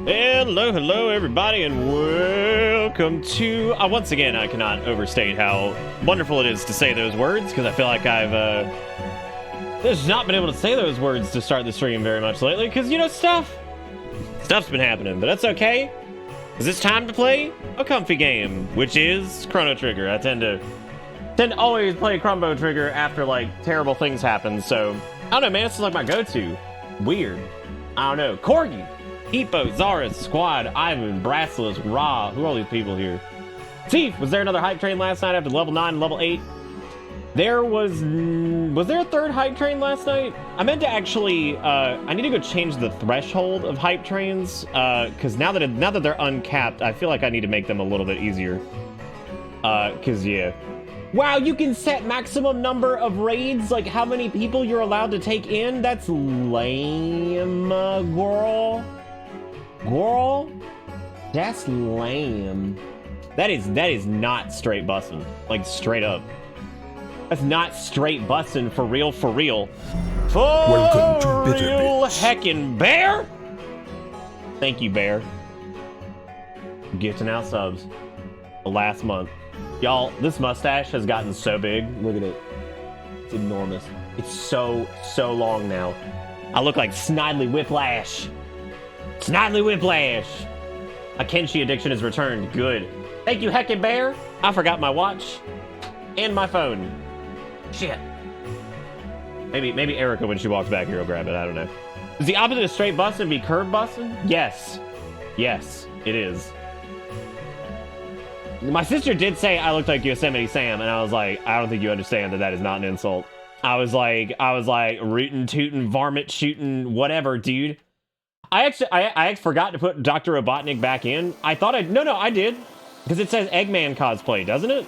Hello, everybody, and welcome to... once again, I cannot overstate how wonderful it is to say those words, because I feel like I've just not been able to say those words to start the stream very much lately, because, you know, stuff's been happening, but that's okay, because it's time to play a comfy game, which is Chrono Trigger. I tend to always play Chrono Trigger after, like, terrible things happen, so... I don't know, man, it's like my go-to. Weird. I don't know. Corgi! Hippo, Zara, Squad, Ivan, Brassless, Ra. Who are all these people here? Thief, was there another hype train last night after level 9 and level 8? There was there a third hype train last night? I meant to actually, I need to go change the threshold of hype trains, because now that they're uncapped, I feel like I need to make them a little bit easier. Because, yeah. Wow, you can set maximum number of raids, like how many people you're allowed to take in? That's lame, girl. Girl, that's lame. That is not straight bussin'. Like, straight up. That's not straight bussin' for real, for real. Welcome to real heckin' Bear! Thank you, Bear. Gifting out subs. The last month. Y'all, this mustache has gotten so big. Look at it. It's enormous. It's so long now. I look like Snidely Whiplash. Snidely Whiplash. A Kenshi addiction is returned. Good. Thank you, Heckin' Bear. I forgot my watch and my phone. Shit. Maybe Erica, when she walks back here, will grab it. I don't know. Is the opposite of straight bussin' be curve bussin'? Yes. Yes, it is. My sister did say I looked like Yosemite Sam, and I was like, I don't think you understand that is not an insult. I was like, rootin', tootin', varmint shootin', whatever, dude. I forgot to put Dr. Robotnik back in. I thought no, I did. Because it says Eggman cosplay, doesn't it?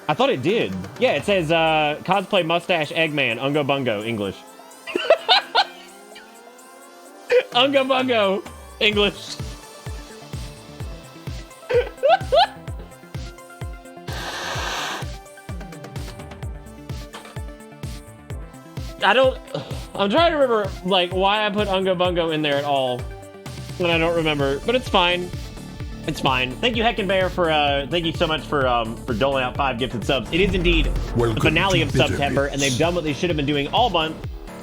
I thought it did. Yeah, it says cosplay mustache Eggman, Ungo Bungo, English. Ungo Bungo, English. I'm trying to remember, like, why I put Ungo Bungo in there at all, and I don't remember, but it's fine. It's fine. Thank you, Heckin' Bear, for, thank you so much for doling out 5 gifted subs. It is indeed the finale of September, and they've done what they should have been doing all month,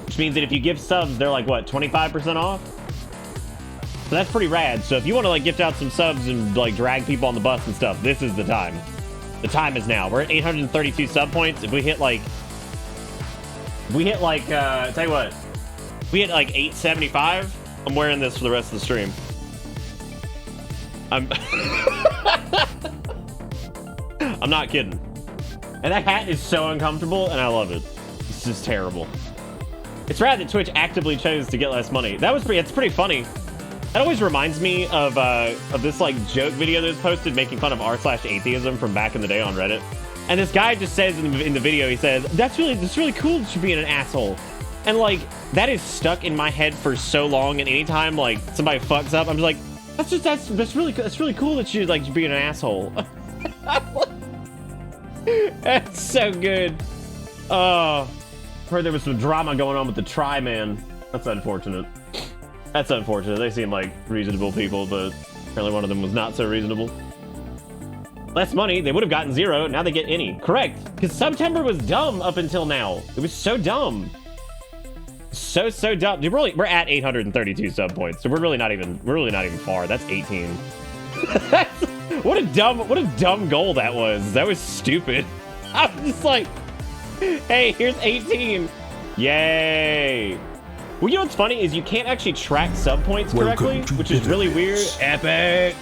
which means that if you give subs, they're like, what, 25% off? So that's pretty rad. So if you want to, like, gift out some subs and, like, drag people on the bus and stuff, this is the time. The time is now. We're at 832 sub points. If we hit, like, tell you what, if we hit, like, 875, I'm wearing this for the rest of the stream. I'm not kidding. And that hat is so uncomfortable, and I love it. It's just terrible. It's rad that Twitch actively chose to get less money. It's pretty funny. That always reminds me of this, like, joke video that was posted making fun of r/atheism from back in the day on Reddit. And this guy just says in the video, he says, that's really cool that you're being an asshole. And, like, that is stuck in my head for so long, and anytime, like, somebody fucks up, I'm just like, that's really cool that you're, like, being an asshole. That's so good. Oh, heard there was some drama going on with the Tri-Man. That's unfortunate. That's unfortunate. They seem like reasonable people, but apparently one of them was not so reasonable. Less money, they would have gotten 0, now they get any. Correct, because September was dumb up until now. It was so dumb. So dumb. Dude, we're at 832 sub points, so we're really not even far. That's 18. What a dumb goal that was. That was stupid. I was just like, hey, here's 18. Yay. Well, you know what's funny is you can't actually track sub points correctly, which is really weird. Epic.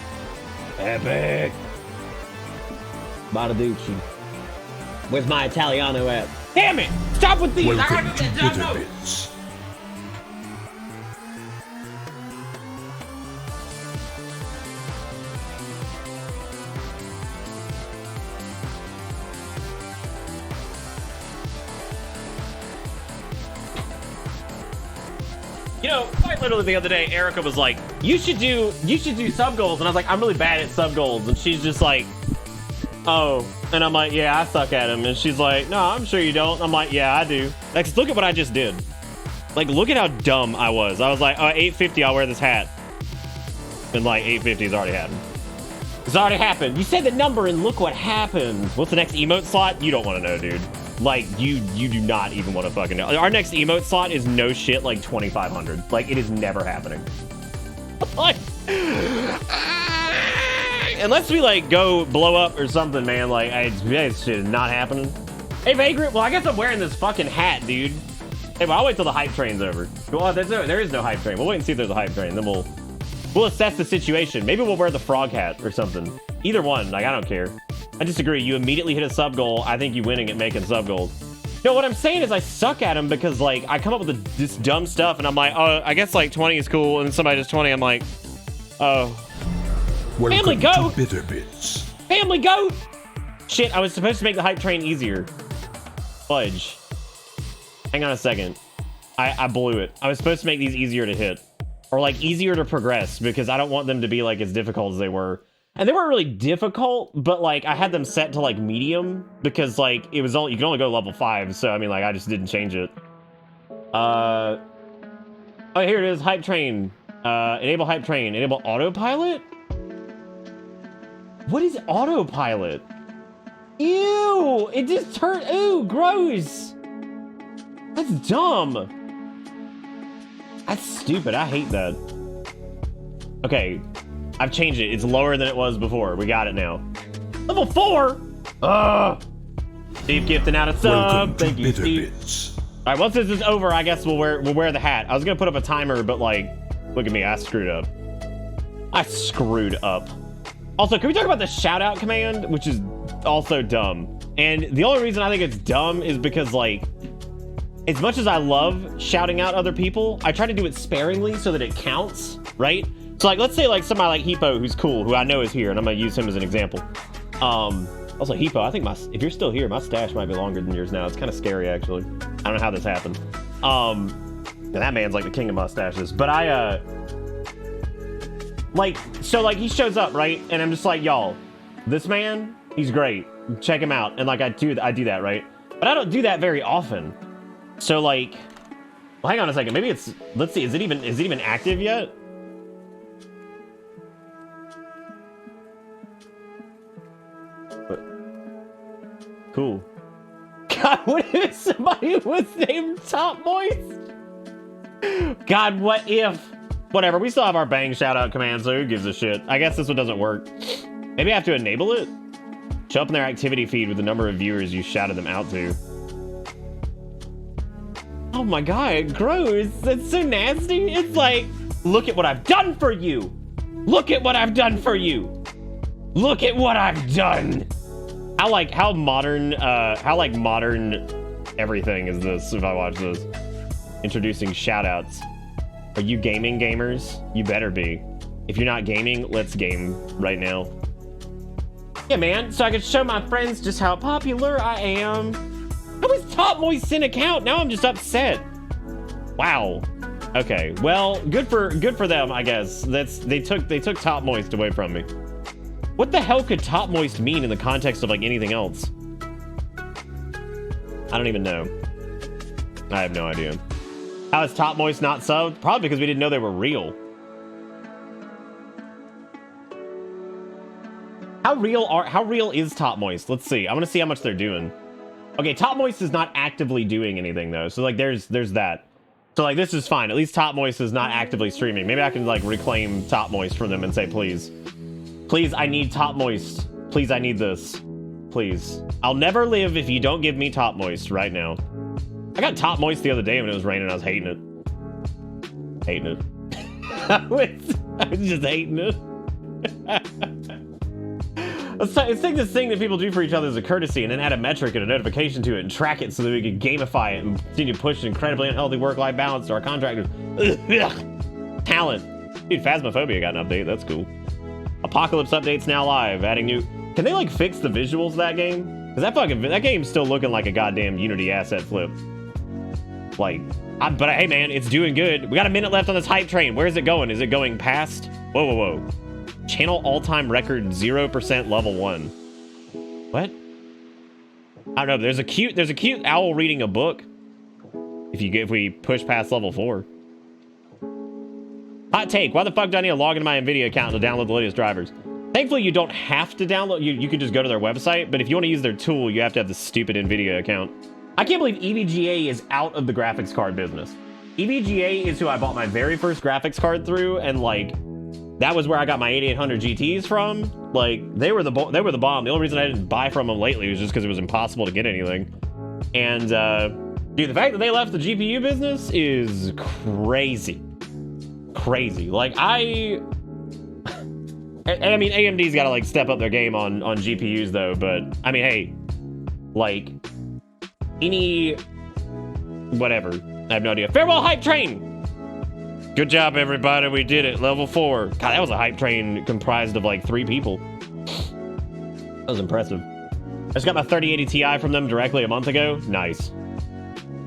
Badaducci. Where's my Italiano at? Damn it! Stop with these! I gotta get that down. You know, quite literally the other day, Erica was like, you should do sub goals. And I was like, I'm really bad at sub goals. And she's just like, oh. And I'm like, yeah, I suck at them. And she's like, no, I'm sure you don't. I'm like, yeah, I do. Like, look at what I just did. Like, look at how dumb I was. I was like, oh, 850, I'll wear this hat. And like 850 has already happened. It's already happened. You say the number and look what happened. What's the next emote slot? You don't want to know, dude. Like, you do not even want to fucking know. Our next emote slot is no shit like 2,500. Like, it is never happening. Like, unless we like go blow up or something, man. Like, this shit is not happening. Hey, Vagrant. Well, I guess I'm wearing this fucking hat, dude. Hey, well, I'll wait till the hype train's over. Well, there is no hype train. We'll wait and see if there's a hype train. Then we'll assess the situation. Maybe we'll wear the frog hat or something. Either one. Like, I don't care. I disagree. You immediately hit a sub goal. I think you winning at making sub goals. No, what I'm saying is I suck at them because, like, I come up with this dumb stuff and I'm like, oh, I guess, like, 20 is cool. And then somebody does 20. I'm like, oh. Welcome Family goat! to Bitter Bits. Family goat! Shit, I was supposed to make the hype train easier. Fudge. Hang on a second. I blew it. I was supposed to make these easier to hit. Or, like, easier to progress because I don't want them to be, like, as difficult as they were. And they weren't really difficult, but, like, I had them set to, like, medium because, like, it was only, you can only go level 5, so, I mean, like, I just didn't change it. Oh, here it is, hype train. Enable hype train. Enable autopilot? What is autopilot? Ew! It just turned, ooh, gross! That's dumb. That's stupid, I hate that. Okay. I've changed it. It's lower than it was before. We got it now. Level 4? Steve gifting out a sub. Thank you, Steve. All right, once this is over, I guess we'll wear the hat. I was gonna put up a timer, but like, look at me, I screwed up. I screwed up. Also, can we talk about the shout out command, which is also dumb? And the only reason I think it's dumb is because, like, as much as I love shouting out other people, I try to do it sparingly so that it counts, right? So, like, let's say, like, somebody like Hippo, who's cool, who I know is here, and I'm gonna use him as an example. Also, Hippo, I think if you're still here, my stash might be longer than yours now. It's kind of scary, actually. I don't know how this happened. And that man's like the king of mustaches. But like, so, like, he shows up, right? And I'm just like, y'all, this man, he's great. Check him out. And, like, I do that, right? But I don't do that very often. So, like, well, hang on a second. Maybe it's, let's see, is it even active yet? Cool. God, what if somebody was named Top Moist? God, what if? Whatever, we still have our bang shout out command, so who gives a shit? I guess this one doesn't work. Maybe I have to enable it? Show up in their activity feed with the number of viewers you shouted them out to. Oh my god, gross. That's so nasty. It's like, look at what I've done for you. Look at what I've done for you. Look at what I've done. How modern everything is this if I watch this? Introducing shoutouts. Are you gaming, gamers? You better be. If you're not gaming, let's game right now. Yeah, man, so I could show my friends just how popular I am. I was Top Moist's in account. Now I'm just upset. Wow. Okay. Well, good for them, I guess. They took Top Moist away from me. What the hell could Top Moist mean in the context of, like, anything else? I don't even know. I have no idea. How is Top Moist not subbed? Probably because we didn't know they were real. How real is Top Moist? Let's see. I want to see how much they're doing. Okay, Top Moist is not actively doing anything, though. So, like, there's that. So, like, this is fine. At least Top Moist is not actively streaming. Maybe I can, like, reclaim Top Moist from them and say, please. Please, I need Top Moist. Please, I need this. Please. I'll never live if you don't give me Top Moist right now. I got Top Moist the other day when it was raining. I was hating it. Hating it. I was just hating it. Let's take this thing that people do for each other as a courtesy and then add a metric and a notification to it and track it so that we can gamify it and continue to push an incredibly unhealthy work-life balance to our contractors. Talent. Dude, Phasmophobia got an update. That's cool. Apocalypse update's now live, adding new... Can they, like, fix the visuals of that game? Because that game's still looking like a goddamn Unity asset flip. Like, but hey, man, it's doing good. We got a minute left on this hype train. Where is it going? Is it going past? Whoa, whoa, whoa. Channel all-time record 0% level 1. What? I don't know. There's a cute owl reading a book. If we push past level 4. Hot take, why the fuck do I need to log into my NVIDIA account to download the latest drivers? Thankfully, you don't have to download, you can just go to their website, but if you want to use their tool, you have to have the stupid NVIDIA account. I can't believe EVGA is out of the graphics card business. EVGA is who I bought my very first graphics card through, and like, that was where I got my 8800 GTs from. Like, they were the bomb. The only reason I didn't buy from them lately was just because it was impossible to get anything. And, dude, the fact that they left the GPU business is crazy. Crazy. Like, I mean, AMD's got to, like, step up their game on GPUs, though. But, I mean, hey, like, any... whatever. I have no idea. Farewell, Hype Train! Good job, everybody. We did it. Level 4. God, that was a hype train comprised of like 3 people. That was impressive. I just got my 3080 Ti from them directly a month ago. Nice.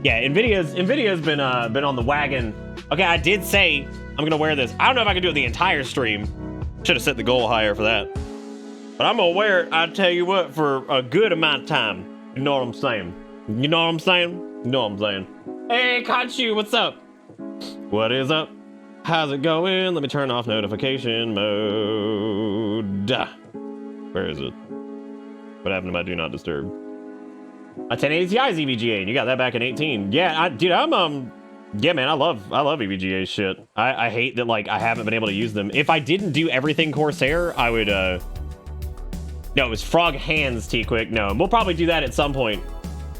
Yeah, Nvidia's been on the wagon. Okay, I did say I'm gonna wear this. I don't know if I can do it the entire stream. Should have set the goal higher for that. But I'm gonna wear it, I tell you what, for a good amount of time. You know what I'm saying? You know what I'm saying? You know what I'm saying? Hey, Kachu, what's up? What is up? How's it going? Let me turn off notification mode. Where is it? What happened to my do not disturb? My 1080 Ti is EVGA, and you got that back in 18. Yeah, dude, yeah, man, I love EVGA shit. I hate that, like, I haven't been able to use them. If I didn't do everything Corsair, I would, no, it was Frog Hands, T-Quick. No, and we'll probably do that at some point.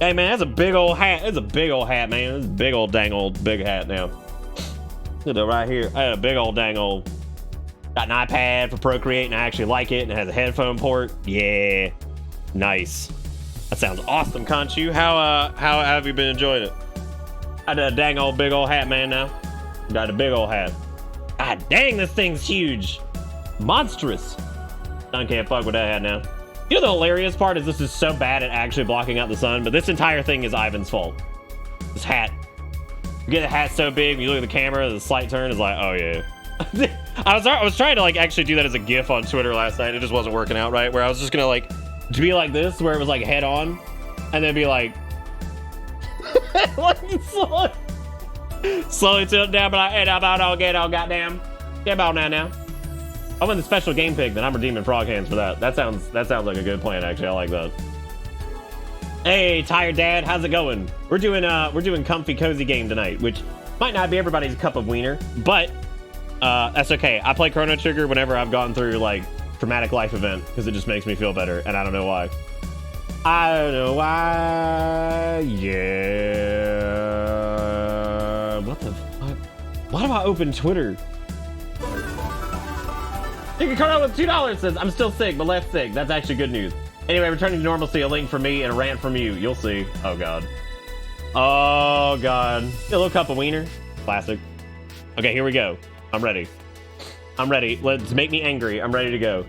Hey, man, that's a big old hat. That's a big old hat, man. That's a big old dang old big hat now. Look at that right here. I had a big old dang old. Got an iPad for Procreate, and I actually like it, and it has a headphone port. Yeah, nice. That sounds awesome, Conchu. How have you been enjoying it? I did a dang old big old hat, man. Now got a big old hat. God dang, this thing's huge, monstrous. I can't fuck with that hat now. You know the hilarious part is this is so bad at actually blocking out the sun, but this entire thing is Ivan's fault. This hat. You get the hat so big, when you look at the camera, the slight turn is like, oh yeah. I was trying to like actually do that as a GIF on Twitter last night. It just wasn't working out right. Where I was just gonna like to be like this, where it was like head on, and then be like, like slowly tilt down, but I head about all get all goddamn. Get about now. I win the special game pick, then I'm redeeming Frog Hands for that. That sounds like a good plan, actually. I like that. Hey, Tired Dad, how's it going? We're doing comfy cozy game tonight, which might not be everybody's cup of wiener, but that's okay. I play Chrono Trigger whenever I've gone through like traumatic life event because it just makes me feel better, and I don't know why. I don't know why. Yeah. What the fuck? Why do I open Twitter? You can cut out with $2. Says I'm still sick, but less sick. That's actually good news. Anyway, returning to normalcy, a link from me and a rant from you. You'll see. Oh god. Oh god. A little cup of wiener. Classic. Okay, here we go. I'm ready. I'm ready. Let's make me angry. I'm ready to go.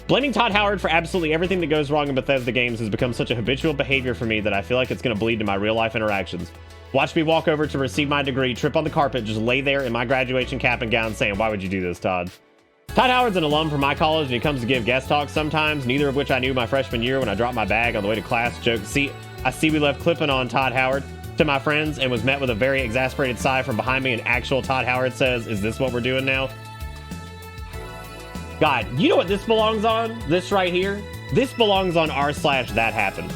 Blaming Todd Howard for absolutely everything that goes wrong in Bethesda games has become such a habitual behavior for me that I feel like it's going to bleed to my real life interactions. Watch me walk over to receive my degree, trip on the carpet, just lay there in my graduation cap and gown saying, why would you do this, Todd? Todd Howard's an alum from my college, and he comes to give guest talks sometimes, neither of which I knew my freshman year when I dropped my bag on the way to class. Joke, I see we left clipping on Todd Howard to my friends and was met with a very exasperated sigh from behind me, and actual Todd Howard says, is this what we're doing now? God, you know what this belongs on? This right here? This belongs on r/that happened.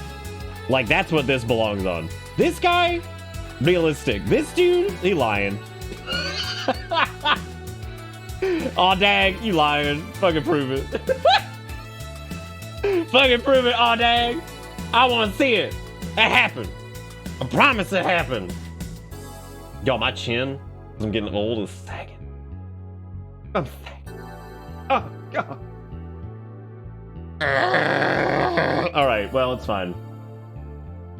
Like, that's what this belongs on. This guy? Realistic. This dude? He lying. Aw, dang, you lying. Fucking prove it. Fucking prove it, aw, dang. I want to see it. It happened. I promise it happened. Yo, my chin, as I'm getting old, is sagging. I'm sagging. Oh, God. All right, well, it's fine.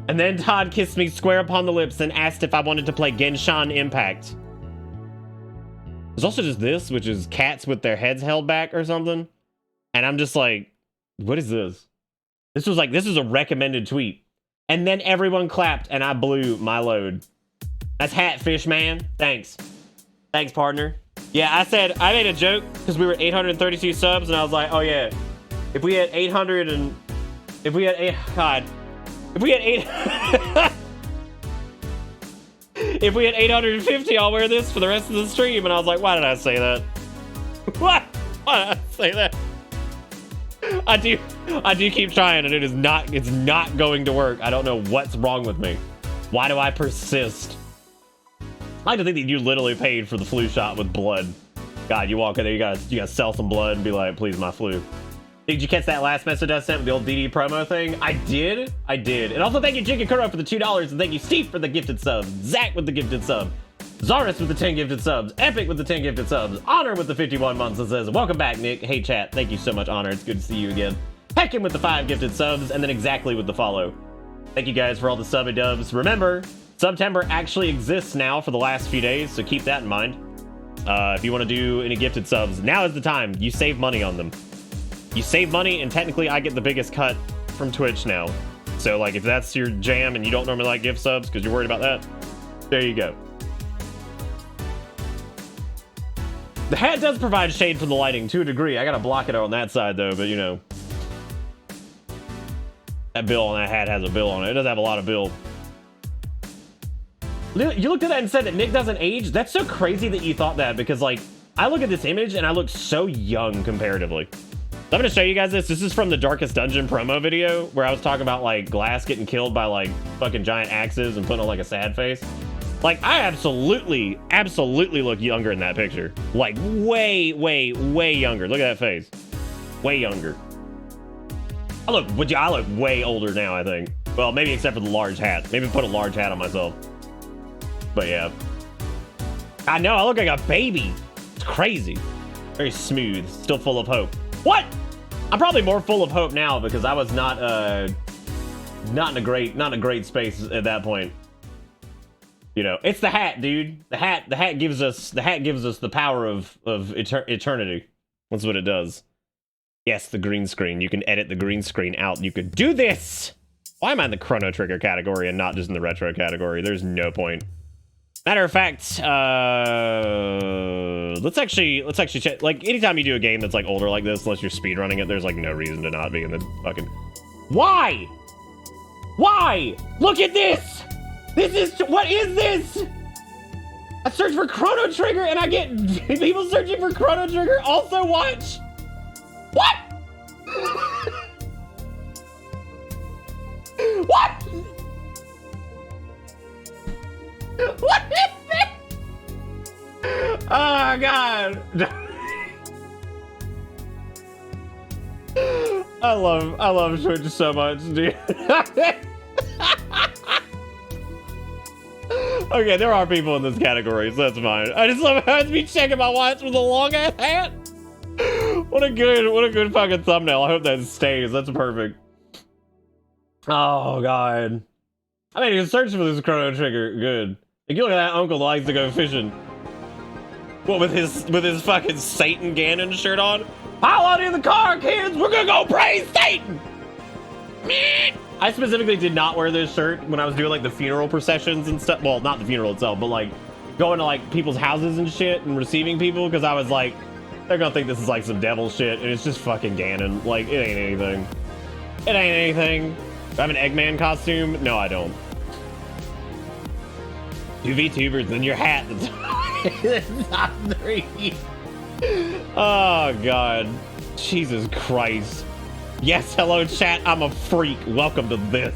And then Todd kissed me square upon the lips and asked if I wanted to play Genshin Impact. There's also just this, which is cats with their heads held back or something. And I'm just like, what is this? This is a recommended tweet. And then everyone clapped and I blew my load. That's Hatfish, man. Thanks. Thanks, partner. Yeah, I made a joke because we were 832 subs and I was like, oh yeah, if we had 8 if we had if we had 850, I'll wear this for the rest of the stream. And I was like, why did I say that? Why did I say that? I do keep trying, and it's not going to work. I don't know what's wrong with me. Why do I persist? I like to think that you literally paid for the flu shot with blood. God, you walk in there, you gotta sell some blood and be like, please, my flu. Did you catch that last message I sent with the old DD promo thing? I did. And also thank you, Jigga Kuro, for the $2, and thank you, Steve, for the gifted sub, Zach with the gifted sub, Zaris with the 10 gifted subs, Epic with the 10 gifted subs, Honor with the 51 months that says, welcome back, Nick. Hey, chat. Thank you so much, Honor. It's good to see you again. Peckin with the 5 gifted subs, and then Exactly with the follow. Thank you guys for all the sub and dubs. Remember, September actually exists now for the last few days, so keep that in mind. If you want to do any gifted subs, now is the time. You save money on them. You save money, and technically I get the biggest cut from Twitch now. So, like, if that's your jam and you don't normally like gift subs because you're worried about that, there you go. The hat does provide shade from the lighting to a degree. I gotta block it on that side though, but you know. That bill on that hat has a bill on it. It does have a lot of bill. You looked at that and said that Nick doesn't age? That's so crazy that you thought that, because like, I look at this image and I look so young comparatively. So I'm gonna show you guys this. This is from the Darkest Dungeon promo video where I was talking about like Glass getting killed by like fucking giant axes and putting on like a sad face. Like, I absolutely look younger in that picture. Like, way younger. Look at that face. Way younger. I look way older now, I think. Well, maybe except for the large hat. Maybe put a large hat on myself. But yeah. I know, I look like a baby. It's crazy. Very smooth. Still full of hope. What? I'm probably more full of hope now because I was not in a great space at that point. You know, it's the hat, dude. The hat gives us the power of eternity. That's what it does. Yes, the green screen. You can edit the green screen out. You could do this. Why am I in the Chrono Trigger category and not just in the retro category? There's no point. Matter of fact, let's actually check. Like, anytime you do a game that's like older like this, unless you're speedrunning it, there's like no reason to not be in the fucking. Why? Look at this. What is this? I search for Chrono Trigger and I get people searching for Chrono Trigger also watch. What? What? What is this? Oh God. I love Twitch so much, dude. Okay, there are people in this category, so that's fine. I just love how I'd be checking my watch with a long ass hat. What a good fucking thumbnail. I hope that stays. That's perfect. Oh God. I mean, you search for this Chrono Trigger. Good. Like, you look at that uncle that likes to go fishing. What, with his fucking Satan Ganon shirt on? Pile out in the car, kids. We're gonna go praise Satan. I specifically did not wear this shirt when I was doing like the funeral processions and stuff. Well, not the funeral itself, but like going to like people's houses and shit and receiving people, because I was like, they're gonna think this is like some devil shit, and it's just fucking Ganon. Like, it ain't anything. It ain't anything. Do I have an Eggman costume? No, I don't. 2 VTubers and your hat. That's top 3. Oh God. Jesus Christ. Yes, hello chat, I'm a freak. Welcome to this.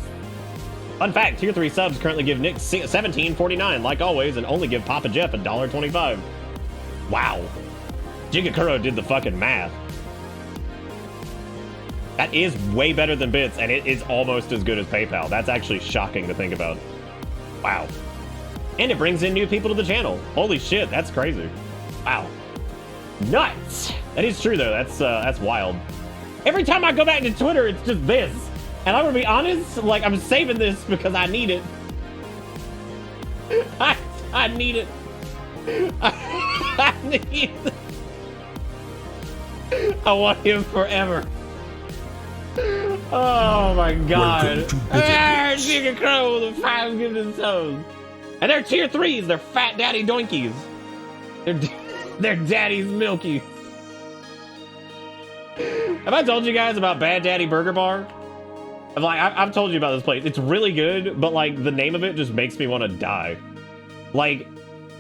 Fun fact, tier 3 subs currently give Nick $17.49 like always, and only give Papa Jeff $1.25. Wow. Jigakuro did the fucking math. That is way better than bits, and it is almost as good as PayPal. That's actually shocking to think about. Wow. And it brings in new people to the channel. Holy shit, that's crazy. Wow. Nuts. That is true though, that's wild. Every time I go back to Twitter, it's just this. And I'm gonna be honest, like, I'm saving this because I need it. I need it. I need it. I want him forever. Oh my God. Chicken Crow with the 5 gifted toes. And they're tier 3s, they're fat daddy doinkies. They're daddy's milky. Have I told you guys about Bad Daddy Burger Bar? I've told you about this place. It's really good, but like the name of it just makes me want to die. Like,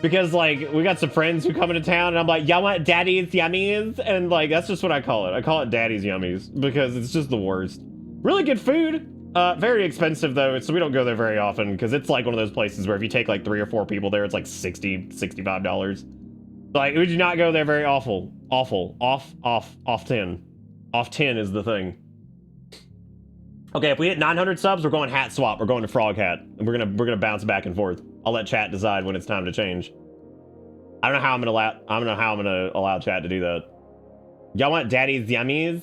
because like we got some friends who come into town and I'm like, y'all want daddy's yummies? And like, that's just what I call it. I call it daddy's yummies because it's just the worst. Really good food. Very expensive though, so we don't go there very often because it's like one of those places where if you take like 3 or 4 people there, it's like $65. Like, we do not go there very awful. Off 10. Off 10 is the thing. Okay, if we hit 900 subs, we're going hat swap. We're going to frog hat. And we're gonna bounce back and forth. I'll let chat decide when it's time to change. I don't know how I'm gonna allow chat to do that. Y'all want daddy's yummies?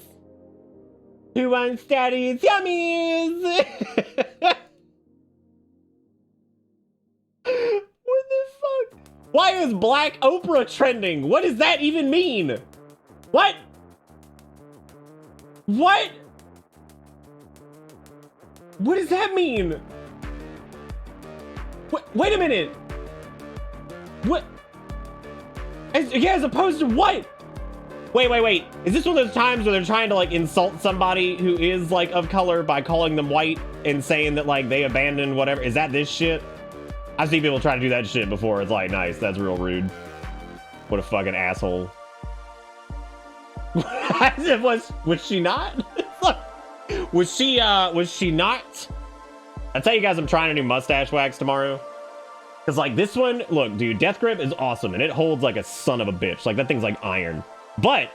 Who wants daddy's yummies? What the fuck? Why is Black Oprah trending? What does that even mean? What? What? What does that mean? Wait a minute. What? As opposed to what? Wait. Is this one of those times where they're trying to like insult somebody who is like of color by calling them white and saying that like they abandoned whatever? Is that this shit? I've seen people try to do that shit before. It's like, nice, that's real rude. What a fucking asshole. Was she not? Was she not? I tell you guys, I'm trying a new mustache wax tomorrow. Cause like this one, look, dude, Death Grip is awesome and it holds like a son of a bitch. Like that thing's like iron. But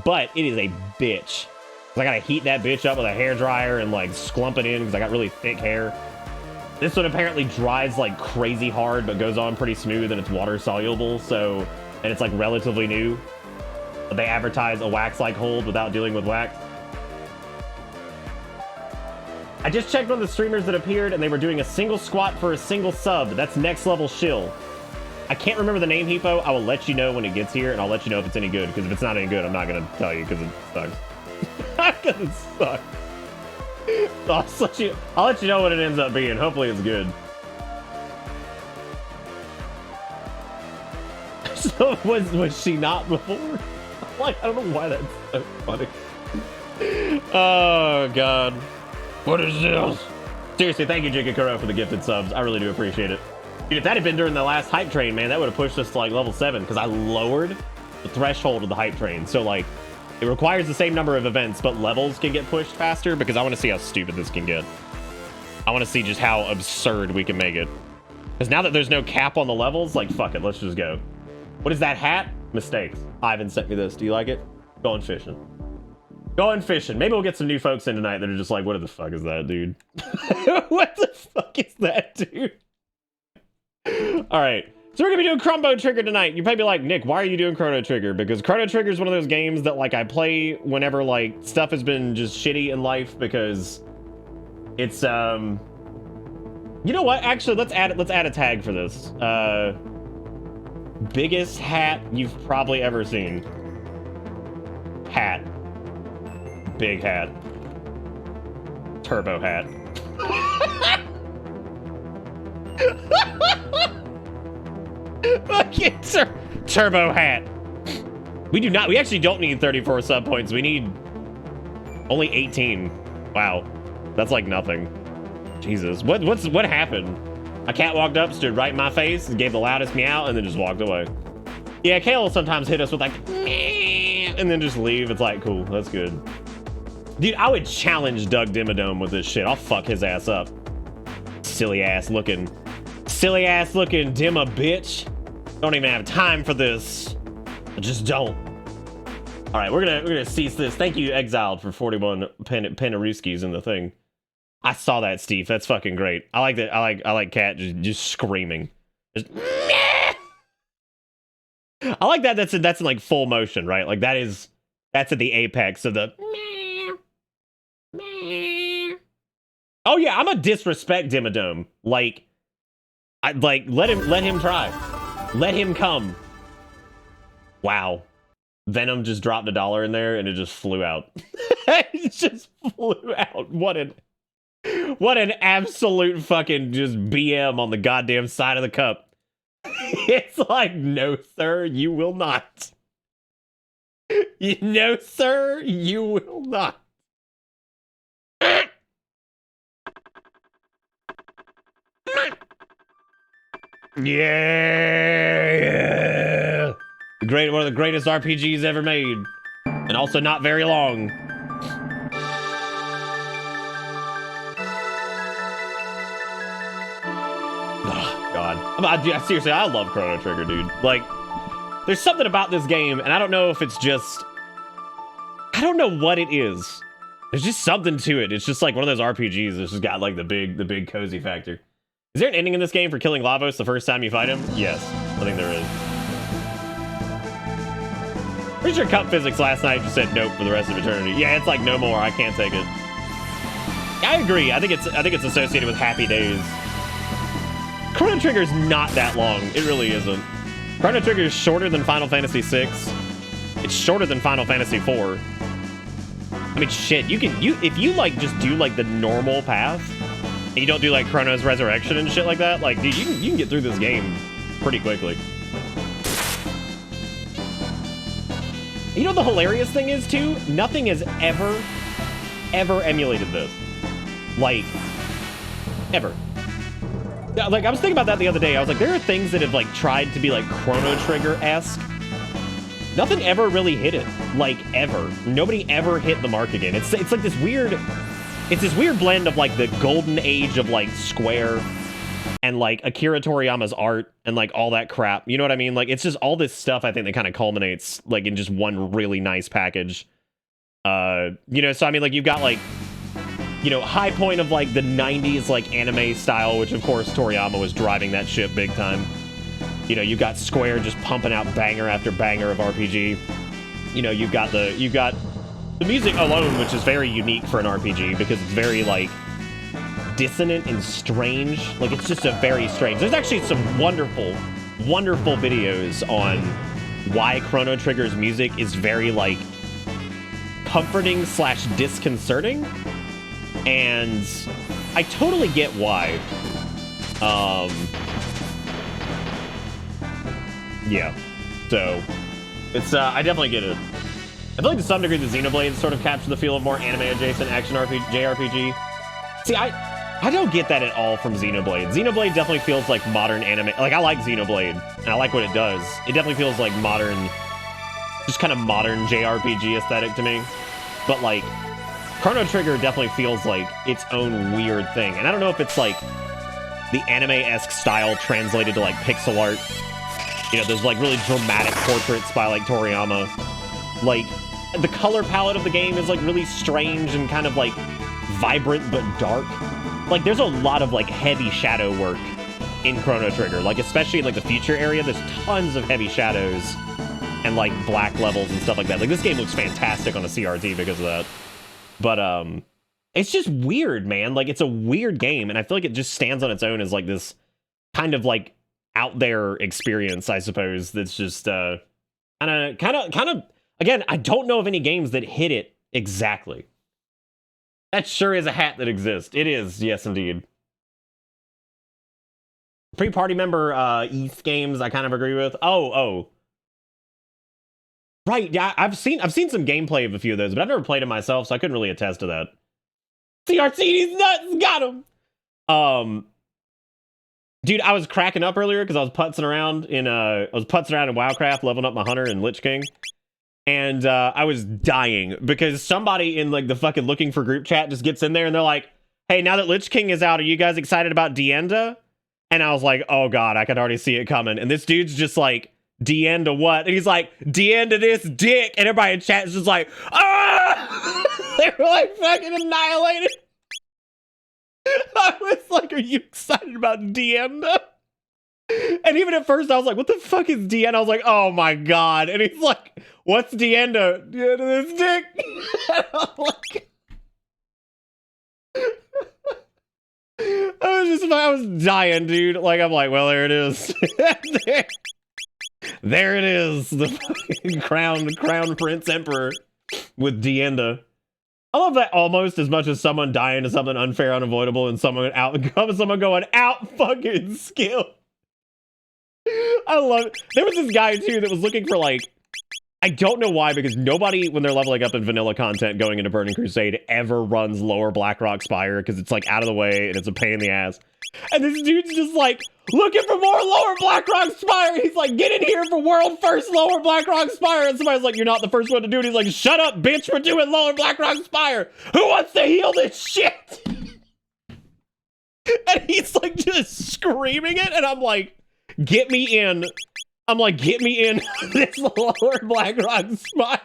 it is a bitch. Cause I gotta heat that bitch up with a hairdryer and like sclump it in because I got really thick hair. This one apparently dries like crazy hard, but goes on pretty smooth and it's water soluble. So, and it's like relatively new. But they advertise a wax-like hold without dealing with wax. I just checked on the streamers that appeared and they were doing a single squat for a single sub. That's next level shill. I can't remember the name, Hippo. I will let you know when it gets here and I'll let you know if it's any good. Because if it's not any good, I'm not going to tell you because it sucks. Because it sucks. I'll let you know what it ends up being. Hopefully it's good. So was she not before? Like, I don't know why that's so funny. Oh god. What is this? Seriously, thank you, Jigakuro, for the gifted subs. I really do appreciate it. Dude, if that had been during the last hype train, man, that would have pushed us to like level 7 because I lowered the threshold of the hype train. So like it requires the same number of events, but levels can get pushed faster because I want to see how stupid this can get. I want to see just how absurd we can make it. Because now that there's no cap on the levels, like, fuck it, let's just go. What is that hat? Mistakes. Ivan sent me this. Do you like it? Going fishing. Going fishing. Maybe we'll get some new folks in tonight that are just like, what the fuck is that, dude? What the fuck is that, dude? All right. So we're gonna be doing Chrono Trigger tonight. You probably be like, Nick, why are you doing Chrono Trigger? Because Chrono Trigger is one of those games that like I play whenever like stuff has been just shitty in life because it's you know what? Actually, let's add a tag for this. Biggest hat you've probably ever seen. Hat. Big hat. Turbo hat. Fucking turbo hat. We actually don't need 34 sub points. We need only 18. Wow. That's like nothing. Jesus. What happened? A cat walked up, stood right in my face, and gave the loudest meow, and then just walked away. Yeah, Kale will sometimes hit us with like, meh, and then just leave. It's like, cool, that's good. Dude, I would challenge Doug Dimmadome with this shit. I'll fuck his ass up. Silly ass looking Dimma bitch. Don't even have time for this. I just don't. All right, we're gonna cease this. Thank you, Exiled, for 41 Penarooskies in the thing. I saw that, Steve. That's fucking great. I like that. I like Cat just screaming. Just, meh! I like that. That's in like full motion, right? Like that's at the apex of the. Oh yeah, I'm gonna disrespect Dimmadome. Like, let him try. Let him come. Wow. Venom just dropped $1 in there and it just flew out. It just flew out. What an absolute fucking just BM on the goddamn side of the cup. It's like, no, sir, you will not. No, sir, you will not. Yeah. One of the greatest RPGs ever made. And also not very long. Oh, God. Seriously, I love Chrono Trigger, dude. Like, there's something about this game, and I don't know if it's just... I don't know what it is. There's just something to it. It's just like one of those RPGs that's just got like the big cozy factor. Is there an ending in this game for killing Lavos the first time you fight him? Yes, I think there is. Pretty sure Cup Physics last night just said nope for the rest of eternity. Yeah, it's like no more. I can't take it. I agree. I think it's associated with Happy Days. Chrono Trigger's not that long. It really isn't. Chrono Trigger is shorter than Final Fantasy VI. It's shorter than Final Fantasy IV. I mean, shit, if you like just do like the normal path and you don't do like Chrono's Resurrection and shit like that, like, dude, you can get through this game pretty quickly. You know what the hilarious thing is too? Nothing has ever emulated this. Like, ever. Like, I was thinking about that the other day. I was like, there are things that have like tried to be like Chrono Trigger-esque. Nothing ever really hit it, like, ever. Nobody ever hit the mark again. It's like this weird... It's this weird blend of, like, the golden age of, like, Square and, like, Akira Toriyama's art and, like, all that crap. You know what I mean? Like, it's just all this stuff, I think, that kind of culminates, like, in just one really nice package. You know, so, I mean, like, you've got, like, you know, high point of, like, the 90s, like, anime style, which, of course, Toriyama was driving that ship big time. You know, you've got Square just pumping out banger after banger of RPG. You know, you've got the music alone, which is very unique for an RPG because it's very, like, dissonant and strange. Like, it's just a very strange... There's actually some wonderful, wonderful videos on why Chrono Trigger's music is very, like, comforting / disconcerting. And I totally get why. Yeah, so it's I definitely get it. I feel like to some degree the Xenoblade sort of captured the feel of more anime-adjacent action JRPG. See, I don't get that at all from Xenoblade. Xenoblade definitely feels like modern anime. Like, I like Xenoblade, and I like what it does. It definitely feels like modern, just kind of modern JRPG aesthetic to me. But, like, Chrono Trigger definitely feels like its own weird thing. And I don't know if it's, like, the anime-esque style translated to, like, pixel art. You know, there's, like, really dramatic portraits by, like, Toriyama. Like, the color palette of the game is, like, really strange and kind of, like, vibrant but dark. Like, there's a lot of, like, heavy shadow work in Chrono Trigger. Like, especially in, like, the future area, there's tons of heavy shadows and, like, black levels and stuff like that. Like, this game looks fantastic on a CRT because of that. But, it's just weird, man. Like, it's a weird game, and I feel like it just stands on its own as, like, this kind of, like, out there experience, I suppose, that's just kind of again, I don't know of any games that hit it exactly. That sure is a hat that exists. It is, yes indeed. Pre-party member ETH games I kind of agree with. Oh. Right, yeah, I've seen some gameplay of a few of those, but I've never played them myself, so I couldn't really attest to that. CRT's nuts, got him. Dude, I was cracking up earlier because I was putzing around in WoWcraft, leveling up my hunter and Lich King, and I was dying because somebody in like the fucking looking for group chat just gets in there and they're like, "Hey, now that Lich King is out, are you guys excited about Dienda?" And I was like, "Oh god, I could already see it coming." And this dude's just like, "Dienda what?" And he's like, "Dienda this dick," and everybody in chat is just like, "Ah!" They were like fucking annihilated. I was like, are you excited about Dienda? And even at first I was like, what the fuck is Dienda? I was like, oh my god. And he's like, what's Dienda? Dienda this dick. And I'm like, I was dying, dude. Like, I'm like, well, there it is. there it is. The fucking crown prince emperor with Dienda. I love that almost as much as someone dying to something unfair, unavoidable, and someone going out fucking skill. I love it. There was this guy too that was looking for like, I don't know why, because nobody when they're leveling up in vanilla content going into Burning Crusade ever runs lower Blackrock Spire because it's like out of the way and it's a pain in the ass. And this dude's just like, looking for more Lower Blackrock Spire. He's like, get in here for world first Lower Blackrock Spire. And somebody's like, you're not the first one to do it. He's like, shut up, bitch. We're doing Lower Blackrock Spire. Who wants to heal this shit? And he's like just screaming it. And I'm like, get me in. I'm like, get me in this Lower Blackrock Spire.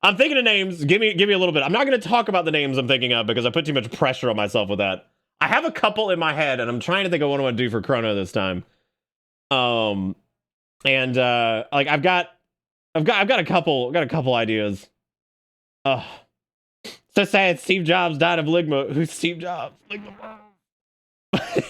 I'm thinking of names. Give me a little bit. I'm not going to talk about the names I'm thinking of because I put too much pressure on myself with that. I have a couple in my head, and I'm trying to think of what I want to do for Chrono this time. Like I've got a couple ideas. So sad. Steve Jobs died of Ligma. Who's Steve Jobs? Ligma.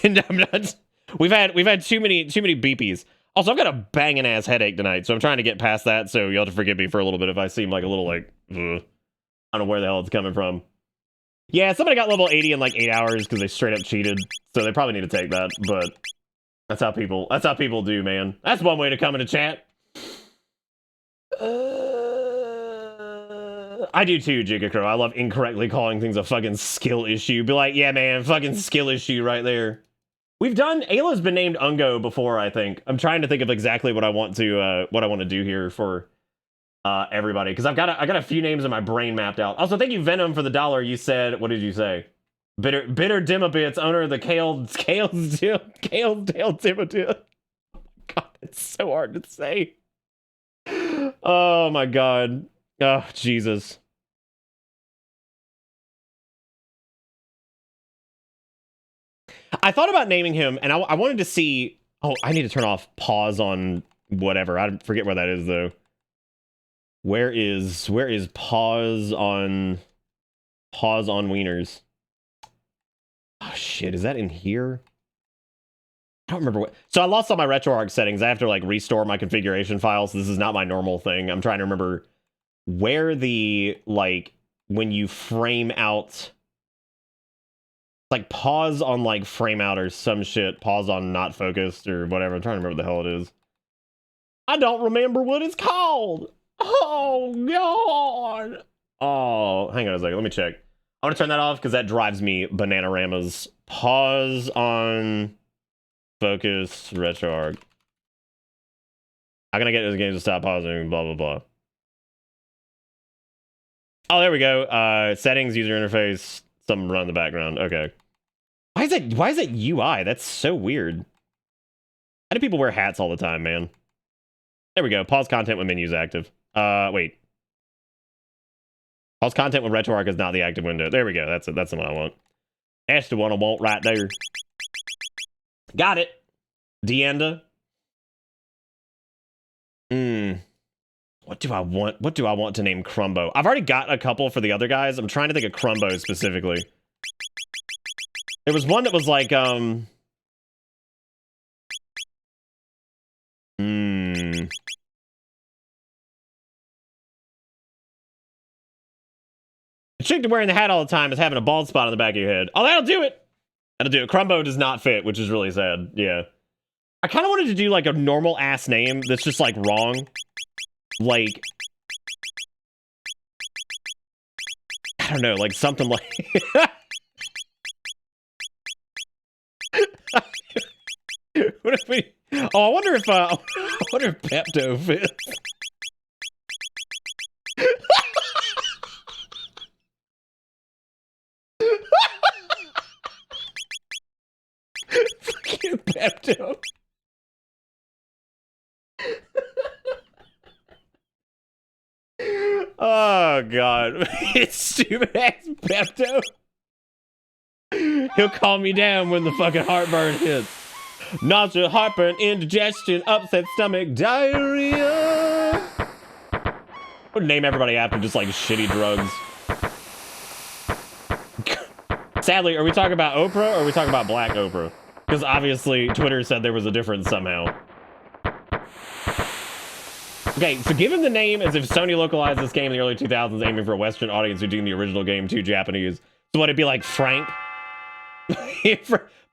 And I'm not. We've had too many beepies. Also, I've got a banging ass headache tonight, so I'm trying to get past that. So you'll have to forgive me for a little bit if I seem like a little like, ugh. I don't know where the hell it's coming from. Yeah, somebody got level 80 in like 8 hours because they straight up cheated. So they probably need to take that. But that's how people do, man. That's one way to come into chat. I do too, Jigacro. I love incorrectly calling things a fucking skill issue. Be like, yeah, man, fucking skill issue right there. We've done Ayla's been named Ungo before, I think. I'm trying to think of exactly what I want to do here for everybody, because I've got a few names in my brain mapped out. Also, thank you, Venom, for the $1. You said, what did you say? Bitter Dimabits, owner of the Kale Dimabit. God, it's so hard to say. Oh my God. Oh, Jesus. I thought about naming him, and I wanted to see... Oh, I need to turn off pause on whatever. I forget where that is, though. Where is pause on wieners? Oh, shit. Is that in here? I don't remember what... So I lost all my RetroArch settings. I have to, like, restore my configuration files. So this is not my normal thing. I'm trying to remember where the, like, when you frame out... Like, pause on, like, frame out or some shit. Pause on not focused or whatever. I'm trying to remember what the hell it is. I don't remember what it's called. Oh, God. Oh, hang on a second. Let me check. I want to turn that off because that drives me bananaramas. Pause on focus RetroArch. How can I get this game to stop pausing? Blah, blah, blah. Oh, there we go. Settings, user interface, something run in the background. Okay. Why is that UI? That's so weird. How do people wear hats all the time, man? There we go. Pause content when menus active. Wait. Pause content when RetroArch is not the active window. There we go. That's it. That's the one I want. That's the one I want right there. Got it. Deanda. What do I want? What do I want to name Crumbo? I've already got a couple for the other guys. I'm trying to think of Crumbo specifically. There was one that was like, The trick to wearing the hat all the time is having a bald spot on the back of your head. Oh, that'll do it. That'll do it. Crumbo does not fit, which is really sad. Yeah. I kind of wanted to do like a normal ass name that's just like wrong. Like, I don't know, like something like... What if we... Oh, I wonder if Pepto fits. Fucking Pepto. Oh, God. It's stupid ass Pepto. He'll calm me down when the fucking heartburn hits. Nausea, heartburn, indigestion, upset stomach, diarrhea. I would name everybody after just like shitty drugs. Sadly, are we talking about Oprah or are we talking about Black Oprah? Because obviously Twitter said there was a difference somehow. Okay, so give him the name as if Sony localized this game in the early 2000s, aiming for a Western audience who doing the original game to Japanese. So would it be like Frank?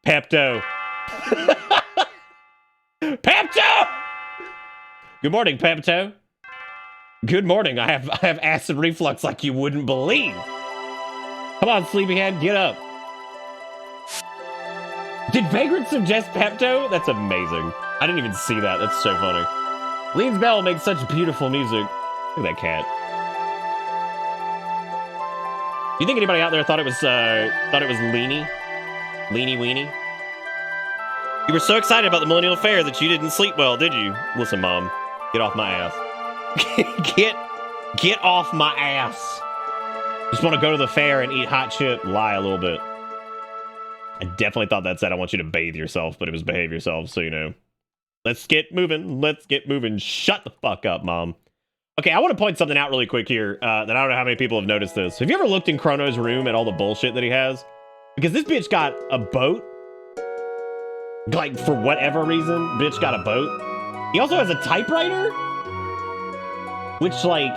Pepto. Pepto! Good morning, Pepto. Good morning. I have acid reflux like you wouldn't believe. Come on, sleepyhead, get up. Did Vagrant suggest Pepto? That's amazing. I didn't even see that. That's so funny. Lean's Bell makes such beautiful music. Look at that cat. Do you think anybody out there thought it was Leany? Leany Weenie? You were so excited about the Millennial Fair that you didn't sleep well, did you? Listen, Mom. Get off my ass. Get off my ass. Just want to go to the fair and eat hot chip. Lie a little bit. I definitely thought that said I want you to bathe yourself, but it was behave yourself, so you know. Let's get moving. Let's get moving. Shut the fuck up, Mom. Okay, I want to point something out really quick here that I don't know how many people have noticed this. Have you ever looked in Chrono's room at all the bullshit that he has? Because this bitch got a boat. Like, for whatever reason, bitch got a boat. He also has a typewriter. Which, like...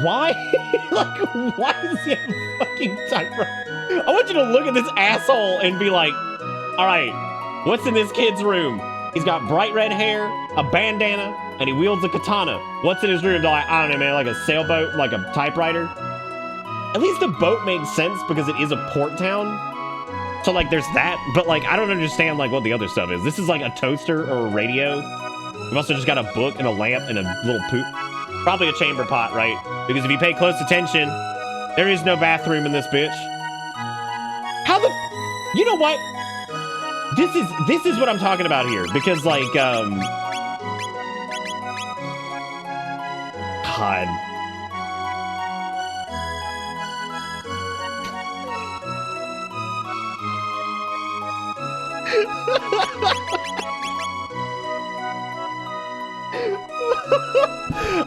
Why? Like, why does he have a fucking typewriter? I want you to look at this asshole and be like, all right, what's in this kid's room? He's got bright red hair, a bandana, and he wields a katana. What's in his room? Like, I don't know, man, like a sailboat, like a typewriter. At least the boat makes sense because it is a port town. So, like, there's that. But, like, I don't understand, like, what the other stuff is. This is, like, a toaster or a radio. We've also just got a book and a lamp and a little poop. Probably a chamber pot, right? Because if you pay close attention, there is no bathroom in this bitch. How the... You know what? This is what I'm talking about here. Because, like, God.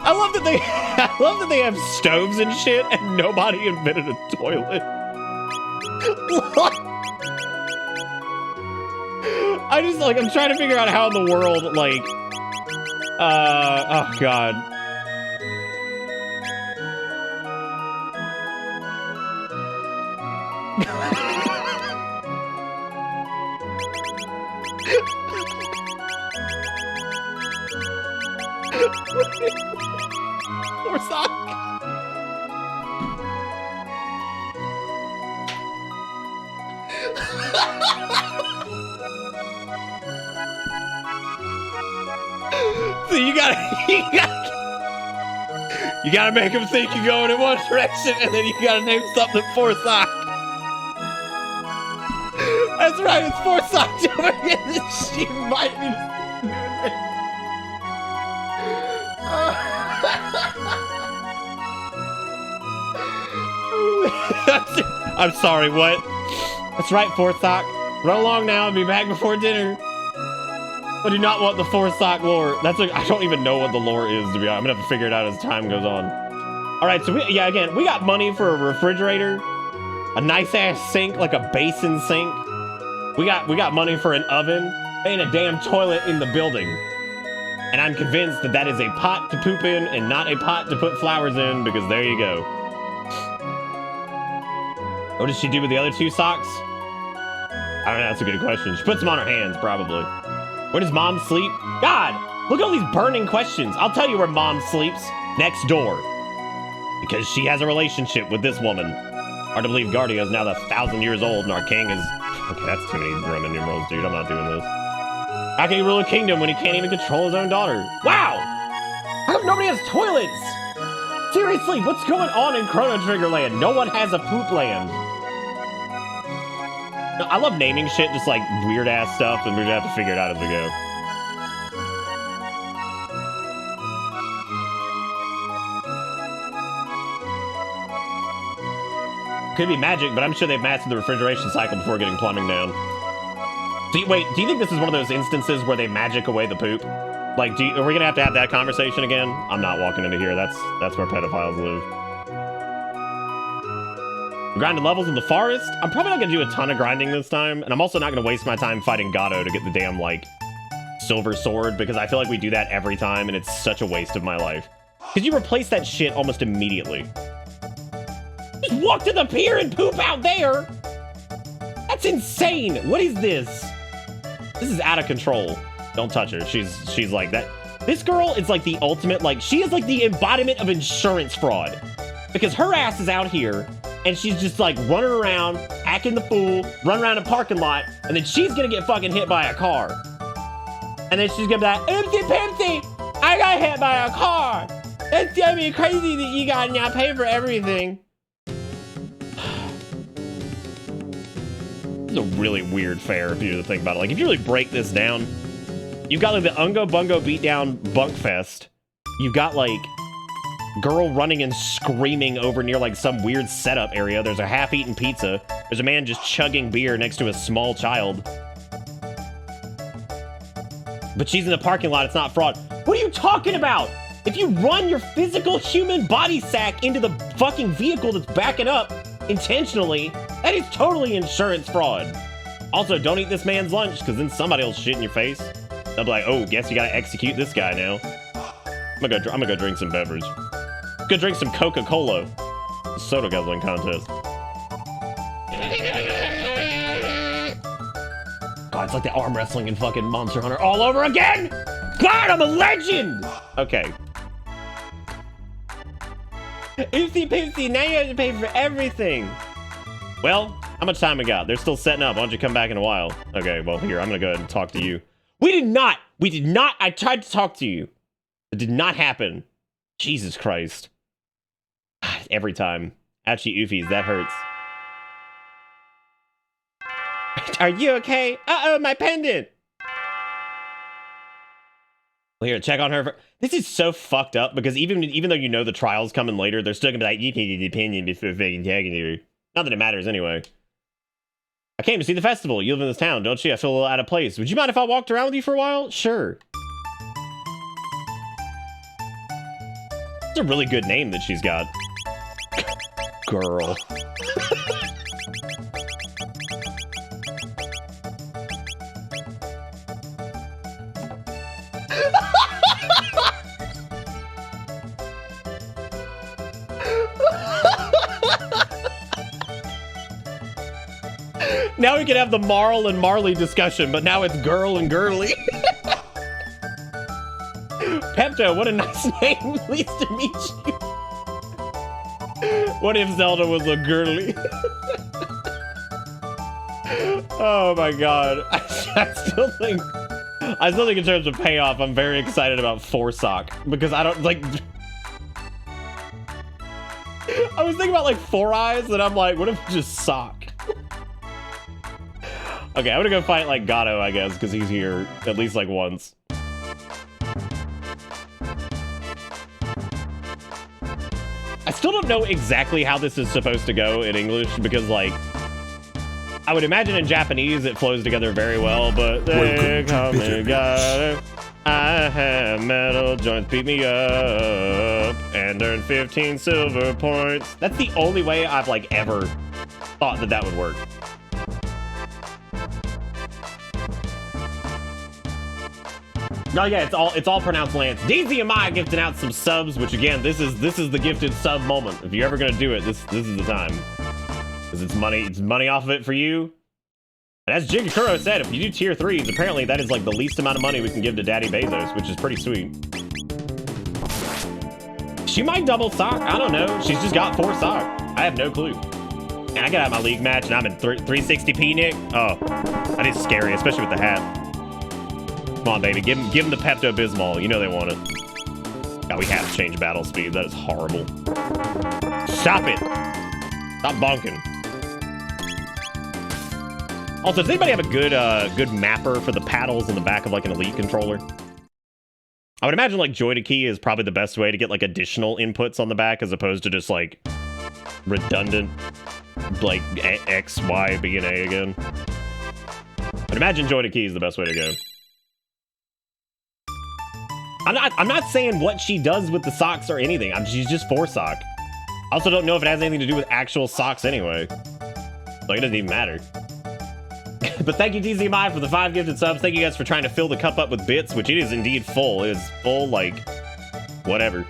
I love that they have stoves and shit and nobody invented a toilet. I'm trying to figure out how in the world, like, oh God. Poor sock. So you gotta make him think you're going in one direction, and then you gotta name something for sock. That's right, it's for sock. Don't forget that she might be. I'm sorry, what? That's right, Fourth Sock. Run along now and be back before dinner. I do not want the Fourth Sock lore. I don't even know what the lore is, to be honest. I'm gonna have to figure it out as time goes on. Alright, so again, we got money for a refrigerator, a nice ass sink, like a basin sink. We got money for an oven, and a damn toilet in the building. And I'm convinced that that is a pot to poop in and not a pot to put flowers in, because there you go. What does she do with the other two socks? I don't know, that's a good question. She puts them on her hands, probably. Where does Mom sleep? God, look at all these burning questions. I'll tell you where Mom sleeps. Next door. Because she has a relationship with this woman. Hard to believe Guardia is now 1,000 years old and our king is... Okay, that's too many Roman numerals, dude. I'm not doing this. How can he rule a kingdom when he can't even control his own daughter? Wow! How come nobody has toilets? Seriously, what's going on in Chrono Trigger Land? No one has a poop land. No, I love naming shit just like weird ass stuff, and we're gonna have to figure it out as we go. Could be magic, but I'm sure they've mastered the refrigeration cycle before getting plumbing down. Wait, do you think this is one of those instances where they magic away the poop? Like, are we gonna have to have that conversation again? I'm not walking into here. That's where pedophiles live. Grinding levels in the forest? I'm probably not gonna do a ton of grinding this time, and I'm also not gonna waste my time fighting Gato to get the damn, like, silver sword, because I feel like we do that every time, and it's such a waste of my life. Because you replace that shit almost immediately. Just walk to the pier and poop out there! That's insane! What is this? This is out of control. Don't touch her. She's like that. This girl is like the ultimate, like, she is like the embodiment of insurance fraud. Because her ass is out here, and she's just like running around, acting the fool, run around a parking lot, and then she's gonna get fucking hit by a car. And then she's gonna be like, oopsie poopsie, I got hit by a car. It's gonna be crazy that you got now pay for everything. This is a really weird fair if you think about it. Like, if you really break this down, you've got like the Ungo Bungo Beatdown Bunk Fest. You've got like girl running and screaming over near like some weird setup area. There's a half-eaten pizza. There's a man just chugging beer next to a small child. But she's in the parking lot, it's not fraud. What are you talking about? If you run your physical human body sack into the fucking vehicle that's backing up intentionally, that is totally insurance fraud. Also, don't eat this man's lunch, because then somebody will shit in your face. They'll be like, oh, guess you gotta execute this guy now. I'm gonna go drink some beverage. Go drink some Coca-Cola. Soda guzzling contest. God, it's like the arm wrestling in fucking Monster Hunter all over again! God, I'm a legend! Okay. Oopsie poopsie, now you have to pay for everything. Well, how much time we got? They're still setting up. Why don't you come back in a while? Okay, well, here, I'm gonna go ahead and talk to you. We did not, I tried to talk to you. It did not happen. Jesus Christ. Every time. Ouchie oofies, that hurts. Are you okay? Uh-oh, my pendant! Well, here, check on her. This is so fucked up, because even though you know the trial's coming later, they're still gonna be like, you can get the opinion before fucking tagging you. Not that it matters anyway. I came to see the festival. You live in this town, don't you? I feel a little out of place. Would you mind if I walked around with you for a while? Sure. It's a really good name that she's got. Girl. Now we can have the Marl and Marley discussion, but now it's girl and girly. Pepto, what a nice name. Pleased to meet you. What if Zelda was a girly? Oh my god. I still think in terms of payoff, I'm very excited about Forsock, because I don't like. I was thinking about like Four Eyes, and I'm like, what if just Sock? Okay, I'm gonna go fight like Gato, I guess, because he's here at least like once. I still don't know exactly how this is supposed to go in English, because like, I would imagine in Japanese it flows together very well, but they call me Gato. I have metal joints, beat me up, and earn 15 silver points. That's the only way I've like ever thought that would work. Oh yeah, it's all pronounced Lance. DZ and Maya gifting out some subs, which again, this is the gifted sub moment. If you're ever gonna do it, this is the time. Because it's money off of it for you. And as Jig Kuro said, if you do tier 3s, apparently that is like the least amount of money we can give to Daddy Bezos, which is pretty sweet. She might double sock, I don't know. She's just got 4 sock. I have no clue. And I got out my league match and I'm in 360p, Nick. Oh, that is scary, especially with the hat. Come on, baby. Give them the Pepto-Bismol. You know they want it. God, we have to change battle speed. That is horrible. Stop it. Stop bonking. Also, does anybody have a good mapper for the paddles in the back of like an Elite controller? I would imagine like Joy to Key is probably the best way to get like additional inputs on the back as opposed to just like redundant like X, Y, B, and A again. I'd imagine Joy to Key is the best way to go. I'm not saying what she does with the socks or anything. She's just 4 sock. I also don't know if it has anything to do with actual socks anyway. Like, it doesn't even matter. But thank you, DZMI, for the 5 gifted subs. Thank you guys for trying to fill the cup up with bits, which it is indeed full. It is full, like, whatever.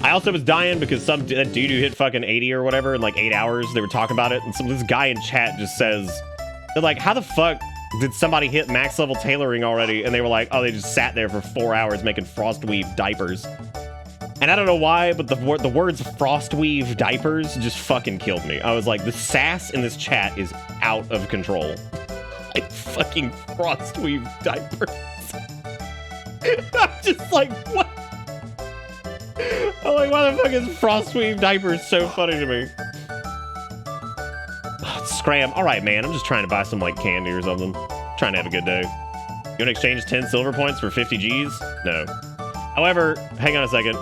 I also was dying because that dude who hit fucking 80 or whatever in like 8 hours, they were talking about it, and this guy in chat just says, they're like, how the fuck did somebody hit max level tailoring already? And they were like, oh, they just sat there for 4 hours making Frostweave diapers. And And I don't know why, but the words frostweave diapers just fucking killed me. I was like, the sass in this chat is out of control. Like fucking frostweave diapers. I'm just like, what? I'm like, why the fuck is frostweave diapers so funny to me? Scram. All right, man. I'm just trying to buy some like candy or something. Trying to have a good day. You want to exchange 10 silver points for 50 G's? No. However, hang on a second.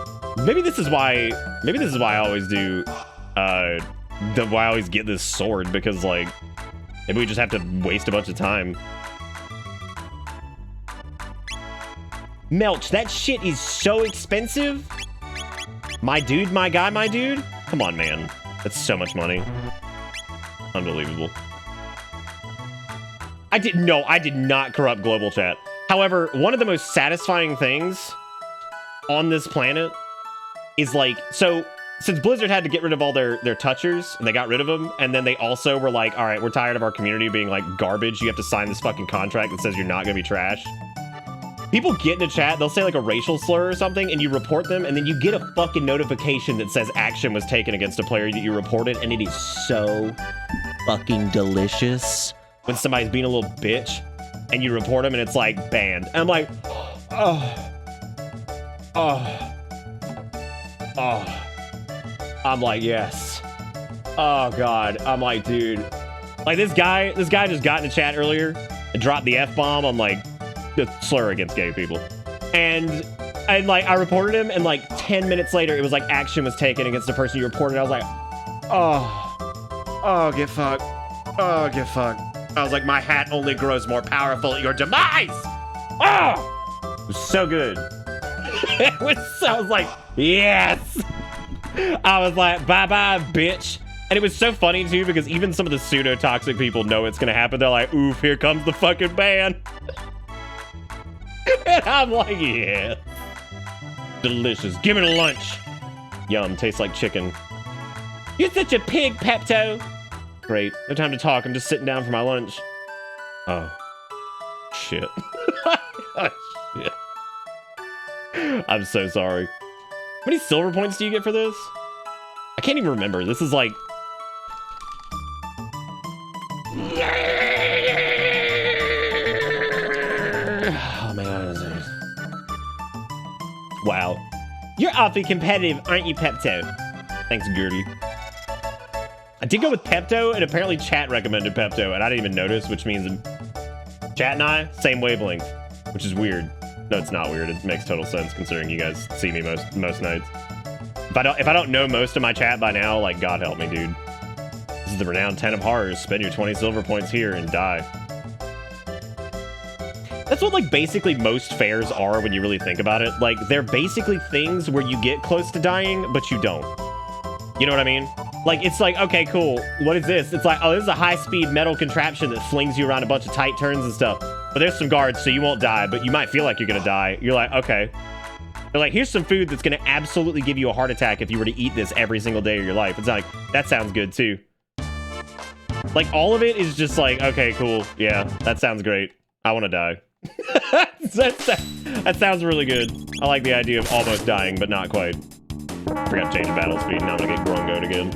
Maybe this is why I always do why I always get this sword, because like maybe we just have to waste a bunch of time. Melch, that shit is so expensive. My dude, my guy, my dude. Come on, man. That's so much money. Unbelievable. I did not corrupt global chat. However, one of the most satisfying things on this planet is like, so since Blizzard had to get rid of all their touchers, and they got rid of them, and then they also were like, all right, we're tired of our community being like garbage. You have to sign this fucking contract that says you're not gonna be trash. People get in a chat, they'll say like a racial slur or something, and you report them, and then you get a fucking notification that says action was taken against a player that you reported, and it is so fucking delicious when somebody's being a little bitch, and you report them, and it's like banned. And I'm like, I'm like, yes. Oh god. I'm like, dude. Like this guy just got in the chat earlier and dropped the F-bomb on like the slur against gay people. And like I reported him, and like 10 minutes later it was like action was taken against the person you reported. I was like, oh, get fucked. Oh, get fucked. I was like, my hat only grows more powerful at your demise. Oh, it was so good. I was like, yes. I was like, bye-bye, bitch. And it was so funny, too, because even some of the pseudo-toxic people know it's going to happen. They're like, oof, here comes the fucking ban. And I'm like, yeah. Delicious. Give me the lunch. Yum, tastes like chicken. You're such a pig, Pepto. Great. No time to talk. I'm just sitting down for my lunch. Oh. Shit. Oh, shit. I'm so sorry. How many silver points do you get for this? I can't even remember. This is like... Oh my god. Wow. You're awfully competitive, aren't you, Pepto? Thanks, Gertie. I did go with Pepto, and apparently chat recommended Pepto, and I didn't even notice, which means chat and I, same wavelength, which is weird. No, it's not weird. It makes total sense considering you guys see me most nights. If I don't know most of my chat by now, like, God help me, dude. This is the renowned 10 of horrors. Spend your 20 silver points here and die. That's what, like, basically most fairs are when you really think about it. Like, they're basically things where you get close to dying, but you don't. You know what I mean? Like, it's like, okay, cool. What is this? It's like, oh, this is a high-speed metal contraption that flings you around a bunch of tight turns and stuff. But there's some guards, so you won't die, but you might feel like you're gonna die. You're like, okay. They're like, here's some food that's gonna absolutely give you a heart attack if you were to eat this every single day of your life. It's like, that sounds good, too. Like, all of it is just like, okay, cool. Yeah, that sounds great. I want to die. that sounds really good. I like the idea of almost dying, but not quite. Forgot to change the battle speed. Now I'm gonna get Grungoed again.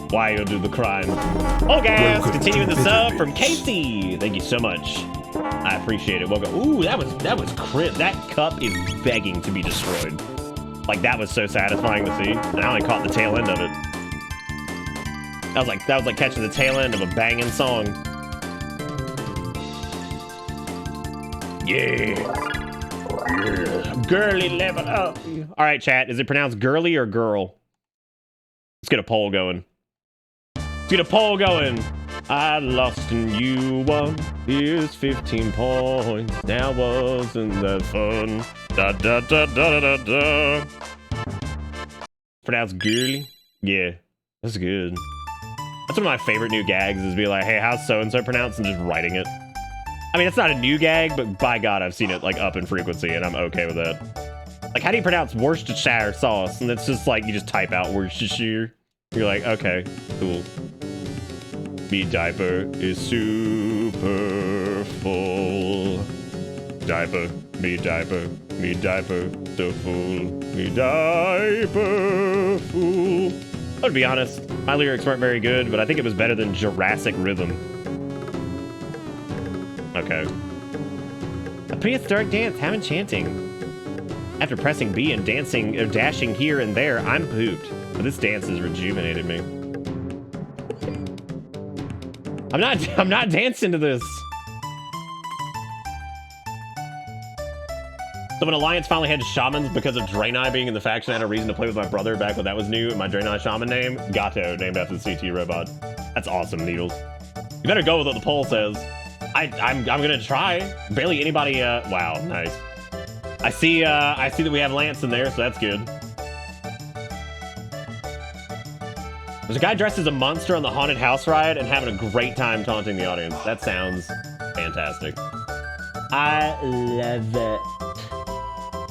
Why you'll do the crime? Oh, guys, continuing the sub from Casey. Thank you so much. I appreciate it. Welcome. Ooh, that was crit. That cup is begging to be destroyed. Like, that was so satisfying to see. And I only caught the tail end of it. That was like catching the tail end of a banging song. Yeah. Girly level up. All right, chat. Is it pronounced girly or girl? Let's get a poll going. Let's get a poll going. I lost and you won. Here's 15 points. Now wasn't that fun? Da da da da da da. Pronounced girly? Yeah, that's good. That's one of my favorite new gags is be like, hey, how's so-and-so pronounced? And just writing it. I mean, it's not a new gag, but by God, I've seen it like up in frequency and I'm okay with that. Like, how do you pronounce Worcestershire sauce? And it's just like, you just type out Worcestershire. You're like, okay, cool. Me diaper is super full. Diaper. Me diaper, the fool. Me diaper, fool. I'm gonna be honest, my lyrics weren't very good, but I think it was better than Jurassic Rhythm. Okay. A prehistoric dance, how enchanting. After pressing B and dancing or dashing here and there, I'm pooped. But this dance has rejuvenated me. I'm not dancing to this. So when Alliance finally had shamans because of Draenei being in the faction, I had a reason to play with my brother back when that was new. My Draenei shaman name, Gato, named after the CT robot. That's awesome, Needles. You better go with what the poll says. I'm gonna try. Barely anybody. Wow, nice. I see that we have Lance in there, so that's good. There's a guy dressed as a monster on the haunted house ride and having a great time taunting the audience. That sounds fantastic. I love it.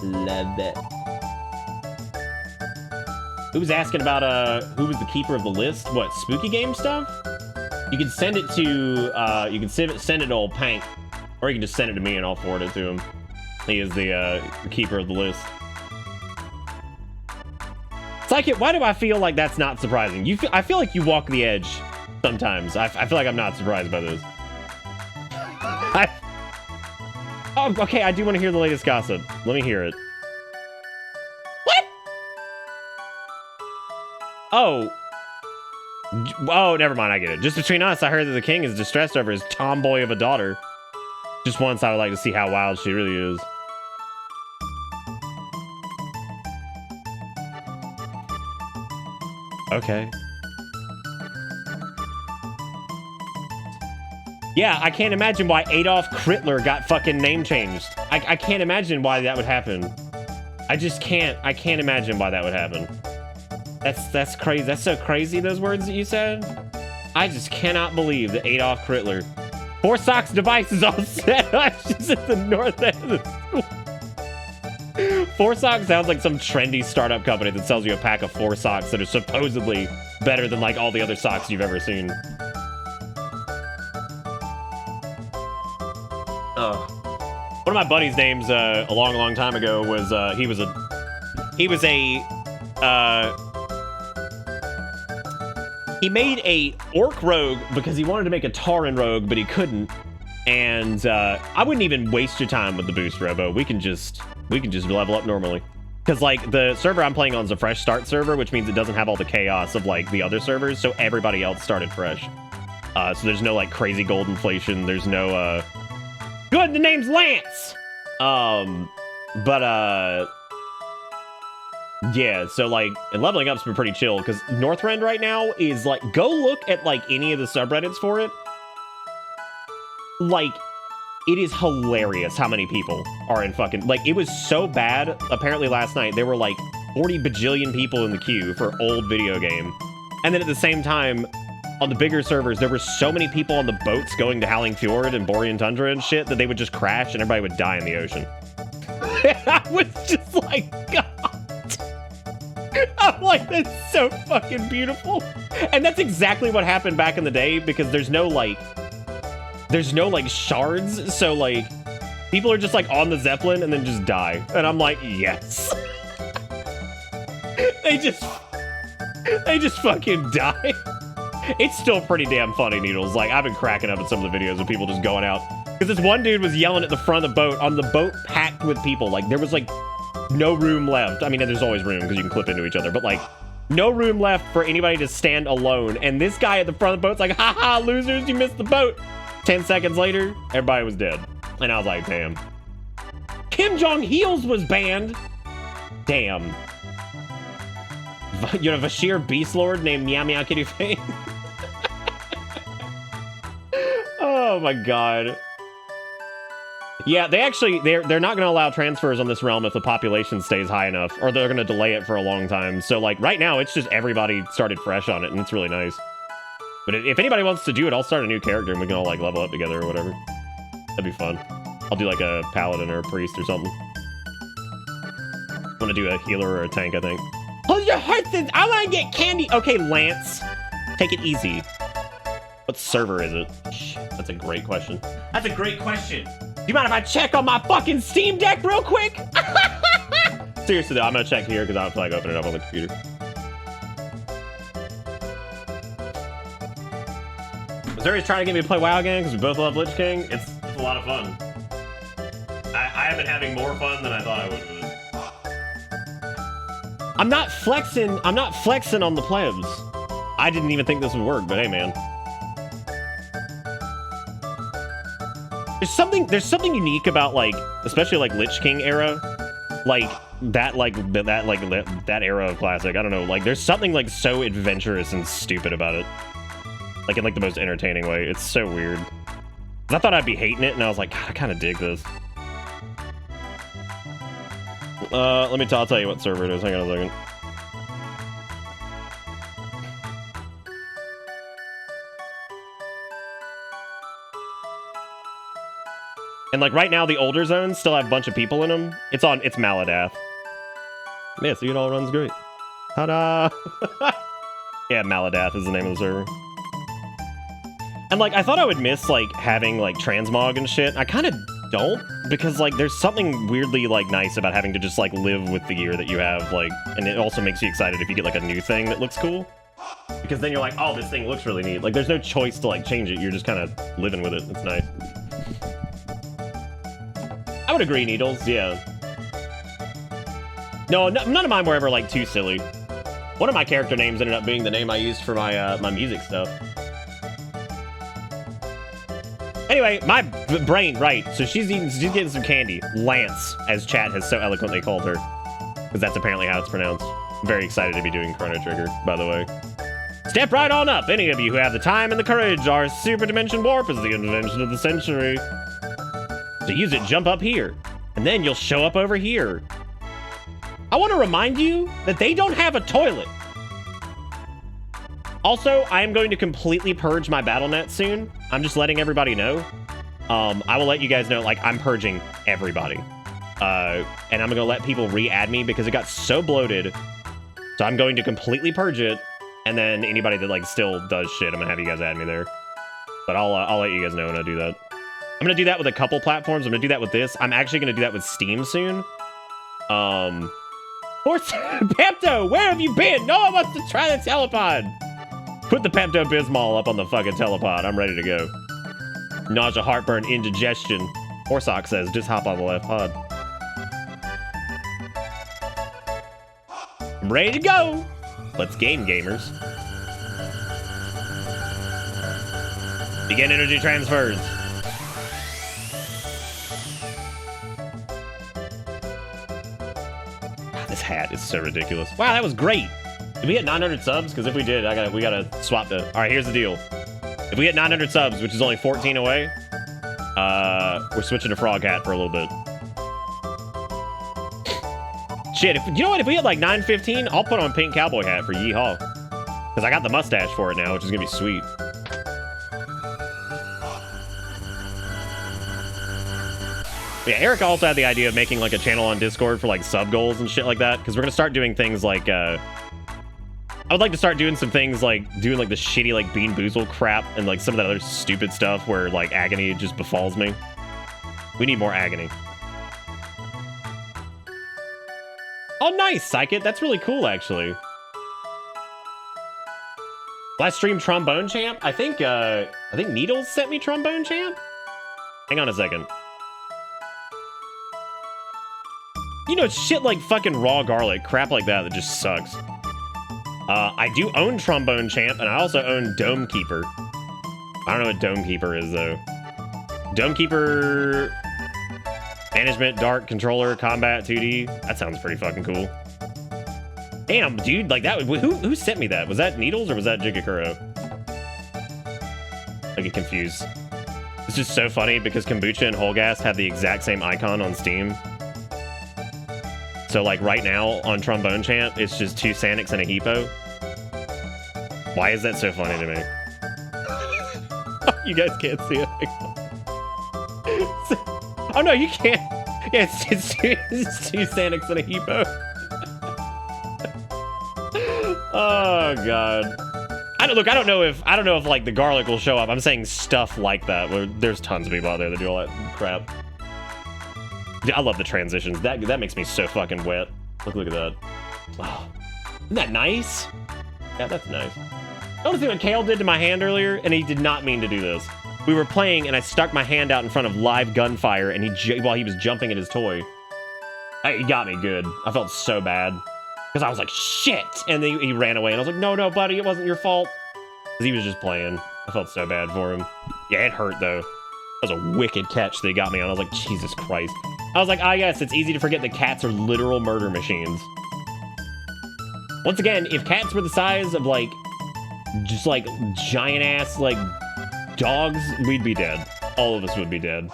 Love it. Who was asking about who was the keeper of the list? What, spooky game stuff? You can send it to you can send it to old Pank, or you can just send it to me and I'll forward it to him. He is the keeper of the list. Psychic, why do I feel like that's not surprising? I feel like you walk the edge sometimes. I feel like I'm not surprised by this. Oh, okay, I do want to hear the latest gossip. Let me hear it. What? Oh, never mind, I get it. Just between us, I heard that the king is distressed over his tomboy of a daughter. Just once, I would like to see how wild she really is. Okay. Yeah, I can't imagine why Adolf Krittler got fucking name changed. I can't imagine why that would happen. I just can't. I can't imagine why that would happen. That's crazy. That's so crazy, those words that you said. I just cannot believe that Adolf Krittler. Four Socks device is all set up. She's at the north end of the school. Four Socks sounds like some trendy startup company that sells you a pack of 4 socks that are supposedly better than like all the other socks you've ever seen. One of my buddies' names a long time ago was he was he made a orc rogue because he wanted to make a Tauren rogue, but he couldn't. And I wouldn't even waste your time with the boost, Robo. We can just level up normally. Because like the server I'm playing on is a fresh start server, which means it doesn't have all the chaos of like the other servers, so everybody else started fresh. So there's no like crazy gold inflation. There's no good, the name's Lance. Yeah, so like, and leveling up's been pretty chill because Northrend right now is like, go look at like any of the subreddits for it. Like, it is hilarious how many people are in fucking, like, it was so bad. Apparently last night there were like 40 bajillion people in the queue for old video game. And then at the same time, on the bigger servers, there were so many people on the boats going to Howling Fjord and Borean Tundra and shit that they would just crash and everybody would die in the ocean. I was just like, God. I'm like, that's so fucking beautiful. And that's exactly what happened back in the day because there's no like shards. So like people are just like on the Zeppelin and then just die. And I'm like, yes. They just fucking die. It's still pretty damn funny, Needles. Like, I've been cracking up at some of the videos of people just going out. Because this one dude was yelling at the front of the boat, on the boat packed with people. Like, there was, like, no room left. I mean, there's always room because you can clip into each other. But, like, no room left for anybody to stand alone. And this guy at the front of the boat's like, ha-ha, losers, you missed the boat. 10 seconds later, everybody was dead. And I was like, damn. Kim Jong-heels was banned. Damn. You know, Vashir Beast Lord named Meow Meow Kitty Fane. Oh my god. Yeah, they're not gonna allow transfers on this realm if the population stays high enough, or they're gonna delay it for a long time. So like right now, it's just everybody started fresh on it, and it's really nice. But if anybody wants to do it, I'll start a new character and we can all like level up together or whatever. That'd be fun. I'll do like a paladin or a priest or something. I want to do a healer or a tank, I think. Hold your hearts, I want to get candy. Okay, Lance, take it easy. What server is it? Shit, that's a great question. That's a great question. you mind if I check on my fucking Steam Deck real quick? Seriously though, I'm gonna check here because I don't feel like opening it up on the computer. Missouri's trying to get me to play WoW again because we both love Lich King. It's a lot of fun. I have been having more fun than I thought I would with it. I'm not flexing on the plebs. I didn't even think this would work, but hey man. There's something unique about like, especially like Lich King era, like that era of Classic. I don't know, like there's something like so adventurous and stupid about it. Like in like the most entertaining way. It's so weird. I thought I'd be hating it, and I was like, God, I kind of dig this. I'll tell you what server it is. Hang on a second. And like right now, the older zones still have a bunch of people in them. It's Maladath. Yeah, see, it all runs great. Ta-da! Yeah, Maladath is the name of the server. And like, I thought I would miss like having like transmog and shit. I kind of don't, because like there's something weirdly like nice about having to just like live with the gear that you have, like, and it also makes you excited if you get like a new thing that looks cool, because then you're like, oh, this thing looks really neat. Like there's no choice to like change it. You're just kind of living with it. It's nice. I would agree, Needles. Yeah. No, none of mine were ever like too silly. One of my character names ended up being the name I used for my my music stuff. Anyway, my brain, right. So she's getting some candy. Lance, as chat has so eloquently called her. Because that's apparently how it's pronounced. I'm very excited to be doing Chrono Trigger, by the way. Step right on up. Any of you who have the time and the courage. Our Super Dimension Warp is the invention of the century. To use it, jump up here. And then you'll show up over here. I want to remind you that they don't have a toilet. Also, I am going to completely purge my BattleNet soon. I'm just letting everybody know. I will let you guys know, like, I'm purging everybody. And I'm going to let people re-add me because it got so bloated. So I'm going to completely purge it. And then anybody that, like, still does shit, I'm going to have you guys add me there. But I'll let you guys know when I do that. I'm going to do that with a couple platforms. I'm going to do that with this. I'm actually going to do that with Steam soon. Pepto, where have you been? No one wants to try the telepod. Put the Pepto-Bismol up on the fucking telepod. I'm ready to go. Nausea, heartburn, indigestion. Horsock says, just hop on the left pod. I'm ready to go. Let's game, gamers. Begin energy transfers. God, this hat is so ridiculous. Wow, that was great. Did we hit 900 subs? Because if we did, we gotta swap the... All right, here's the deal. If we hit 900 subs, which is only 14 away, we're switching to Frog Hat for a little bit. Shit, you know what? If we hit like 915, I'll put on Pink Cowboy Hat for Yeehaw. Because I got the mustache for it now, which is gonna be sweet. But yeah, Eric also had the idea of making like a channel on Discord for like sub goals and shit like that. Because we're gonna start doing things like, I would like to start doing some things like doing like the shitty like Bean Boozle crap and like some of that other stupid stuff where like agony just befalls me. We need more agony. Oh, nice, Psychic. That's really cool, actually. Last stream Trombone Champ. I think Needles sent me Trombone Champ. Hang on a second. You know, shit like fucking raw garlic, crap like that just sucks. I do own Trombone Champ, and I also own Dome Keeper. I don't know what Dome Keeper is, though. Dome Keeper... Management, Dark, Controller, Combat, 2D. That sounds pretty fucking cool. Damn, dude, like that... Who sent me that? Was that Needles, or was that Jigakuro? I get confused. It's just so funny, because Kombucha and Holgast have the exact same icon on Steam. So, like, right now, on Trombone Champ, it's just 2 Sanix and a Hippo. Why is that so funny to me? You guys can't see it. Oh, no, you can't. Yeah, it's 2 Sanix and a Hippo. Oh, God. I don't know if, like, the garlic will show up. I'm saying stuff like that. Where there's tons of people out there that do all that crap. Dude, I love the transitions. That makes me so fucking wet. Look at that. Wow. Isn't that nice? Yeah, that's nice. Notice what Kale did to my hand earlier, and he did not mean to do this. We were playing, and I stuck my hand out in front of live gunfire, and while he was jumping at his toy. He got me good. I felt so bad. Because I was like, shit! And then he ran away, and I was like, no, buddy, it wasn't your fault. Because he was just playing. I felt so bad for him. Yeah, it hurt, though. That was a wicked catch that he got me on. I was like, Jesus Christ. I was like, yes, it's easy to forget that cats are literal murder machines. Once again, if cats were the size of, like, just, like, giant-ass, like, dogs, we'd be dead. All of us would be dead.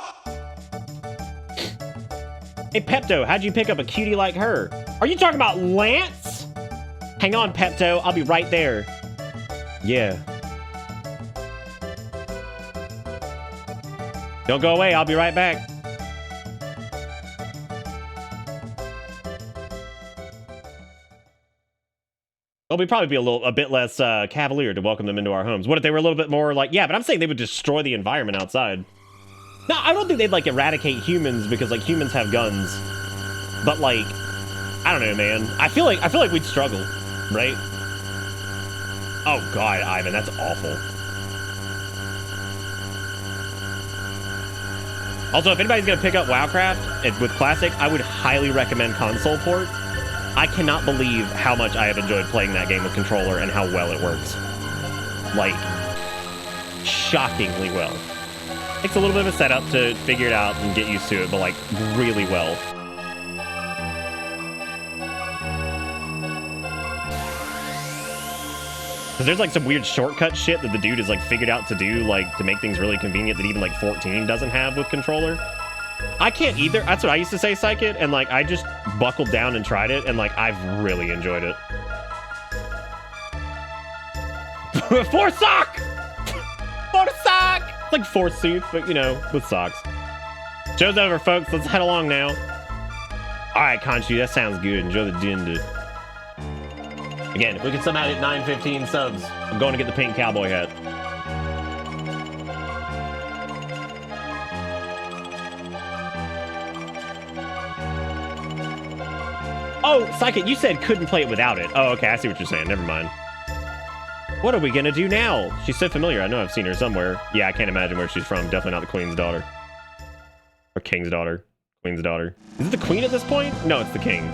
Hey, Pepto, how'd you pick up a cutie like her? Are you talking about Lance? Hang on, Pepto. I'll be right there. Yeah. Don't go away. I'll be right back. Well, we'd probably be a bit less cavalier to welcome them into our homes. What if they were a little bit more like, yeah, but I'm saying they would destroy the environment outside. No, I don't think they'd like eradicate humans because like humans have guns. But like, I don't know, man. I feel like we'd struggle, right? Oh God, Ivan, that's awful. Also, if anybody's gonna pick up WoWcraft with Classic, I would highly recommend console port. I cannot believe how much I have enjoyed playing that game with controller and how well it works. Like, shockingly well. Takes a little bit of a setup to figure it out and get used to it, but like, really well. Because there's like some weird shortcut shit that the dude has like figured out to do, like to make things really convenient that even like 14 doesn't have with controller. I can't either. That's what I used to say, Psychit, and like I just buckled down and tried it, and like I've really enjoyed it. Force sock! Force sock! It's like forsooth, but you know, with socks. Show's over, folks. Let's head along now. All right, Conchu, that sounds good. Enjoy the dinner. Again, if we can somehow hit 915 subs, I'm going to get the pink cowboy hat. Oh, Psychic, you said couldn't play it without it. Oh, okay, I see what you're saying. Never mind. What are we gonna do now? She's so familiar. I know I've seen her somewhere. Yeah, I can't imagine where she's from. Definitely not the Queen's daughter. Or King's daughter. Queen's daughter. Is it the Queen at this point? No, it's the King.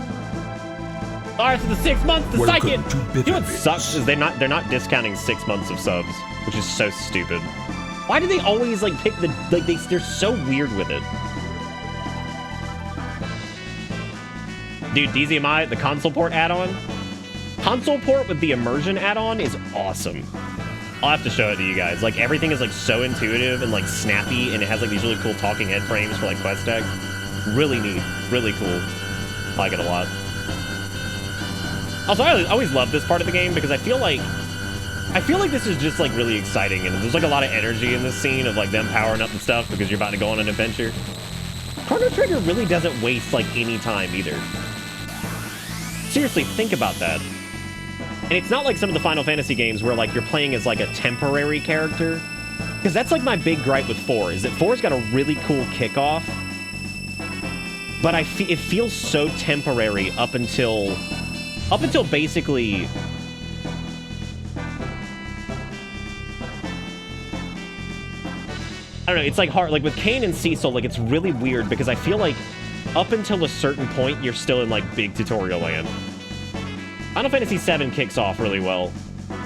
All right, so the 6 months to Psychic. You know what sucks is they're not discounting 6 months of subs, which is so stupid. Why do they always like pick the they're so weird with it? Dude, DZMI, the console port add-on. Console port with the immersion add-on is awesome. I'll have to show it to you guys. Like everything is like so intuitive and like snappy, and it has like these really cool talking head frames for like quest tech. Really neat, really cool. I like it a lot. Also, I always love this part of the game because I feel like this is just like really exciting, and there's like a lot of energy in this scene of like them powering up and stuff because you're about to go on an adventure. Chrono Trigger really doesn't waste like any time either. Seriously, think about that. And it's not like some of the Final Fantasy games where like you're playing as like a temporary character. Because that's like my big gripe with 4, is that 4's got a really cool kickoff. But it feels so temporary up until basically... I don't know, it's like hard, like with Kain and Cecil, like it's really weird because I feel like up until a certain point, you're still in like big tutorial land. Final Fantasy VII kicks off really well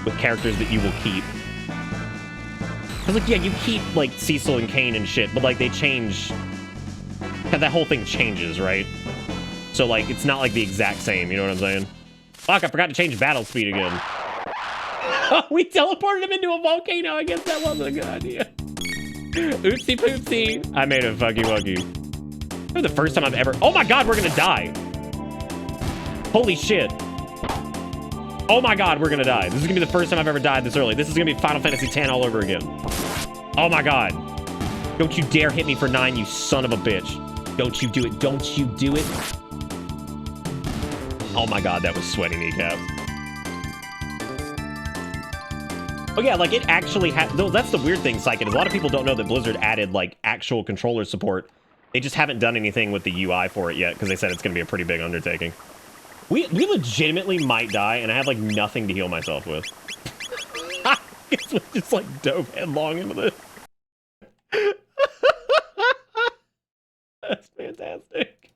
with characters that you will keep. Cause like, yeah, you keep like Cecil and Kain and shit, but like they change, that whole thing changes, right? So like, it's not like the exact same, you know what I'm saying? Fuck, I forgot to change battle speed again. Oh, we teleported him into a volcano. I guess that wasn't a good idea. Oopsie poopsie. I made a fucky wucky. This is the first time I've ever... Oh my God, we're gonna die. Holy shit. Oh my God, we're gonna die. This is gonna be the first time I've ever died this early. This is gonna be Final Fantasy X all over again. Oh my God. Don't you dare hit me for 9, you son of a bitch. Don't you do it. Don't you do it. Oh my God, that was sweaty kneecap. Oh yeah, like it actually had... That's the weird thing, Psychic, is a lot of people don't know that Blizzard added like actual controller support They just haven't done anything with the UI for it yet because they said it's going to be a pretty big undertaking. We legitimately might die, and I have like nothing to heal myself with. I guess we just like dove headlong into this. That's fantastic.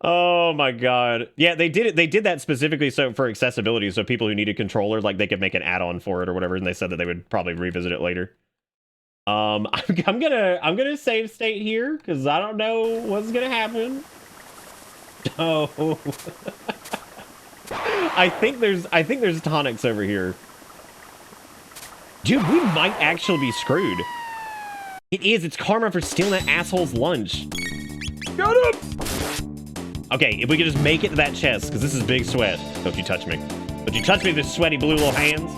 Oh my god. Yeah, they did it. They did that specifically so for accessibility, so people who need a controller, like they could make an add-on for it or whatever, and they said that they would probably revisit it later. I'm gonna save state here because I don't know what's gonna happen. Oh. I think there's tonics over here. Dude, we might actually be screwed. It is. It's karma for stealing that asshole's lunch. Got him! Okay, if we could just make it to that chest, because this is big sweat. Don't you touch me. Don't you touch me with sweaty blue little hands.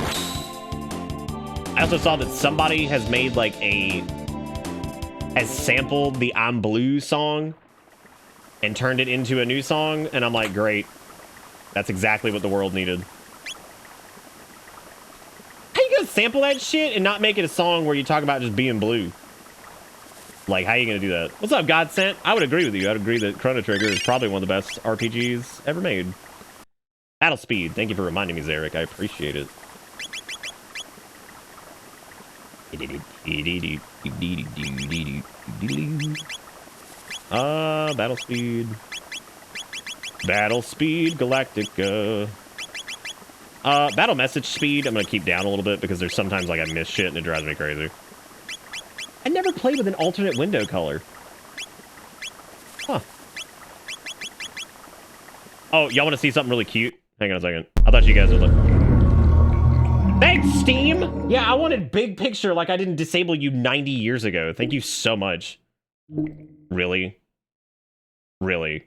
I also saw that somebody has made like has sampled the I'm Blue song and turned it into a new song, and I'm like, great. That's exactly what the world needed. How you gonna sample that shit and not make it a song where you talk about just being blue? Like, how are you gonna do that? What's up, Godsent? I would agree with you. I'd agree that Chrono Trigger is probably one of the best RPGs ever made. Battle Speed. Thank you for reminding me, Zarek. I appreciate it. Battle Speed. Battle Speed Galactica. Battle Message Speed, I'm gonna keep down a little bit because there's sometimes like I miss shit and it drives me crazy. I never played with an alternate window color. Huh. Oh, y'all want to see something really cute? Hang on a second. I thought you guys would look. Thanks, Steam! Yeah, I wanted big picture like I didn't disable you 90 years ago. Thank you so much. Really? Really?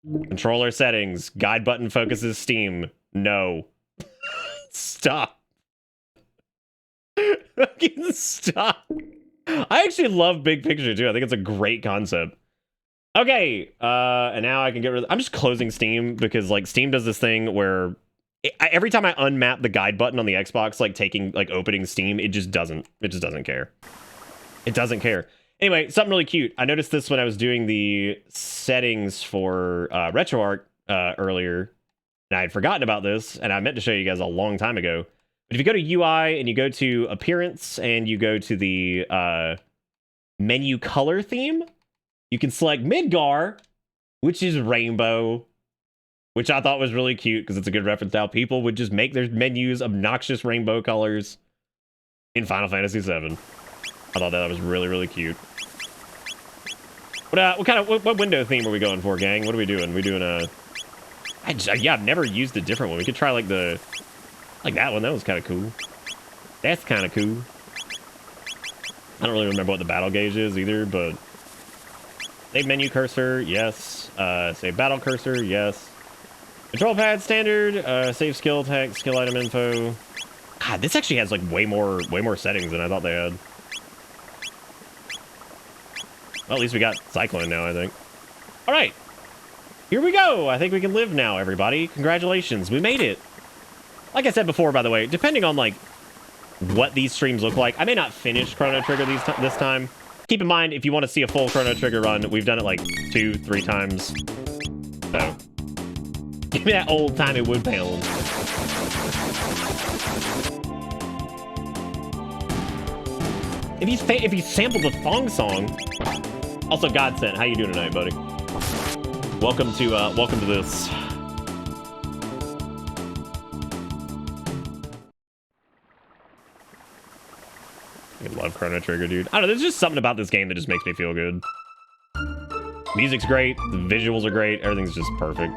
Controller settings. Guide button focuses Steam. No. Stop. Fucking stop. I actually love big picture too. I think it's a great concept. Okay, and now I can get rid of... I'm just closing Steam because like Steam does this thing where every time I unmap the guide button on the Xbox, like opening Steam, it just doesn't care. It doesn't care. Anyway, something really cute. I noticed this when I was doing the settings for RetroArch earlier, and I had forgotten about this, and I meant to show you guys a long time ago. But if you go to UI and you go to Appearance and you go to the menu color theme, you can select Midgar, which is rainbow, which I thought was really cute because it's a good reference to how people would just make their menus obnoxious rainbow colors in Final Fantasy VII. I thought that was really, really cute. What window theme are we going for, gang? What are we doing? We doing a... yeah, I've never used a different one. We could try like the... Like that one. That was kind of cool. That's kind of cool. I don't really remember what the battle gauge is either, but... Save menu cursor, yes. Save battle cursor, yes. Control pad standard, save skill text, skill item info. God, this actually has like way more settings than I thought they had. Well, at least we got Cyclone now, I think. All right. Here we go. I think we can live now, everybody. Congratulations. We made it. Like I said before, by the way, depending on like what these streams look like, I may not finish Chrono Trigger this time. Keep in mind, if you want to see a full Chrono Trigger run, we've done it like 2-3 times. So, give me that old-timey wood paneling. If he sampled the Thong song. Also, Godsent, how you doing tonight, buddy? Welcome to this. I love Chrono Trigger, dude. I don't know, there's just something about this game that just makes me feel good. Music's great, the visuals are great, everything's just perfect.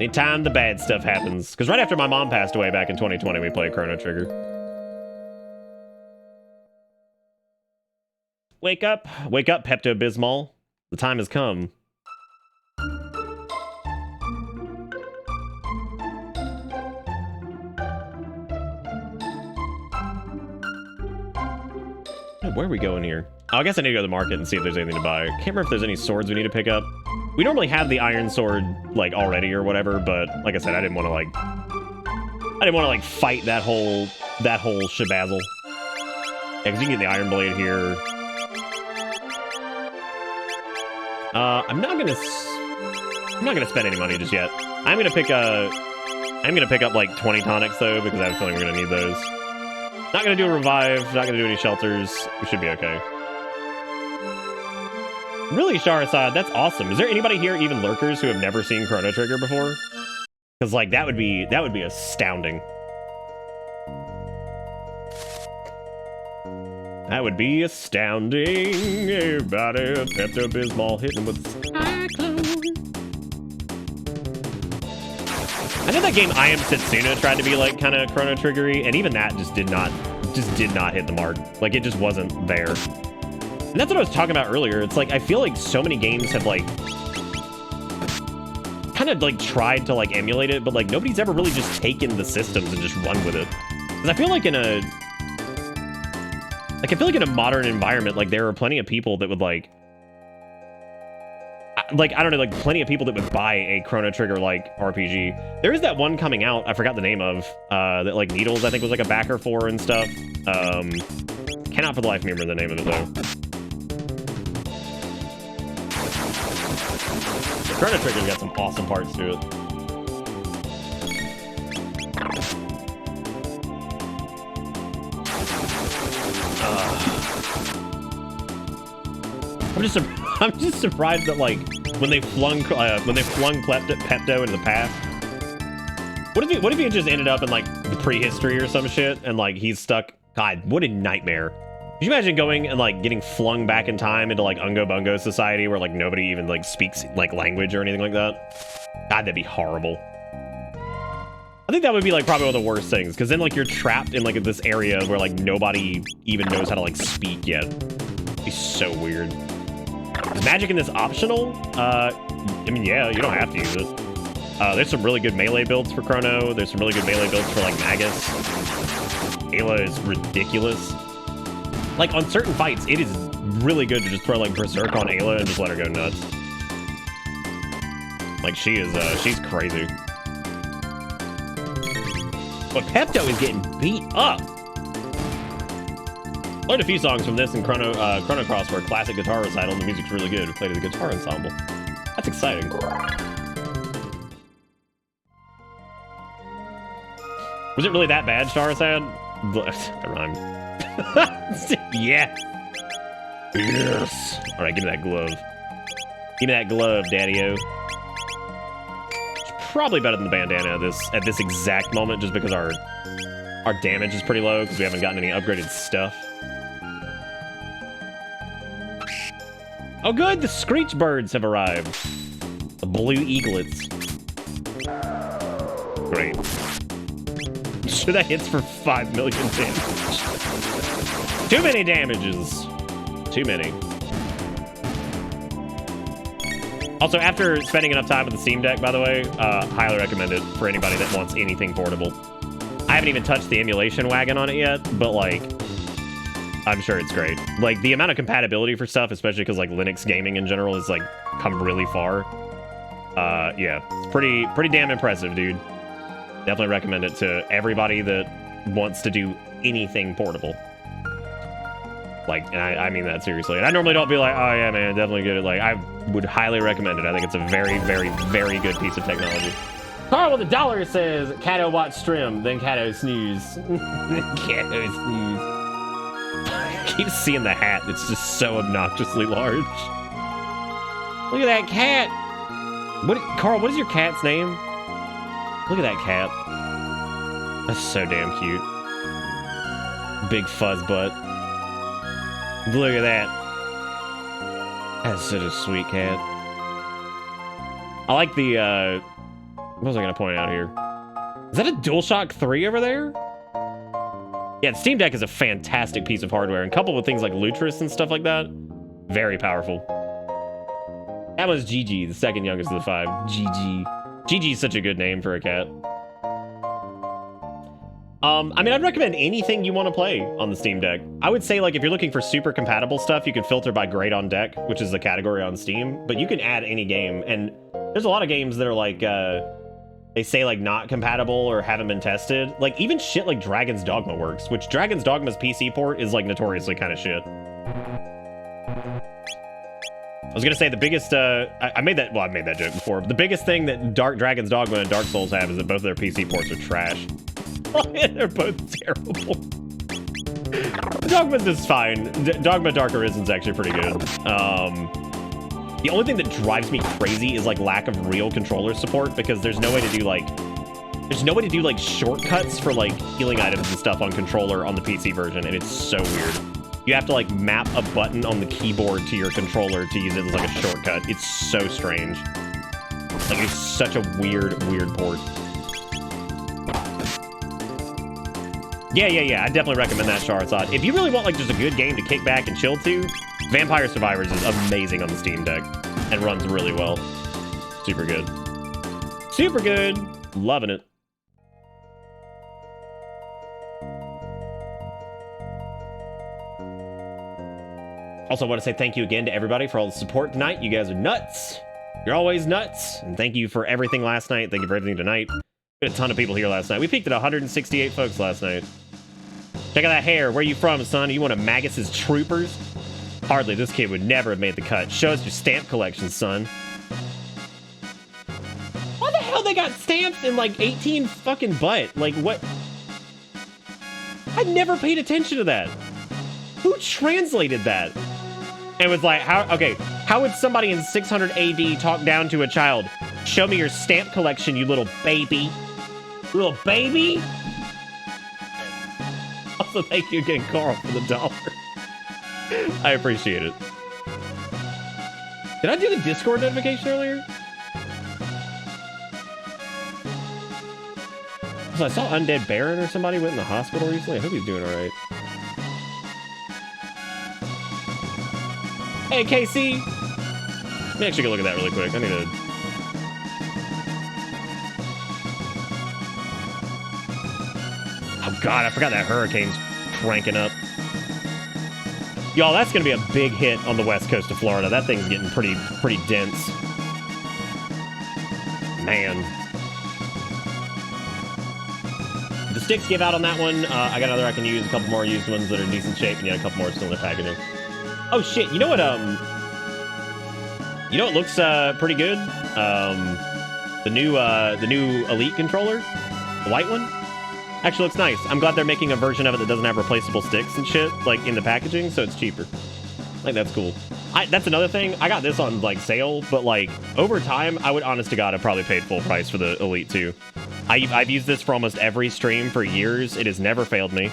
Anytime the bad stuff happens, because right after my mom passed away back in 2020, we played Chrono Trigger. Wake up, Pepto-Bismol. The time has come. Where are we going here? Oh, I guess I need to go to the market and see if there's anything to buy. Can't remember if there's any swords we need to pick up. We normally have the iron sword, like, already or whatever, but like I said, I didn't want to, like, fight that whole shabazzle. Yeah, because you can get the iron blade here. I'm not gonna spend any money just yet. I'm gonna pick up like 20 tonics though, because I have a feeling we're gonna need those. Not gonna do a revive, not gonna do any shelters. We should be okay. Really, Charizard, that's awesome. Is there anybody here, even lurkers, who have never seen Chrono Trigger before? Because like that would be astounding. That would be astounding. Everybody, Pepto-Bismol hitting with the cyclone. I know that game I Am Setsuna tried to be like kind of Chrono Triggery, and even that just did not hit the mark. Like it just wasn't there. And that's what I was talking about earlier. It's like I feel like so many games have like kind of like tried to like emulate it, but like nobody's ever really just taken the systems and just run with it. Because I feel like in a modern environment, like there are plenty of people that would like I don't know, like plenty of people that would buy a Chrono Trigger like RPG. There is that one coming out, I forgot the name of, that like Needles I think was like a backer for and stuff. Cannot for the life of me remember the name of it though. Chrono Trigger's got some awesome parts to it. I'm just surprised that like when they flung Pepto into the past. What if he had just ended up in like the prehistory or some shit and like he's stuck? God, what a nightmare! Could you imagine going and like getting flung back in time into like Ungo Bungo society where like nobody even like speaks like language or anything like that? God, that'd be horrible. I think that would be like probably one of the worst things, because then like you're trapped in like this area where like nobody even knows how to like speak yet. It'd be so weird. Is magic in this optional? I mean, yeah, you don't have to use it. There's some really good melee builds for Chrono. There's some really good melee builds for like Magus. Ayla is ridiculous. Like on certain fights, it is really good to just throw like Berserk on Ayla and just let her go nuts. Like she's crazy. But Pepto is getting beat up. Learned a few songs from this in Chrono Cross for a classic guitar recital, and the music's really good. We played at the guitar ensemble. That's exciting. Was it really that bad, Charizard? That rhymed. Yeah. Yes. All right, give me that glove. Give me that glove, Daddy-O. It's probably better than the bandana at this exact moment, just because our damage is pretty low because we haven't gotten any upgraded stuff. Oh, good. The Screech Birds have arrived. The blue eaglets. Great. Sure, that hits for 5 million damage. Too many damages. Too many. Also, after spending enough time with the Steam Deck, by the way, highly recommend it for anybody that wants anything portable. I haven't even touched the emulation wagon on it yet, but like, I'm sure it's great. Like the amount of compatibility for stuff, especially because like Linux gaming in general has like come really far. Yeah, it's pretty damn impressive, dude. Definitely recommend it to everybody that wants to do anything portable. Like, and I mean that seriously. And I normally don't be like, oh yeah, man, definitely get it. Like, I would highly recommend it. I think it's a very, very, very good piece of technology. Carl with $1 says, Cato watch stream, then Cato snooze. Cato snooze. I keep seeing the hat. It's just so obnoxiously large. Look at that cat. Carl, what is your cat's name? Look at that cat. That's so damn cute. Big fuzz butt. Look at that. That's such a sweet cat. I like the, what was I going to point out here? Is that a DualShock 3 over there? Yeah, the Steam Deck is a fantastic piece of hardware, and coupled with things like Lutris and stuff like that, very powerful. That was Gigi, the second youngest of the 5. Gigi. Gigi is such a good name for a cat. I mean, I'd recommend anything you want to play on the Steam Deck. I would say, like, if you're looking for super compatible stuff, you can filter by Great on Deck, which is the category on Steam, but you can add any game, and there's a lot of games that are like, they say like not compatible or haven't been tested. Like even shit like Dragon's Dogma works, which Dragon's Dogma's PC port is like notoriously kind of shit. was gonna say the biggest, I made that, well, I made that joke before, but the biggest thing that Dragon's Dogma and Dark Souls have is that both of their PC ports are trash. They're both terrible. Dogma's is fine. Dogma Dark Origin's actually pretty good. The only thing that drives me crazy is like lack of real controller support, because there's no way to do like shortcuts for like healing items and stuff on controller on the PC version, and it's so weird. You have to like map a button on the keyboard to your controller to use it as like a shortcut. It's so strange. Like, it's such a weird port. Yeah. I definitely recommend that, Charizard. If you really want like just a good game to kick back and chill to, Vampire Survivors is amazing on the Steam Deck and runs really well. Super good. Super good. Loving it. Also, I want to say thank you again to everybody for all the support tonight. You guys are nuts. You're always nuts. And thank you for everything last night. Thank you for everything tonight. We had a ton of people here last night. We peaked at 168 folks last night. Check out that hair. Where you from, son? Are you one of Magus's troopers? Hardly. This kid would never have made the cut. Show us your stamp collection, son. Why the hell they got stamps in like 18 fucking butt? Like what? I never paid attention to that. Who translated that? And was like, how would somebody in 600 AD talk down to a child? Show me your stamp collection, you little baby. Little baby? Also, thank you again, Carl, for the $1. I appreciate it. Did I do the Discord notification earlier? So I saw Undead Baron or somebody went in the hospital recently. I hope he's doing all right. Hey, KC. Let me actually go look at that really quick. I need to... Oh, God, I forgot that hurricane's cranking up. Y'all, that's going to be a big hit on the west coast of Florida. That thing's getting pretty dense. Man. The sticks give out on that one. I got another I can use. A couple more used ones that are in decent shape, and yeah, a couple more still in the packaging. Oh shit! You know what? It looks pretty good. The new Elite controller, the white one, actually looks nice. I'm glad they're making a version of it that doesn't have replaceable sticks and shit like in the packaging, so it's cheaper. I think that's cool. That's another thing. I got this on like sale, but like over time, I would honest to God have probably paid full price for the Elite 2. I've used this for almost every stream for years. It has never failed me.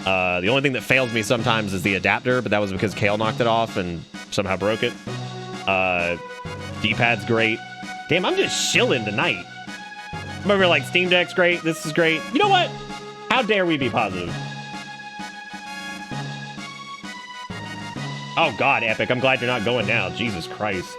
The only thing that fails me sometimes is the adapter, but that was because Kale knocked it off and somehow broke it. D-pad's great. Damn, I'm just chilling tonight. I'm over here like Steam Deck's great. This is great. You know what? How dare we be positive? Oh God, Epic. I'm glad you're not going now. Jesus Christ.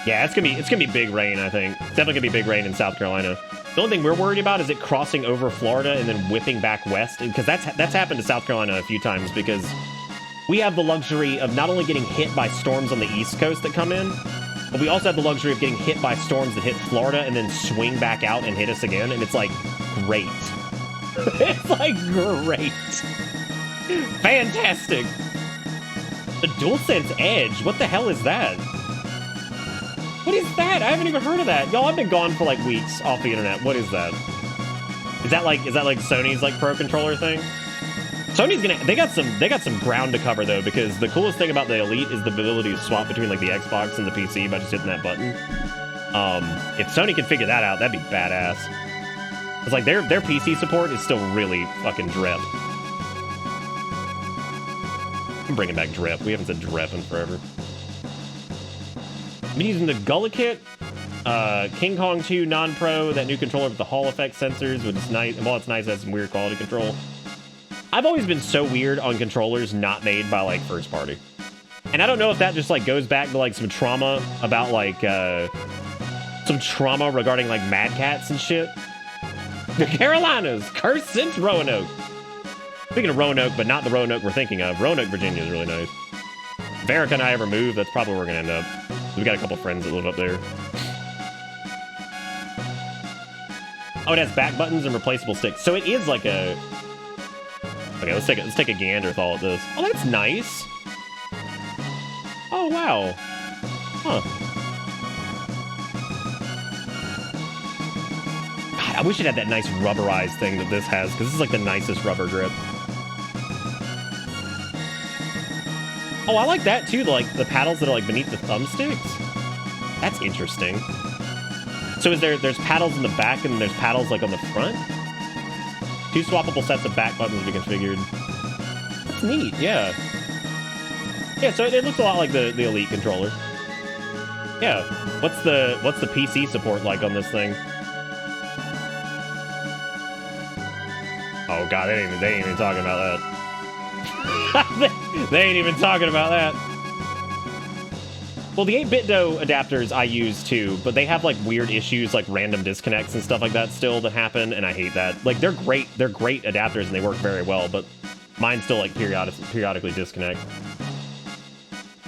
Yeah, it's gonna be big rain, I think. It's definitely gonna be big rain in South Carolina. The only thing we're worried about is it crossing over Florida and then whipping back west, because that's happened to South Carolina a few times, because we have the luxury of not only getting hit by storms on the East Coast that come in, but we also have the luxury of getting hit by storms that hit Florida and then swing back out and hit us again, and it's like, great. It's like, great. Fantastic. The DualSense Edge, what the hell is that? What is that? I haven't even heard of that. Y'all, I've been gone for like weeks off the internet. What is that? Is that like Sony's like pro controller thing? Sony's they got some ground to cover though, because the coolest thing about the Elite is the ability to swap between like the Xbox and the PC by just hitting that button. If Sony can figure that out, that'd be badass. It's like their PC support is still really fucking drip. I'm bringing back drip. We haven't said drip in forever. I've been using the Gullah Kit, King Kong 2 non-pro, that new controller with the Hall effect sensors, which is nice. And while it's nice, it has some weird quality control. I've always been so weird on controllers not made by like first party. And I don't know if that just like goes back to like some trauma about like, some trauma regarding like Mad Cats and shit. The Carolinas, cursed since Roanoke. Speaking of Roanoke, but not the Roanoke we're thinking of, Roanoke, Virginia is really nice. If Erica and I ever move, that's probably where we're gonna end up. We got a couple friends that live up there. Oh, it has back buttons and replaceable sticks. So it is like a... Okay, let's take a gander with all of this. Oh, that's nice. Oh, wow. Huh. God, I wish it had that nice rubberized thing that this has, because this is like the nicest rubber grip. Oh, I like that too, like the paddles that are like beneath the thumbsticks. That's interesting. So there's paddles in the back and there's paddles like on the front? 2 swappable sets of back buttons to be configured. That's neat, yeah. Yeah, so it looks a lot like the Elite controller. Yeah. What's the PC support like on this thing? Oh god, they ain't even talking about that. they ain't even talking about that. Well, the 8BitDo adapters I use too, but they have like weird issues like random disconnects and stuff like that still that happen, and I hate that. Like they're great adapters and they work very well, but mine still like periodically disconnect.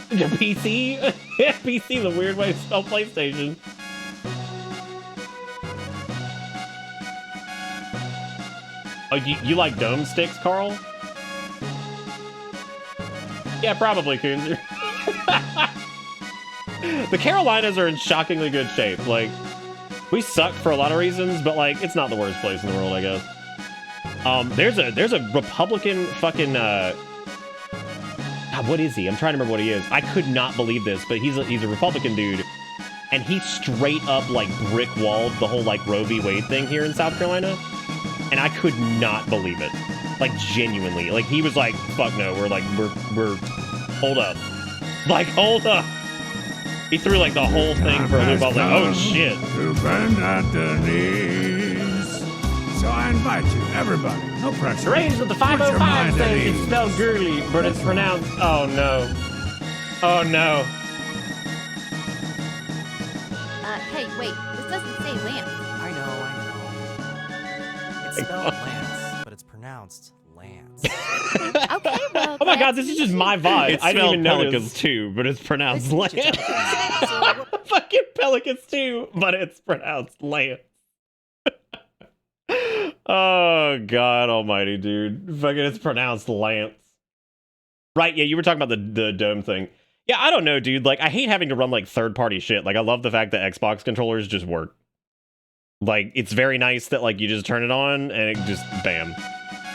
The PC? PC, the weird way to spell PlayStation. Oh, you like dome sticks, Carl? Yeah, probably, Coonzer. The Carolinas are in shockingly good shape. Like, we suck for a lot of reasons, but like, it's not the worst place in the world, I guess. There's a Republican fucking God, what is he? I'm trying to remember what he is. I could not believe this, but he's a Republican dude, and he straight up like brick walled the whole like Roe v. Wade thing here in South Carolina, and I could not believe it. Like genuinely, like he was like, "Fuck no, we're hold up, like hold up." He threw like the whole thing for a loop. I was like, "Oh shit!" To bend at the knees. So I invite you, everybody, no pressure. Raised with the 505 says it's spelled girly, but it's pronounced. Oh no! Oh no! Hey, wait. This doesn't say Lance. I know. It's spelled Lance, but it's pronounced Lance. Okay, well. Oh my god, this is just my vibe. It's I didn't even know Pelicans too, but it's pronounced Nice Lance. to meet you, Pelicans. Fucking Pelicans too, but it's pronounced Lance. Oh god almighty, dude. Fucking it's pronounced Lance. Right, yeah, you were talking about the dome thing. Yeah, I don't know, dude. Like, I hate having to run like third-party shit. Like, I love the fact that Xbox controllers just work. Like, it's very nice that like you just turn it on and it just bam.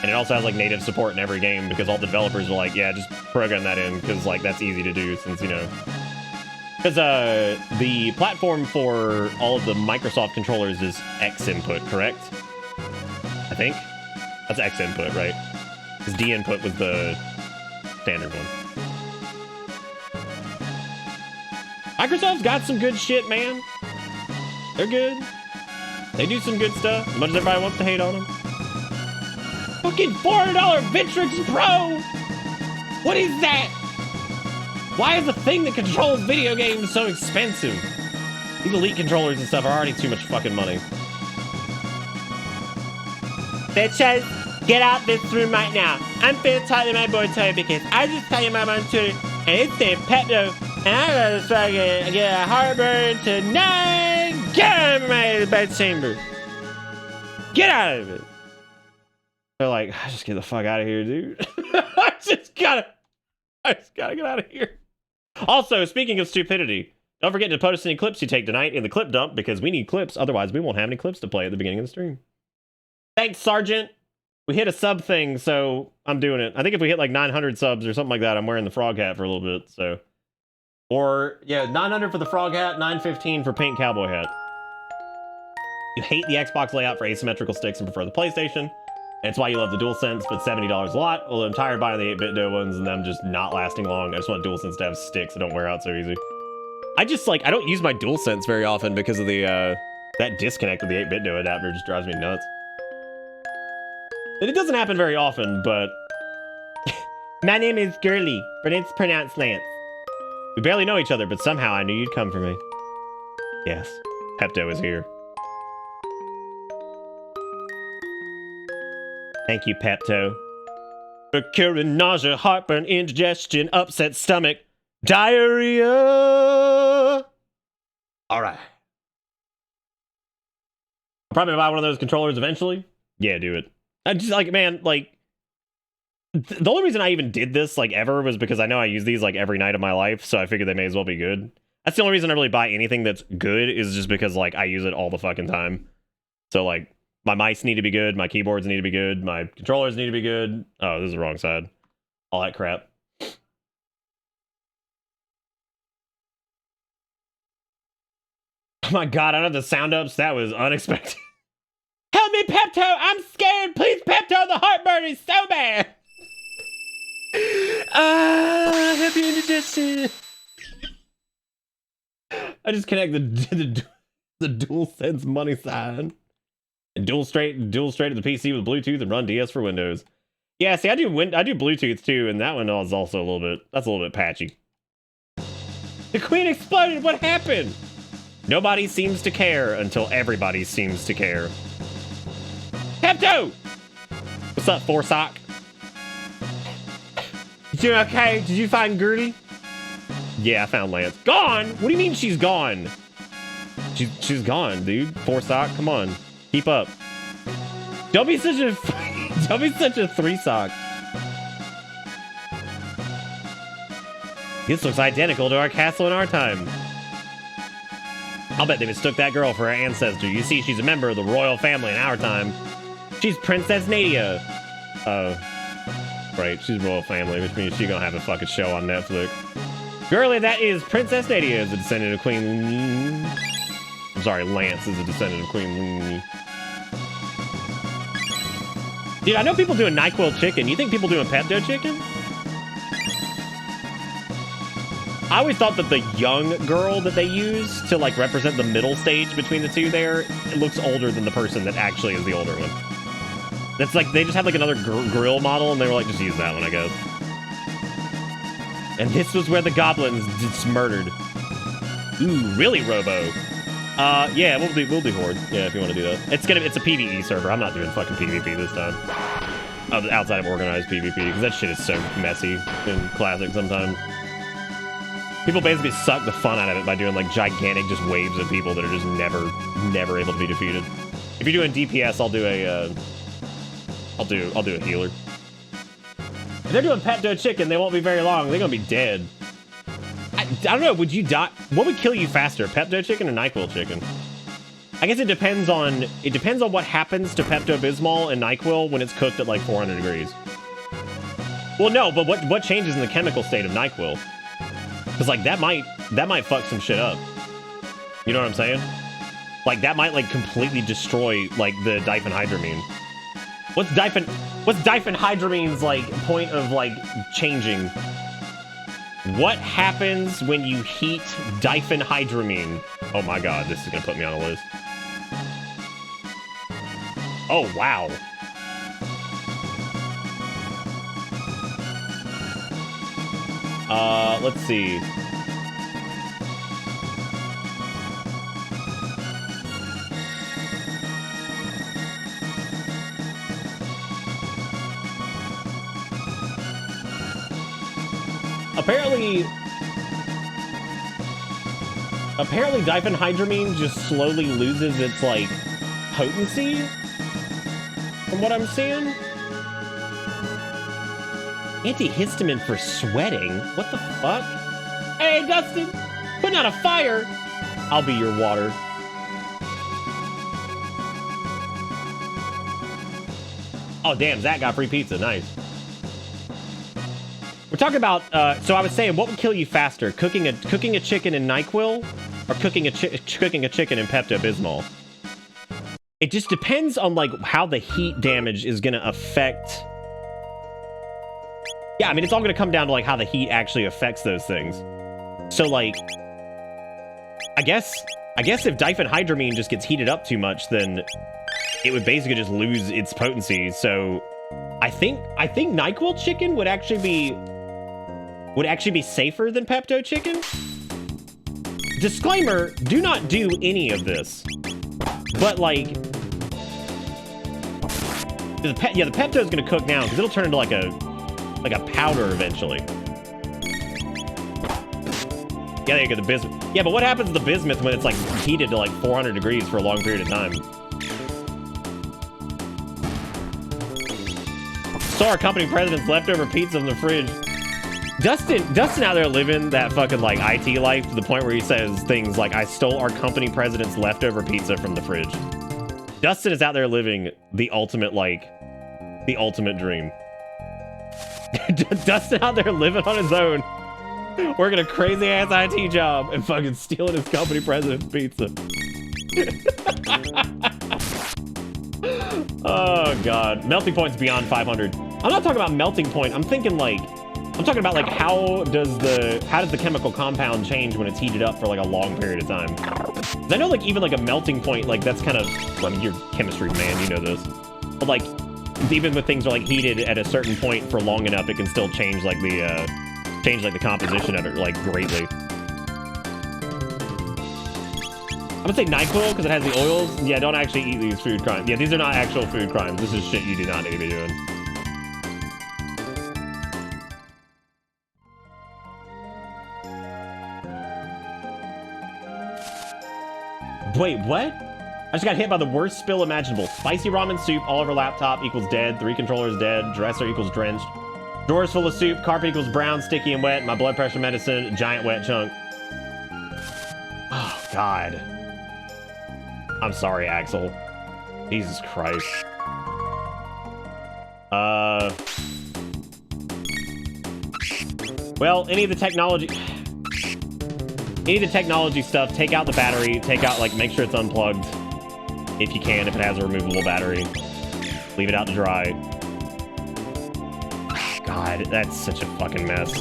And it also has like native support in every game because all the developers are like, yeah, just program that in because like that's easy to do since, you know. Because the platform for all of the Microsoft controllers is X input, correct? I think that's X input, right? Because D input was the standard one. Microsoft's got some good shit, man. They're good. They do some good stuff, as much as everybody wants to hate on them. Fucking $400 Vitrix Pro! What is that? Why is the thing that controls video games so expensive? These Elite controllers and stuff are already too much fucking money. Bitches, get out this room right now. I'm finna talk to my boy Toy because I just saw him up on Twitter and it said Petno and I gotta fucking get a heartburn tonight. Get out of my bedchamber. Get out of it. They're like, I just get the fuck out of here, dude. I just gotta get out of here. Also, speaking of stupidity, don't forget to post any clips you take tonight in the clip dump because we need clips. Otherwise, we won't have any clips to play at the beginning of the stream. Thanks, Sergeant. We hit a sub thing, so I'm doing it. I think if we hit like 900 subs or something like that, I'm wearing the frog hat for a little bit, so. Or, yeah, 900 for the frog hat, 915 for pink cowboy hat. You hate the Xbox layout for asymmetrical sticks and prefer the PlayStation. And it's why you love the DualSense, but $70 a lot. Well, I'm tired of buying the 8BitDo ones and them just not lasting long. I just want DualSense to have sticks that don't wear out so easy. I just, like, I don't use my DualSense very often because of the, that disconnect with the 8BitDo adapter just drives me nuts. And it doesn't happen very often, but... My name is Girly, but it's pronounced Lance. We barely know each other, but somehow I knew you'd come for me. Yes, Pepto is here. Thank you, Pepto. Recurring nausea, heartburn, indigestion, upset stomach, diarrhea. All right. I'll probably buy one of those controllers eventually. Yeah, do it. I just like, man, like, The only reason I even did this like ever was because I know I use these like every night of my life, so I figured they may as well be good. That's the only reason I really buy anything that's good, is just because like I use it all the fucking time. So like my mice need to be good, my keyboards need to be good, my controllers need to be good. Oh, this is the wrong side. All that crap. Oh my god, I don't have the sound ups. That was unexpected. Help me, Pepto! I'm scared! Please, Pepto! The heartburn is so bad! Happy indigestion! I just connect the DualSense money sign. And dual straight to the PC with Bluetooth and run DS for Windows. Yeah, see, I do Bluetooth too, and that one is also a little bit patchy. The Queen exploded! What happened? Nobody seems to care until everybody seems to care. Pepto! What's up, Four Sock? You doing okay? Did you find Gertie? Yeah, I found Lance. Gone? What do you mean she's gone? She's gone, dude. Four Sock, come on. Keep up. Don't be such a three sock. This looks identical to our castle in our time. I'll bet they mistook that girl for her ancestor. You see, she's a member of the royal family in our time. She's Princess Nadia. Oh. Right, she's royal family, which means she's gonna have a fucking show on Netflix. Girlie, that is Princess Nadia is a descendant of Queen... I'm sorry, Lance is a descendant of Queen... Dude, I know people doing NyQuil chicken. You think people doing Pepto chicken? I always thought that the young girl that they use to like represent the middle stage between the two there, it looks older than the person that actually is the older one. That's like, they just had like another grill model and they were like, just use that one, I guess. And this was where the goblins just murdered. Ooh, really, Robo? Yeah, we'll do Horde. Yeah, if you want to do that. It's a PvE server. I'm not doing fucking PvP this time. Outside of organized PvP, because that shit is so messy and classic sometimes. People basically suck the fun out of it by doing like gigantic just waves of people that are just never able to be defeated. If you're doing DPS, I'll do a healer. If they're doing Pepto chicken, they won't be very long. They're gonna be dead. I don't know. Would you die? What would kill you faster, Pepto chicken or NyQuil chicken? I guess it depends on what happens to Pepto-Bismol and NyQuil when it's cooked at like 400 degrees. Well, no, but what changes in the chemical state of NyQuil? Because like that might fuck some shit up. You know what I'm saying? Like that might like completely destroy like the diphenhydramine. What's diphenhydramine's like point of like changing? What happens when you heat diphenhydramine? Oh my god, this is gonna put me on a list. Oh wow. Let's see. Apparently diphenhydramine just slowly loses its, like, potency, from what I'm seeing. Antihistamine for sweating? What the fuck? Hey, Dustin! Putting out a fire! I'll be your water. Oh, damn, Zach got free pizza. Nice. We're talking about, so I was saying, what would kill you faster? Cooking a chicken in NyQuil or cooking a chicken in Pepto-Bismol? It just depends on, like, how the heat damage is going to affect... Yeah, I mean, it's all going to come down to, like, how the heat actually affects those things. So, like, I guess if diphenhydramine just gets heated up too much, then it would basically just lose its potency. So I think NyQuil chicken would actually be safer than Pepto chicken. Disclaimer, do not do any of this. But like the Pepto is going to cook now because it'll turn into like a powder eventually. Yeah, there you go, the bismuth. Yeah, but what happens to the bismuth when it's like heated to like 400 degrees for a long period of time? stole our company president's leftover pizza in the fridge. Dustin out there living that fucking like IT life to the point where he says things like, I stole our company president's leftover pizza from the fridge. Dustin is out there living the ultimate dream. Dustin out there living on his own, working a crazy ass IT job and fucking stealing his company president's pizza. Oh god. Melting point's beyond 500. I'm not talking about melting point. I'm thinking like, I'm talking about like how does the chemical compound change when it's heated up for like a long period of time? 'Cause I know like even like a melting point, like that's kind of, well, I mean, you're a chemistry man, you know this. But like even with things are like heated at a certain point for long enough, it can still change like the composition of it like greatly. I'm gonna say NyQuil because it has the oils. Yeah, don't actually eat these food crimes. Yeah, these are not actual food crimes. This is shit you do not need to be doing. Wait, what? I just got hit by the worst spill imaginable. Spicy ramen soup all over laptop equals dead. 3 controllers dead. Dresser equals drenched. Drawers full of soup. Carpet equals brown, sticky, and wet. My blood pressure medicine, giant wet chunk. Oh, God. I'm sorry, Axel. Jesus Christ. Well, any of the technology stuff, take out the battery, take out, like, make sure it's unplugged. If you can, if it has a removable battery. Leave it out to dry. God, that's such a fucking mess.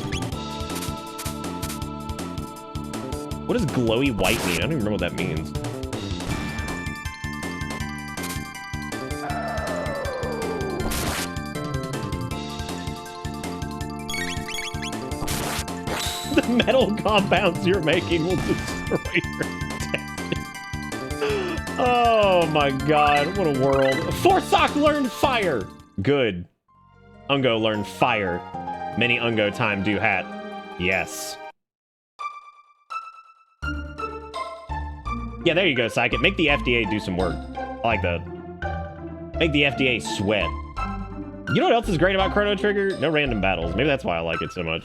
What does glowy white mean? I don't even remember what that means. The metal compounds you're making will destroy your intestines. Oh my god, what a world. Forsock learned fire! Good. Ungo learned fire. Many Ungo time do hat. Yes. Yeah, there you go, Psychic. Make the FDA do some work. I like that. Make the FDA sweat. You know what else is great about Chrono Trigger? No random battles. Maybe that's why I like it so much.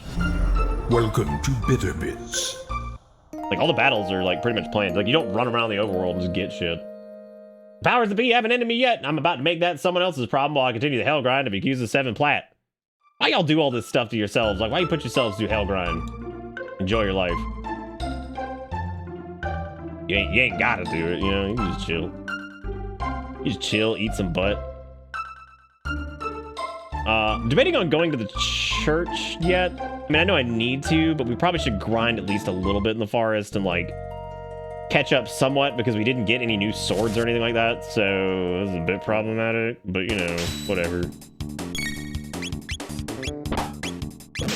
Welcome to Bitter Bits. Like, all the battles are, like, pretty much planned. Like, you don't run around the overworld and just get shit. Powers that be haven't ended me yet. I'm about to make that someone else's problem while I continue the hell grind to be accused of 7 plat. Why y'all do all this stuff to yourselves? Like, why you put yourselves through hell grind? Enjoy your life. You ain't gotta do it, you know? You can just chill. You just chill, eat some butt. Debating on going to the church yet. I mean, I know I need to, but we probably should grind at least a little bit in the forest and, like, catch up somewhat because we didn't get any new swords or anything like that, so this is a bit problematic, but, you know, whatever.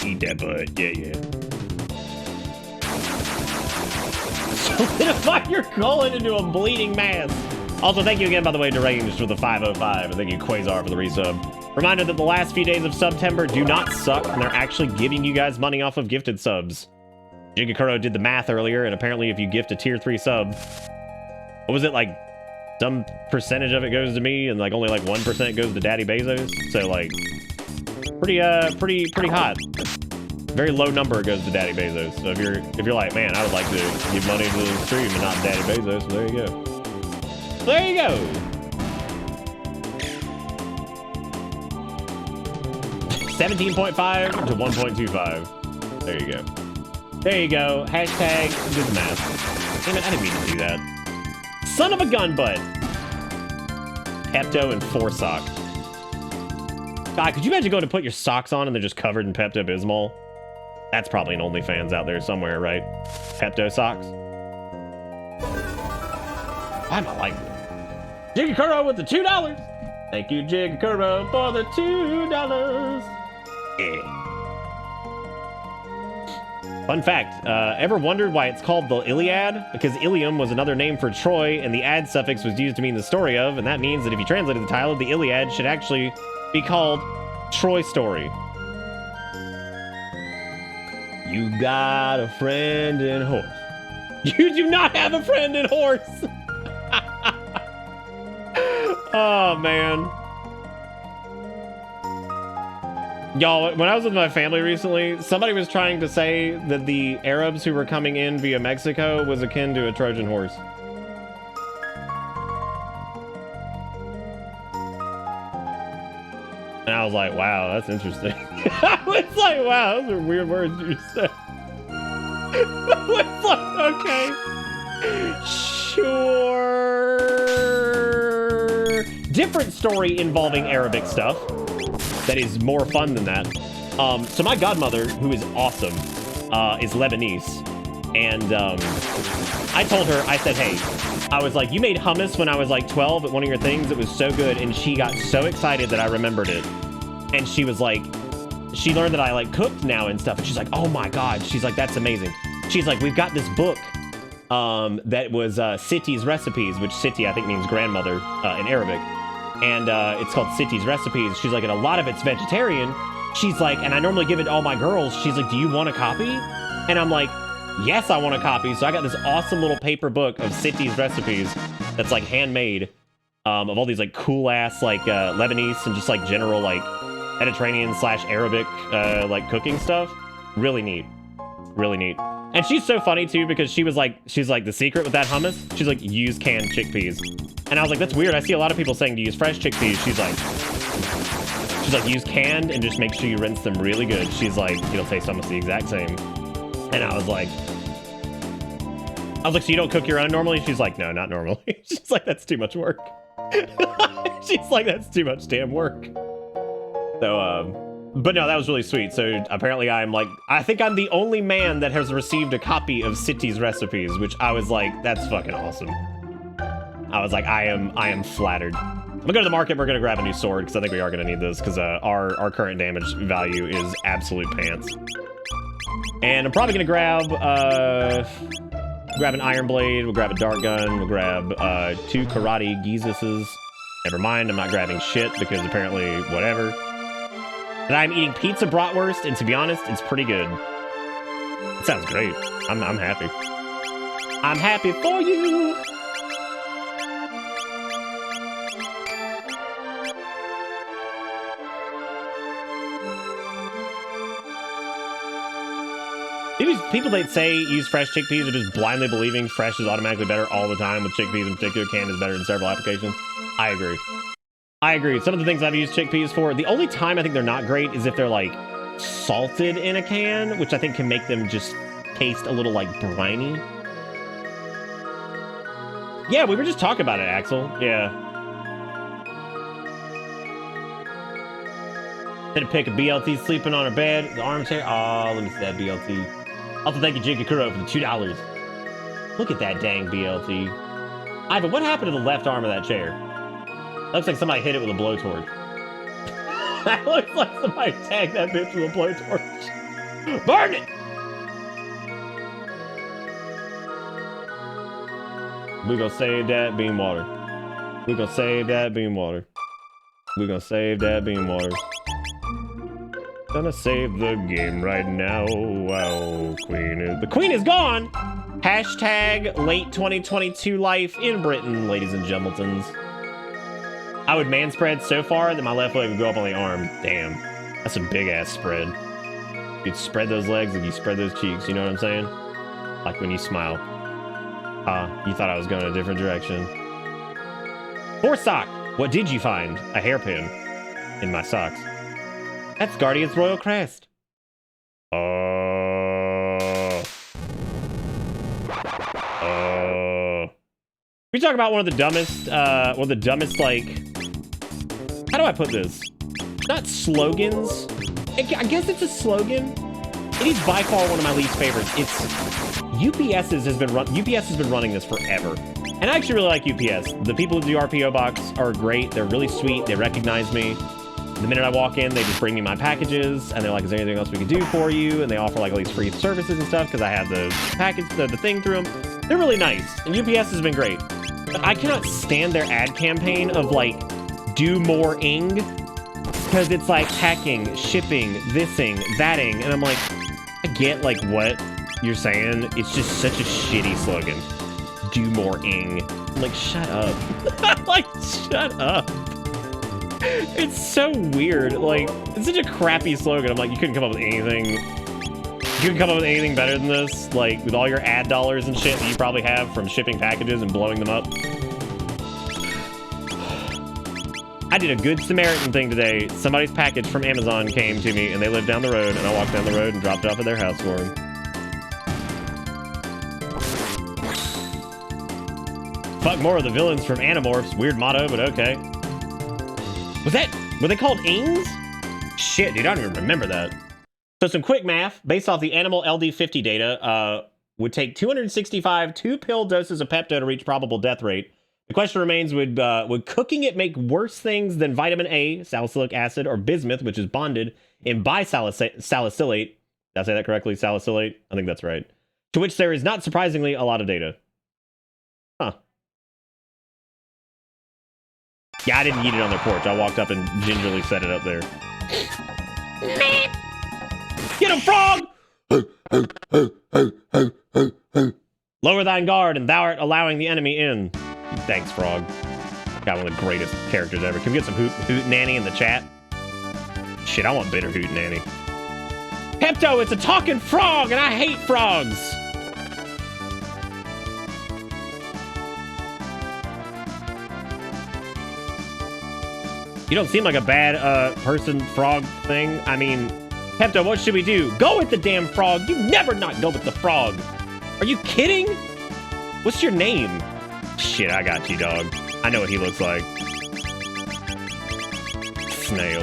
Eat that butt. Yeah. Solidify your colon into a bleeding mass. Also, thank you again, by the way, Deranged for the 505, and thank you, Quasar, for the resub. Reminder that the last few days of September do not suck, and they're actually giving you guys money off of gifted subs. Jigakuro did the math earlier, and apparently if you gift a tier 3 sub, what was it, like, some percentage of it goes to me, and, like, only, like, 1% goes to Daddy Bezos? So, like, pretty hot. Very low number goes to Daddy Bezos. So if you're like, man, I would like to give money to the stream and not Daddy Bezos, well, there you go. There you go. 17.5 to 1.25. There you go. There you go. Hashtag do the math. Damn it, I didn't mean to do that. Son of a gun butt. Pepto and Forsock. God, could you imagine going to put your socks on and they're just covered in Pepto-Bismol? That's probably an OnlyFans out there somewhere, right? Pepto socks. Why am I like this? Jigakuro with the $2. Thank you, Jigakuro, for the $2. Yeah. Fun fact, ever wondered why it's called the Iliad? Because Ilium was another name for Troy, and the ad suffix was used to mean the story of, and that means that if you translated the title, the Iliad should actually be called Troy Story. You got a friend in horse. You do not have a friend in horse! Oh, man. Y'all, when I was with my family recently, somebody was trying to say that the Arabs who were coming in via Mexico was akin to a Trojan horse. And I was like, wow, that's interesting. I was like, wow, those are weird words you said. I was like, okay. Sure. Different story involving Arabic stuff that is more fun than that. So my godmother, who is awesome, is Lebanese. And I told her, I said, hey, I was like, you made hummus when I was like 12 at one of your things. It was so good. And she got so excited that I remembered it. And she was like, she learned that I like cooked now and stuff. And she's like, oh my God. She's like, that's amazing. She's like, we've got this book that was Siti's Recipes, which Siti, I think, means grandmother in Arabic. And it's called Siti's Recipes. She's like, and a lot of it's vegetarian. She's like, and I normally give it to all my girls. She's like, do you want a copy? And I'm like, yes, I want a copy. So I got this awesome little paper book of Siti's Recipes that's like handmade of all these like cool ass like Lebanese and just like general like Mediterranean / Arabic like cooking stuff. Really neat. Really neat. And she's so funny too because she's like the secret with that hummus. She's like, use canned chickpeas. And I was like, that's weird. I see a lot of people saying to use fresh chickpeas. She's like, use canned and just make sure you rinse them really good. She's like, it'll taste almost the exact same. And I was like, so you don't cook your own normally? She's like, no, not normally. She's like, that's too much work. She's like, that's too much damn work. So, but no, that was really sweet. So apparently I think I'm the only man that has received a copy of Siti's Recipes, which I was like, that's fucking awesome. I was like, I am flattered. I'm gonna go to the market. We're gonna grab a new sword because I think we are gonna need this because our current damage value is absolute pants. And I'm probably gonna grab an iron blade. We'll grab a dart gun. We'll grab 2 karate Gizuses. Never mind, I'm not grabbing shit because apparently whatever. And I'm eating pizza bratwurst, and to be honest, it's pretty good. It sounds great. I'm happy. I'm happy for you. People that say use fresh chickpeas are just blindly believing fresh is automatically better all the time, with chickpeas in particular. Canned is better in several applications. I agree. I agree. Some of the things I've used chickpeas for, the only time I think they're not great is if they're like salted in a can, which I think can make them just taste a little like briny. Yeah, we were just talking about it, Axel. Yeah. Then pick a BLT sleeping on her bed, the armchair. Oh, let me see that BLT. Also, thank you, Jinky Kuro, for the $2. Look at that dang BLT. Ivan, what happened to the left arm of that chair? Looks like somebody hit it with a blowtorch. That looks like somebody tagged that bitch with a blowtorch. Burn it! We gonna save that bean water. We gonna save that bean water. We gonna save that bean water. Gonna save the game right now. Wow, the queen is gone. Hashtag late 2022 life in Britain, ladies and gentlemen. I would man spread so far that my left leg would go up on the arm. Damn, that's a big ass spread. You'd spread those legs like you spread those cheeks. You know what I'm saying? Like when you smile. You thought I was going a different direction. For sock, what did you find? A hairpin in my socks. That's Guardian's Royal Crest. We talk about one of the dumbest, like, how do I put this? Not slogans. I guess it's a slogan. It is by far one of my least favorites. It's UPS has been running this forever. And I actually really like UPS. The people who do RPO box are great. They're really sweet. They recognize me. The minute I walk in, they just bring me my packages, and they're like, is there anything else we can do for you? And they offer like all these free services and stuff because I have the package, the thing through them. They're really nice, and UPS has been great. But I cannot stand their ad campaign of like, do more ing, because it's like hacking, shipping, thising, thating, and I'm like, I get like what you're saying. It's just such a shitty slogan. Do more ing. I'm like, shut up. Like, shut up. It's so weird. Like, it's such a crappy slogan. I'm like, you couldn't come up with anything. You couldn't come up with anything better than this. Like, with all your ad dollars and shit that you probably have from shipping packages and blowing them up. I did a good Samaritan thing today. Somebody's package from Amazon came to me, and they lived down the road, and I walked down the road and dropped it off at their house for them. Fuck more of the villains from Animorphs. Weird motto, but okay. Were they called Ings? Shit, dude, I don't even remember that. So some quick math, based off the animal LD50 data, would take 265 2-pill doses of Pepto to reach probable death rate. The question remains, would cooking it make worse things than vitamin A, salicylic acid, or bismuth, which is bonded in bisalicylate? Did I say that correctly? Salicylate? I think that's right. To which there is not surprisingly a lot of data. Huh. Yeah, I didn't eat it on their porch. I walked up and gingerly set it up there. Get him, frog! Lower thine guard, and thou art allowing the enemy in. Thanks, frog. Got one of the greatest characters ever. Can we get some Hoot Nanny in the chat? Shit, I want bitter Hoot Nanny. Pepto, it's a talking frog, and I hate frogs! You don't seem like a bad person frog thing. I mean, Pepto, what should we do? Go with the damn frog. You never not go with the frog. Are you kidding? What's your name? Shit, I got you, dog. I know what he looks like. Snail.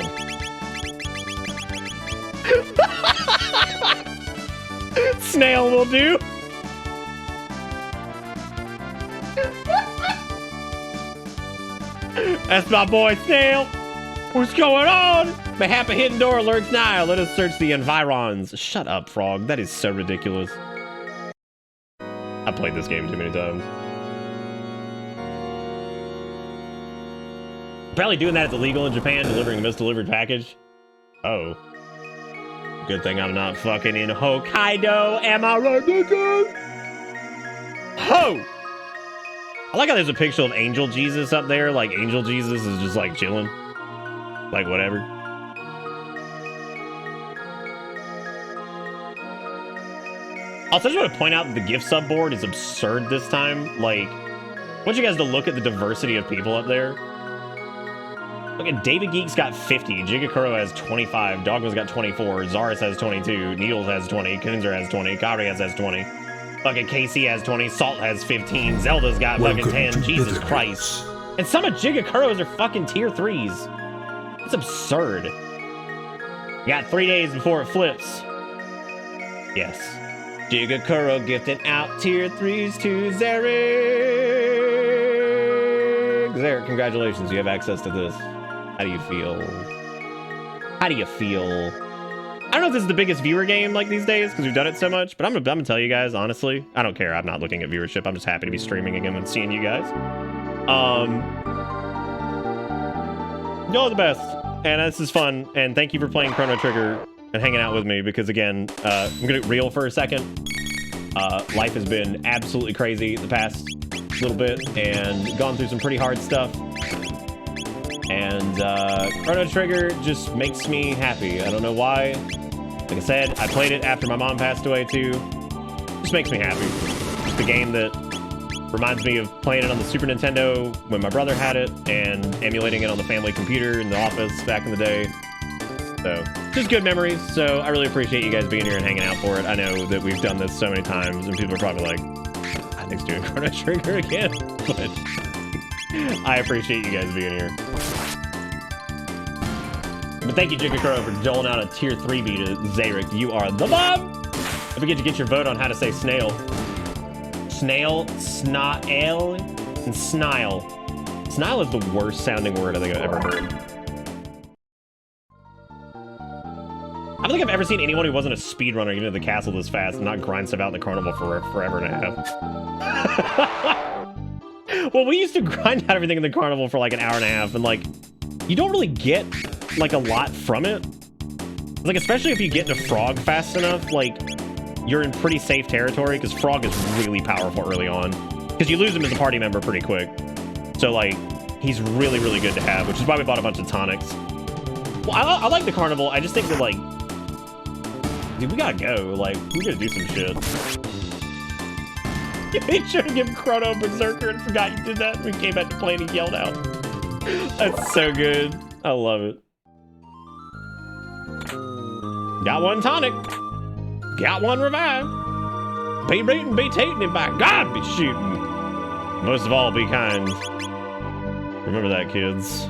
Snail will do. That's my boy, Snail. What's going on? Mayhap a hidden door lurks nigh. Let us search the environs. Shut up, frog. That is so ridiculous. I played this game too many times. Apparently doing that is illegal in Japan, delivering a misdelivered package. Oh. Good thing I'm not fucking in Hokkaido. Am I right, nigga? Ho! I like how there's a picture of Angel Jesus up there. Like, Angel Jesus is just, like, chilling. Like, whatever. Also, I just want to point out that the gift sub board is absurd this time. Like, I want you guys to look at the diversity of people up there. Look at David Geek's got 50, Jigakuro has 25, Dogma's got 24, Zaris has 22, Needles has 20, Kunzer has 20, Kari has 20, fucking Casey has 20, Salt has 15, Zelda's got fucking 10, Jesus Christ. And some of Jigakuro's are fucking tier 3s. It's absurd. You got 3 days before it flips. Yes. Jigakuro gifting out tier 3s to Zarek. Zarek, congratulations, you have access to this. How do you feel? How do you feel? I don't know if this is the biggest viewer game like these days because we've done it so much, but I'm gonna tell you guys honestly, I don't care. I'm not looking at viewership. I'm just happy to be streaming again and seeing you guys. Y'all are the best, and this is fun. And thank you for playing Chrono Trigger and hanging out with me because again, I'm gonna get real for a second. Life has been absolutely crazy the past little bit and gone through some pretty hard stuff. And Chrono Trigger just makes me happy. I don't know why. Like I said, I played it after my mom passed away too. Just makes me happy. Just a game that reminds me of playing it on the Super Nintendo when my brother had it and emulating it on the family computer in the office back in the day. So, just good memories. So I really appreciate you guys being here and hanging out for it. I know that we've done this so many times and people are probably like, I think's doing Chrono Trigger again. But I appreciate you guys being here. But thank you, Jigakuro, for doling out a tier 3B to Zarek. You are the bomb! Don't forget to get your vote on how to say snail. Snail, snail, and snile. Snile is the worst sounding word I think I've ever heard. I don't think I've ever seen anyone who wasn't a speedrunner get into the castle this fast and not grind stuff out in the carnival for forever and a half. Well, we used to grind out everything in the carnival for like an hour and a half, and like, you don't really get like a lot from it. Like, especially if you get into Frog fast enough, like, you're in pretty safe territory, because Frog is really powerful early on. Because you lose him as a party member pretty quick. So, like, he's really, really good to have, which is why we bought a bunch of tonics. Well, I like the carnival. I just think that, like, dude, we gotta go. Like, we gotta do some shit. You made sure to give Chrono Berserker and forgot you did that. We came back to play and he yelled out. That's so good. I love it. Got one tonic. Got one revive. Be beating, be tating, and by God, be shooting. Most of all, be kind. Remember that, kids.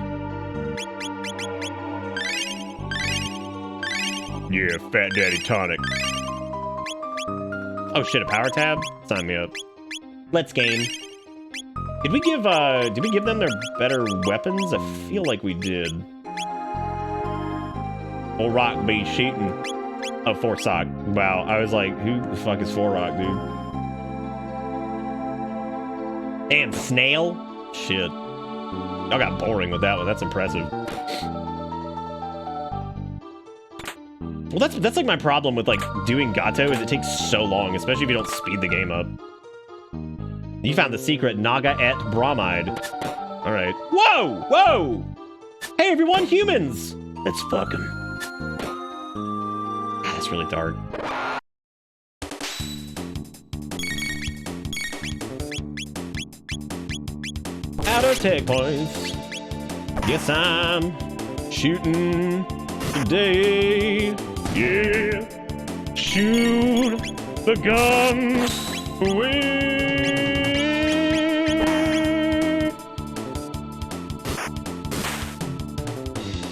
Yeah, Fat Daddy tonic. Oh shit, a power tab? Sign me up. Let's game. Did we give them their better weapons? I feel like we did. Old Rock be shooting. Oh, Forsock. Wow, I was like, who the fuck is Forrock, dude? Damn, Snail? Shit. Y'all got boring with that one. That's impressive. Well, that's like my problem with like doing Gato is it takes so long, especially if you don't speed the game up. You found the secret Naga et Bromide. All right. Whoa! Whoa! Hey, everyone, humans! Let's fuck 'em. God, that's really dark. Out of tech points. Yes, I'm shooting today. Yeah. Shoot the guns away.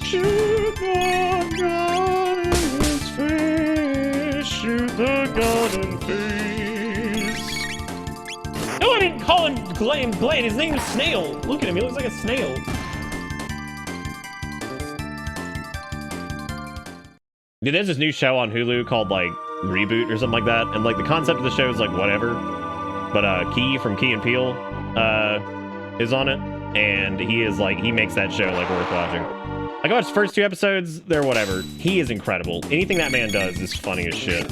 Shoot the gun in his face. Shoot the gun in face. No, I didn't call him Glade. His name is Snail. Look at him. He looks like a snail. Dude, there's this new show on Hulu called, like, Reboot or something like that. And, like, the concept of the show is, like, whatever. But, Key from Key and Peele, is on it. And he is, like, he makes that show, like, worth watching. Like, I watched the first 2 episodes. They're whatever. He is incredible. Anything that man does is funny as shit.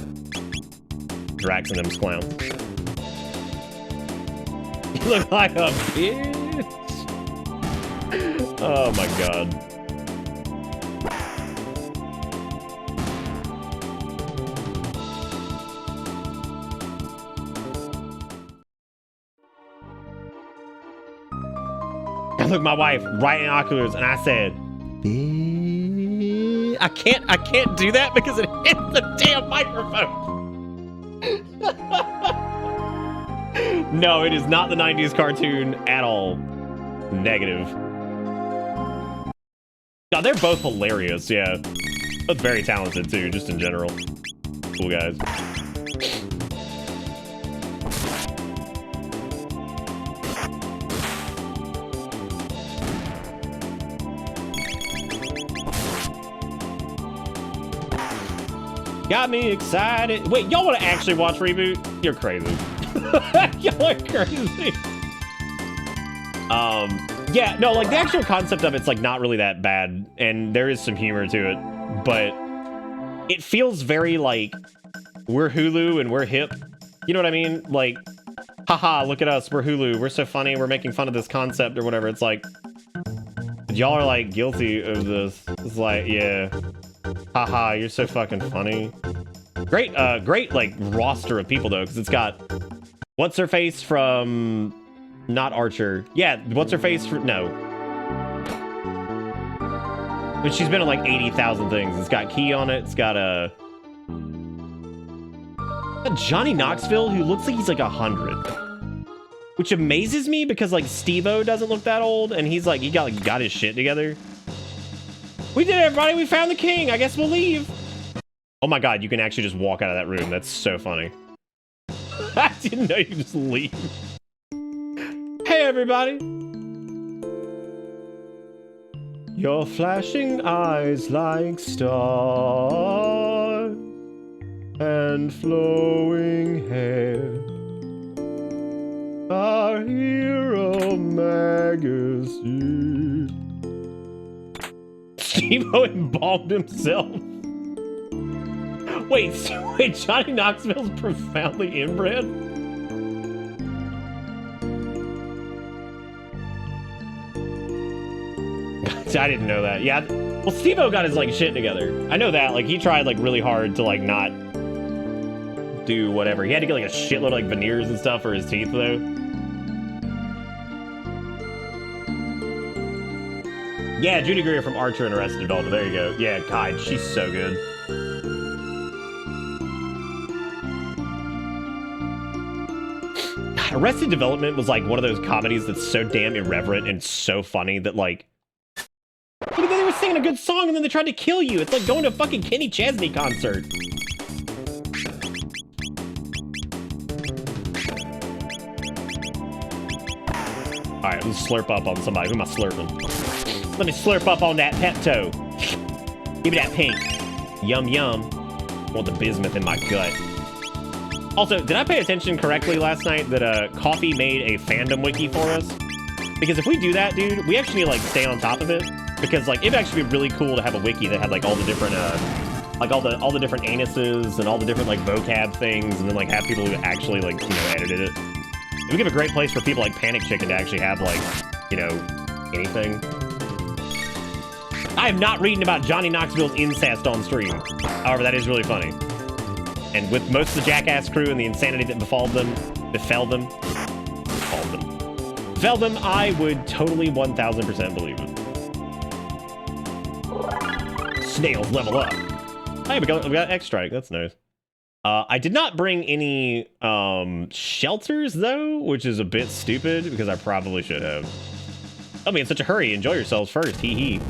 Drax and them's clowns. You look like a bitch. Oh, my God. I looked my wife right in the oculars and I said, I can't do that because it hits the damn microphone. No, it is not the 90s cartoon at all. Negative. No, they're both hilarious, yeah. Both very talented too, just in general. Cool guys. Got me excited. Wait, y'all want to actually watch Reboot? You're crazy. Y'all are crazy. Yeah, no, like the actual concept of it's like not really that bad, and there is some humor to it, but it feels very like we're Hulu and we're hip. You know what I mean? Like, haha, look at us, we're Hulu, we're so funny, we're making fun of this concept or whatever. It's like y'all are like guilty of this. It's like, yeah. Haha, you're so fucking funny. Great, great, like, roster of people, though, because it's got... What's-her-face from... Not Archer. Yeah, what's-her-face from... No. But she's been in, like, 80,000 things. It's got Key on it. It's got, Johnny Knoxville, who looks like he's, like, 100. Which amazes me, because, like, Steve-O doesn't look that old, and he's, like, he got his shit together. We did it, everybody! We found the king! I guess we'll leave! Oh my god, you can actually just walk out of that room. That's so funny. I didn't know you could just leave. Hey, everybody! Your flashing eyes like stars and flowing hair. Our hero magazine. Steve-O embalmed himself. Wait, Johnny Knoxville's profoundly inbred? I didn't know that. Yeah. Well, Steve-O got his like shit together. I know that. Like he tried like really hard to like not do whatever. He had to get like a shitload of like veneers and stuff for his teeth though. Yeah, Judy Greer from Archer and Arrested Development. There you go. Yeah, God, she's so good. Arrested Development was like one of those comedies that's so damn irreverent and so funny that like, look at that, they were singing a good song and then they tried to kill you. It's like going to a fucking Kenny Chesney concert. All right, let's slurp up on somebody. Who am I slurping? Let me slurp up on that Pepto. Give me that pink. Yum, yum. I want the bismuth in my gut. Also, did I pay attention correctly last night that Coffee made a fandom wiki for us? Because if we do that, dude, we actually need to like stay on top of it. Because like it'd actually be really cool to have a wiki that had like all the different like all the different anuses and all the different like vocab things, and then like have people who actually like, you know, edited it. It would give a great place for people like Panic Chicken to actually have like, you know, anything. I am not reading about Johnny Knoxville's incest on stream. However, that is really funny. And with most of the Jackass crew and the insanity that befell them, I would totally 1000% believe it. Snails level up. Hey, we got X-Strike. That's nice. I did not bring any shelters, though, which is a bit stupid because I probably should have. Don't be in such a hurry. Enjoy yourselves first. Hee hee.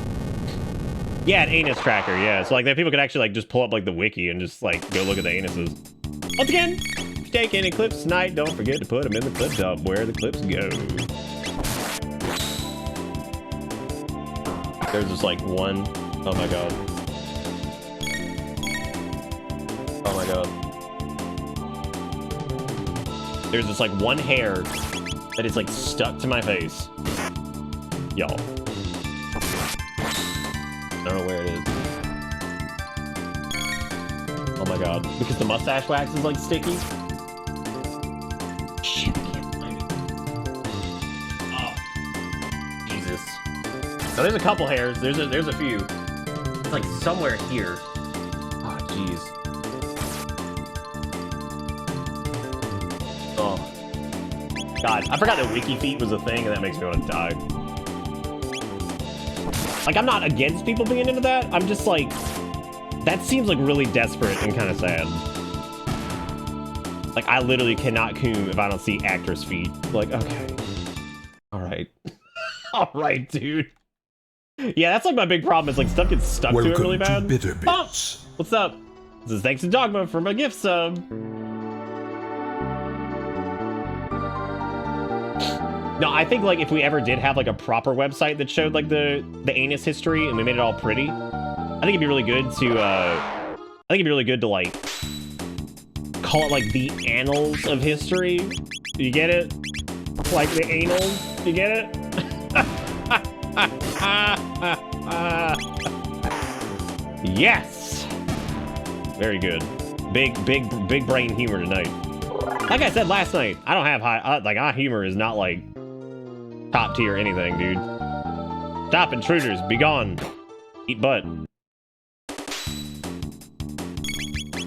Yeah, an anus tracker, yeah. So, like, that people could actually, like, just pull up, like, the wiki and just, like, go look at the anuses. Once again, if you take any clips tonight, don't forget to put them in the clip dump where the clips go. There's just, like, one. Oh, my God. Oh, my God. There's just, like, one hair that is, like, stuck to my face. Y'all. I don't know where it is. Oh my God. Because the mustache wax is like sticky. Shit, I can't find it. Oh. Jesus. Now there's a couple hairs. There's a few. It's like somewhere here. Oh, jeez. Oh. God, I forgot that Wiki Feet was a thing, and that makes me want to die. Like, I'm not against people being into that. I'm just like, that seems like really desperate and kind of sad. Like, I literally cannot coom if I don't see actress feet. Like, okay. All right. All right, dude. Yeah, that's like my big problem. Is like stuff gets stuck to it really bad. Oh, what's up? This is thanks to Dogma for my gift sub. No, I think like if we ever did have like a proper website that showed like the anus history and we made it all pretty, I think it'd be really good to like call it like the annals of history. You get it? Like the annals. You get it? Yes. Very good. Big brain humor tonight. Like I said last night, I don't have our humor is not like top tier anything, dude. Stop, intruders, be gone. Eat butt.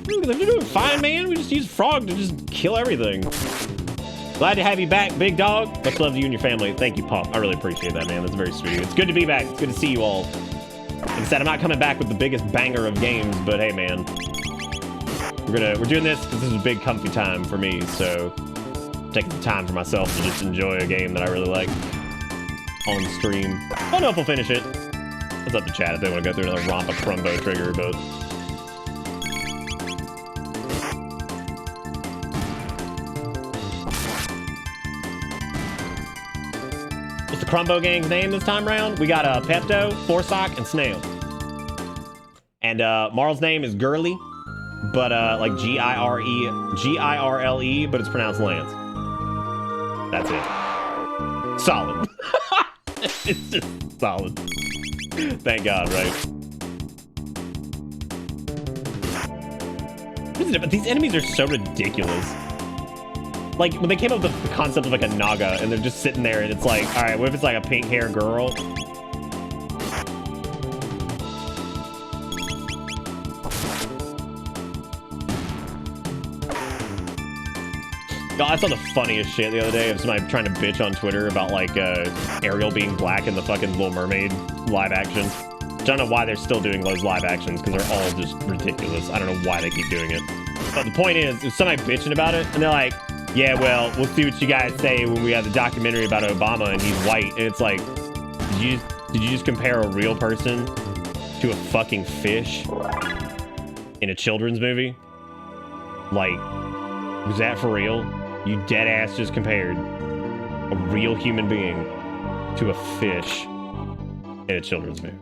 You're doing fine, man. We just used frog to just kill everything. Glad to have you back, big dog. Much love to you and your family. Thank you, Pop. I really appreciate that, man. That's very sweet. It's good to be back. It's good to see you all. Like I said, I'm not coming back with the biggest banger of games, but hey, man. We're doing this because this is a big comfy time for me, so I'm taking the time for myself to just enjoy a game that I really like on stream. I don't know if we'll finish it. It's up to chat if they want to go through another romp of Crumbo trigger, but what's the Crumbo gang's name this time around? We got Pepto, Forsock, and Snail. And Marl's name is Girly. But like Girle, but it's pronounced Lance. That's it. Solid. It's just solid. Thank God, right? But these enemies are so ridiculous. Like when they came up with the concept of like a Naga, and they're just sitting there, and it's like, all right, what if it's like a pink hair girl? I saw the funniest shit the other day of somebody trying to bitch on Twitter about like Ariel being black in the fucking Little Mermaid live action. I don't know why they're still doing those live actions because they're all just ridiculous. I don't know why they keep doing it. But the point is, if somebody bitching about it and they're like, yeah, well, we'll see what you guys say when we have the documentary about Obama and he's white. And it's like, did you just compare a real person to a fucking fish in a children's movie? Like, was that for real? You dead ass just compared a real human being to a fish in a children's movie.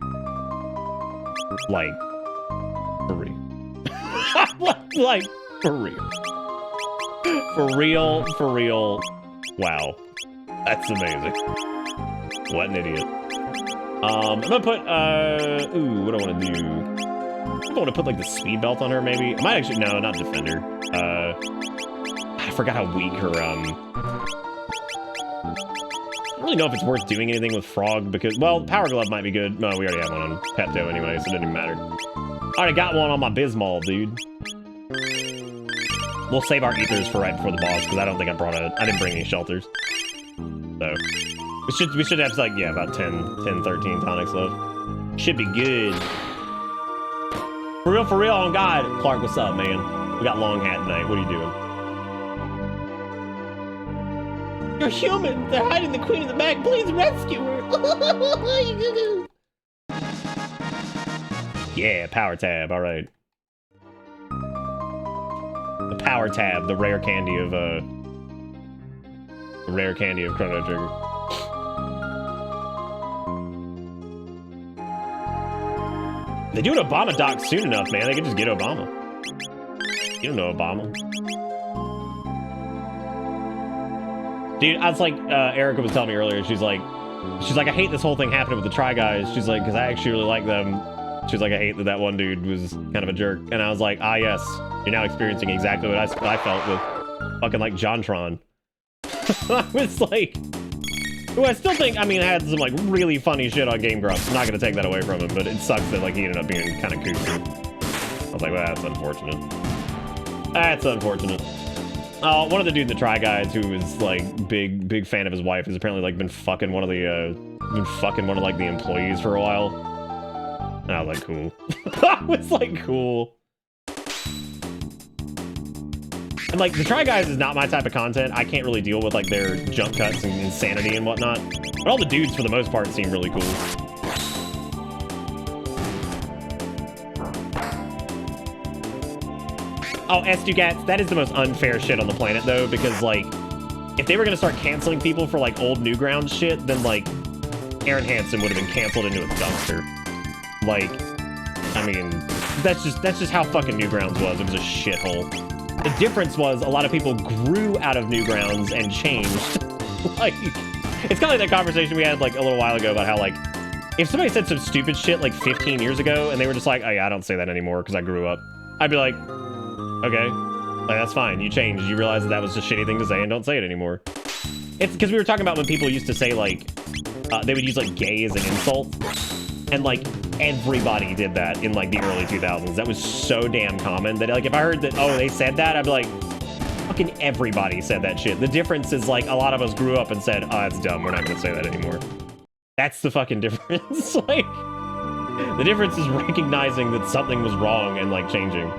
Like, for real. Like, for real. For real. Wow. That's amazing. What an idiot. I'm gonna put, ooh, what do I want to do? I want to put, like, the speed belt on her, maybe. I might actually, no, not defender. I forgot how weak her, I don't really know if it's worth doing anything with Frog, because, well, Power Glove might be good. No, we already have one on Pepto anyway, so it doesn't even matter. I already got one on my Bismol, dude. We'll save our ethers for right before the boss, because I don't think I didn't bring any shelters. So, we should have, like, yeah, about 10, 13 tonics left. Should be good. For real, on God. Clark, what's up, man? We got Long Hat tonight. What are you doing? You're human. They're hiding the queen in the back. Please rescue her. Yeah, power tab. All right. The power tab, the rare candy of Chrono Trigger. They do an Obama doc soon enough, man. They can just get Obama. You don't know Obama. Dude, I was like, Erica was telling me earlier, she's like, I hate this whole thing happening with the Try Guys. She's like, because I actually really like them. She's like, I hate that that one dude was kind of a jerk. And I was like, ah, yes, you're now experiencing exactly what I felt with fucking, like, JonTron. I was like, who I still think, I mean, had some, like, really funny shit on Game Grumps. I'm not going to take that away from him, but it sucks that, like, he ended up being kind of kooky. I was like, well, that's unfortunate. That's unfortunate. One of the dudes in the Try Guys who was, like, big fan of his wife has apparently, like, been fucking one of the employees for a while. And I was like, cool. I was like, cool. And, like, the Try Guys is not my type of content. I can't really deal with, like, their jump cuts and insanity and whatnot. But all the dudes, for the most part, seem really cool. Oh, Estugats, that is the most unfair shit on the planet, though, because, like, if they were going to start canceling people for, like, old Newgrounds shit, then, like, Aaron Hansen would have been canceled into a dumpster. Like, I mean, that's just how fucking Newgrounds was. It was a shithole. The difference was a lot of people grew out of Newgrounds and changed. Like, it's kind of like that conversation we had, like, a little while ago about how, like, if somebody said some stupid shit, like, 15 years ago, and they were just like, oh, yeah, I don't say that anymore because I grew up, I'd be like, okay, like, that's fine. You changed. You realize that was a shitty thing to say and don't say it anymore. It's because we were talking about when people used to say, like, they would use, like, gay as an insult. And, like, everybody did that in, like, the early 2000s. That was so damn common that, like, if I heard that, oh, they said that, I'd be like, fucking everybody said that shit. The difference is, like, a lot of us grew up and said, oh, that's dumb. We're not going to say that anymore. That's the fucking difference. Like, the difference is recognizing that something was wrong and, like, changing.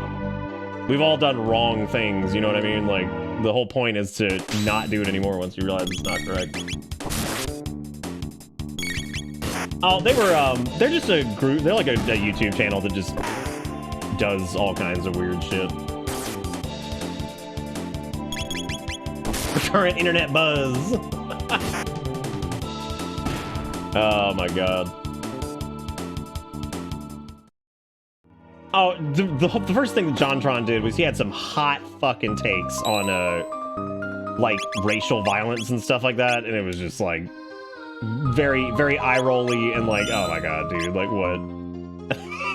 We've all done wrong things, you know what I mean? Like, the whole point is to not do it anymore once you realize it's not correct. Oh, they're just a group, they're like a YouTube channel that just does all kinds of weird shit. Current internet buzz. Oh my god. Oh, the first thing that JonTron did was he had some hot fucking takes on, like, racial violence and stuff like that, and it was just, like, very, very eye-rolly and, like, oh my god, dude, like, what?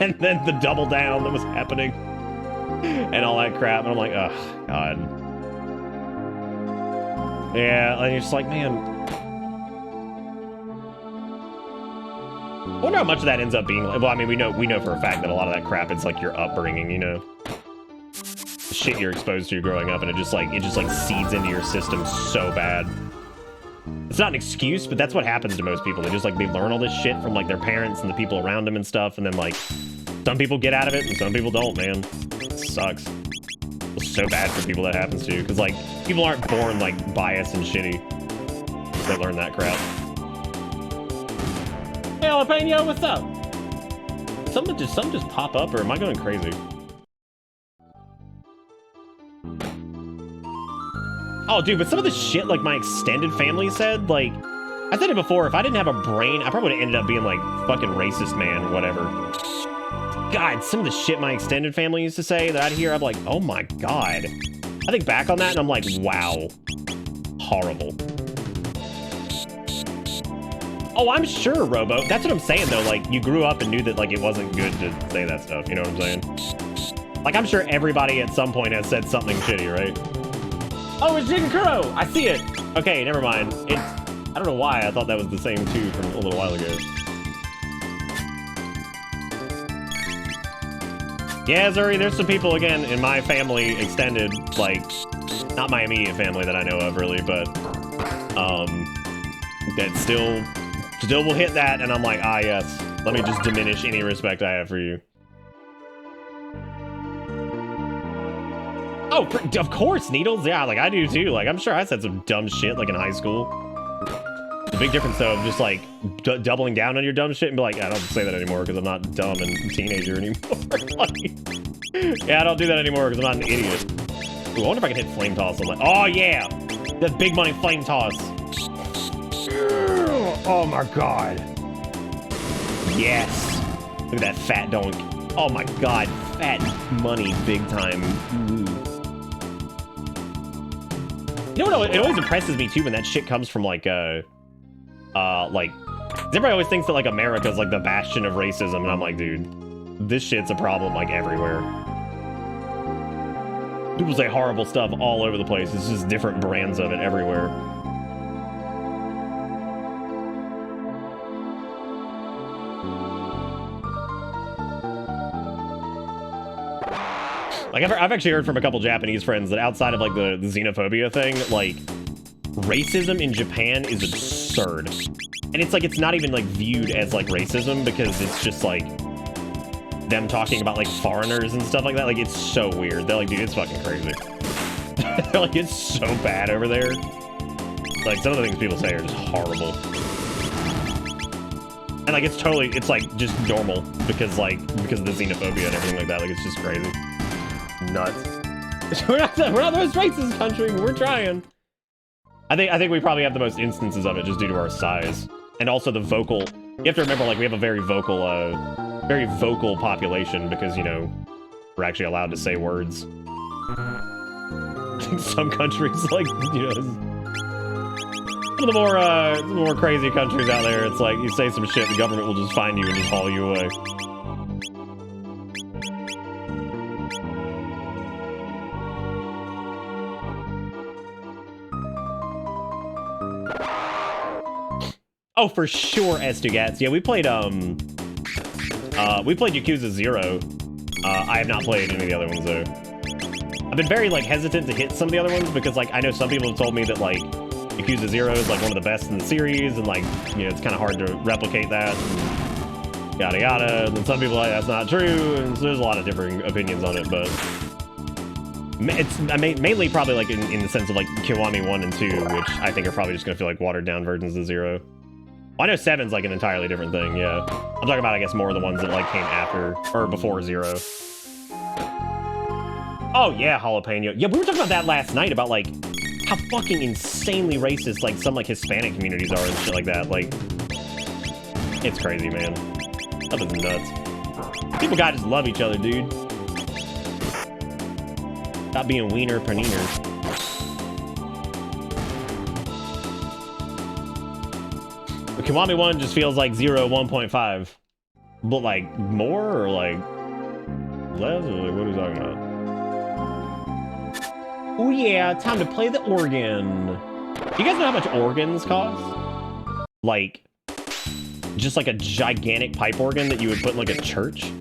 And then the double down that was happening and all that crap, and I'm like, oh, god. Yeah, and you're just like, man. I wonder how much of that ends up being like, well, I mean, we know for a fact that a lot of that crap is like your upbringing, you know? shit you're exposed to growing up, and it just like seeds into your system so bad. It's not an excuse, but that's what happens to most people. They just like they learn all this shit from like their parents and the people around them and stuff, and then like some people get out of it and some people don't, man. It sucks. It's so bad for people that happens to, because like people aren't born like biased and shitty. They learn that crap. Hey, Jalapeno, what's up? Something just pop up, or am I going crazy? Oh, dude, but some of the shit like my extended family said, like, I said it before, if I didn't have a brain, I probably would have ended up being like fucking racist man or whatever. God, some of the shit my extended family used to say that I'd hear, I'm like, oh my God. I think back on that and I'm like, wow. Horrible. Oh, I'm sure, Robo. That's what I'm saying, though. Like, you grew up and knew that, like, it wasn't good to say that stuff. You know what I'm saying? Like, I'm sure everybody at some point has said something shitty, right? Oh, it's Chrono! I see it! Okay, never mind. It's... I don't know why I thought that was the same, too, from a little while ago. Yeah, Zuri, there's some people, again, in my family, extended, like... Not my immediate family that I know of, really, but... that still will hit that, and I'm like, ah, yes. Let me just diminish any respect I have for you. Oh, of course, Needles. Yeah, like, I do, too. Like, I'm sure I said some dumb shit, like, in high school. The big difference, though, of just, like, doubling down on your dumb shit and be like, I don't say that anymore because I'm not dumb and a teenager anymore. Like, yeah, I don't do that anymore because I'm not an idiot. Ooh, I wonder if I can hit Flame Toss. I'm like, oh, yeah! That big money Flame Toss. Oh my God. Yes. Look at that fat donk. Oh my God. Fat money big time. Ooh. You know what? It always impresses me too when that shit comes from like, everybody always thinks that like America's like the bastion of racism. And I'm like, dude, this shit's a problem like everywhere. People say horrible stuff all over the place. It's just different brands of it everywhere. Like, I've actually heard from a couple Japanese friends that outside of, like, the xenophobia thing, like, racism in Japan is absurd. And it's, like, it's not even, like, viewed as, like, racism because it's just, like, them talking about, like, foreigners and stuff like that. Like, it's so weird. They're like, dude, it's fucking crazy. They're like, it's so bad over there. Like, some of the things people say are just horrible. And, like, it's totally, it's, like, just normal because of the xenophobia and everything like that. Like, it's just crazy. Nuts. We're not the most racist country, but we're trying. I think we probably have the most instances of it just due to our size. And also the vocal. You have to remember, like, we have a very vocal population because, you know, we're actually allowed to say words. Some countries, like, you know, some of the more crazy countries out there, it's like you say some shit, the government will just find you and just haul you away. Oh, for sure, Estugats. Yeah, we played Yakuza 0. I have not played any of the other ones, though. I've been very, like, hesitant to hit some of the other ones because, like, I know some people have told me that, like, Yakuza 0 is, like, one of the best in the series, and, like, you know, it's kind of hard to replicate that, and yada yada, and then some people are like, that's not true, and so there's a lot of differing opinions on it, but it's mainly probably, like, in the sense of, like, Kiwami 1 and 2, which I think are probably just gonna feel like watered-down versions of 0. Well, I know 7's like an entirely different thing, yeah. I'm talking about, I guess, more of the ones that, like, came after, or before 0. Oh, yeah, Jalapeno. Yeah, we were talking about that last night, about, like, how fucking insanely racist, like, some, like, Hispanic communities are and shit like that. Like, it's crazy, man. That is nuts. People gotta just love each other, dude. Stop being wiener paneeners. The Kiwami 1 just feels like 0 1.5. But, like, more or, like, less? Or, like, what are we talking about? Oh, yeah, time to play the organ. You guys know how much organs cost? Like, just like a gigantic pipe organ that you would put in, like, a church?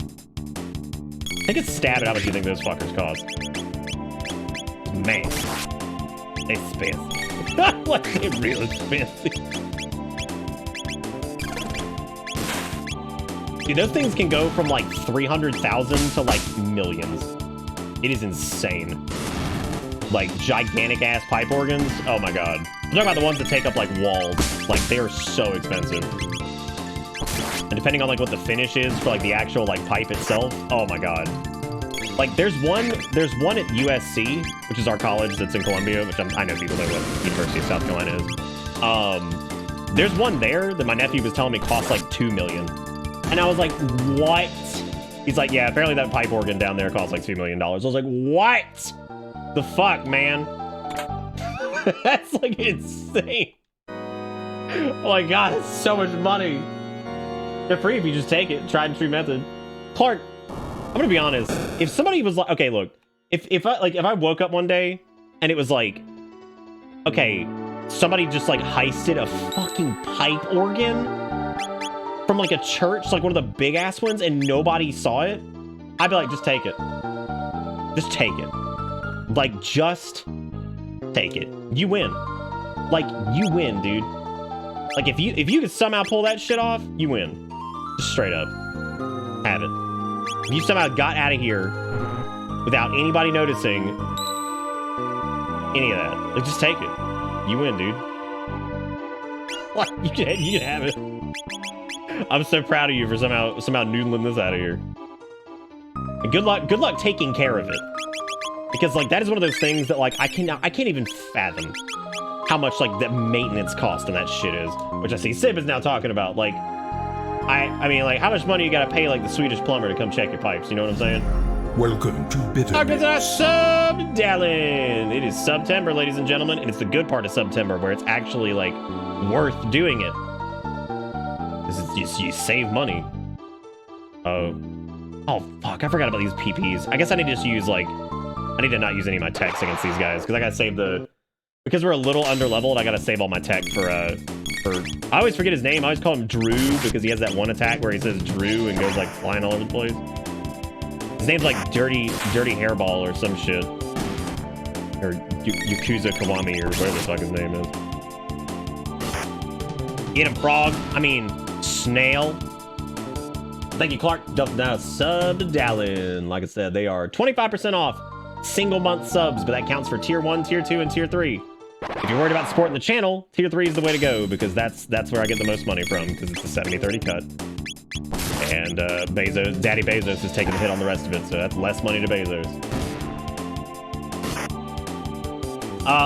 Take a stab at how much you think those fuckers cost. man, expensive. Like, it real expensive. Dude, those things can go from like 300,000 to like millions. It is insane. Like gigantic ass pipe organs. Oh my god. I'm talking about the ones that take up like walls. Like they are so expensive. And depending on like what the finish is for like the actual like pipe itself. Oh my god. Like there's one at USC, which is our college that's in Columbia, which I know people know what University of South Carolina is. There's one there that my nephew was telling me costs like $2 million. And I was like, what? He's like, yeah, apparently that pipe organ down there costs like $2 million. I was like, what? The fuck, man? That's like insane. Oh my god, it's so much money. They're free if you just take it. Tried and true method. Clark, I'm gonna be honest. If somebody was like, okay, look, if I woke up one day and it was like, okay, somebody just like heisted a fucking pipe organ from like a church, like one of the big ass ones, and nobody saw it, I'd be like, just take it. Just take it. Like, just take it. You win. Like, you win, dude. Like, if you could somehow pull that shit off, you win. Just straight up. Have it. If you somehow got out of here without anybody noticing any of that, like, just take it. You win, dude. Like, you can have it. I'm so proud of you for somehow noodling this out of here. And good luck taking care of it. Because like that is one of those things that like I can't even fathom how much like that maintenance cost on that shit is. Which I see Sib is now talking about. Like I mean like how much money you gotta pay like the Swedish plumber to come check your pipes, you know what I'm saying? Welcome to Bitter. Sub-Dallin. It is September, ladies and gentlemen, and it's the good part of September where it's actually like worth doing it. You save money. Oh fuck, I forgot about these PPs. I guess I need to just use like, I need to not use any of my techs against these guys because I gotta save because we're a little under leveled, I gotta save all my tech for I always forget his name. I always call him Drew because he has that one attack where he says Drew and goes like flying all over the place. His name's like Dirty Hairball or some shit. Or Yakuza Kawami or whatever the fuck his name is. Get him, frog. I mean, snail. Thank you, Clark. Now sub to Dallin. Like I said, they are 25% off single month subs, but that counts for tier 1, tier 2, and tier 3. If you're worried about supporting the channel, tier 3 is the way to go because that's where I get the most money from because it's a 70-30 cut. And Daddy Bezos is taking the hit on the rest of it, so that's less money to Bezos.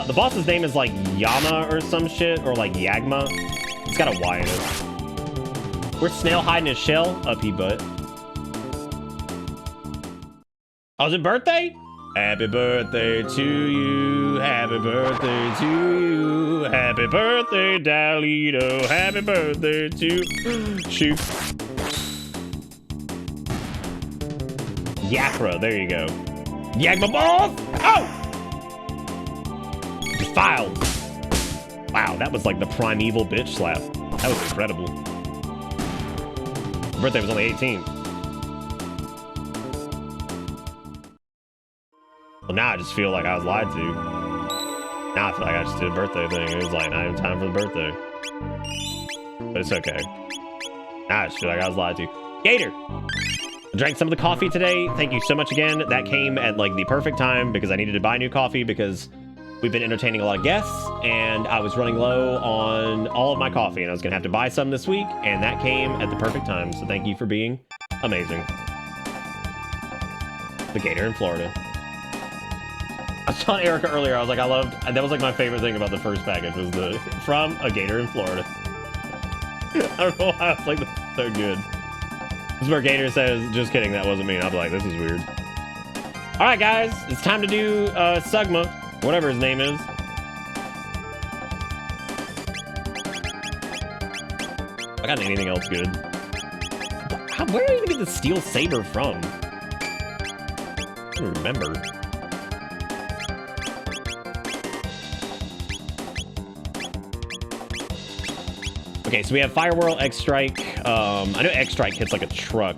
The boss's name is like Yama or some shit, or like Yagma. It's got a Y in it. Where's Snail hiding his shell? Up he butt. Oh, is it birthday? Happy birthday to you. Happy birthday to you. Happy birthday, Dalito. Happy birthday to shoot. Yakra, there you go. Yagma balls! Oh! Defiled. Wow, that was like the primeval bitch slap. That was incredible. Her birthday was only 18. Well, now I just feel like I was lied to. Now I feel like I just did a birthday thing. It was like not even time for the birthday. But it's okay. Now I just feel like I was lied to. Gator! I drank some of the coffee today. Thank you so much again. That came at like the perfect time because I needed to buy new coffee because we've been entertaining a lot of guests and I was running low on all of my coffee and I was gonna have to buy some this week and that came at the perfect time. So thank you for being amazing. The Gator in Florida. I was telling Erica earlier, I was like, that was like my favorite thing about the first package was the from a Gator in Florida. I don't know why I was like, that's so good. This is where Gator says, just kidding, that wasn't me. And I'll be like, this is weird. All right, guys, it's time to do Sugma, whatever his name is. I got anything else good? Where did I even get the steel saber from? I don't remember. Okay, so we have Fire Whirl, X-Strike. I know X-Strike hits like a truck.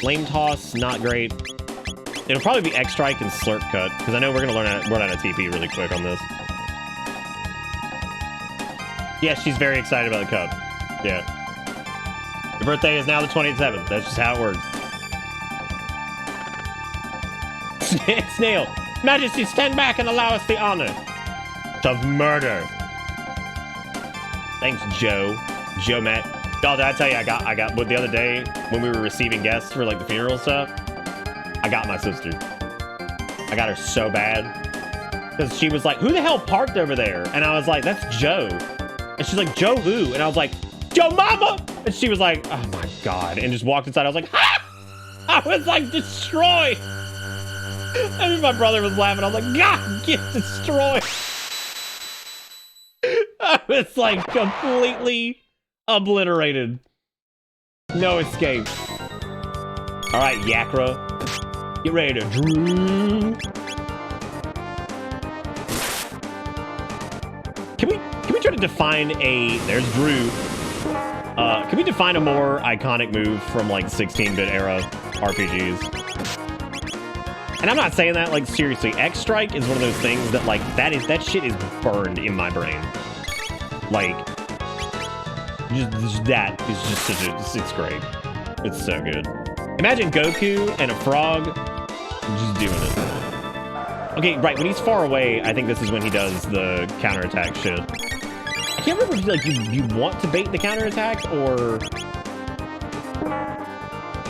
Flame Toss, not great. It'll probably be X Strike and Slurp Cut, because I know we're gonna run out of TP really quick on this. Yeah, she's very excited about the cup. Yeah. Your birthday is now the 27th. That's just how it works. Snail, Majesty, stand back and allow us the honor of murder. Thanks, Joe. Joe Matt. Y'all, did I tell you I got what the other day when we were receiving guests for like the funeral stuff? I got my sister. I got her so bad. Because she was like, who the hell parked over there? And I was like, that's Joe. And she's like, Joe who? And I was like, Joe Mama! And she was like, oh my God. And just walked inside. I was like, ha! I was like, destroyed. And my brother was laughing. I was like, God, get destroyed. I was like completely obliterated. No escape. All right, Yakra. Get ready to dream. Can we try to define a... There's Drew. Can we define a more iconic move from like 16-bit era RPGs? And I'm not saying that like seriously. X Strike is one of those things that like that shit is burned in my brain. Like just that is just such a... It's great. It's so good. Imagine Goku and a frog just doing it. Okay, right, when he's far away, I think this is when he does the counterattack shit. I can't remember if like you want to bait the counterattack or...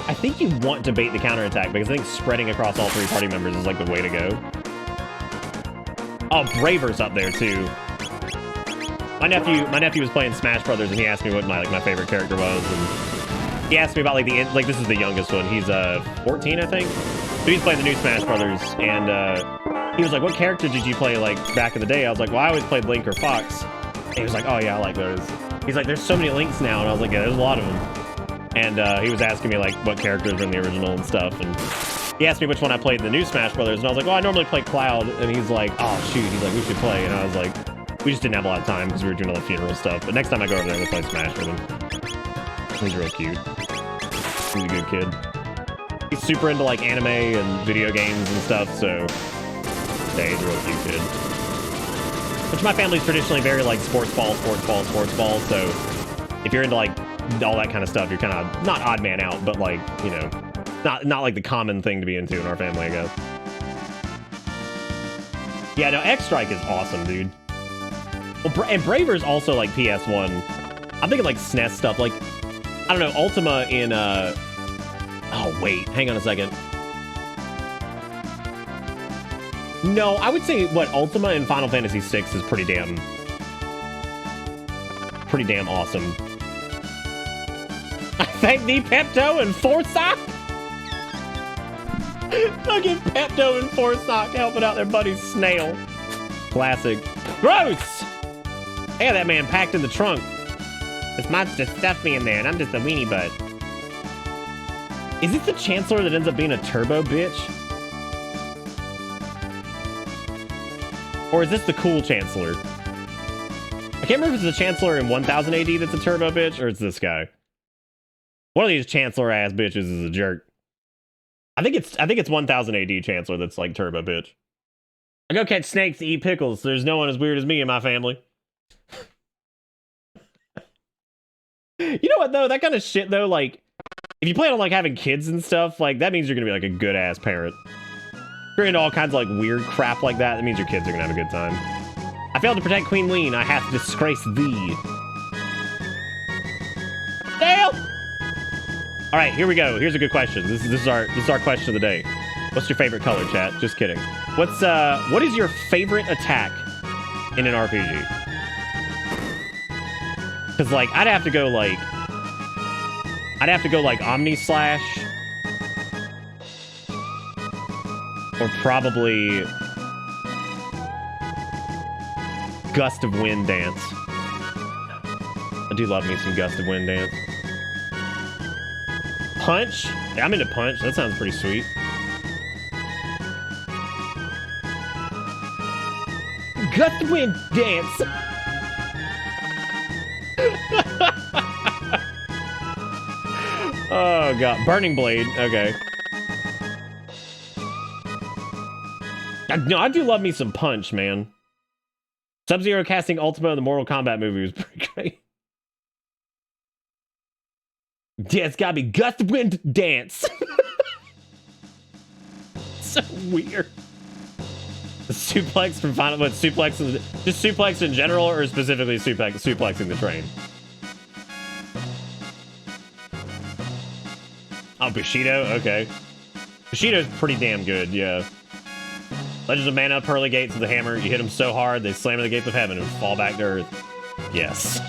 I think you want to bait the counterattack because I think spreading across all three party members is like the way to go. Oh, Braver's up there too. My nephew was playing Smash Brothers and he asked me what my favorite character was, and he asked me about like this is the youngest one. He's 14, I think. But he's playing the new Smash Brothers, and he was like, "What character did you play like back in the day?" I was like, "Well, I always played Link or Fox." And he was like, "Oh yeah, I like those." He's like, "There's so many Links now," and I was like, "Yeah, there's a lot of them." And he was asking me like what characters were in the original and stuff, and he asked me which one I played in the new Smash Brothers, and I was like, "Oh, I normally play Cloud," and he's like, "Oh shoot," he's like, "We should play," and I was like, "We just didn't have a lot of time because we were doing all the funeral stuff, but next time I go over there, we'll play Smash with him." He's real cute. He's a good kid. He's super into like anime and video games and stuff, so yeah, he's a real cute kid. Which my family's traditionally very like sports ball, so if you're into like all that kind of stuff, you're kind of not odd man out, but like, you know, not like the common thing to be into in our family, I guess. Yeah, no, X Strike is awesome, dude. Well, and Braver's also like PS1. I'm thinking like SNES stuff, like I don't know, Ultima in oh wait, hang on a second. No, I would say what Ultima in Final Fantasy VI is pretty damn awesome. I thank thee, Pepto and Forsock. Look at Pepto and Forsock helping out their buddy Snail. Classic. Gross! I got that man packed in the trunk. This monster stuffed me in there, and I'm just a weenie bud. Is this the Chancellor that ends up being a turbo bitch? Or is this the cool Chancellor? I can't remember if it's the Chancellor in 1000 AD that's a turbo bitch, or it's this guy. One of these Chancellor ass bitches is a jerk. I think it's 1000 AD Chancellor that's like turbo bitch. I go catch snakes to eat pickles. There's no one as weird as me in my family. You know what though? That kind of shit though, like if you plan on like having kids and stuff, like that means you're gonna be like a good ass parent. If you're into all kinds of like weird crap like that, that means your kids are gonna have a good time. I failed to protect Queen Lean. I have to disgrace thee. Dale! All right, here we go. Here's a good question. This is our question of the day. What's your favorite color, chat? Just kidding. What is your favorite attack in an RPG? Because like I'd have to go like Omni Slash, or probably Gust of Wind Dance. I do love me some Gust of Wind Dance. Punch? Yeah, I'm into Punch. That sounds pretty sweet. Gust of Wind Dance! Oh god. Burning Blade. Okay. No, I do love me some Punch, man. Sub-Zero casting Ultima in the Mortal Kombat movie was pretty great. Yeah, it's gotta be Gust of Wind Dance. So weird. The suplex from Final, what, suplex, just suplex in general, or specifically suplexing the train? Oh, Bushido? Okay. Bushido's pretty damn good, yeah. Legends of Mana, Pearly Gates with the hammer. You hit them so hard, they slam in the gates of heaven and fall back to earth. Yes.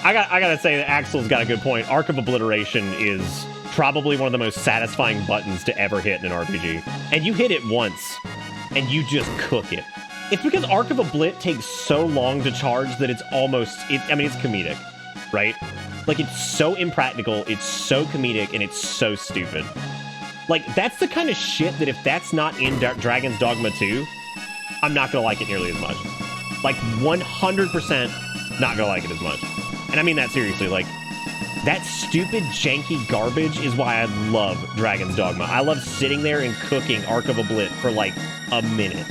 I gotta say that Axel's got a good point. Arc of Obliteration is probably one of the most satisfying buttons to ever hit in an RPG. And you hit it once, and you just cook it. It's because Arc of Oblit takes so long to charge that it's almost, I mean, it's comedic, right? Like, it's so impractical, it's so comedic, and it's so stupid. Like, that's the kind of shit that if that's not in Dragon's Dogma 2, I'm not gonna like it nearly as much. Like, 100% not gonna like it as much. And I mean that seriously, like, that stupid, janky garbage is why I love Dragon's Dogma. I love sitting there and cooking Arc of Oblit for, like, a minute.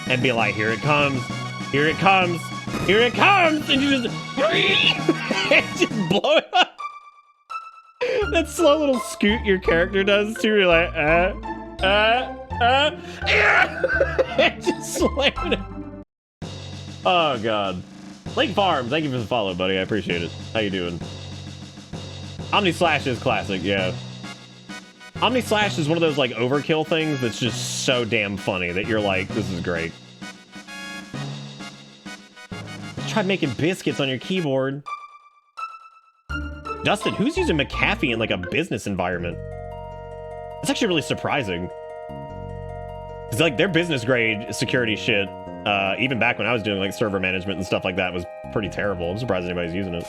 And be like, here it comes, here it comes, here it comes! And you just... and just blow it up! That slow little scoot your character does, too. You're like, and just slam it. Oh, God. Lake Farm, thank you for the follow, buddy. I appreciate it. How you doing? Omni Slash is classic, yeah. Omni Slash is one of those, like, overkill things that's just so damn funny that you're like, this is great. Try making biscuits on your keyboard. Dustin, who's using McAfee in, like, a business environment? That's actually really surprising. It's like, their business grade security shit, even back when I was doing, like, server management and stuff like that, was pretty terrible. I'm surprised anybody's using it.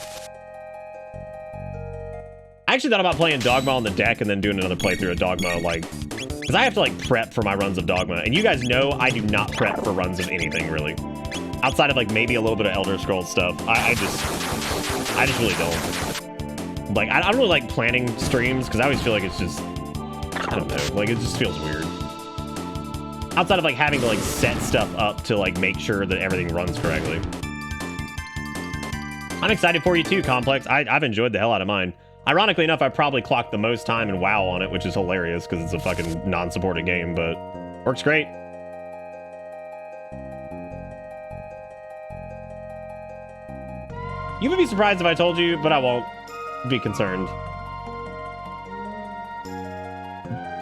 I actually thought about playing Dogma on the deck and then doing another playthrough of Dogma, like, because I have to, like, prep for my runs of Dogma. And you guys know I do not prep for runs of anything, really. Outside of, like, maybe a little bit of Elder Scrolls stuff. I just really don't. Like, I don't really like planning streams, because I always feel like it's just, I don't know, like, it just feels weird. Outside of, like, having to, like, set stuff up to, like, make sure that everything runs correctly. I'm excited for you, too, Complex. I've enjoyed the hell out of mine. Ironically enough, I probably clocked the most time in WoW on it, which is hilarious, because it's a fucking non-supported game, but works great. You would be surprised if I told you, but I won't be concerned.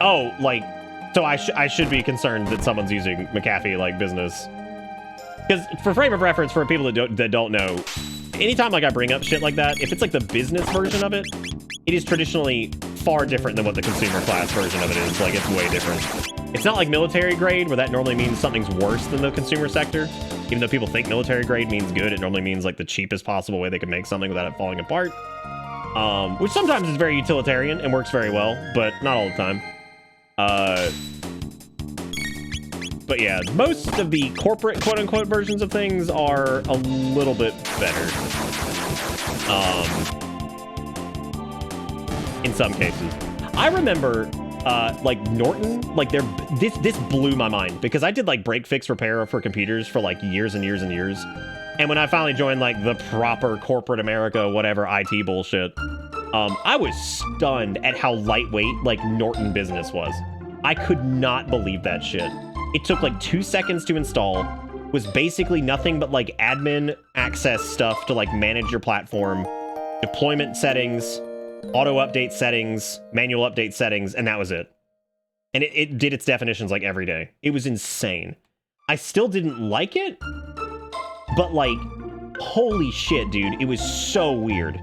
Oh, like, so I should be concerned that someone's using McAfee, like, business. Because for frame of reference, for people that don't know, anytime, like, I bring up shit like that, if it's, like, the business version of it, it is traditionally far different than what the consumer class version of it is. Like, it's way different. It's not like military grade, where that normally means something's worse than the consumer sector. Even though people think military grade means good, it normally means, like, the cheapest possible way they can make something without it falling apart. Which sometimes is very utilitarian and works very well, but not all the time. But yeah, most of the corporate quote-unquote versions of things are a little bit better. In some cases. I remember, like, Norton, like, this blew my mind, because I did, like, break-fix repair for computers for, like, years and years and years. And when I finally joined, like, the proper corporate America, whatever, IT bullshit, I was stunned at how lightweight, like, Norton Business was. I could not believe that shit. It took, like, 2 seconds to install, was basically nothing but, like, admin access stuff to, like, manage your platform, deployment settings, auto-update settings, manual update settings, and that was it. And it did its definitions, like, every day. It was insane. I still didn't like it, but, like, holy shit, dude, it was so weird.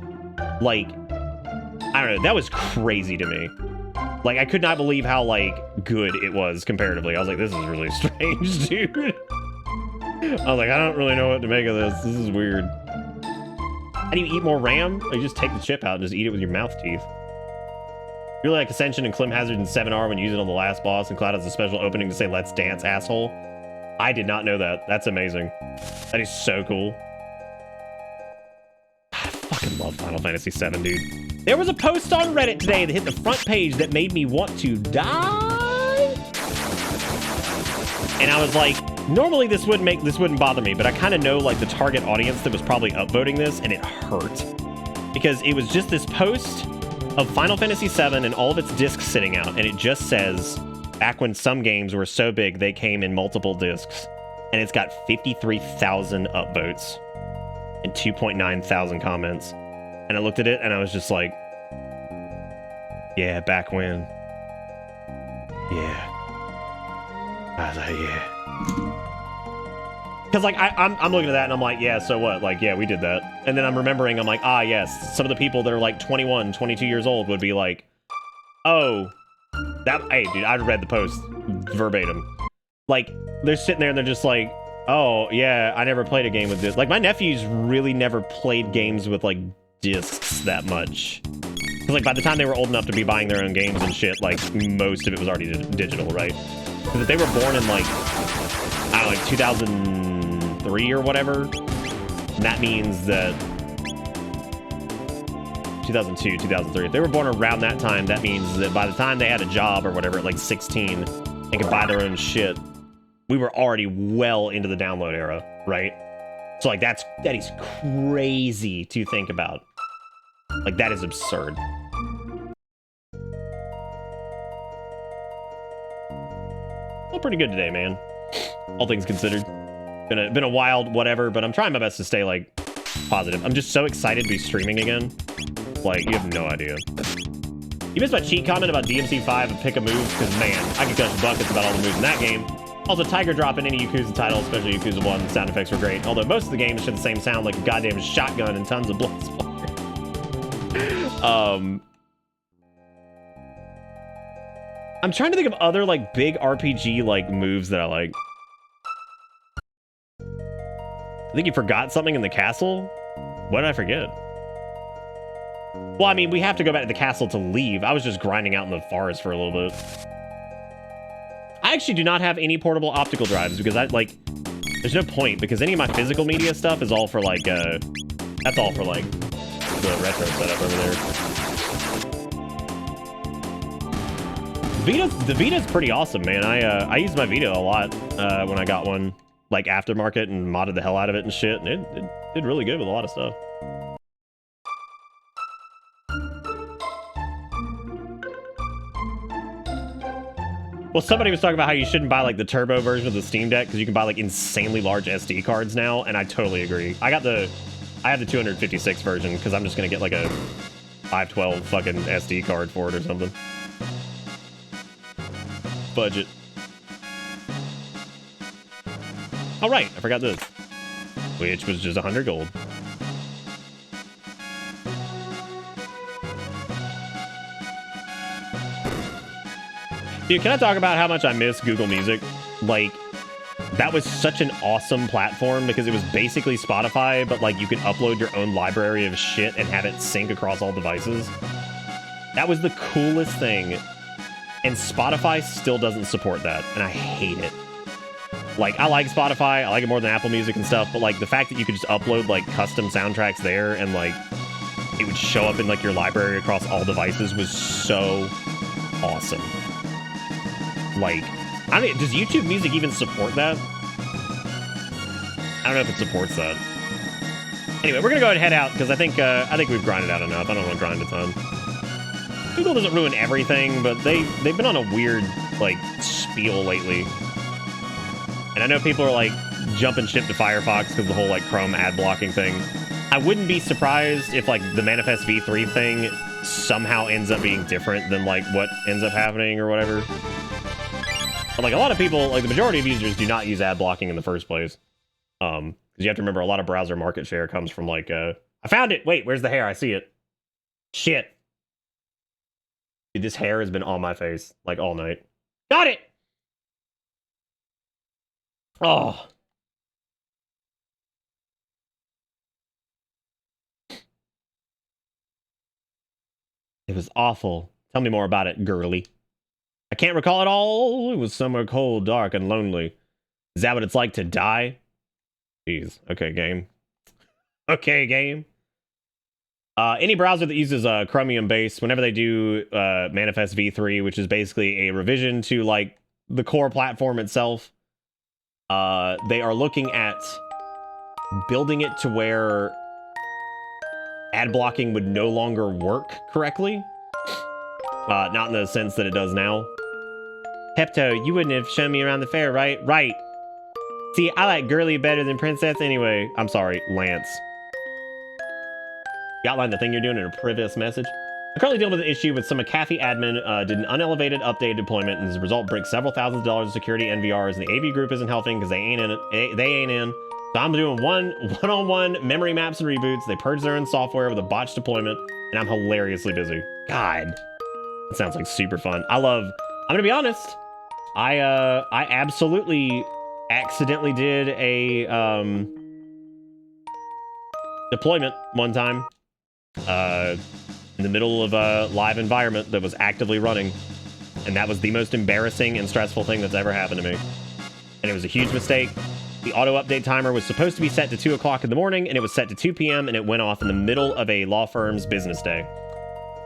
Like, I don't know, that was crazy to me. Like, I could not believe how, like, good it was comparatively. I was like, this is really strange, dude. I was like, I don't really know what to make of this. This is weird. How do you eat more RAM? Or you just take the chip out and just eat it with your mouth teeth. Really like Ascension and Clim Hazard and 7R when you use it on the last boss, and Cloud has a special opening to say, let's dance, asshole. I did not know that. That's amazing. That is so cool. I fucking love Final Fantasy VII, dude. There was a post on Reddit today that hit the front page that made me want to die. And I was like, normally this wouldn't bother me, but I kind of know like the target audience that was probably upvoting this, and it hurt. Because it was just this post of Final Fantasy VII and all of its discs sitting out, and it just says, back when some games were so big they came in multiple discs, and it's got 53,000 upvotes and 2.9 thousand comments. And I looked at it and I was just like, yeah, back when. Yeah. I was like, yeah. Because, like, I'm looking at that and I'm like, yeah, so what? Like, yeah, we did that. And then I'm remembering, I'm like, ah, yes. Some of the people that are, like, 21, 22 years old would be like, oh, hey, dude, I read the post verbatim. Like, they're sitting there and they're just like, oh, yeah, I never played a game with this. Like, my nephews really never played games with, like, discs that much. Because, like, by the time they were old enough to be buying their own games and shit, like, most of it was already digital, right? Because if they were born in, like, I don't know, like, 2003 or whatever, that means that 2002, 2003. If they were born around that time, that means that by the time they had a job or whatever at like 16 and could buy their own shit, we were already well into the download era, right? So like that is crazy to think about. Like that is absurd. Well, pretty good today, man. All things considered. Been a wild whatever, but I'm trying my best to stay like positive. I'm just so excited to be streaming again. Like, you have no idea. You missed my cheat comment about DMC5 and pick a move, because man, I could gush buckets about all the moves in that game. Also, Tiger Drop in any Yakuza title, especially Yakuza 1, sound effects were great. Although most of the games should the same sound like a goddamn shotgun and tons of blood splatter. I'm trying to think of other like big RPG like moves that I like. I think you forgot something in the castle. What did I forget? Well, I mean, we have to go back to the castle to leave. I was just grinding out in the forest for a little bit. I actually do not have any portable optical drives because there's no point because any of my physical media stuff is all for like, that's all for like the retro setup over there. The Vita's pretty awesome, man. I used my Vita a lot when I got one, like aftermarket, and modded the hell out of it and shit, and it did really good with a lot of stuff. Well, somebody was talking about how you shouldn't buy like the turbo version of the Steam Deck because you can buy like insanely large SD cards now, and I totally agree. I have the 256 version because I'm just gonna get like a 512 fucking SD card for it or something. Budget. Oh right, I forgot this, which was just 100 gold. Dude, can I talk about how much I miss Google Music? Like, that was such an awesome platform because it was basically Spotify, but like you could upload your own library of shit and have it sync across all devices. That was the coolest thing. And Spotify still doesn't support that, and I hate it. Like, I like Spotify, I like it more than Apple Music and stuff, but like the fact that you could just upload like custom soundtracks there and like it would show up in like your library across all devices was so awesome. Like, I mean, does YouTube Music even support that? I don't know if it supports that. Anyway, we're gonna go ahead and head out because I think we've grinded out enough. I don't want to grind a ton. Google doesn't ruin everything, but they've been on a weird like spiel lately. And I know people are like jumping ship to Firefox because the whole like Chrome ad blocking thing. I wouldn't be surprised if like the Manifest v3 thing somehow ends up being different than like what ends up happening or whatever. But like a lot of people, like the majority of users do not use ad blocking in the first place. Because you have to remember a lot of browser market share comes from like, I found it! Wait, where's the hair? I see it. Shit. Dude, this hair has been on my face like all night. Got it! Oh. It was awful. Tell me more about it, girly. I can't recall it all. It was somewhere cold, dark, and lonely. Is that what it's like to die? Jeez. Okay, game. Okay, game. Any browser that uses Chromium base, whenever they do Manifest v3, which is basically a revision to like the core platform itself, They are looking at building it to where ad blocking would no longer work correctly. Not in the sense that it does now. Pepto, you wouldn't have shown me around the fair, right? Right. See, I like girly better than princess anyway. I'm sorry, Lance. You outlined the thing you're doing in a previous message. I'm currently dealing with an issue with some McAfee admin did an unelevated update deployment, and as a result, breaks several thousands of dollars of security NVRs, and the AV group isn't helping because they ain't in it. They ain't in. So I'm doing one-on-one memory maps and reboots. They purge their own software with a botched deployment, and I'm hilariously busy. God, that sounds like super fun. I'm gonna be honest. I absolutely accidentally did a deployment one time in the middle of a live environment that was actively running, and that was the most embarrassing and stressful thing that's ever happened to me. And it was a huge mistake. The auto update timer was supposed to be set to 2 o'clock in the morning, and it was set to 2 p.m. and it went off in the middle of a law firm's business day.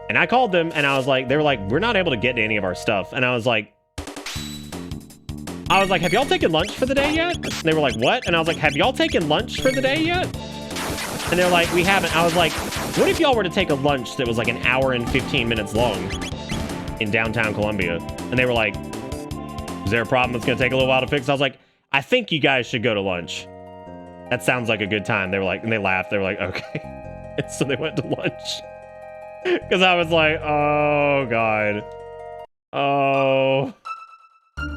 And I called them and I was like, they were like, we're not able to get to any of our stuff. And I was like, have y'all taken lunch for the day yet? And they were like, what? And I was like, have y'all taken lunch for the day yet? And they're like, we haven't. I was like, what if y'all were to take a lunch that was like an hour and 15 minutes long in downtown Columbia? And they were like, is there a problem that's going to take a little while to fix? I was like, I think you guys should go to lunch. That sounds like a good time. They were like, and they laughed. They were like, okay. And so they went to lunch. Because I was like, oh, God. Oh.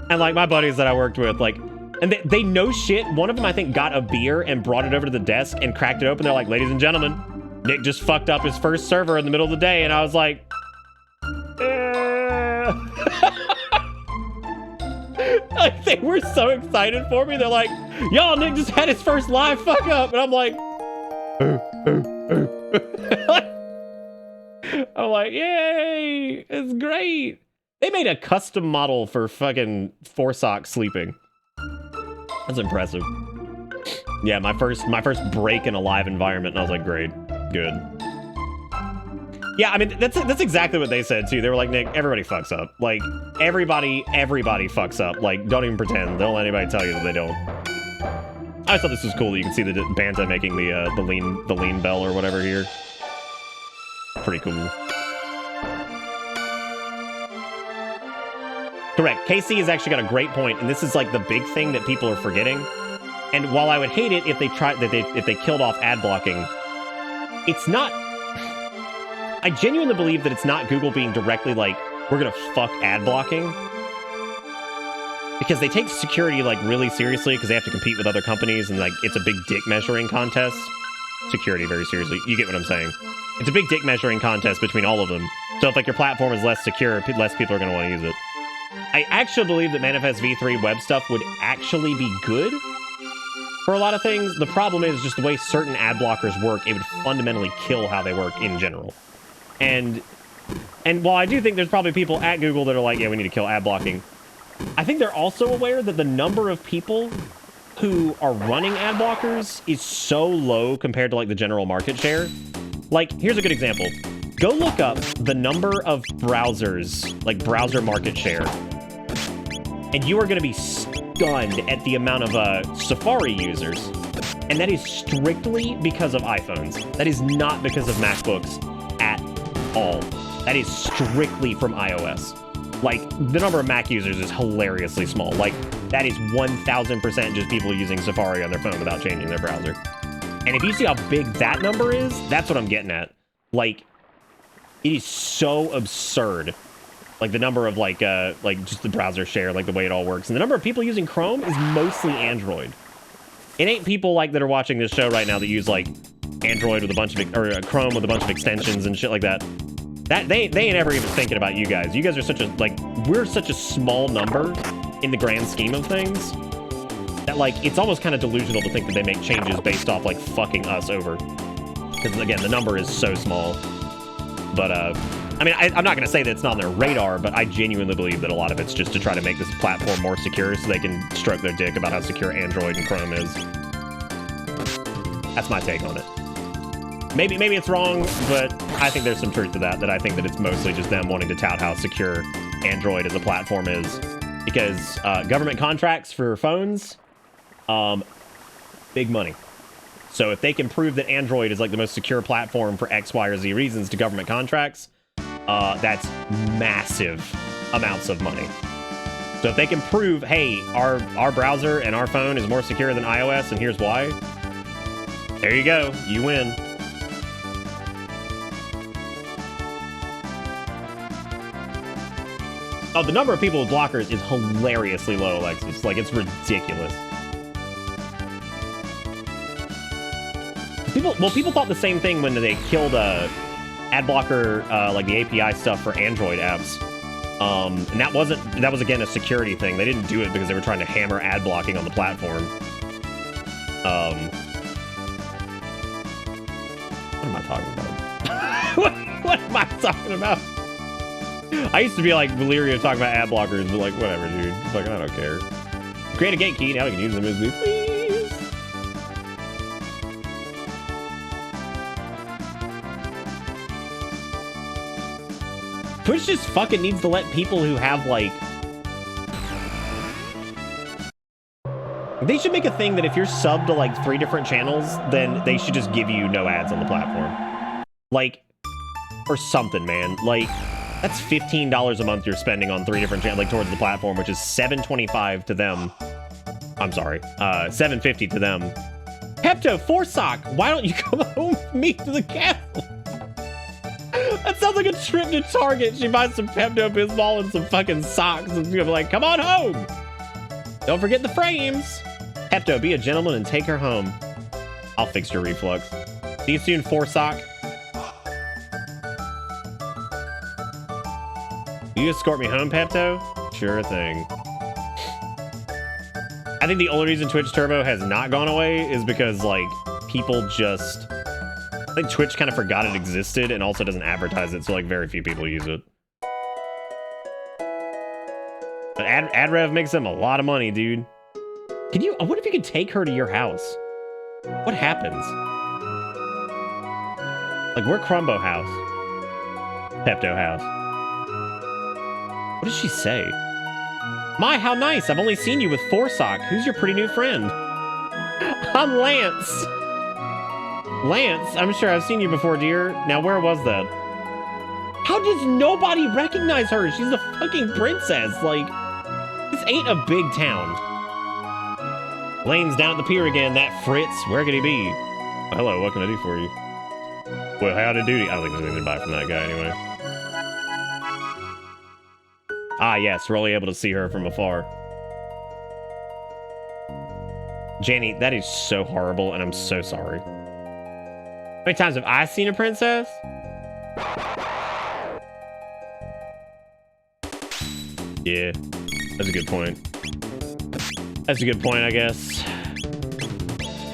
And like my buddies that I worked with, like, and they know shit. One of them, I think, got a beer and brought it over to the desk and cracked it open. They're like, ladies and gentlemen, Nick just fucked up his first server in the middle of the day. And I was like, like, they were so excited for me. They're like, y'all, Nick just had his first live fuck up. And I'm like, I'm like, yay, it's great. They made a custom model for fucking Forsock sleeping. That's impressive. Yeah, my first break in a live environment, and I was like, great, good. Yeah, I mean, that's exactly what they said too. They were like, Nick, everybody fucks up. Like, everybody fucks up. Like, don't even pretend. Don't let anybody tell you that they don't. I thought this was cool that you can see the Banta making the lean bell or whatever here. Pretty cool. Correct. KC has actually got a great point, and this is like the big thing that people are forgetting. And while I would hate it if they if they killed off ad blocking, it's not. I genuinely believe that it's not Google being directly like, we're gonna fuck ad blocking, because they take security like really seriously because they have to compete with other companies, and like it's a big dick measuring contest. Security very seriously. You get what I'm saying? It's a big dick measuring contest between all of them. So if like your platform is less secure, less people are gonna want to use it. I actually believe that Manifest v3 web stuff would actually be good for a lot of things. The problem is just the way certain ad blockers work, it would fundamentally kill how they work in general. And while I do think there's probably people at Google that are like, yeah, we need to kill ad blocking, I think they're also aware that the number of people who are running ad blockers is so low compared to like the general market share. Like, here's a good example. Go look up the number of browsers, like browser market share, and you are going to be stunned at the amount of Safari users. And that is strictly because of iPhones. That is not because of MacBooks at all. That is strictly from iOS. Like, the number of Mac users is hilariously small. Like, that is 1000% just people using Safari on their phone without changing their browser. And if you see how big that number is, that's what I'm getting at. Like, it is so absurd. Like, the number of, like just the browser share, like, the way it all works. And the number of people using Chrome is mostly Android. It ain't people, like, that are watching this show right now that use, like, Android with a bunch of, or Chrome with a bunch of extensions and shit like that. They ain't ever even thinking about you guys. You guys are such a, like, we're such a small number in the grand scheme of things that, like, it's almost kind of delusional to think that they make changes based off, like, fucking us over. Because, again, the number is so small. But, I mean, I'm not going to say that it's not on their radar, but I genuinely believe that a lot of it's just to try to make this platform more secure so they can stroke their dick about how secure Android and Chrome is. That's my take on it. Maybe it's wrong, but I think there's some truth to that I think that it's mostly just them wanting to tout how secure Android as a platform is. Because government contracts for phones Big money. So if they can prove that Android is like the most secure platform for X, Y, or Z reasons to government contracts, that's massive amounts of money. So if they can prove, hey, our browser and our phone is more secure than iOS, and here's why, there you go, you win. Oh, the number of people with blockers is hilariously low, Alexis. Like, it's ridiculous. People thought the same thing when they killed ad blocker, like the API stuff for Android apps. And that was again a security thing. They didn't do it because they were trying to hammer ad blocking on the platform. What am I talking about? what am I talking about? I used to be like leery of talking about ad blockers, but like whatever, dude. Like I don't care. Create a gate key. Now we can use them as we please. Twitch just fucking needs to let people who have like... They should make a thing that if you're subbed to like 3 different channels, then they should just give you no ads on the platform. Like, or something, man. Like, that's $15 a month you're spending on 3 different channels, like towards the platform, which is $7.25 to them. I'm sorry, $7.50 to them. Pepto, Forsock, why don't you come home with me to the castle? That sounds like a trip to Target. She buys some Pepto-Bismol and some fucking socks and she'll be like, come on home. Don't forget the frames. Pepto, be a gentleman and take her home. I'll fix your reflux. See you soon, Forsock. You escort me home, Pepto? Sure thing. I think the only reason Twitch Turbo has not gone away is because, like, people just... I think Twitch kind of forgot it existed and also doesn't advertise it, so, like, very few people use it. But AdRev makes them a lot of money, dude. Can you... What if you could take her to your house? What happens? Like, we're Crumbo house. Pepto house. What does she say? My, how nice! I've only seen you with Forsock. Who's your pretty new friend? I'm Lance. Lance? I'm sure I've seen you before, dear. Now, where was that? How does nobody recognize her? She's a fucking princess. Like, this ain't a big town. Lane's down at the pier again. That Fritz. Where could he be? Oh, hello, what can I do for you? Well, howdy doody. I don't think there's anything to buy from that guy anyway. Ah, yes, we're only able to see her from afar. Janny, that is so horrible, and I'm so sorry. How many times have I seen a princess? Yeah, that's a good point. That's a good point, I guess.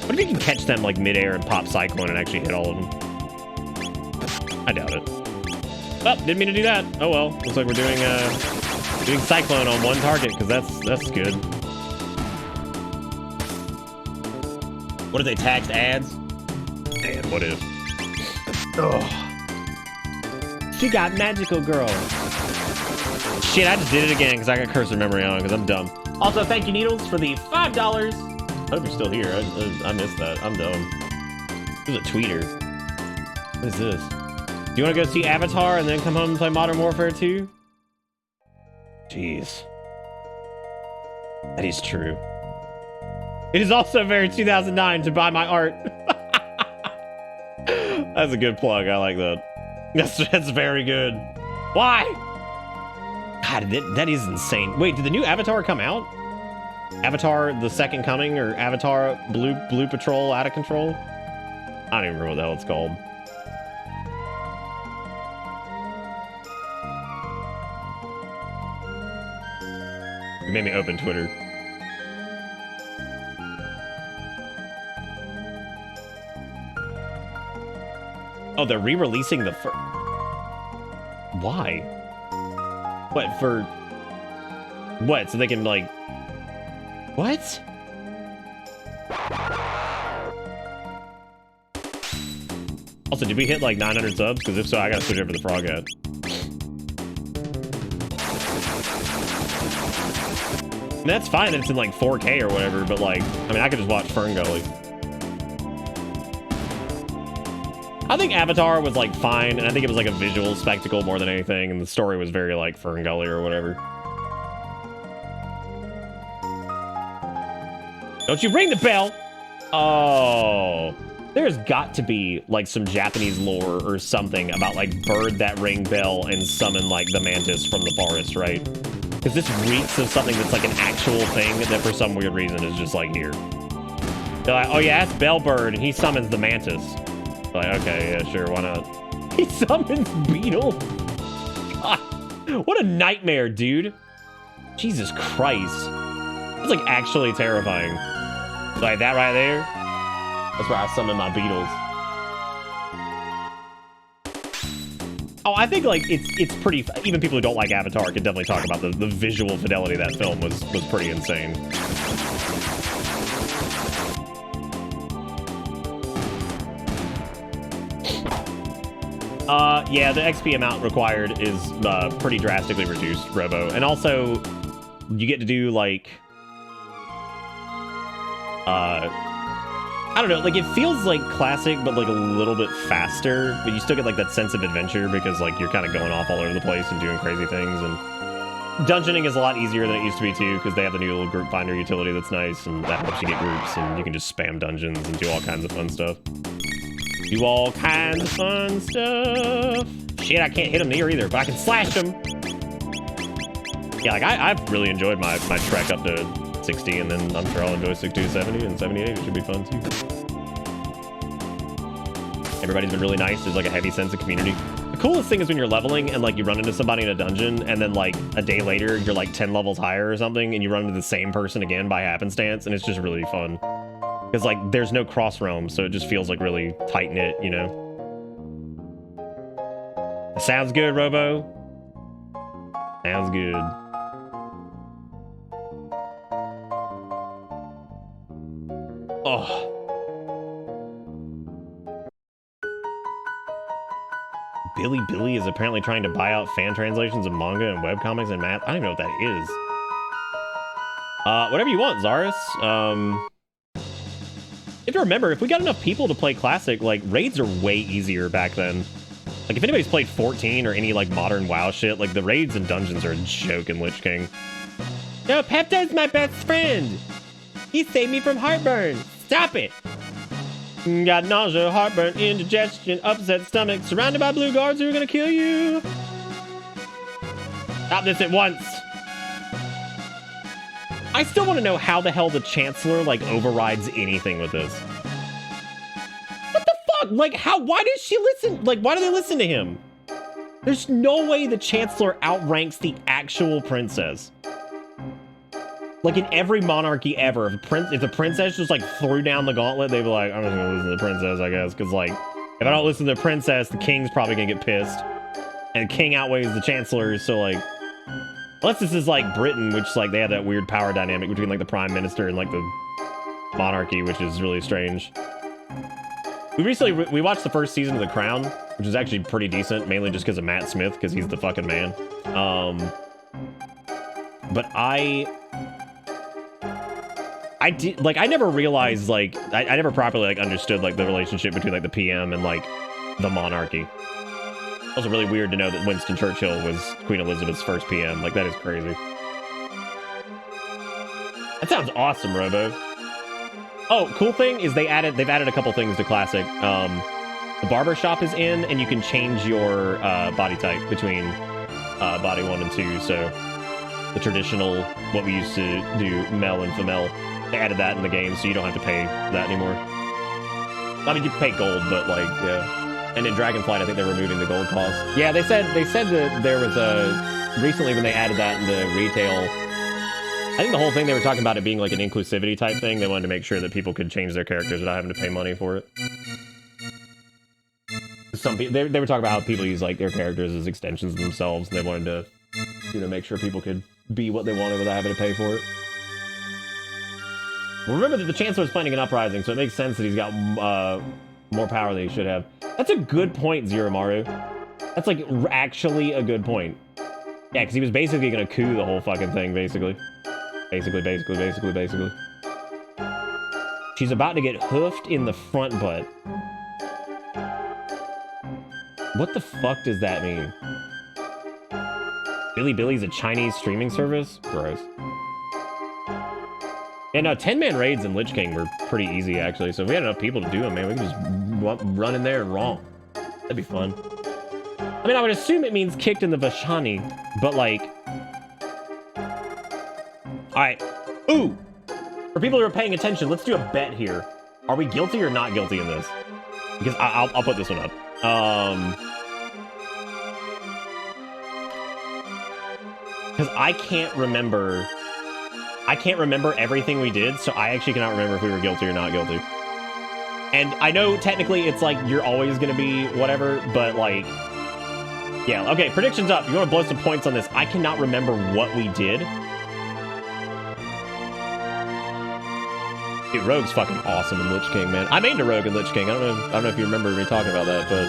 What if you can catch them, like, midair and pop Cyclone and actually hit all of them? I doubt it. Oh, didn't mean to do that. Oh, well. Looks like we're doing Cyclone on one target, because that's good. What if they tax ads? Man, what if? Ugh. She got magical girl. Shit, I just did it again because I got cursor memory on because I'm dumb. Also, thank you, Needles, for the $5. I hope you're still here. I missed that. I'm dumb. This is a tweeter. What is this? Do you want to go see Avatar and then come home and play Modern Warfare 2? Jeez. That is true. It is also very 2009 to buy my art. That's a good plug. I like that. That's very good. Why? God, that is insane. Wait, did the new Avatar come out? Avatar The Second Coming or Avatar Blue Patrol Out of Control? I don't even remember what the hell it's called. You made me open Twitter. Oh, they're re-releasing the Why? What, for... What, so they can, like... What? Also, did we hit, like, 900 subs? Because if so, I gotta switch over to the Frog Hat. that's fine that it's in like 4K or whatever, but like, I mean, I could just watch Fern Gully. I think Avatar was like fine, and I think it was like a visual spectacle more than anything, and the story was very like Fern Gully or whatever. Don't you ring the bell! Oh, there's got to be like some Japanese lore or something about like bird that ring bell and summon like the mantis from the forest, right? Because this reeks of something that's like an actual thing that for some weird reason is just like here. They're like, oh yeah, that's Bellbird, and he summons the mantis. Like, okay, yeah, sure, why not? He summons Beetle. God, what a nightmare, dude. Jesus Christ. That's like actually terrifying. Like that right there. That's where I summon my Beetles. Oh, I think like it's pretty. Even people who don't like Avatar can definitely talk about the visual fidelity of that film was pretty insane. Yeah, the XP amount required is pretty drastically reduced, Robo. And also, you get to do, like... I don't know, like, it feels like classic, but, like, a little bit faster. But you still get, like, that sense of adventure because, like, you're kind of going off all over the place and doing crazy things. And dungeoning is a lot easier than it used to be, too, because they have the new little group finder utility that's nice, and that helps you get groups, and you can just spam dungeons and do all kinds of fun stuff. Do all kinds of fun stuff. Shit, I can't hit him near either, but I can slash him. Yeah, like, I've really enjoyed my trek up to 60, and then I'm sure I'll enjoy 60 to 70, and 78. It should be fun, too. Everybody's been really nice. There's, like, a heavy sense of community. The coolest thing is when you're leveling, and, like, you run into somebody in a dungeon, and then, like, a day later, you're, like, 10 levels higher or something, and you run into the same person again by happenstance, and it's just really fun. Because, like, there's no cross realms, so it just feels, like, really tight-knit, you know? Sounds good, Robo. Sounds good. Oh. Billy is apparently trying to buy out fan translations of manga and webcomics and math. I don't even know what that is. Whatever you want, Zaris. You have to remember, if we got enough people to play Classic, like, raids are way easier back then. Like, if anybody's played 14 or any, like, modern WoW shit, like, the raids and dungeons are a joke in Lich King. No, Pepto's my best friend! He saved me from heartburn! Stop it! Got nausea, heartburn, indigestion, upset stomach, surrounded by blue guards who are gonna kill you! Stop this at once! I still want to know how the hell the Chancellor, like, overrides anything with this. What the fuck? Like, why does she listen? Like, why do they listen to him? There's no way the Chancellor outranks the actual princess. Like, in every monarchy ever, if the princess just, like, threw down the gauntlet, they'd be like, I'm just gonna listen to the princess, I guess. Because, like, if I don't listen to the princess, the king's probably gonna get pissed. And the king outweighs the Chancellor, so, like... Unless this is like Britain, which like they have that weird power dynamic between like the prime minister and like the monarchy, which is really strange. We recently we watched the first season of The Crown, which is actually pretty decent, mainly just because of Matt Smith, because he's the fucking man. But I did like I never realized like I never properly like understood like the relationship between like the PM and like the monarchy. It was really weird to know that Winston Churchill was Queen Elizabeth's first PM. Like, that is crazy. That sounds awesome, Robo. Oh, cool thing is they've added a couple things to Classic. The barber shop is in, and you can change your body type between body 1 and 2. So the traditional, what we used to do, male and female, they added that in the game, so you don't have to pay that anymore. I mean, you pay gold, but like, yeah. And in Dragonflight, I think they're removing the gold cost. Yeah, they said that there was recently when they added that into retail, I think the whole thing they were talking about it being like an inclusivity type thing. They wanted to make sure that people could change their characters without having to pay money for it. Some people, they were talking about how people use like their characters as extensions of themselves, and they wanted to, you know, make sure people could be what they wanted without having to pay for it. Well, remember that the Chancellor is planning an uprising, so it makes sense that he's got more power than he should have. That's a good point, Zeromaru. That's, like, actually a good point. Yeah, because he was basically going to coup the whole fucking thing, basically. Basically. She's about to get hoofed in the front butt. What the fuck does that mean? Billy's a Chinese streaming service? Gross. Yeah, no, 10-man raids in Lich King were pretty easy, actually. So if we had enough people to do them, man, we could just run in there and romp. That'd be fun. I mean, I would assume it means kicked in the Vashani, but like... Alright. Ooh! For people who are paying attention, let's do a bet here. Are we guilty or not guilty in this? Because I'll put this one up. Because I can't remember everything we did, so I actually cannot remember if we were guilty or not guilty. And I know technically it's like you're always gonna be whatever, but like, yeah, okay, predictions up. You want to blow some points on this? I cannot remember what we did. Dude, Rogue's fucking awesome in Lich King, man. I made a Rogue in Lich King. I don't know if you remember me talking about that, but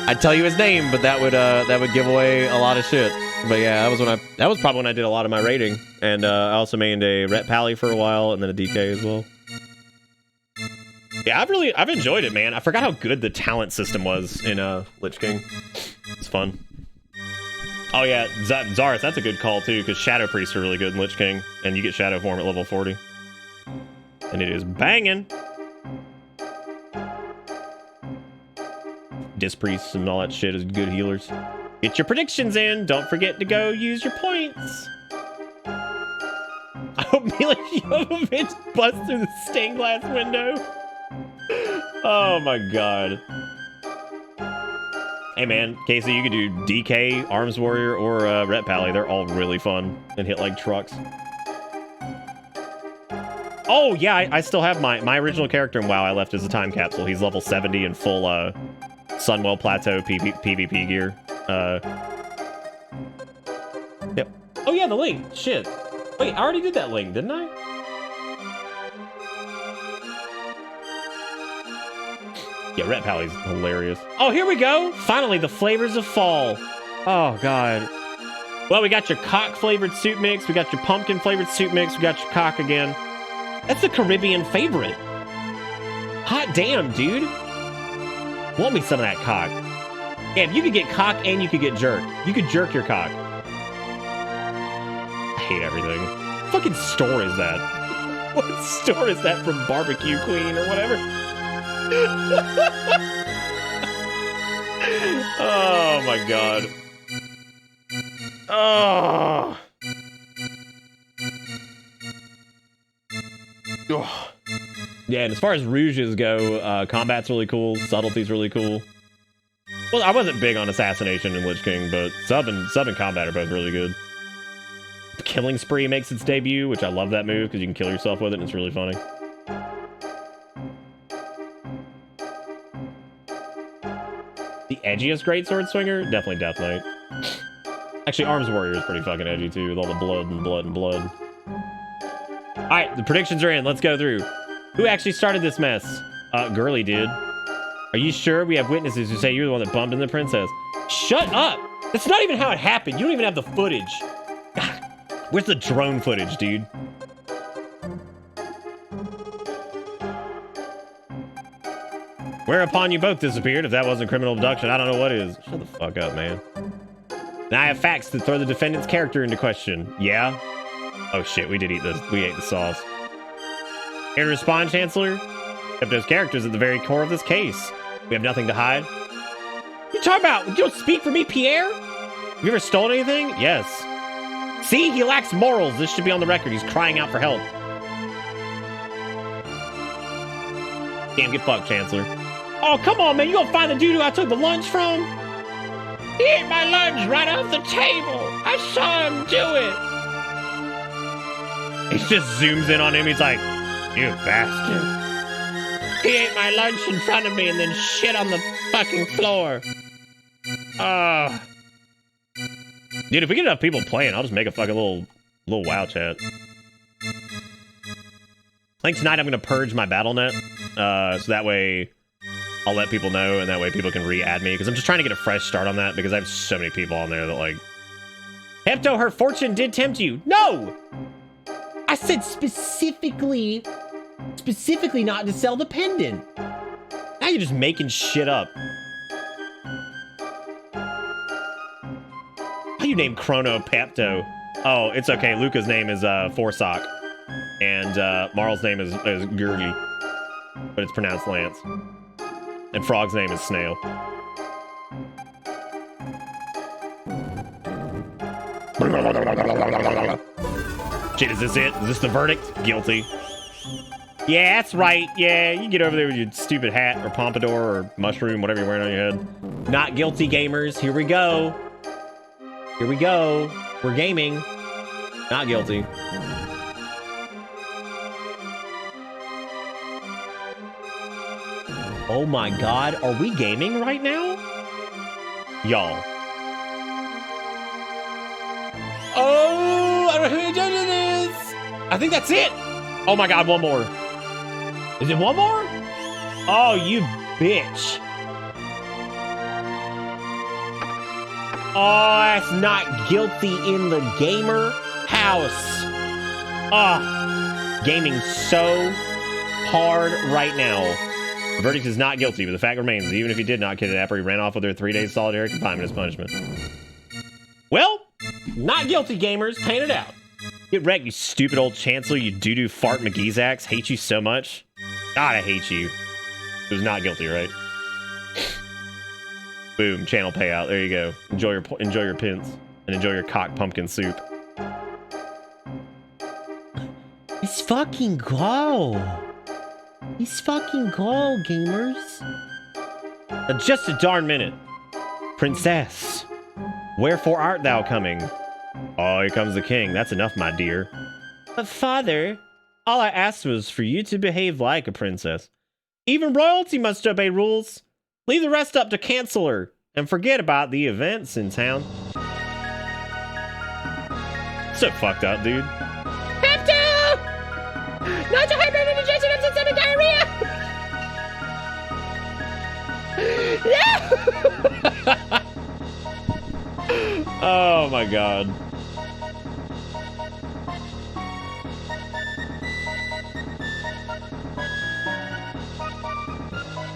I'd tell you his name, but that would give away a lot of shit. But yeah, that was probably when I did a lot of my raiding, and I also made a Ret Pally for a while, and then a DK as well. Yeah, I've enjoyed it, man. I forgot how good the talent system was in Lich King. It's fun. Oh yeah, Zareth, that's a good call too, because Shadow Priests are really good in Lich King, and you get Shadow Form at level 40. And it is banging. Disc Priests and all that shit is good healers. Get your predictions in. Don't forget to go use your points. I hope Mila Jovovich busts through the stained glass window. Oh my god. Hey man, Casey, you could do DK, Arms Warrior, or Ret Pally. They're all really fun and hit like trucks. Oh yeah, I still have my original character in WoW. I left as a time capsule. He's level 70 in full Sunwell Plateau PvP gear. Yep. Oh yeah, the link. Shit. Wait, I already did that link, didn't I? Yeah, Ret Pally's hilarious. Oh, here we go. Finally, the flavors of fall. Oh god. Well, we got your cock flavored soup mix. We got your pumpkin flavored soup mix. We got your cock again. That's the Caribbean favorite. Hot damn, dude. Want me some of that cock. Yeah, if you could get cock and you could get jerk. You could jerk your cock. I hate everything. What fucking store is that? What store is that from Barbecue Queen or whatever? Oh my god. Oh. Yeah, and as far as rouges go, combat's really cool, subtlety's really cool. Well, I wasn't big on assassination in Lich King, but sub and combat are both really good. Killing Spree makes its debut, which I love that move because you can kill yourself with it and it's really funny. The edgiest greatsword swinger? Definitely Death Knight. Actually, Arms Warrior is pretty fucking edgy too, with all the blood and blood and blood. Alright, the predictions are in. Let's go through. Who actually started this mess? Girly did. Are you sure? We have witnesses who say you're the one that bumped into the princess. Shut up! That's not even how it happened. You don't even have the footage. Where's the drone footage, dude? Whereupon you both disappeared. If that wasn't criminal abduction, I don't know what is. Shut the fuck up, man. Now I have facts to throw the defendant's character into question. Yeah? Oh shit, we did eat this. We ate the sauce. Here to respond, Chancellor? Except those characters at the very core of this case. We have nothing to hide. What are you talking about? You don't speak for me, Pierre? Have you ever stolen anything? Yes. See, he lacks morals. This should be on the record. He's crying out for help. Damn, get fucked, Chancellor. Oh, come on, man. You gonna find the dude who I took the lunch from? He ate my lunch right off the table. I saw him do it. He just zooms in on him. He's like, you bastard. He ate my lunch in front of me and then shit on the fucking floor. Dude, if we get enough people playing, I'll just make a fucking little WoW chat. I think tonight I'm going to purge my BattleNet, so that way I'll let people know, and that way people can re-add me, because I'm just trying to get a fresh start on that, because I have so many people on there that, like, Pepto, her fortune did tempt you. No! I said specifically not to sell the pendant. Now you're just making shit up. How you name Chrono Pepto? Oh, it's okay. Luca's name is Forsock. And Marl's name is Gurgly. But it's pronounced Lance. And Frog's name is Snail. Shit, is this it? Is this the verdict? Guilty. Yeah, that's right. Yeah, you get over there with your stupid hat or pompadour or mushroom, whatever you're wearing on your head. Not guilty, gamers. Here we go. Here we go. We're gaming. Not guilty. Oh my god, are we gaming right now? Y'all. Oh, I don't know who judges this. I think that's it. Oh my god, one more. Is it one more? Oh, you bitch. Oh, that's not guilty in the gamer house. Gaming so hard right now. The verdict is not guilty, but the fact remains that even if he did not kidnap her, he ran off with her 3 days solitary confinement as punishment. Well, not guilty, gamers. Paint it out. Get wrecked, you stupid old chancellor, you doo-doo fart McGeezax. Hate you so much. God, I hate you. It was not guilty, right? Boom, channel payout. There you go. Enjoy your pins and enjoy your cock pumpkin soup. Let's fucking go. Let's fucking go, gamers. Just a darn minute. Princess, wherefore art thou coming? Oh, here comes the king. That's enough, my dear. But father, all I asked was for you to behave like a princess. Even royalty must obey rules. Leave the rest up to Chancellor and forget about the events in town. So fucked up, dude. Pepto! Not to hyper indigestion of systemic diarrhea! Oh my god.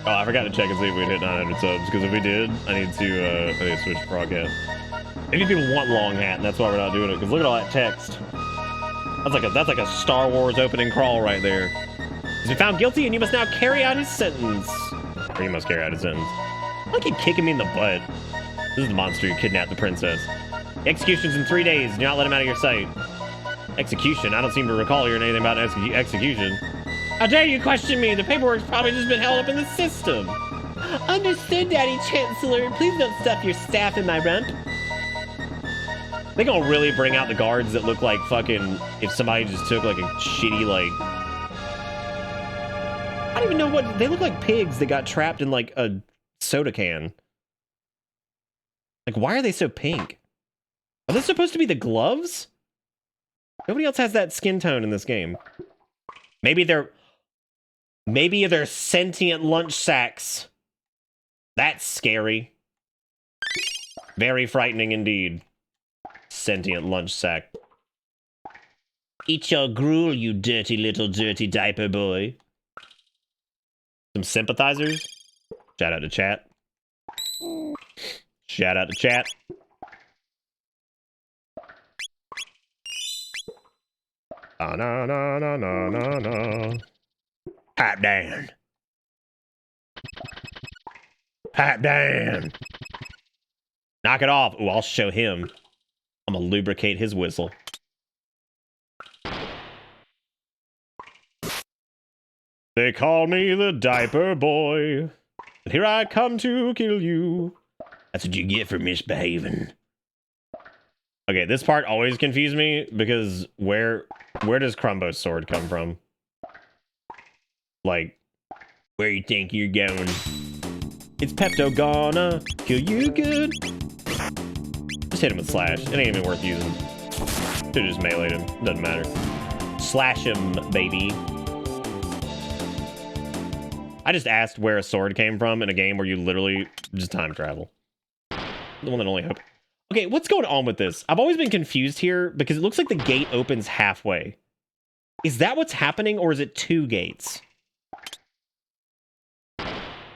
Oh, I forgot to check and see if we'd hit 900 subs, because if we did, I need to switch to broadcast. Maybe people want long hat, and that's why we're not doing it, because look at all that text. That's like a Star Wars opening crawl right there. He's been found guilty, and you must now carry out his sentence. Or he must carry out his sentence. I keep kicking me in the butt. This is the monster who kidnapped the princess. Execution's in 3 days. Do not let him out of your sight. Execution? I don't seem to recall hearing anything about execution. How dare you question me? The paperwork's probably just been held up in the system. Understood, Daddy Chancellor. Please don't stuff your staff in my rump. They gonna really bring out the guards that look like fucking... If somebody just took like a shitty, like... I don't even know what... They look like pigs that got trapped in like a soda can. Like, why are they so pink? Are those supposed to be the gloves? Nobody else has that skin tone in this game. Maybe they're sentient lunch sacks. That's scary. Very frightening indeed. Sentient lunch sack. Eat your gruel, you dirty little dirty diaper boy. Some sympathizers. Shout out to chat. Shout out to chat. Oh, no. Pipe down. Pipe down. Knock it off. Ooh, I'll show him. I'm gonna lubricate his whistle. They call me the diaper boy. And here I come to kill you. That's what you get for misbehaving. Okay, this part always confused me because where does Crumbo's sword come from? Like, where you think you're going? It's Pepto gonna kill you good. Just hit him with slash. It ain't even worth using. Should've just meleeed him. Doesn't matter. Slash him, baby. I just asked where a sword came from in a game where you literally just time travel. The one that only hope. Okay, what's going on with this? I've always been confused here because it looks like the gate opens halfway. Is that what's happening, or is it 2 gates?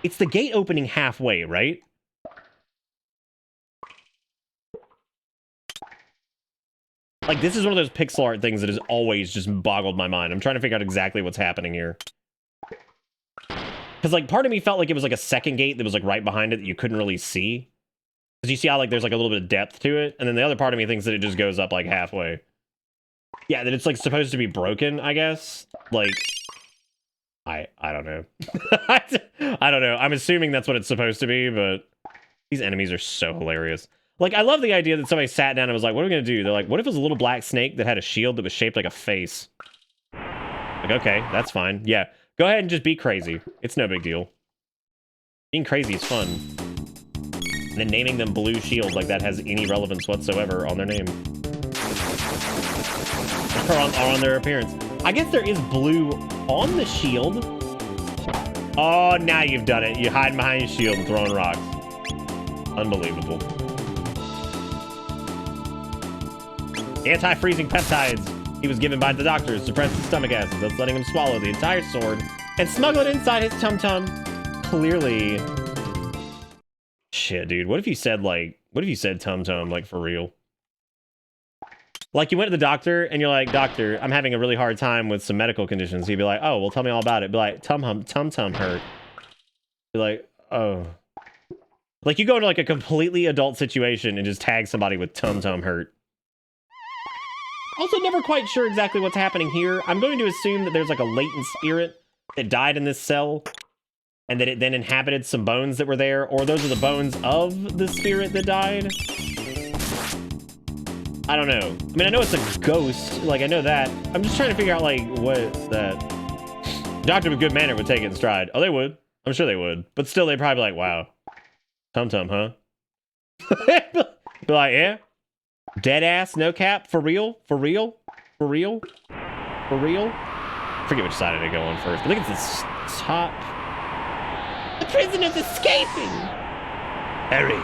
It's the gate opening halfway, right? Like, this is one of those pixel art things that has always just boggled my mind. I'm trying to figure out exactly what's happening here. Because, like, part of me felt like it was, like, a second gate that was, like, right behind it that you couldn't really see. Because you see how, like, there's, like, a little bit of depth to it. And then the other part of me thinks that it just goes up, like, halfway. Yeah, that it's, like, supposed to be broken, I guess. Like, I don't know. I don't know. I'm assuming that's what it's supposed to be, but these enemies are so hilarious. Like, I love the idea that somebody sat down and was like, what are we going to do? They're like, what if it was a little black snake that had a shield that was shaped like a face? Like, okay, that's fine. Yeah, go ahead and just be crazy. It's no big deal. Being crazy is fun. And then naming them blue shield like that has any relevance whatsoever on their name. Or on their appearance. I guess there is blue on the shield. Oh, now you've done it. You're hiding behind your shield and throwing rocks. Unbelievable. Anti-freezing peptides. He was given by the doctors to suppress his stomach acid. That's letting him swallow the entire sword and smuggle it inside his tum-tum. Clearly. Shit, dude. What if you said, like, what if you said tum-tum, like, for real? Like, you went to the doctor, and you're like, doctor, I'm having a really hard time with some medical conditions. He'd be like, oh, well, tell me all about it. Be like, tum-tum hurt. Be like, oh. Like, you go into, like, a completely adult situation and just tag somebody with tum-tum hurt. Also, never quite sure exactly what's happening here. I'm going to assume that there's, like, a latent spirit that died in this cell, and that it then inhabited some bones that were there, or those are the bones of the spirit that died. I don't know. I mean, I know it's a ghost. Like, I know that. I'm just trying to figure out, like, what that... Doctor with good manner would take it in stride. Oh, they would. I'm sure they would. But still, they'd probably be like, wow. Tum-tum, huh? Be like, yeah? Dead ass, no cap? For real? For real? For real? For real? I forget which side I did go on first. I think it's the top. The prisoner's escaping! Harry,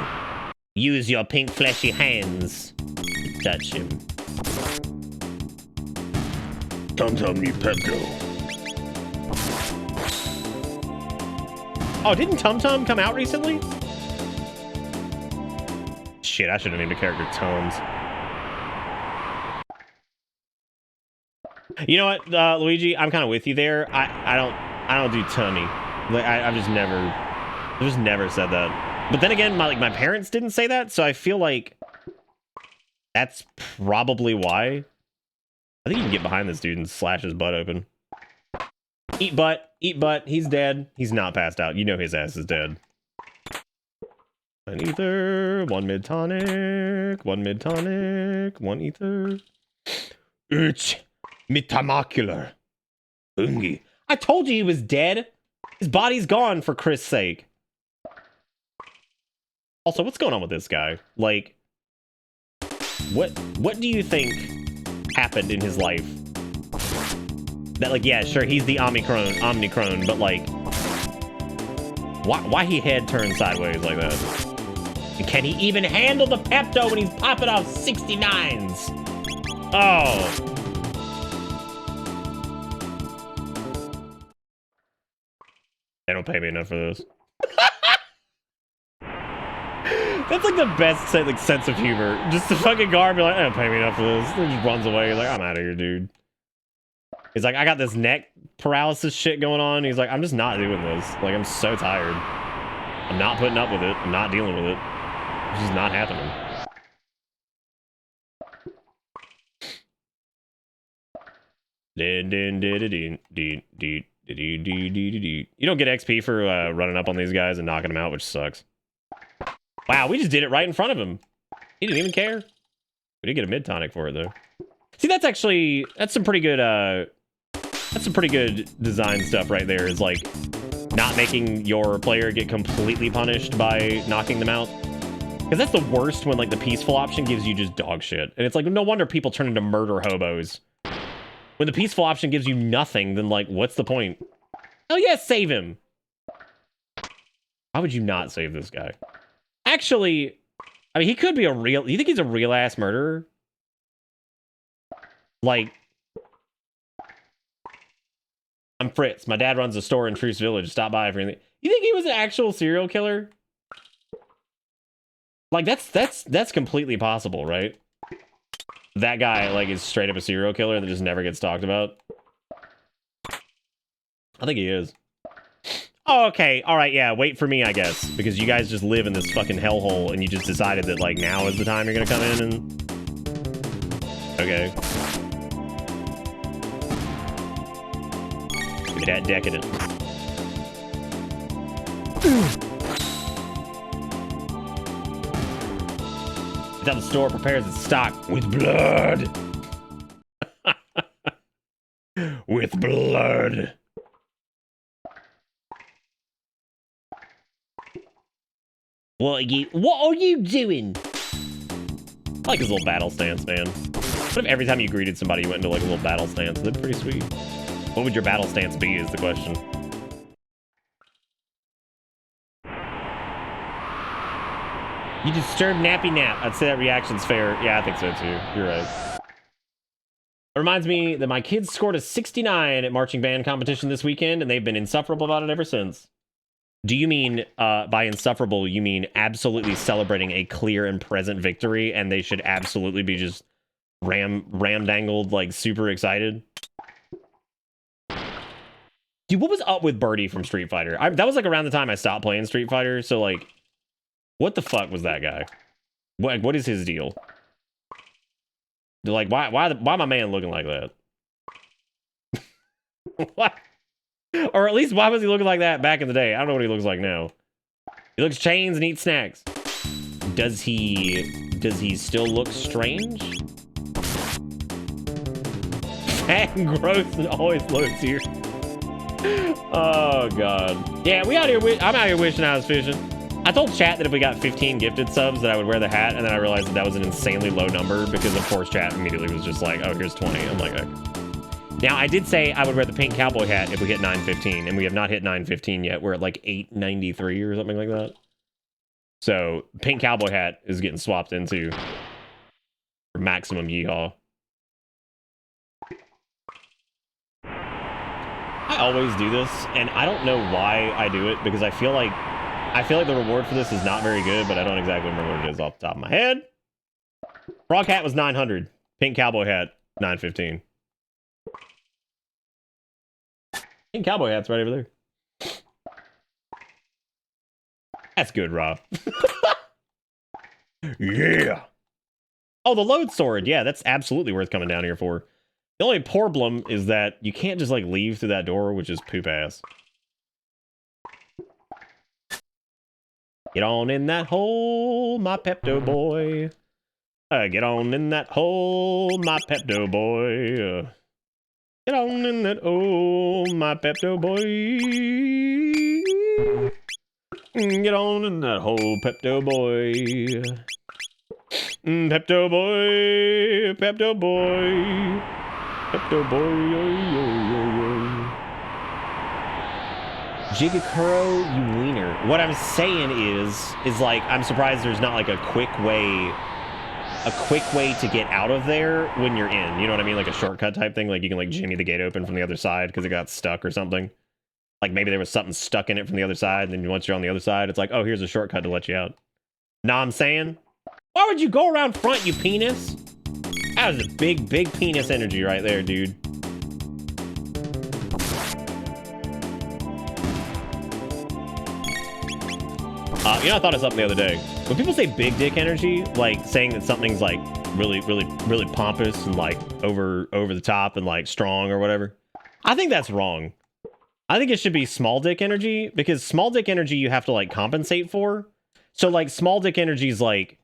use your pink fleshy hands. Touch him. Tum-tum need Pepto. Oh, didn't Tum-Tum come out recently? Shit, I should have named a character Tums. You know what, Luigi? I'm kind of with you there. I don't do tummy. Like, I've just never said that. But then again, my parents didn't say that, so I feel like that's probably why. I think you can get behind this dude and slash his butt open. Eat butt. Eat butt. He's dead. He's not passed out. You know his ass is dead. An ether. 1 mid tonic. 1 mid tonic. 1 ether. It's metamocular. Ungi. I told you he was dead. His body's gone, for Chris' sake. Also, what's going on with this guy? Like, what do you think happened in his life? That, like, yeah, sure, he's the Omnicron, but, like, why he head turned sideways like that? And can he even handle the Pepto when he's popping off 69s? Oh. They don't pay me enough for this. That's like the best sense of humor. Just the fucking guard be like, they don't pay me enough for this. He just runs away. Like, I'm out of here, dude. He's like, I got this neck paralysis shit going on. He's like, I'm just not doing this. Like, I'm so tired. I'm not putting up with it. I'm not dealing with it. It's just not happening. You don't get XP for running up on these guys and knocking them out, which sucks. Wow, we just did it right in front of him. He didn't even care. We did get a mid tonic for it though. See, that's some pretty good design stuff right there. Is like not making your player get completely punished by knocking them out. Because that's the worst when like the peaceful option gives you just dog shit. And it's like, no wonder people turn into murder hobos. When the peaceful option gives you nothing, then like, what's the point? Oh yeah, save him. Why would you not save this guy? Actually, I mean, he could be a real... You think he's a real-ass murderer? Like... I'm Fritz. My dad runs a store in Truce Village. Stop by for anything. You think he was an actual serial killer? Like, that's completely possible, right? That guy, like, is straight up a serial killer that just never gets talked about. I think he is. Oh, okay. All right, yeah. Wait for me, I guess. Because you guys just live in this fucking hellhole and you just decided that, like, now is the time you're gonna come in and... Okay. Give me that decadent. It's how the store prepares its stock with blood. With blood. What are you doing? I like his little battle stance, man. What if every time you greeted somebody, you went into like a little battle stance? That'd be pretty sweet. What would your battle stance be is the question. You disturbed Nappy Nap. I'd say that reaction's fair. Yeah, I think so too. You're right. It reminds me that my kids scored a 69 at marching band competition this weekend, and they've been insufferable about it ever since. Do you mean, by insufferable, you mean absolutely celebrating a clear and present victory, and they should absolutely be just ram-dangled, like, super excited? Dude, what was up with Birdie from Street Fighter? That was, like, around the time I stopped playing Street Fighter, so, like, what the fuck was that guy? What is his deal? Like, why my man looking like that? What? Or at least, why was he looking like that back in the day? I don't know what he looks like now. He looks chains and eats snacks. Does he still look strange? Fat and gross and always low tier. Oh, God. Yeah, I'm out here wishing I was fishing. I told chat that if we got 15 gifted subs that I would wear the hat, and then I realized that was an insanely low number because, of course, chat immediately was just like, oh, here's 20. I'm like, okay. Now, I did say I would wear the pink cowboy hat if we hit 915, and we have not hit 915 yet. We're at like 893 or something like that. So, pink cowboy hat is getting swapped into for maximum yeehaw. I always do this, and I don't know why I do it, because I feel like the reward for this is not very good, but I don't exactly remember what it is off the top of my head. Frog hat was 900. Pink cowboy hat, 915. Pink cowboy hat's right over there. That's good, Rob. Yeah. Oh, the load sword. Yeah, that's absolutely worth coming down here for. The only problem is that you can't just, like, leave through that door, which is poop ass. Get on in that hole, my Pepto boy. Get on in that hole, my Pepto boy. Get on in that hole, my Pepto boy. Get on in that hole, Pepto boy. Pepto boy, Pepto boy. Pepto boy, yo, yo, yo, yo. Jigakuro, you wiener. What I'm saying is like, I'm surprised there's not like a quick way to get out of there when you're in. You know what I mean? Like a shortcut type thing. Like you can like jimmy the gate open from the other side because it got stuck or something. Like maybe there was something stuck in it from the other side, and then once you're on the other side, it's like, oh, here's a shortcut to let you out. Know what I'm saying? Why would you go around front, you penis? That was a big, big penis energy right there, dude. You know, I thought of something the other day. When people say big dick energy, like saying that something's like really, really, really pompous and like over the top and like strong or whatever, I think that's wrong. I think it should be small dick energy, because small dick energy you have to like compensate for. So like small dick energy is like,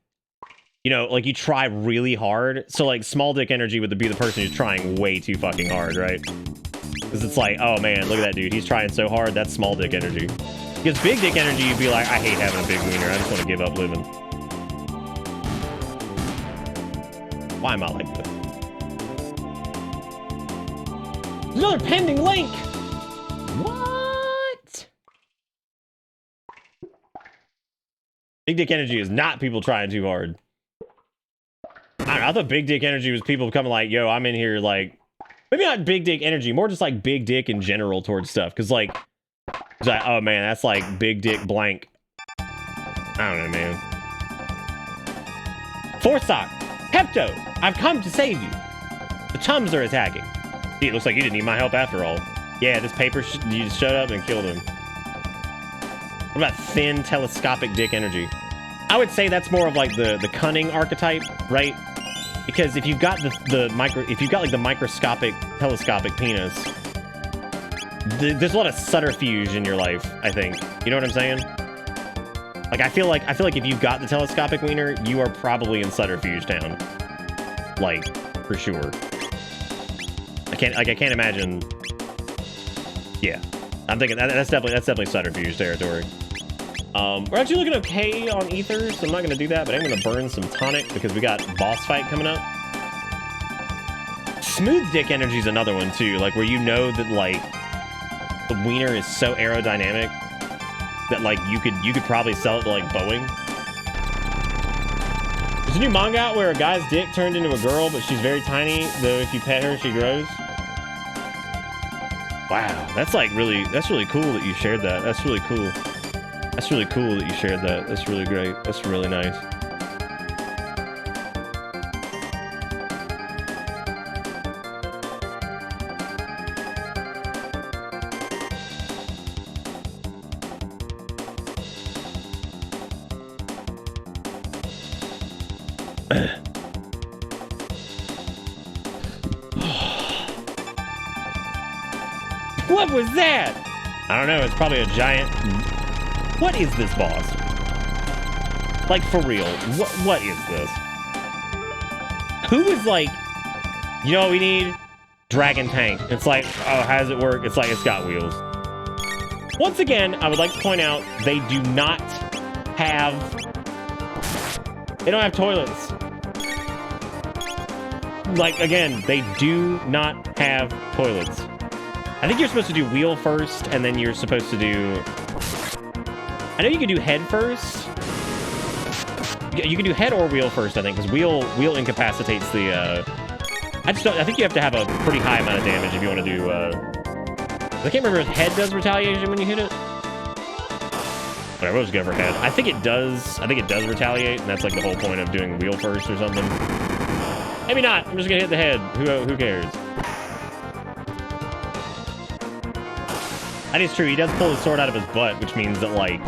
you know, like you try really hard. So like small dick energy would be the person who's trying way too fucking hard, right? Because it's like, oh man, look at that dude. He's trying so hard. That's small dick energy. Because big dick energy, you'd be like, I hate having a big wiener. I just want to give up living. Why am I like this? Another pending link! What? Big dick energy is not people trying too hard. I don't know, I thought big dick energy was people becoming like, yo, I'm in here like, maybe not big dick energy, more just like big dick in general towards stuff. Cause like, it's like, oh man, that's like big dick blank. I don't know, man. Forsock, Pepto, I've come to save you. The Tums are attacking. See, it looks like you didn't need my help after all. Yeah, this paper, you just showed up and killed him. What about thin telescopic dick energy? I would say that's more of like the cunning archetype, right? Because if you've got the microscopic telescopic penis, there's a lot of subterfuge in your life, I think. You know what I'm saying? Like I feel like if you've got the telescopic wiener, you are probably in subterfuge town. Like, for sure. I can't imagine. Yeah. I'm thinking that's definitely subterfuge territory. We're actually looking okay on ether, so I'm not gonna do that, but I'm gonna burn some tonic because we got boss fight coming up. Smooth dick energy is another one too, like where you know that like the wiener is so aerodynamic that like you could probably sell it to like Boeing. There's a new manga out where a guy's dick turned into a girl, but she's very tiny, though if you pet her, she grows. Wow, that's really cool that you shared that. That's really cool. That's really cool that you shared that. That's really great. That's really nice. What was that? I don't know. It's probably a giant... What is this boss? Like, for real. What is this? Who is like... You know what we need? Dragon tank. It's like, oh, how does it work? It's like, it's got wheels. Once again, I would like to point out, they do not have... They don't have toilets. Like, again, they do not have toilets. I think you're supposed to do wheel first, and then you're supposed to do... I know you can do head first. You can do head or wheel first, I think, because wheel incapacitates the... I think you have to have a pretty high amount of damage if you want to do... I can't remember if head does retaliation when you hit it. Whatever, we'll just go for head. I think it does retaliate, and that's like the whole point of doing wheel first or something. Maybe not. I'm just gonna hit the head. Who cares? I think it's true. He does pull his sword out of his butt, which means that, like,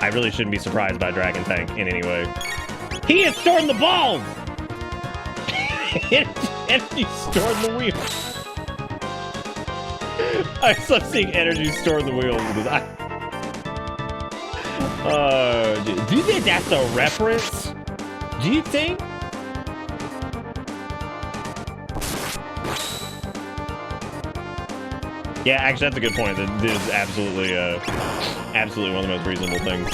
I really shouldn't be surprised by Dragon Tank in any way. He has stored the balls! Energy stored the wheels. I stop seeing energy stored in the wheels because do you think that's a reference? Do you think? Yeah, actually, that's a good point. That is absolutely one of the most reasonable things.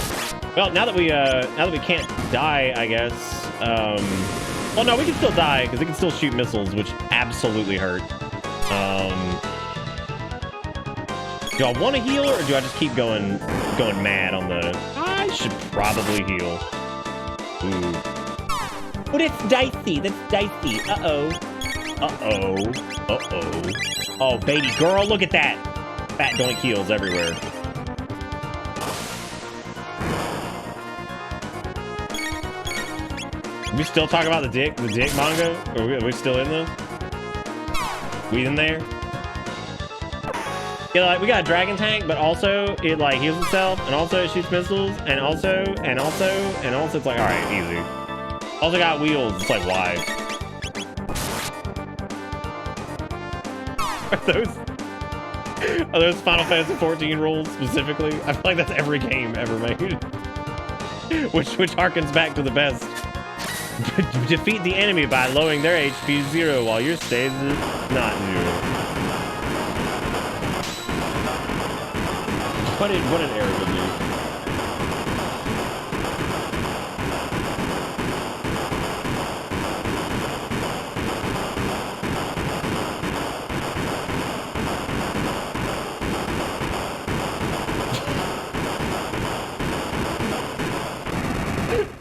Well, now that we can't die, I guess. Well, no, we can still die because it can still shoot missiles, which absolutely hurt. Do I want to heal or do I just keep going mad on the? I should probably heal. Ooh. But it's dicey. That's dicey. Uh-oh. Uh-oh. Uh-oh. Oh, baby girl, look at that. Fat doink heals everywhere. We still talking about the dick manga? Are we still in this? We in there? Yeah, like, we got a dragon tank, but also it like heals itself, and also it shoots missiles, and also it's like, all right, easy. Also got wheels. It's like, why? Are those Final Fantasy 14 rules specifically? I feel like that's every game ever made. which harkens back to the best. Defeat the enemy by lowering their HP 0 while your stays is not 0. What an error with you.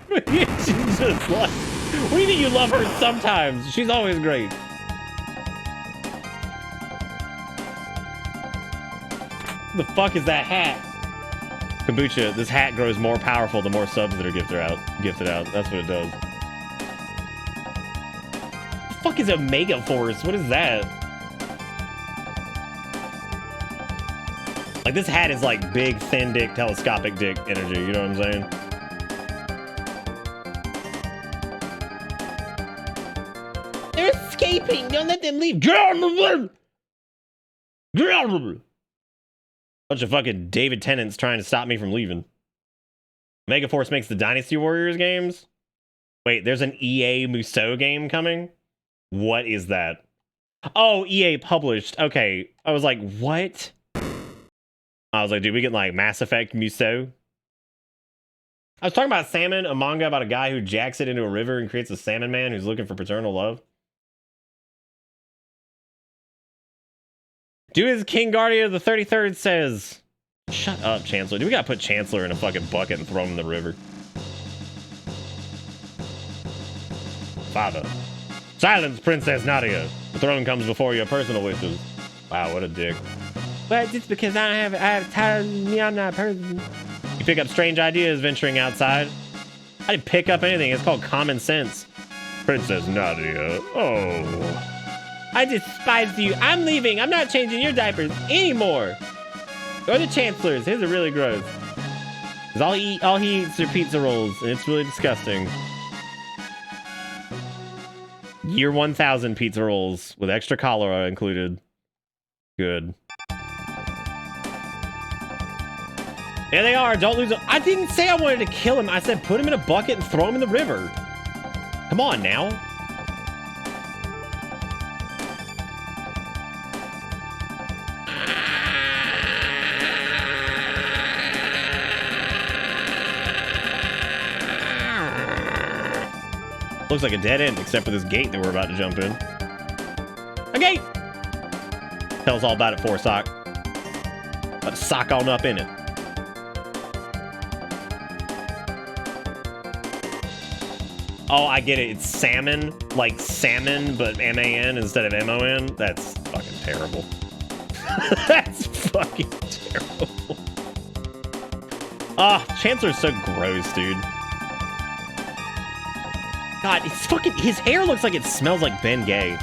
She's just like, what do you mean you love her sometimes? She's always great. The fuck is that hat? Kombucha, this hat grows more powerful the more subs that are gifted out. That's what it does. The fuck is Omega Force? What is that? Like, this hat is like big, thin dick, telescopic dick energy. You know what I'm saying? They're escaping. Don't let them leave. Get out of the room. Get out of the room. Bunch of fucking David Tennant's trying to stop me from leaving. Megaforce makes the Dynasty Warriors games? Wait, there's an EA Musou game coming? What is that? Oh, EA published. Okay. I was like, what? I was like, dude, we get like Mass Effect Musou. I was talking about Salmon, a manga about a guy who jacks it into a river and creates a salmon man who's looking for paternal love. Do as King Guardian of the 33rd says. Shut up, Chancellor. Dude, we gotta put Chancellor in a fucking bucket and throw him in the river. Father. Silence, Princess Nadia. The throne comes before your personal wishes. Wow, what a dick. But it's because I have time. I'm not a person. You pick up strange ideas venturing outside. I didn't pick up anything. It's called common sense. Princess Nadia. Oh. I despise you. I'm leaving. I'm not changing your diapers anymore. Go to Chancellor's. His are really gross. Cause all he eats are pizza rolls, and it's really disgusting. Year 1000 pizza rolls with extra cholera included. Good. There they are. Don't lose. I didn't say I wanted to kill him. I said put him in a bucket and throw him in the river. Come on now. Looks like a dead end, except for this gate that we're about to jump in. A gate! Tell us all about it, Sock. About to sock on up in it. Oh, I get it. It's salmon, like salmon, but M-A-N instead of M-O-N. That's fucking terrible. That's fucking terrible. Ah, Chancellor's so gross, dude. God, it's fucking... His hair looks like it smells like Ben Gay.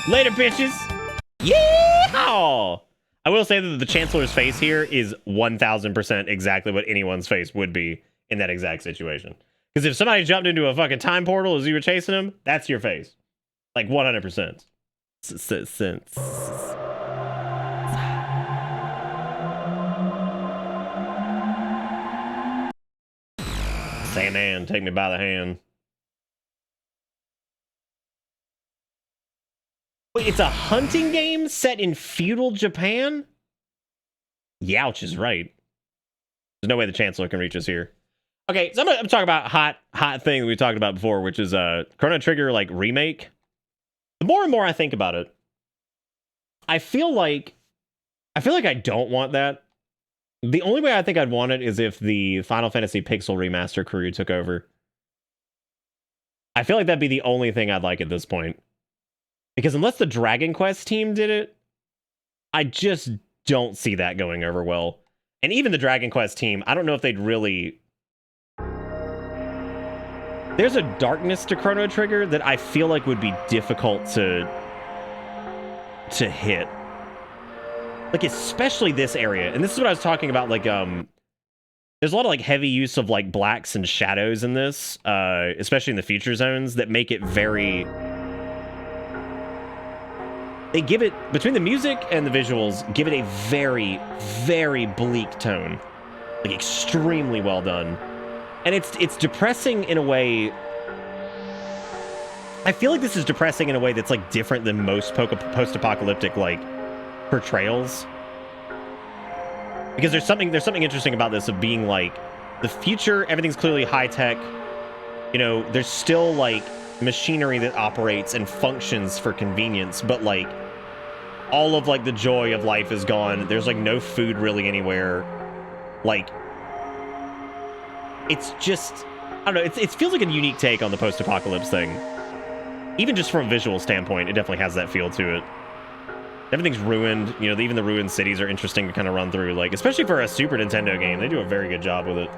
Later, bitches! Yeehaw! I will say that the Chancellor's face here is 1000% exactly what anyone's face would be in that exact situation. Because if somebody jumped into a fucking time portal as you were chasing him, that's your face. Like 100%. Say, man, take me by the hand. Wait, it's a hunting game set in feudal Japan? Youch is right. There's no way the Chancellor can reach us here. Okay, so I'm gonna talk about hot thing that we talked about before, which is Chrono Trigger like remake. The more and more I think about it, I feel like I don't want that. The only way I think I'd want it is if the Final Fantasy Pixel Remaster crew took over. I feel like that'd be the only thing I'd like at this point. Because unless the Dragon Quest team did it, I just don't see that going over well. And even the Dragon Quest team, I don't know if they'd really... There's a darkness to Chrono Trigger that I feel like would be difficult to hit. Like, especially this area. And this is what I was talking about, like, there's a lot of, like, heavy use of, like, blacks and shadows in this, especially in the feature zones, that make it very... They give it, between the music and the visuals, give it a very, very bleak tone. Like, extremely well done. And it's depressing in a way... I feel like this is depressing in a way that's, like, different than most post-apocalyptic, like, portrayals. Because there's something interesting about this of being, like, the future, everything's clearly high-tech. You know, there's still, like, machinery that operates and functions for convenience, but, like, all of, like, the joy of life is gone. There's, like, no food really anywhere. Like, it's just, I don't know, it feels like a unique take on the post-apocalypse thing. Even just from a visual standpoint, it definitely has that feel to it. Everything's ruined, you know, even the ruined cities are interesting to kind of run through, like, especially for a Super Nintendo game, they do a very good job with it.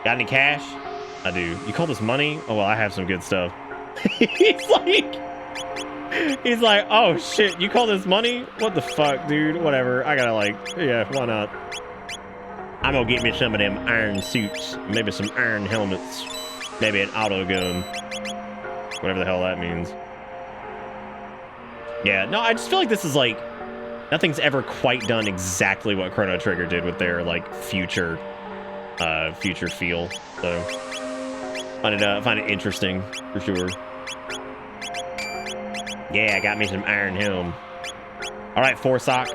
Got any cash? I do. You call this money? Oh, well, I have some good stuff. He's like, oh shit, you call this money? What the fuck, dude? Whatever. I gotta like, yeah, why not? I'm gonna get me some of them iron suits, maybe some iron helmets, maybe an auto gun, whatever the hell that means. Yeah, no, I just feel like this is like, nothing's ever quite done exactly what Chrono Trigger did with their like future feel. So find it interesting for sure. Yeah, I got me some iron helm. All right, Forsock.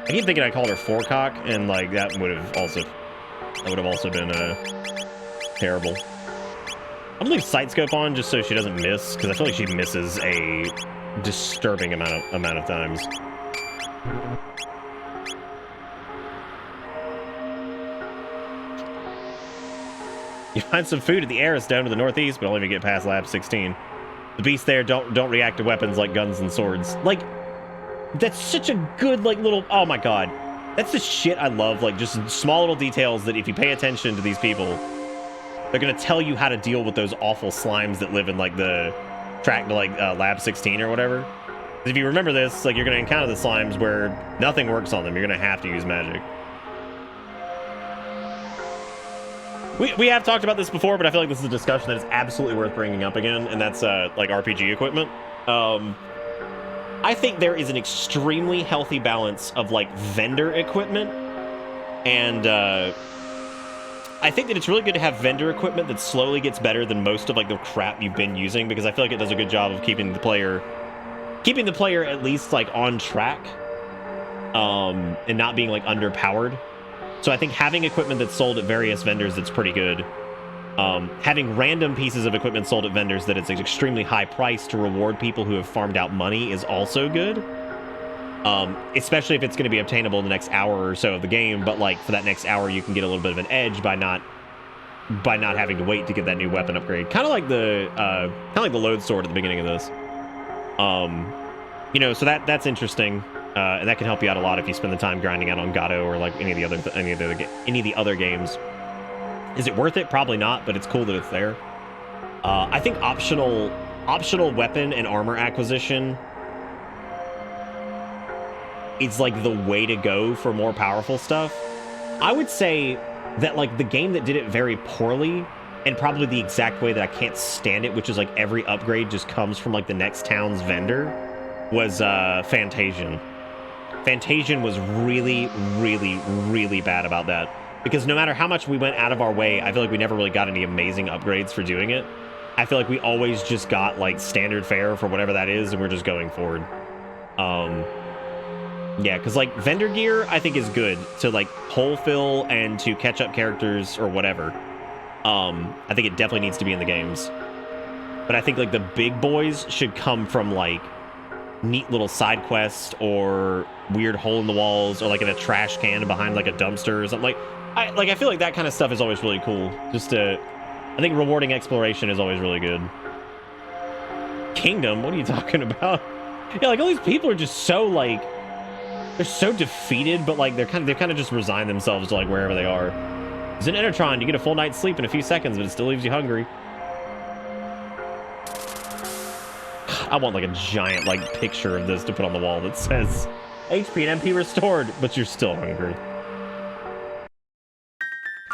I keep thinking I called her Forecock, and like that would have also been terrible. I'm gonna leave Sight Scope on just so she doesn't miss, because I feel like she misses a disturbing amount of times. You find some food at the Heiress down to the northeast, but only if you get past lab 16. The beasts there don't react to weapons like guns and swords. Like, that's such a good, like, little... Oh, my God. That's the shit I love. Like, just small little details that if you pay attention to these people, they're going to tell you how to deal with those awful slimes that live in, like, the track to, like, lab 16 or whatever. If you remember this, like, you're going to encounter the slimes where nothing works on them. You're going to have to use magic. We have talked about this before, but I feel like this is a discussion that is absolutely worth bringing up again, and that's like RPG equipment. I think there is an extremely healthy balance of like vendor equipment, and I think that it's really good to have vendor equipment that slowly gets better than most of like the crap you've been using, because I feel like it does a good job of keeping the player at least like on track, and not being like underpowered. So I think having equipment that's sold at various vendors that's pretty good. Having random pieces of equipment sold at vendors that it's an extremely high price to reward people who have farmed out money is also good. Especially if it's going to be obtainable in the next hour or so of the game, but like for that next hour you can get a little bit of an edge by not having to wait to get that new weapon upgrade. Kind of like the lodesword at the beginning of this. You know, so that's interesting. And that can help you out a lot if you spend the time grinding out on Gato or like any of the other games. Is it worth it? Probably not, but it's cool that it's there. I think optional weapon and armor acquisition is like the way to go for more powerful stuff. I would say that like the game that did it very poorly, and probably the exact way that I can't stand it, which is like every upgrade just comes from like the next town's vendor, was Fantasian. Fantasian was really, really, really bad about that. Because no matter how much we went out of our way, I feel like we never really got any amazing upgrades for doing it. I feel like we always just got like standard fare for whatever that is, and we're just going forward. Yeah, because like vendor gear, I think is good to like hole fill and to catch up characters or whatever. I think it definitely needs to be in the games. But I think like the big boys should come from like neat little side quest or weird hole in the walls or like in a trash can behind like a dumpster or something. I feel like that kind of stuff is always really cool. I think rewarding exploration is always really good. Kingdom? What are you talking about? Yeah, like all these people are just so like, they're so defeated, but like they've kind of just resigned themselves to like wherever they are. It's an Entertron. You get a full night's sleep in a few seconds, but it still leaves you hungry. I want like a giant like picture of this to put on the wall that says HP and MP restored, but you're still hungry.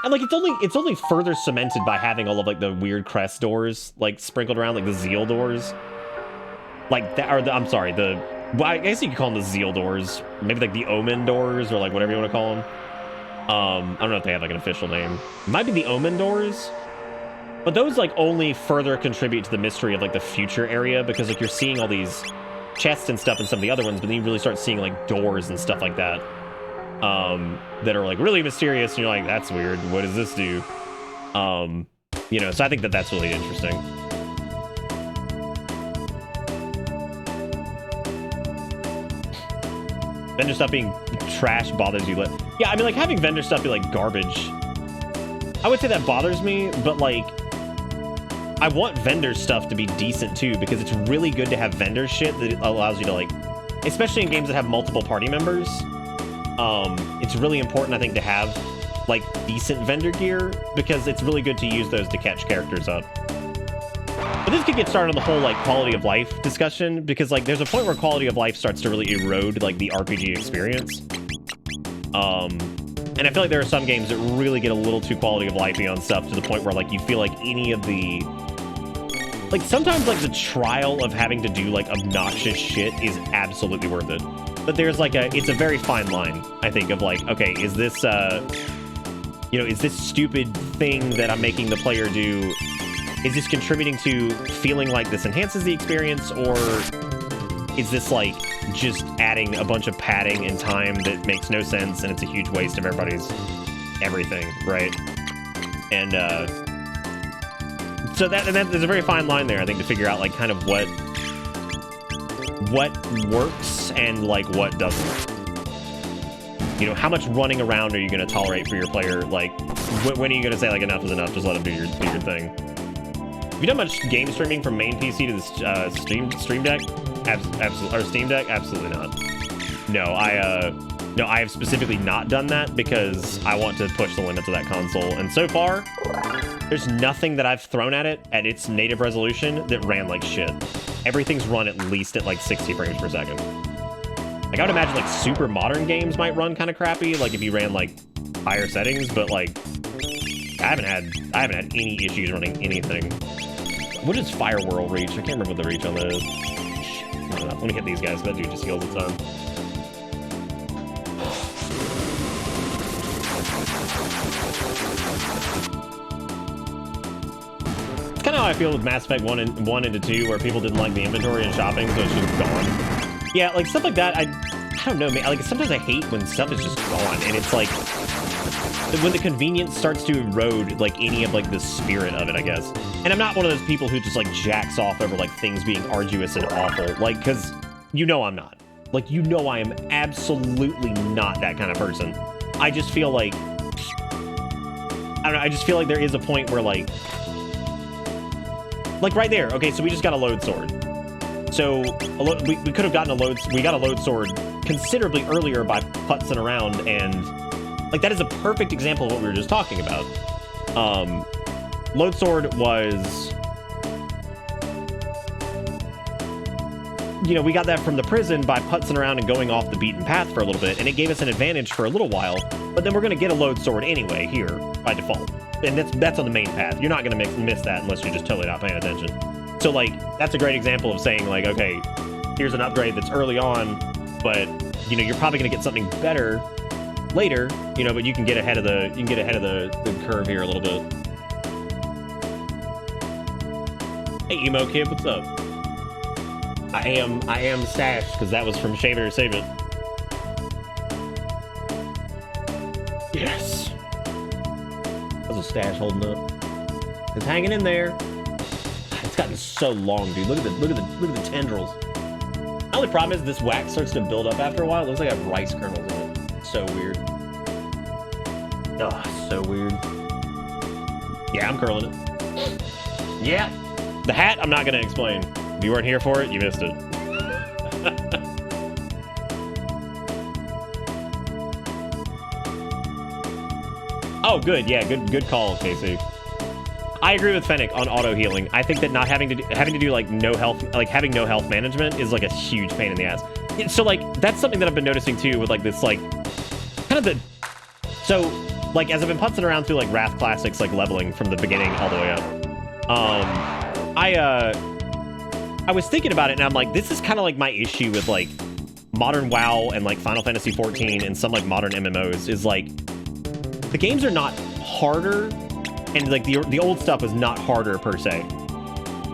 And like it's only further cemented by having all of like the weird crest doors like sprinkled around, like the Zeal doors. Like that, or I'm sorry, well, I guess you could call them the Zeal doors. Maybe like the Omen doors or like whatever you want to call them. I don't know if they have like an official name. It might be the Omen doors. But those like only further contribute to the mystery of like the future area, because like you're seeing all these chests and stuff in some of the other ones, but then you really start seeing like doors and stuff like that that are like really mysterious, and you're like, that's weird. What does this do? You know, so I think that that's really interesting. Vendor stuff being trash bothers you. Yeah, I mean, like having vendor stuff be like garbage. I would say that bothers me, but like, I want vendor stuff to be decent too, because it's really good to have vendor shit that allows you to like, especially in games that have multiple party members. It's really important, I think, to have like decent vendor gear, because it's really good to use those to catch characters up. But this could get started on the whole like quality of life discussion, because like there's a point where quality of life starts to really erode like the RPG experience. And I feel like there are some games that really get a little too quality of lifey on stuff to the point where like you feel like any of the like sometimes like the trial of having to do like obnoxious shit is absolutely worth it. But there's like it's a very fine line, I think, of like, okay, is this you know, is this stupid thing that I'm making the player do, is this contributing to feeling like this enhances the experience, or is this like just adding a bunch of padding and time that makes no sense and it's a huge waste of everybody's everything, right? And so there's a very fine line there, I think, to figure out like kind of what works and like what doesn't. You know, how much running around are you going to tolerate for your player? Like, when are you going to say like enough is enough? Just let them do your thing. Have you done much game streaming from main PC to the Stream Deck? Or Steam Deck? Absolutely not. No, I have specifically not done that because I want to push the limits of that console. And so far, there's nothing that I've thrown at it at its native resolution that ran like shit. Everything's run at least at like 60 frames per second. Like, I would imagine like super modern games might run kind of crappy, like if you ran like higher settings, but like I haven't had any issues running anything. What is Firewhirl reach? I can't remember what the reach on that is. Not enough. Let me hit these guys. That dude just heals a ton. It's kind of how I feel with Mass Effect 1 and 2, where people didn't like the inventory and shopping, so it's just gone. Yeah, like stuff like that, I don't know, man. Like sometimes I hate when stuff is just gone, and it's like when the convenience starts to erode like any of like the spirit of it, I guess. And I'm not one of those people who just like jacks off over like things being arduous and awful, like, because you know I'm not. Like, you know I am absolutely not that kind of person. I just feel like, I don't know, I just feel like there is a point where like right there, okay, so we just got a load sword. So we could have gotten we got a load sword considerably earlier by putzing around, and like that is a perfect example of what we were just talking about. Load sword was, you know, we got that from the prison by putzing around and going off the beaten path for a little bit, and it gave us an advantage for a little while, but then we're going to get a load sword anyway here by default. And that's on the main path. You're not going to miss that unless you're just totally not paying attention. So, like, that's a great example of saying, like, okay, here's an upgrade that's early on, but, you know, you're probably going to get something better later, you know, but you can get ahead of the curve here a little bit. Hey, emo kid, what's up? I am stashed, because that was from Shave It or Save It. Yes. That was a stash holding up. It's hanging in there. It's gotten so long, dude. Look at the tendrils. The only problem is this wax starts to build up after a while. It looks like I have rice kernels in it. So weird. Oh, so weird. Yeah, I'm curling it. Yeah. The hat, I'm not gonna explain. If you weren't here for it, you missed it. Oh, good. Yeah, good call, Casey. I agree with Fennec on auto healing. I think that not having to do like having no health management is like a huge pain in the ass. So like that's something that I've been noticing too with like this like kind of so like as I've been putzing around through like Wrath Classics, like leveling from the beginning all the way up. I was thinking about it and I'm like, this is kind of like my issue with like modern WoW and like Final Fantasy 14 and some like modern MMOs is like the games are not harder. And like the old stuff is not harder per se,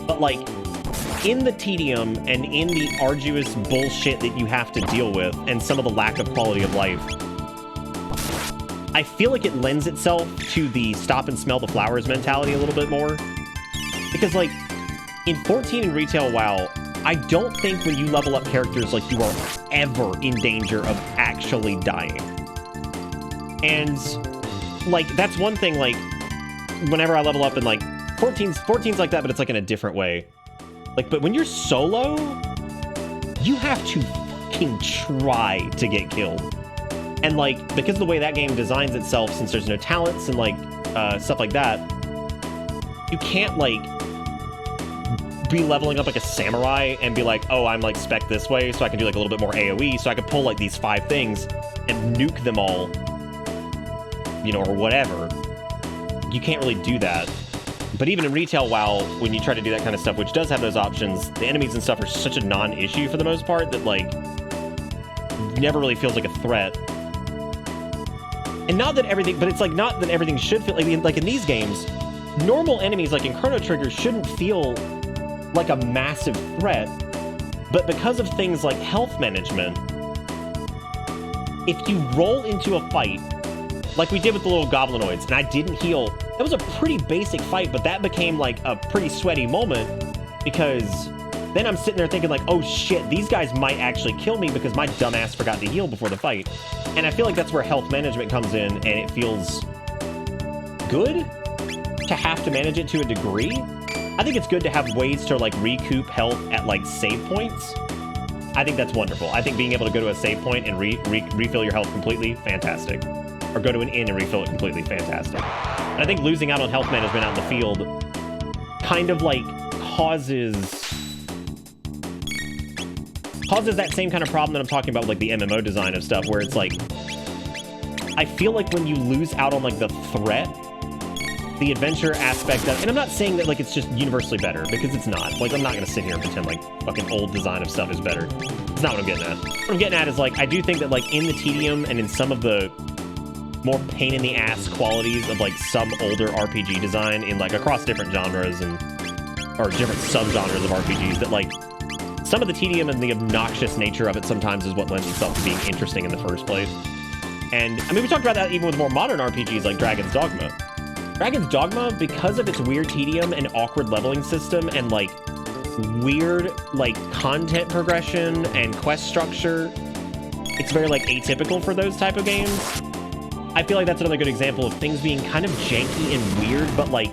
but like in the tedium and in the arduous bullshit that you have to deal with and some of the lack of quality of life, I feel like it lends itself to the stop and smell the flowers mentality a little bit more. Because like in 14 in retail WoW, I don't think when you level up characters like you are ever in danger of actually dying. And like that's one thing, like whenever I level up in like 14's like that, but it's like in a different way. Like, but when you're solo, you have to fucking try to get killed. And like, because of the way that game designs itself, since there's no talents and like stuff like that, you can't like be leveling up like a samurai and be like, oh, I'm like spec this way, so I can do like a little bit more AoE, so I can pull like these 5 things and nuke them all, you know, or whatever. You can't really do that. But even in retail WoW, when you try to do that kind of stuff, which does have those options, the enemies and stuff are such a non-issue for the most part that like never really feels like a threat. And not that everything, but it's like not that everything should feel like in these games, normal enemies like in Chrono Trigger shouldn't feel like a massive threat, but because of things like health management, if you roll into a fight, like we did with the little goblinoids, and I didn't heal, that was a pretty basic fight, but that became like a pretty sweaty moment, because then I'm sitting there thinking like, oh shit, these guys might actually kill me because my dumbass forgot to heal before the fight. And I feel like that's where health management comes in, and it feels good to have to manage it to a degree. I think it's good to have ways to like recoup health at like save points. I think that's wonderful. I think being able to go to a save point and refill your health completely, fantastic. Or go to an inn and refill it completely, fantastic. And I think losing out on health management out in the field kind of like causes that same kind of problem that I'm talking about with like the MMO design of stuff, where it's like, I feel like when you lose out on like the threat, the adventure aspect of, and I'm not saying that like it's just universally better, because it's not. Like, I'm not gonna sit here and pretend like fucking old design of stuff is better. It's not what I'm getting at. What I'm getting at is like, I do think that like in the tedium and in some of the more pain in the ass qualities of like some older RPG design in like across different genres and or different subgenres of RPGs, that like some of the tedium and the obnoxious nature of it sometimes is what lends itself to being interesting in the first place. And I mean, we talked about that even with more modern RPGs like Dragon's Dogma. Dragon's Dogma, because of its weird tedium and awkward leveling system and like weird like content progression and quest structure, it's very like atypical for those type of games. I feel like that's another good example of things being kind of janky and weird, but like,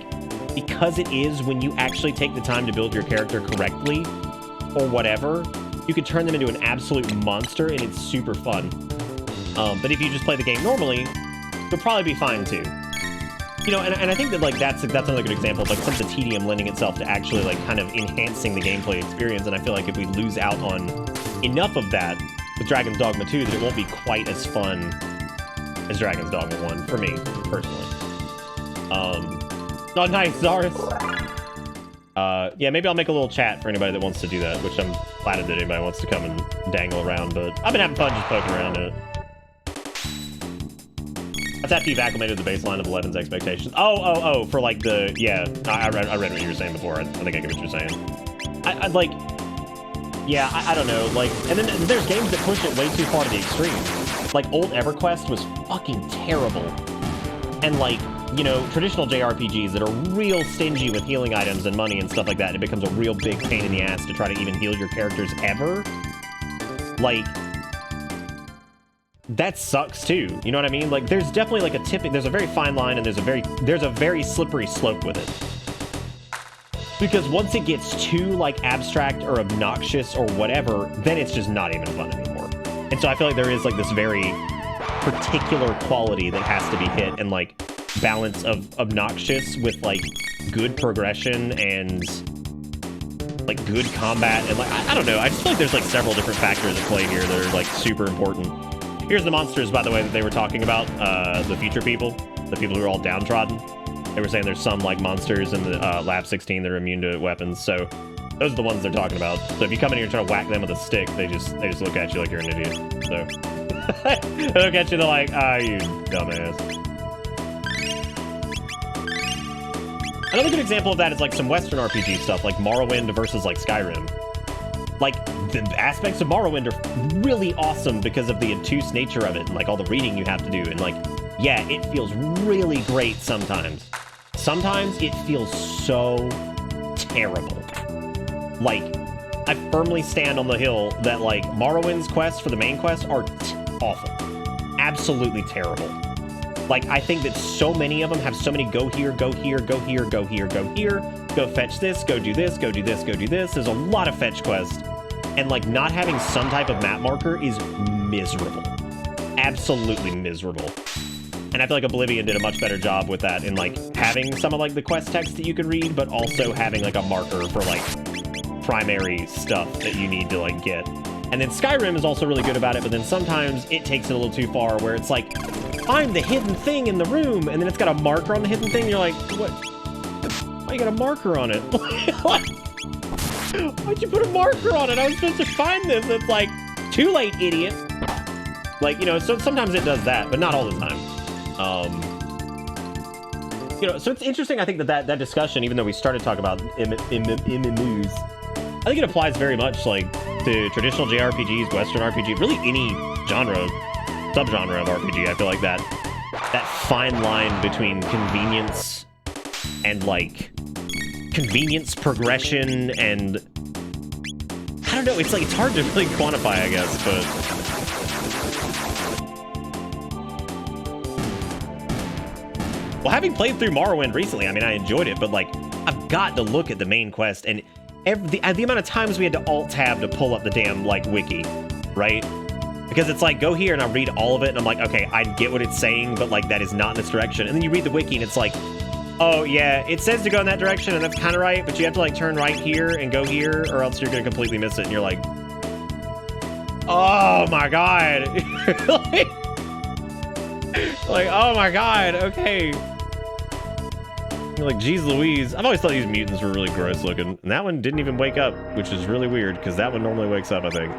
because it is, when you actually take the time to build your character correctly or whatever, you can turn them into an absolute monster, and it's super fun. But if you just play the game normally, you'll probably be fine too. You know, and I think that like that's another good example of like some of the tedium lending itself to actually like kind of enhancing the gameplay experience. And I feel like if we lose out on enough of that with Dragon's Dogma 2, that it won't be quite as fun as Dragon's Dogma 1 for me personally. Oh, nice, Zaris. Yeah, maybe I'll make a little chat for anybody that wants to do that, which I'm flattered that anybody wants to come and dangle around, but I've been having fun just poking around in it. That's after you've acclimated the baseline of 11's expectations. Oh, for like the, yeah, I read what you were saying before. I think I get what you're saying. I'd like, yeah, I don't know, like, and then there's games that push it way too far to the extreme. Like, old EverQuest was fucking terrible. And like, you know, traditional JRPGs that are real stingy with healing items and money and stuff like that, it becomes a real big pain in the ass to try to even heal your characters ever. Like, that sucks too. You know what I mean? Like, there's definitely like there's a very fine line, and there's a very slippery slope with it. Because once it gets too like abstract or obnoxious or whatever, then it's just not even fun anymore. And so I feel like there is like this very particular quality that has to be hit, and like balance of obnoxious with like good progression and like good combat, and like I don't know, I just feel like there's like several different factors at play here that are like super important. Here's the monsters, by the way, that they were talking about, the future people, the people who are all downtrodden. They were saying there's some like monsters in the Lab 16 that are immune to weapons, so those are the ones they're talking about. So if you come in here and try to whack them with a stick, they just look at you like you're an idiot. So they look at you, they're like, you dumbass. Another good example of that is like some Western RPG stuff, like Morrowind versus like Skyrim. Like, the aspects of Morrowind are really awesome because of the obtuse nature of it and like all the reading you have to do. And like, yeah, it feels really great sometimes. Sometimes it feels so terrible. Like, I firmly stand on the hill that like Morrowind's quests for the main quest are awful. Absolutely terrible. Like, I think that so many of them have so many go here, go here, go here, go here, go here, go fetch this, go do this, go do this, go do this. There's a lot of fetch quests. And, like, not having some type of map marker is miserable. Absolutely miserable. And I feel like Oblivion did a much better job with that in, like, having some of, like, the quest text that you could read, but also having, like, a marker for, like, primary stuff that you need to, like, get. And then Skyrim is also really good about it, but then sometimes it takes it a little too far where it's like, find the hidden thing in the room, and then it's got a marker on the hidden thing, and you're like, what? Why you got a marker on it? Why'd you put a marker on it? I was supposed to find this. It's like, too late, idiot. Like, you know, so sometimes it does that, but not all the time. You know, so it's interesting, I think, that discussion, even though we started talking about MMOs, I think it applies very much, like, to traditional JRPGs, Western RPG, really any genre, subgenre of RPG. I feel like that fine line between convenience and, like, convenience progression and, I don't know, it's like, it's hard to really quantify, I guess, but... Well, having played through Morrowind recently, I mean, I enjoyed it, but, like, I've got to look at the main quest, and the amount of times we had to alt-tab to pull up the damn, like, wiki, right? Because it's like, go here, and I read all of it, and I'm like, okay, I get what it's saying, but, like, that is not in this direction. And then you read the wiki, and it's like, oh, yeah, it says to go in that direction, and that's kind of right, but you have to, like, turn right here and go here, or else you're going to completely miss it, and you're like, oh, my God. like, oh, my God, okay. Like, geez Louise. I've always thought these mutants were really gross looking. And that one didn't even wake up, which is really weird, because that one normally wakes up, I think.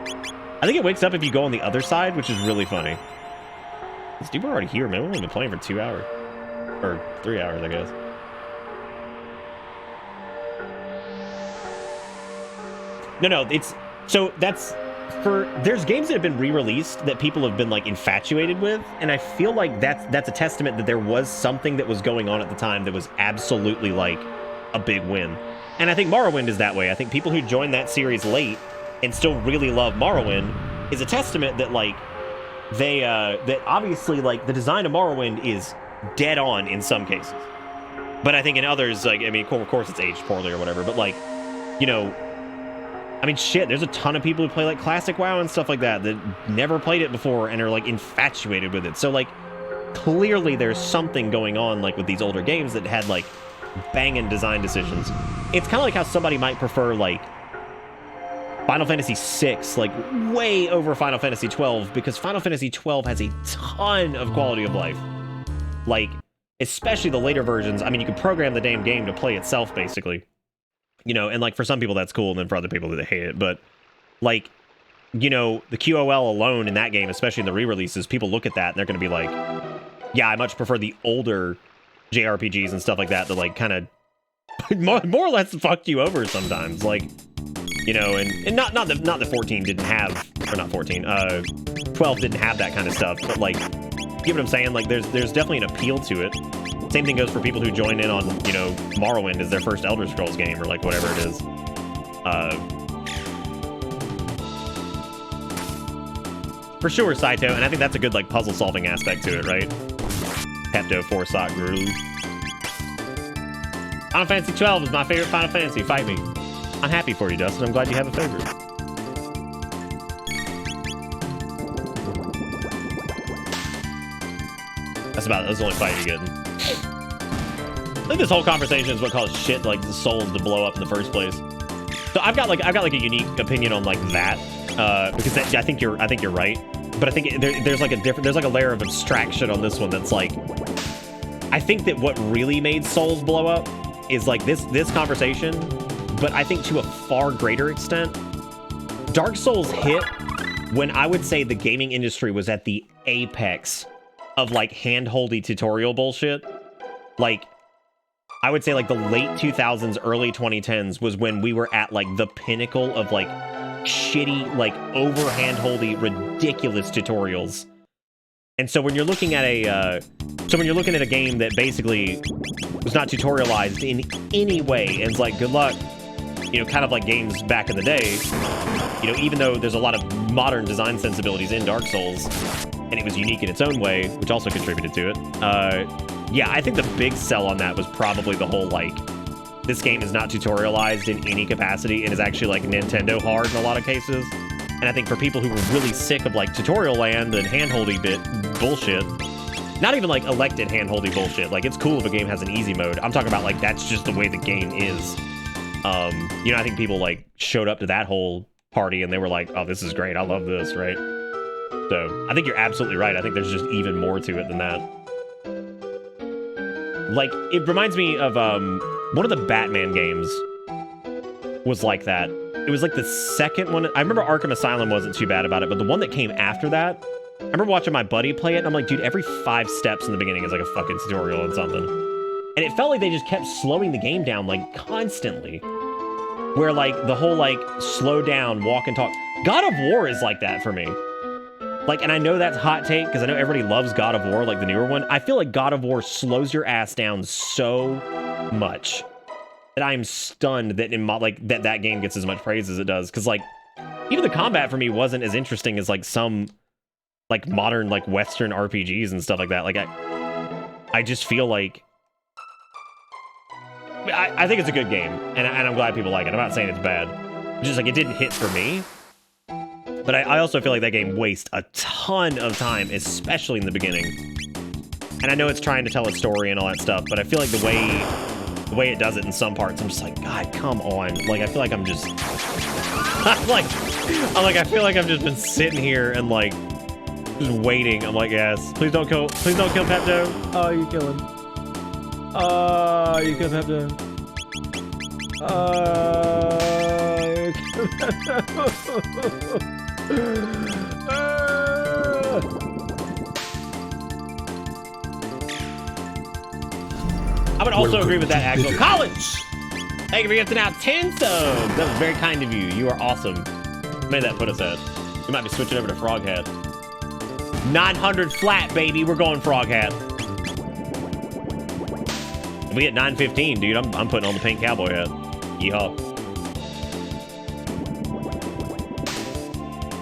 I think it wakes up if you go on the other side, which is really funny. These people are already here, man. We've only been playing for 2 hours. Or 3 hours, I guess. No, it's... So, that's... There's games that have been re-released that people have been, like, infatuated with, and I feel like that's a testament that there was something that was going on at the time that was absolutely, like, a big win. And I think Morrowind is that way. I think people who joined that series late and still really love Morrowind is a testament that, like, they, that obviously, like, the design of Morrowind is dead on in some cases. But I think in others, like, I mean, of course it's aged poorly or whatever, but, like, you know... I mean, shit, there's a ton of people who play, like, classic WoW and stuff like that never played it before and are, like, infatuated with it. So, like, clearly there's something going on, like, with these older games that had, like, banging design decisions. It's kind of like how somebody might prefer, like, Final Fantasy VI, like, way over Final Fantasy XII, because Final Fantasy XII has a ton of quality of life. Like, especially the later versions. I mean, you can program the damn game to play itself, basically. You know, and, like, for some people that's cool, and then for other people that hate it, but, like, you know, the QOL alone in that game, especially in the re-releases, people look at that, and they're going to be like, yeah, I much prefer the older JRPGs and stuff like that, like, kind of more or less fucked you over sometimes, like, you know, and not that 14 didn't have, or not 14, 12 didn't have that kind of stuff, but, like, you get what I'm saying? Like, there's definitely an appeal to it. Same thing goes for people who join in on, you know, Morrowind as their first Elder Scrolls game, or, like, whatever it is. For sure, Saito, and I think that's a good, like, puzzle-solving aspect to it, right? Pepto, Forsot, Groove. Final Fantasy 12 is my favorite Final Fantasy. Fight me. I'm happy for you, Dustin. I'm glad you have a favorite. That's the only fight you're getting. I think this whole conversation is what caused shit like the souls to blow up in the first place. So I've got like a unique opinion on like that, because I think you're right, but I think there's like a layer of abstraction on this one that's like, I think that what really made souls blow up is like this conversation, but I think to a far greater extent, Dark Souls hit when I would say the gaming industry was at the apex of like hand-holdy tutorial bullshit. Like, I would say like the late 2000s, early 2010s was when we were at like the pinnacle of like shitty, like over hand-holdy, ridiculous tutorials. And so when you're looking at a game that basically was not tutorialized in any way, and it's like, good luck, you know, kind of like games back in the day, you know, even though there's a lot of modern design sensibilities in Dark Souls, and it was unique in its own way, which also contributed to it. Yeah, I think the big sell on that was probably the whole, like, this game is not tutorialized in any capacity and is actually, like, Nintendo hard in a lot of cases. And I think for people who were really sick of, like, tutorial land and hand-holdy bit bullshit, not even, like, elected hand-holdy bullshit. Like, it's cool if a game has an easy mode. I'm talking about, like, that's just the way the game is. You know, I think people, like, showed up to that whole party and they were like, oh, this is great. I love this, right? So, I think you're absolutely right. I think there's just even more to it than that. Like, it reminds me of, one of the Batman games was like that. It was like the second one. I remember Arkham Asylum wasn't too bad about it, but the one that came after that, I remember watching my buddy play it, and I'm like, dude, every 5 steps in the beginning is like a fucking tutorial on something. And it felt like they just kept slowing the game down, like, constantly. Where, like, the whole, like, slow down, walk and talk. God of War is like that for me. Like, and I know that's hot take, because I know everybody loves God of War, like the newer one. I feel like God of War slows your ass down so much that I'm stunned that in that game gets as much praise as it does. Because, like, even the combat for me wasn't as interesting as, like, some, like, modern, like, Western RPGs and stuff like that. Like, I just feel like... I think it's a good game, and I'm glad people like it. I'm not saying it's bad. It's just, like, it didn't hit for me. But I also feel like that game wastes a ton of time, especially in the beginning. And I know it's trying to tell a story and all that stuff, but I feel like the way it does it in some parts, I'm just like, God, come on. Like, I feel like I'm just... I feel like I've just been sitting here and, like, just waiting. I'm like, yes, please don't kill Pepto. Oh, you kill him. Oh, you kill Pepto. Oh, you kill Pepto. I would also agree with that, Axel. College! Thank you for gifting out 10 subs. That was very kind of you. You are awesome. What made that put us at? We might be switching over to Frog Hat. 900 flat, baby. We're going Frog Hat. If we hit 915, dude, I'm putting on the pink cowboy hat. Yeehaw.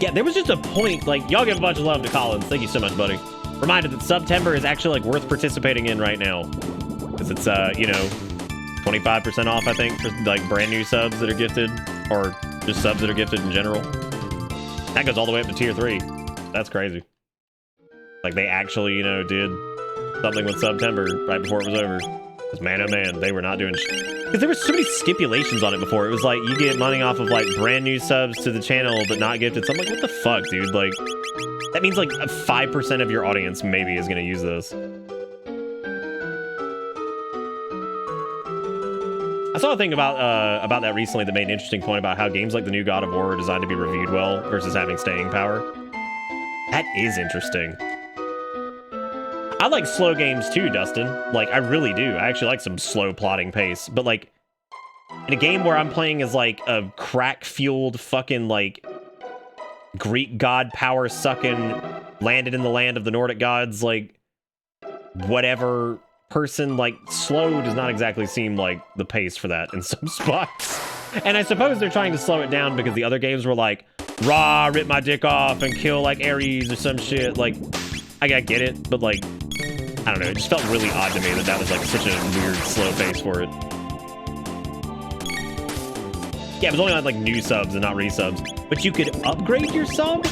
Yeah, there was just a point, like, y'all give a bunch of love to Collins. Thank you so much, buddy. Reminded that September is actually, like, worth participating in right now. Because it's, you know, 25% off, I think, for, like, brand new subs that are gifted. Or just subs that are gifted in general. That goes all the way up to tier 3. That's crazy. Like, they actually, you know, did something with September right before it was over. Because, man, oh, man, they were not doing shit. Because there were so many stipulations on it before. It was like, you get money off of, like, brand new subs to the channel, but not gifted. So I'm like, what the fuck, dude? Like, that means, like, 5% of your audience maybe is going to use this. I saw a thing about that recently that made an interesting point about how games like the new God of War are designed to be reviewed well versus having staying power. That is interesting. I like slow games too, Dustin. Like, I really do. I actually like some slow plotting pace. But, like, in a game where I'm playing as, like, a crack-fueled fucking, like, Greek god power-sucking, landed in the land of the Nordic gods, like, whatever person, like, slow does not exactly seem like the pace for that in some spots. And I suppose they're trying to slow it down because the other games were like, rah, rip my dick off and kill, like, Ares or some shit. Like, I get it, but, like, I don't know, it just felt really odd to me that that was, like, such a weird, slow pace for it. Yeah, it was only on, like, new subs and not resubs. But you could upgrade your sub?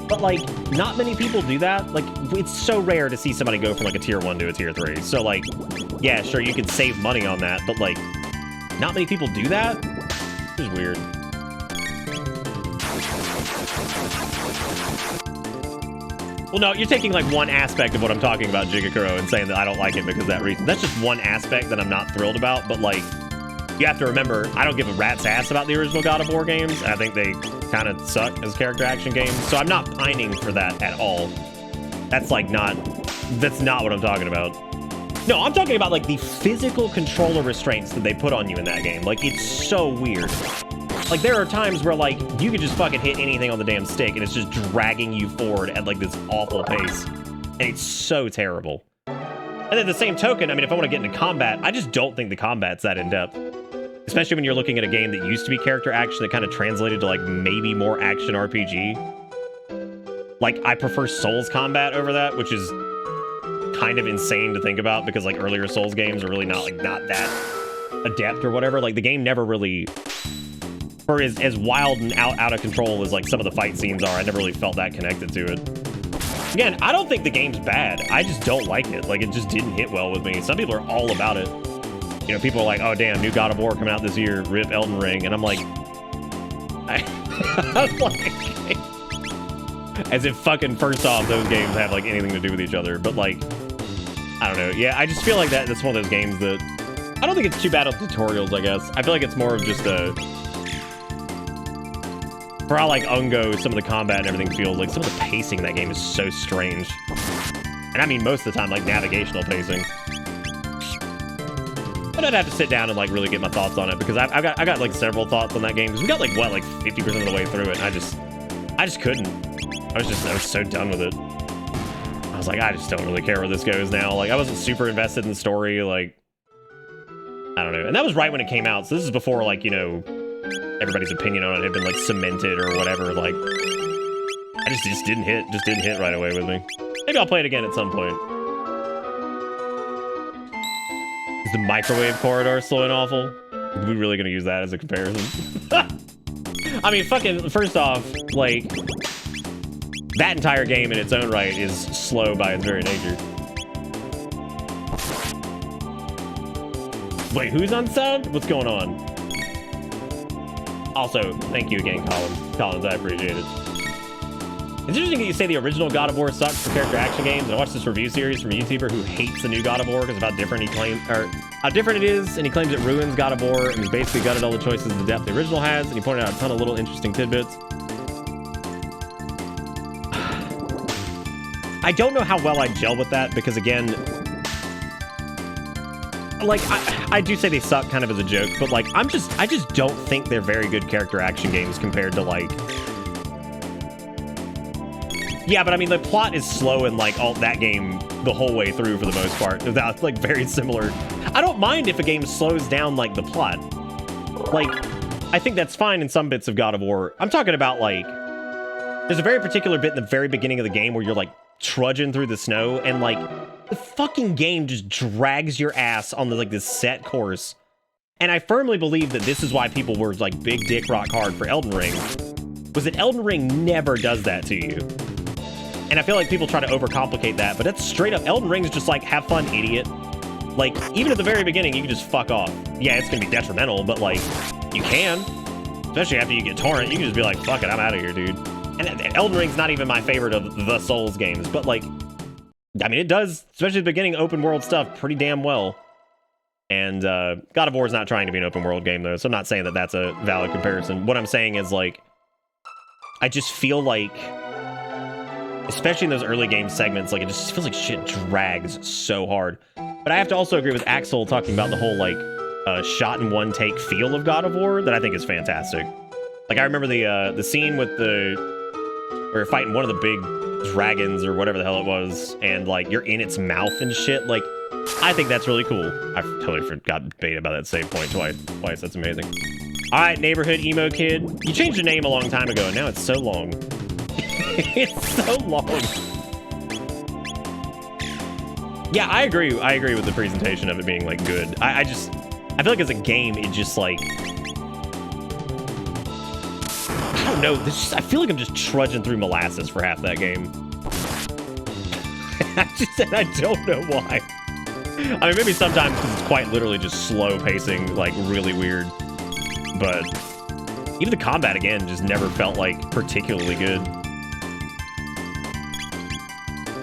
But, like, not many people do that. Like, it's so rare to see somebody go from, like, a tier 1 to a tier 3. So, like, yeah, sure, you could save money on that, but, like, not many people do that? It's weird. Well, no, you're taking, like, one aspect of what I'm talking about, Jigakuro, and saying that I don't like it because of that reason. That's just one aspect that I'm not thrilled about, but, like, you have to remember, I don't give a rat's ass about the original God of War games. I think they kind of suck as character action games, so I'm not pining for that at all. That's, like, that's not what I'm talking about. No, I'm talking about, like, the physical controller restraints that they put on you in that game. Like, it's so weird. Like, there are times where, like, you could just fucking hit anything on the damn stick and it's just dragging you forward at, like, this awful pace. And it's so terrible. And then the same token, I mean, if I want to get into combat, I just don't think the combat's that in-depth. Especially when you're looking at a game that used to be character action that kind of translated to, like, maybe more action RPG. like, I prefer Souls combat over that, which is kind of insane to think about because, like, earlier Souls games are really not that adept or whatever. Like, the game never really, or as wild and out of control as, like, some of the fight scenes are, I never really felt that connected to it. Again, I don't think the game's bad. I just don't like it. Like, it just didn't hit well with me. Some people are all about it. You know, people are like, oh, damn, new God of War coming out this year, rip Elden Ring. And I'm like, I'm like, as if fucking first off, those games have, like, anything to do with each other. But, like, I don't know. Yeah, I just feel like that's one of those games that, I don't think it's too bad on tutorials, I guess. I feel like it's more of just a, for how, like, Ungo, some of the combat and everything feels, like, some of the pacing in that game is so strange. And I mean, most of the time, like, navigational pacing. But I'd have to sit down and, like, really get my thoughts on it, because I got like, several thoughts on that game. Because we got, like, what, like, 50% of the way through it, and I just couldn't. I was so done with it. I was like, I just don't really care where this goes now. Like, I wasn't super invested in the story, like, I don't know. And that was right when it came out, so this is before, like, you know, everybody's opinion on it had been, like, cemented or whatever. Like, I just didn't hit right away with me. Maybe I'll play it again at some point. Is the microwave corridor slow and awful? Are we really gonna use that as a comparison? I mean, fucking, first off, like, that entire game in its own right is slow by its very nature. Wait, who's unsubbed? What's going on? Also, thank you again, Collins. Collins, I appreciate it. It's interesting that you say the original God of War sucks for character action games. I watched this review series from a YouTuber who hates the new God of War because of how different how different it is, and he claims it ruins God of War and he's basically gutted all the choices the depth the original has, and he pointed out a ton of little interesting tidbits. I don't know how well I gel with that because, again, like, I do say they suck kind of as a joke, but, like, I just don't think they're very good character action games compared to, like, yeah, but I mean, the plot is slow in, like, all that game the whole way through for the most part. That's, like, very similar. I don't mind if a game slows down, like, the plot. Like, I think that's fine in some bits of God of War. I'm talking about, like, there's a very particular bit in the very beginning of the game where you're, like, trudging through the snow, and, like, the fucking game just drags your ass on the, like, this set course. And I firmly believe that this is why people were, like, big dick rock hard for Elden Ring, was that Elden Ring never does that to you. And I feel like people try to overcomplicate that, but it's straight up, Elden Ring's just like, have fun, idiot. Like, even at the very beginning, you can just fuck off. Yeah, it's gonna be detrimental, but, like, you can. Especially after you get Torrent, you can just be like, fuck it, I'm out of here, dude. And Elden Ring's not even my favorite of the Souls games, but, like, I mean, it does, especially at the beginning, open world stuff pretty damn well. And God of War is not trying to be an open world game, though, so I'm not saying that that's a valid comparison. What I'm saying is, like, I just feel like, especially in those early game segments, like, it just feels like shit drags so hard. But I have to also agree with Axel talking about the whole, like, shot in one take feel of God of War that I think is fantastic. Like, I remember the scene with where you're fighting one of the big dragons or whatever the hell it was, and, like, you're in its mouth and shit. Like, I think that's really cool. I totally forgot beta about that save point twice. That's amazing. All right, neighborhood emo kid. You changed your name a long time ago, and now it's so long. It's so long. Yeah, I agree with the presentation of it being, like, good. I feel like as a game, it just, like, I don't know. I feel like I'm just trudging through molasses for half that game. I don't know why. I mean, maybe sometimes because it's quite literally just slow pacing, like, really weird. But even the combat, again, just never felt, like, particularly good.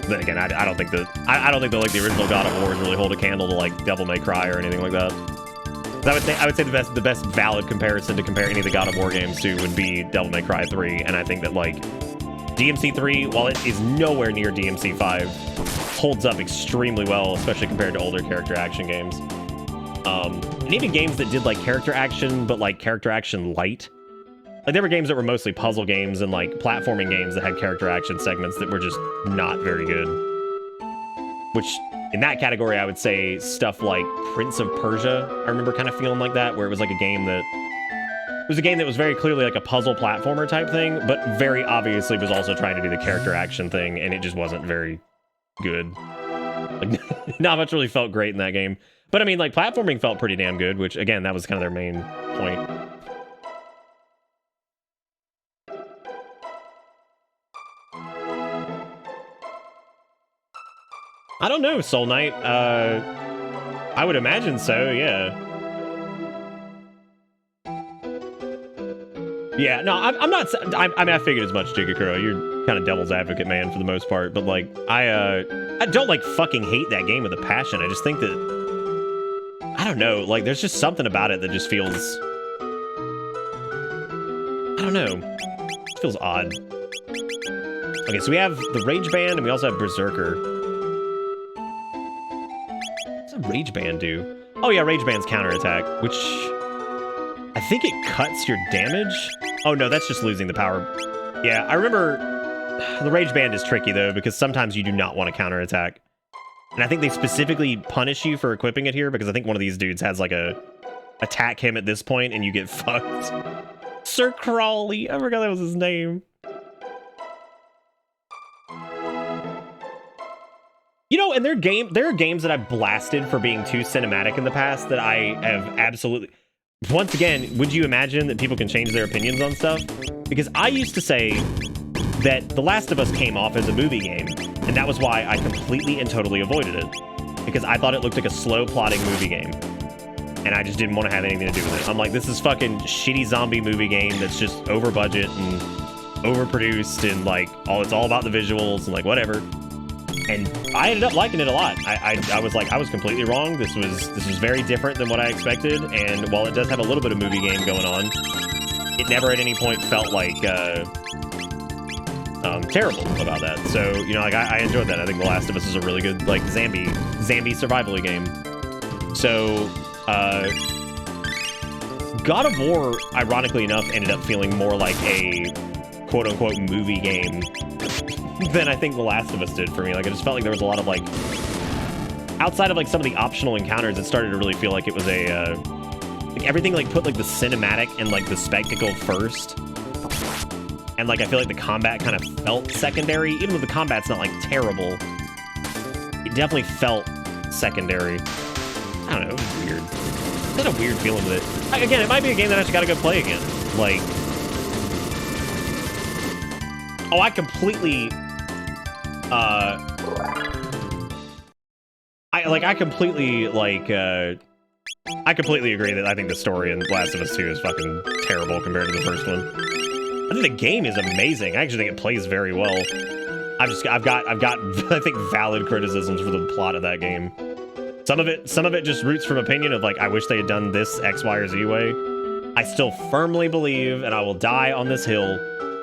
Then again, I don't think that like the original God of War really hold a candle to, like, Devil May Cry or anything like that. I would say the best valid comparison to compare any of the God of War games to would be Devil May Cry 3, and I think that, like, DMC 3, while it is nowhere near DMC 5, holds up extremely well, especially compared to older character action games. And even games that did, like, character action, but, like, character action light. Like, there were games that were mostly puzzle games and, like, platforming games that had character action segments that were just not very good. Which, in that category, I would say stuff like Prince of Persia, I remember kind of feeling like that, where it was like a game that was a game that was very clearly like a puzzle platformer type thing, but very obviously was also trying to do the character action thing, and it just wasn't very good. Like, not much really felt great in that game. But I mean, like, platforming felt pretty damn good, which, again, that was kind of their main point. I don't know, Soul Knight. I would imagine so, yeah. Yeah, no, I'm not. I mean, I figured as much, Jigakuro. You're kind of devil's advocate, man, for the most part. But like, I don't like fucking hate that game with a passion. I just think that I don't know. Like, there's just something about it that just feels. I don't know. It feels odd. Okay, so we have the Rage Band, and we also have Berserker. What's a Rage Band do? Oh yeah, Rage Band's counterattack, which I think it cuts your damage. Oh no, that's just losing the power. Yeah, I remember the Rage Band is tricky though, because sometimes you do not want to counterattack. And I think they specifically punish you for equipping it here, because I think one of these dudes has like a attack him at this point and you get fucked. Sir Crawley, I forgot that was his name. You know, and there are games that I've blasted for being too cinematic in the past that I have absolutely... Once again, would you imagine that people can change their opinions on stuff? Because I used to say that The Last of Us came off as a movie game, and that was why I completely and totally avoided it. Because I thought it looked like a slow plotting movie game. And I just didn't want to have anything to do with it. I'm like, this is fucking shitty zombie movie game that's just over budget and overproduced and like, it's all about the visuals and like whatever. And I ended up liking it a lot. I was like, I was completely wrong. This was very different than what I expected. And while it does have a little bit of movie game going on, it never at any point felt like terrible about that. So, you know, like I enjoyed that. I think The Last of Us is a really good like zombie survival game. So God of War, ironically enough, ended up feeling more like a quote unquote movie game than I think The Last of Us did for me. Like, I just felt like there was a lot of, like, outside of, like, some of the optional encounters, it started to really feel like it was a, like, everything, like, put, like, the cinematic and, like, the spectacle first. And, like, I feel like the combat kind of felt secondary. Even though the combat's not, like, terrible, it definitely felt secondary. I don't know, it was weird. I had a weird feeling with it. Again, it might be a game that I just gotta go play again. Like... Oh, I completely completely agree that I think the story in Last of Us 2 is fucking terrible compared to the first one. I think the game is amazing. I actually think it plays very well. I've got I think valid criticisms for the plot of that game. Some of it just roots from opinion of like, I wish they had done this X, Y, or Z way. I still firmly believe, and I will die on this hill,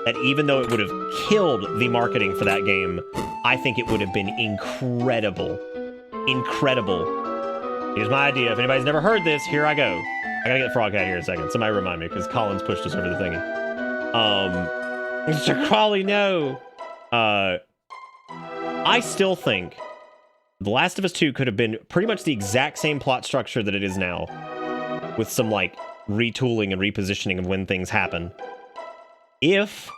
that even though it would have killed the marketing for that game, I think it would have been incredible. Incredible. Here's my idea. If anybody's never heard this, here I go. I gotta get Froghat here in a second. Somebody remind me, because Collins pushed us over the thingy. Mr. Crawley, no. I still think The Last of Us 2 could have been pretty much the exact same plot structure that it is now, with some, like, retooling and repositioning of when things happen. If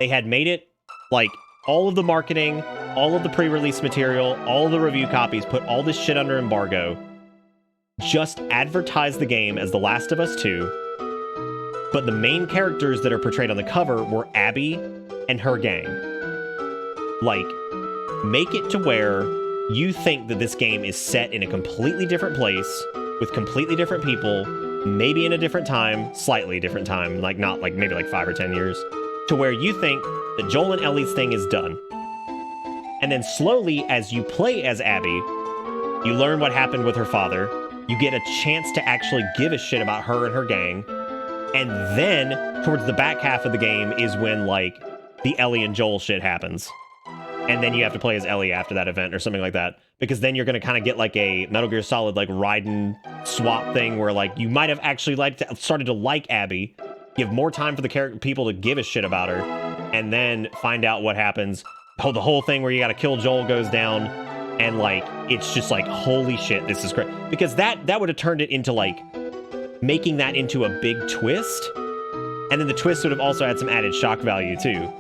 they had made it like all of the marketing, all of the pre-release material, all of the review copies, put all this shit under embargo, just advertise the game as The Last of Us 2, but the main characters that are portrayed on the cover were Abby and her gang. Like, make it to where you think that this game is set in a completely different place, with completely different people, maybe in a different time, slightly different time, like not like maybe like 5 or 10 years, to where you think that Joel and Ellie's thing is done. And then slowly, as you play as Abby, you learn what happened with her father, you get a chance to actually give a shit about her and her gang, and then towards the back half of the game is when like the Ellie and Joel shit happens. And then you have to play as Ellie after that event or something like that. Because then you're going to kind of get like a Metal Gear Solid like Raiden swap thing where like you might have actually started to like Abby, give more time for the people to give a shit about her, and then find out what happens. Oh, the whole thing where you got to kill Joel goes down, and like it's just like, holy shit, this is great. Because that would have turned it into like making that into a big twist. And then the twist would have also had some added shock value too.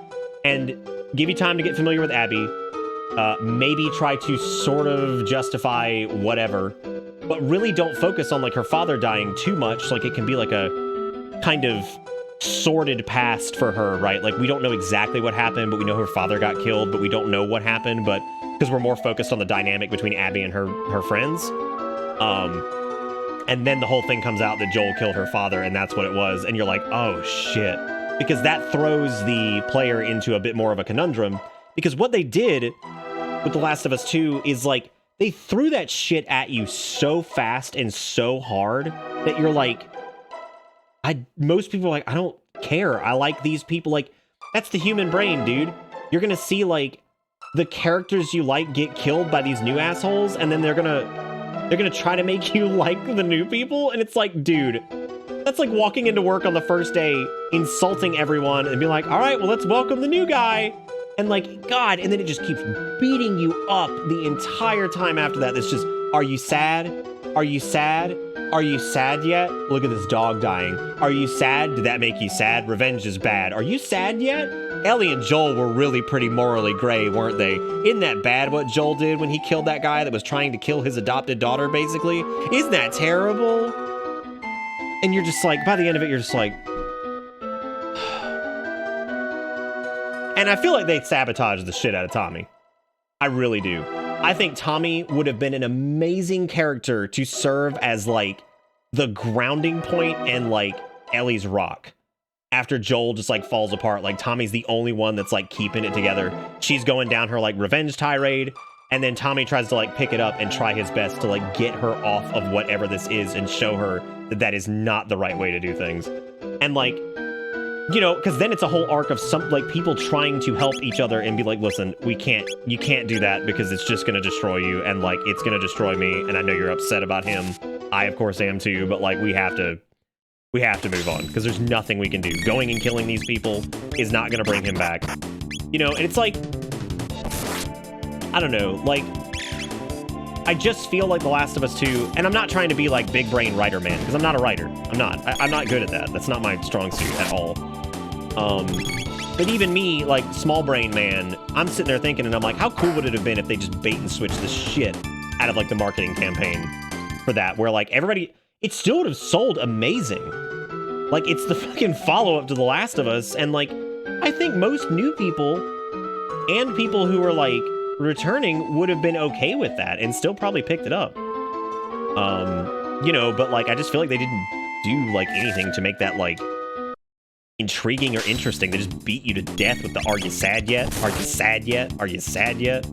And give you time to get familiar with Abby. Maybe try to sort of justify whatever, but really don't focus on like her father dying too much. Like it can be like a kind of sordid past for her, right? Like we don't know exactly what happened, but we know her father got killed, but we don't know what happened, but because we're more focused on the dynamic between Abby and her friends. And then the whole thing comes out that Joel killed her father, and that's what it was. And you're like, oh shit. Because that throws the player into a bit more of a conundrum. Because what they did with The Last of Us 2 is like, they threw that shit at you so fast and so hard that you're like, most people are like, I don't care. I like these people. Like, that's the human brain, dude. You're gonna see like the characters you like get killed by these new assholes, and then they're gonna try to make you like the new people, and it's like, dude, that's like walking into work on the first day, insulting everyone, and be like, all right, well, let's welcome the new guy, and like, God, and then it just keeps beating you up the entire time after that. It's just, are you sad? Are you sad? Are you sad yet? Look at this dog dying. Are you sad? Did that make you sad? Revenge is bad. Are you sad yet? Ellie and Joel were really pretty morally gray, weren't they? Isn't that bad what Joel did when he killed that guy that was trying to kill his adopted daughter, basically? Isn't that terrible? And you're just like, by the end of it, you're just like... And I feel like they sabotaged the shit out of Tommy. I really do. I think Tommy would have been an amazing character to serve as like the grounding point and like Ellie's rock. After Joel just like falls apart, like Tommy's the only one that's like keeping it together. She's going down her like revenge tirade, and then Tommy tries to like pick it up and try his best to like get her off of whatever this is and show her that that is not the right way to do things. And like, you know, because then it's a whole arc of some like people trying to help each other and be like, listen, you can't do that because it's just gonna destroy you, and like it's gonna destroy me, and I know you're upset about him. I of course am too, but like we have to move on because there's nothing we can do. Going and killing these people is not gonna bring him back. You know, and it's like, I don't know, like I just feel like The Last of Us 2, and I'm not trying to be like big brain writer man, because I'm not a writer. I'm not good at that. That's not my strong suit at all. But even me, like small brain man, I'm sitting there thinking, and I'm like, how cool would it have been if they just bait and switch the shit out of like the marketing campaign for that, where like everybody, it still would have sold amazing. Like it's the fucking follow-up to The Last of Us, and like I think most new people and people who are like returning would have been okay with that and still probably picked it up. You know, but like I just feel like they didn't do like anything to make that like intriguing or interesting. They just beat you to death with the "Are you sad yet? Are you sad yet? Are you sad yet?"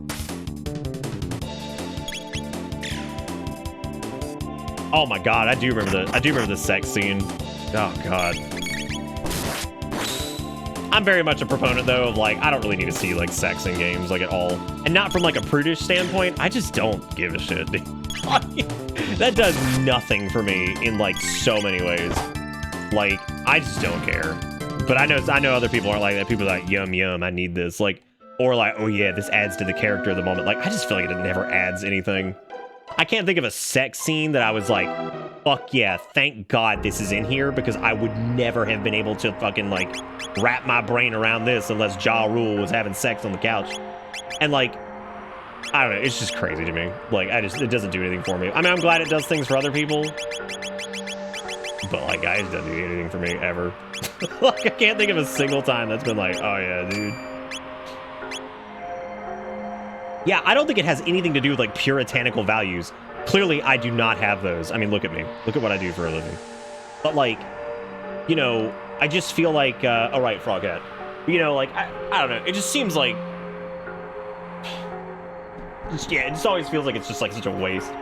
Oh my God, I do remember the sex scene. Oh God. I'm very much a proponent though of like, I don't really need to see like sex in games like at all. And not from like a prudish standpoint, I just don't give a shit. That does nothing for me in like so many ways. Like, I just don't care. But I know other people aren't like that. People are like, yum, yum, I need this. Like, or like, oh yeah, this adds to the character of the moment. Like, I just feel like it never adds anything. I can't think of a sex scene that I was like, fuck yeah, thank God this is in here, because I would never have been able to fucking like wrap my brain around this unless Ja Rule was having sex on the couch. And like, I don't know, it's just crazy to me. Like, it doesn't do anything for me. I mean, I'm glad it does things for other people, but like, guys, it doesn't do anything for me ever. Like, I can't think of a single time that's been like, oh yeah, dude. Yeah, I don't think it has anything to do with like puritanical values. Clearly, I do not have those. I mean, look at me. Look at what I do for a living. But like, you know, I just feel like, all right, Froghead. You know, like, I don't know. It just seems like, yeah, it just always feels like it's just like such a waste.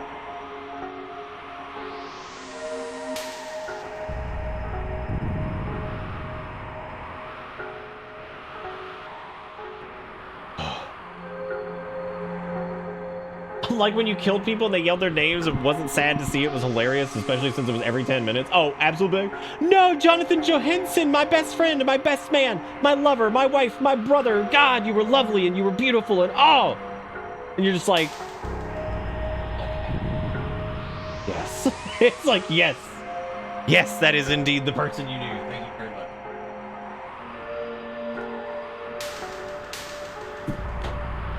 Like when you killed people and they yelled their names, it wasn't sad to see. It was hilarious, especially since it was every 10 minutes. Oh, absolutely. No, Jonathan Johansson, my best friend, my best man, my lover, my wife, my brother. God, you were lovely and you were beautiful and oh. And you're just like, yes. It's like, yes. Yes, that is indeed the person you knew. Thank you very much.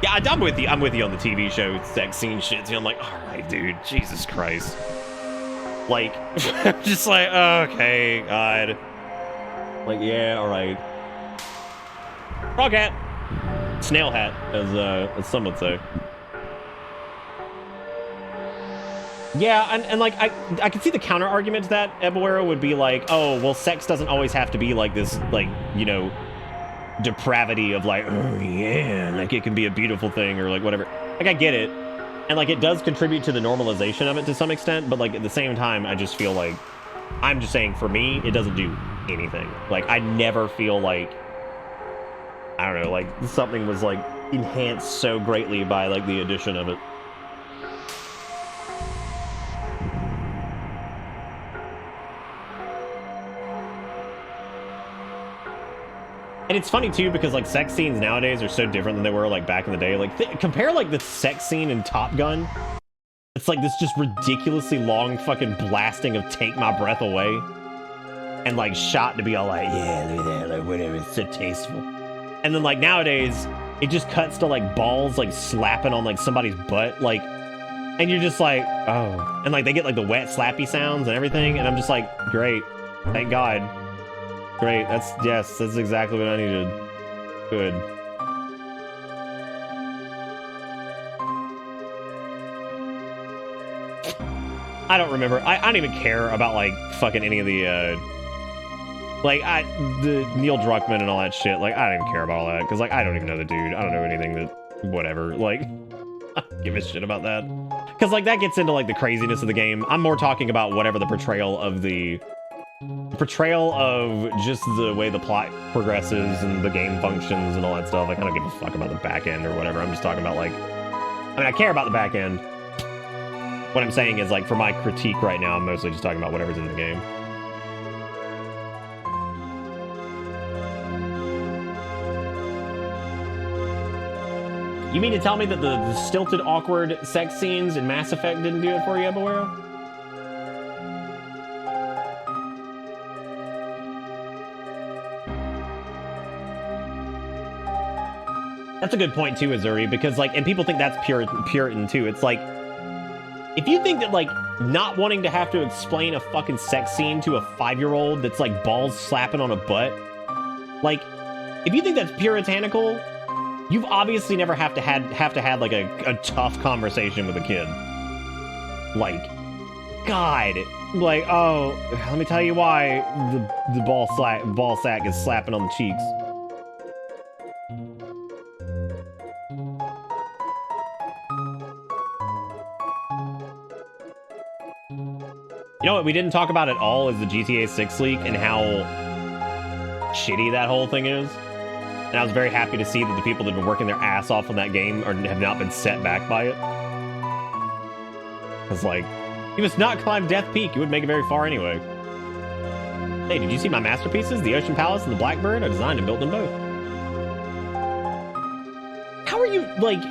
Yeah, I'm with you. I'm with you on the TV show sex scene shit. I'm like, all right, dude. Jesus Christ. Like, just like, okay, God. Like, yeah, all right. Frog hat. Snail hat, as some would say. Yeah, and like, I can see the counter argument to that. Ebuero would be like, oh, well, sex doesn't always have to be like this, like, you know, depravity of like, oh yeah, like it can be a beautiful thing or like whatever. Like, I get it. And like, it does contribute to the normalization of it to some extent, but like at the same time, I just feel like, I'm just saying for me, it doesn't do anything. Like, I never feel like, I don't know, like something was like enhanced so greatly by like the addition of it. And it's funny too because like sex scenes nowadays are so different than they were like back in the day. Like compare like the sex scene in Top Gun. It's like this just ridiculously long fucking blasting of Take My Breath Away. And like shot to be all like, yeah, look at that, like whatever, it's so tasteful. And then like nowadays, it just cuts to like balls like slapping on like somebody's butt, like, and you're just like, oh. And like they get like the wet slappy sounds and everything, and I'm just like, great, thank God. Great, that's exactly what I needed. Good. I don't remember. I don't even care about like fucking any of the the Neil Druckmann and all that shit. Like I don't even care about all that because like I don't even know the dude. I don't know anything that whatever. Like I don't give a shit about that because like that gets into like the craziness of the game. I'm more talking about whatever the portrayal of just the way the plot progresses and the game functions and all that stuff. Like I don't give a fuck about the back end or whatever. I'm just talking about like, I mean, I care about the back end. What I'm saying is like for my critique right now, I'm mostly just talking about whatever's in the game. You mean to tell me that the stilted, awkward sex scenes in Mass Effect didn't do it for you, Ebuero? That's a good point too, Azuri, because like, and people think that's Puritan too. It's like, if you think that like not wanting to have to explain a fucking sex scene to a 5-year-old that's like balls slapping on a butt, like, if you think that's puritanical, you've obviously never have to have like a tough conversation with a kid. Like, God, like, oh, let me tell you why the ball sack is slapping on the cheeks. You know what we didn't talk about at all is the GTA 6 leak and how shitty that whole thing is. And I was very happy to see that the people that have been working their ass off on that game have not been set back by it. Because, like, you must not climb Death Peak. You wouldn't make it very far anyway. Hey, did you see my masterpieces? The Ocean Palace and the Blackbird? I designed and built them both. How are you, like,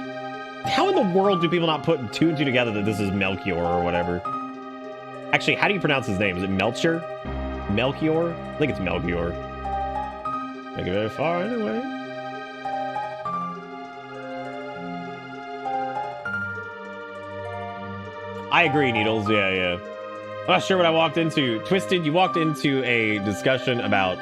how in the world do people not put 2 and 2 together that this is Melchior or whatever? Actually, how do you pronounce his name? Is it Melchior? Melchior? I think it's Melchior. Make it very far anyway. I agree, Needles. Yeah. I'm not sure what I walked into. Twisted, you walked into a discussion about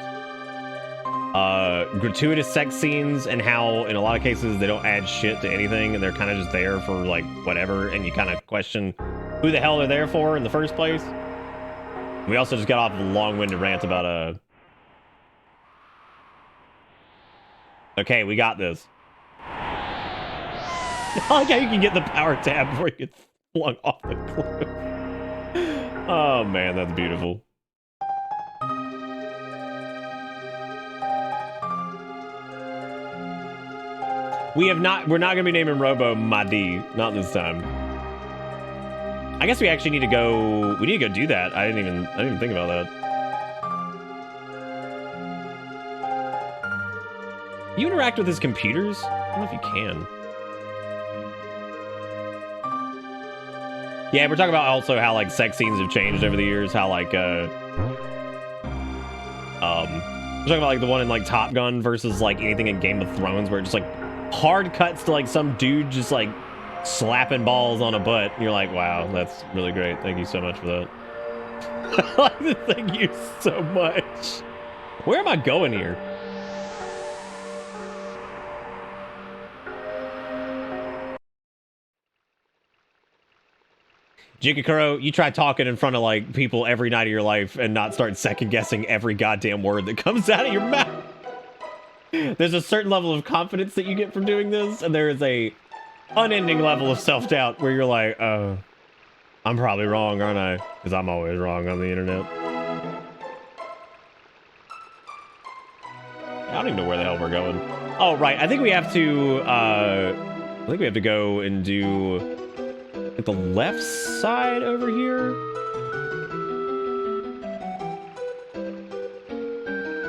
gratuitous sex scenes and how in a lot of cases they don't add shit to anything and they're kind of just there for like whatever, and you kind of question who the hell they're there for in the first place. We also just got off of a long-winded rant about okay, we got this. I like how you can get the power tab before you get flung off the cliff. Oh man, that's beautiful. We're not gonna be naming Robo Madi, not this time. I guess we actually need to go do that. I didn't even think about that. You interact with his computers? I don't know if you can. Yeah, we're talking about also how like sex scenes have changed over the years, how like I'm talking about like the one in like Top Gun versus like anything in Game of Thrones where it just like hard cuts to like some dude just like slapping balls on a butt. And you're like, wow, that's really great. Thank you so much for that. I like to thank you so much. Where am I going here? Jikakuro, you try talking in front of like people every night of your life and not start second guessing every goddamn word that comes out of your mouth. There's a certain level of confidence that you get from doing this, and there is a unending level of self-doubt where you're like, oh, I'm probably wrong, aren't I? Because I'm always wrong on the internet. I don't even know where the hell we're going. Oh, right. I think we have to go and do at the left side over here.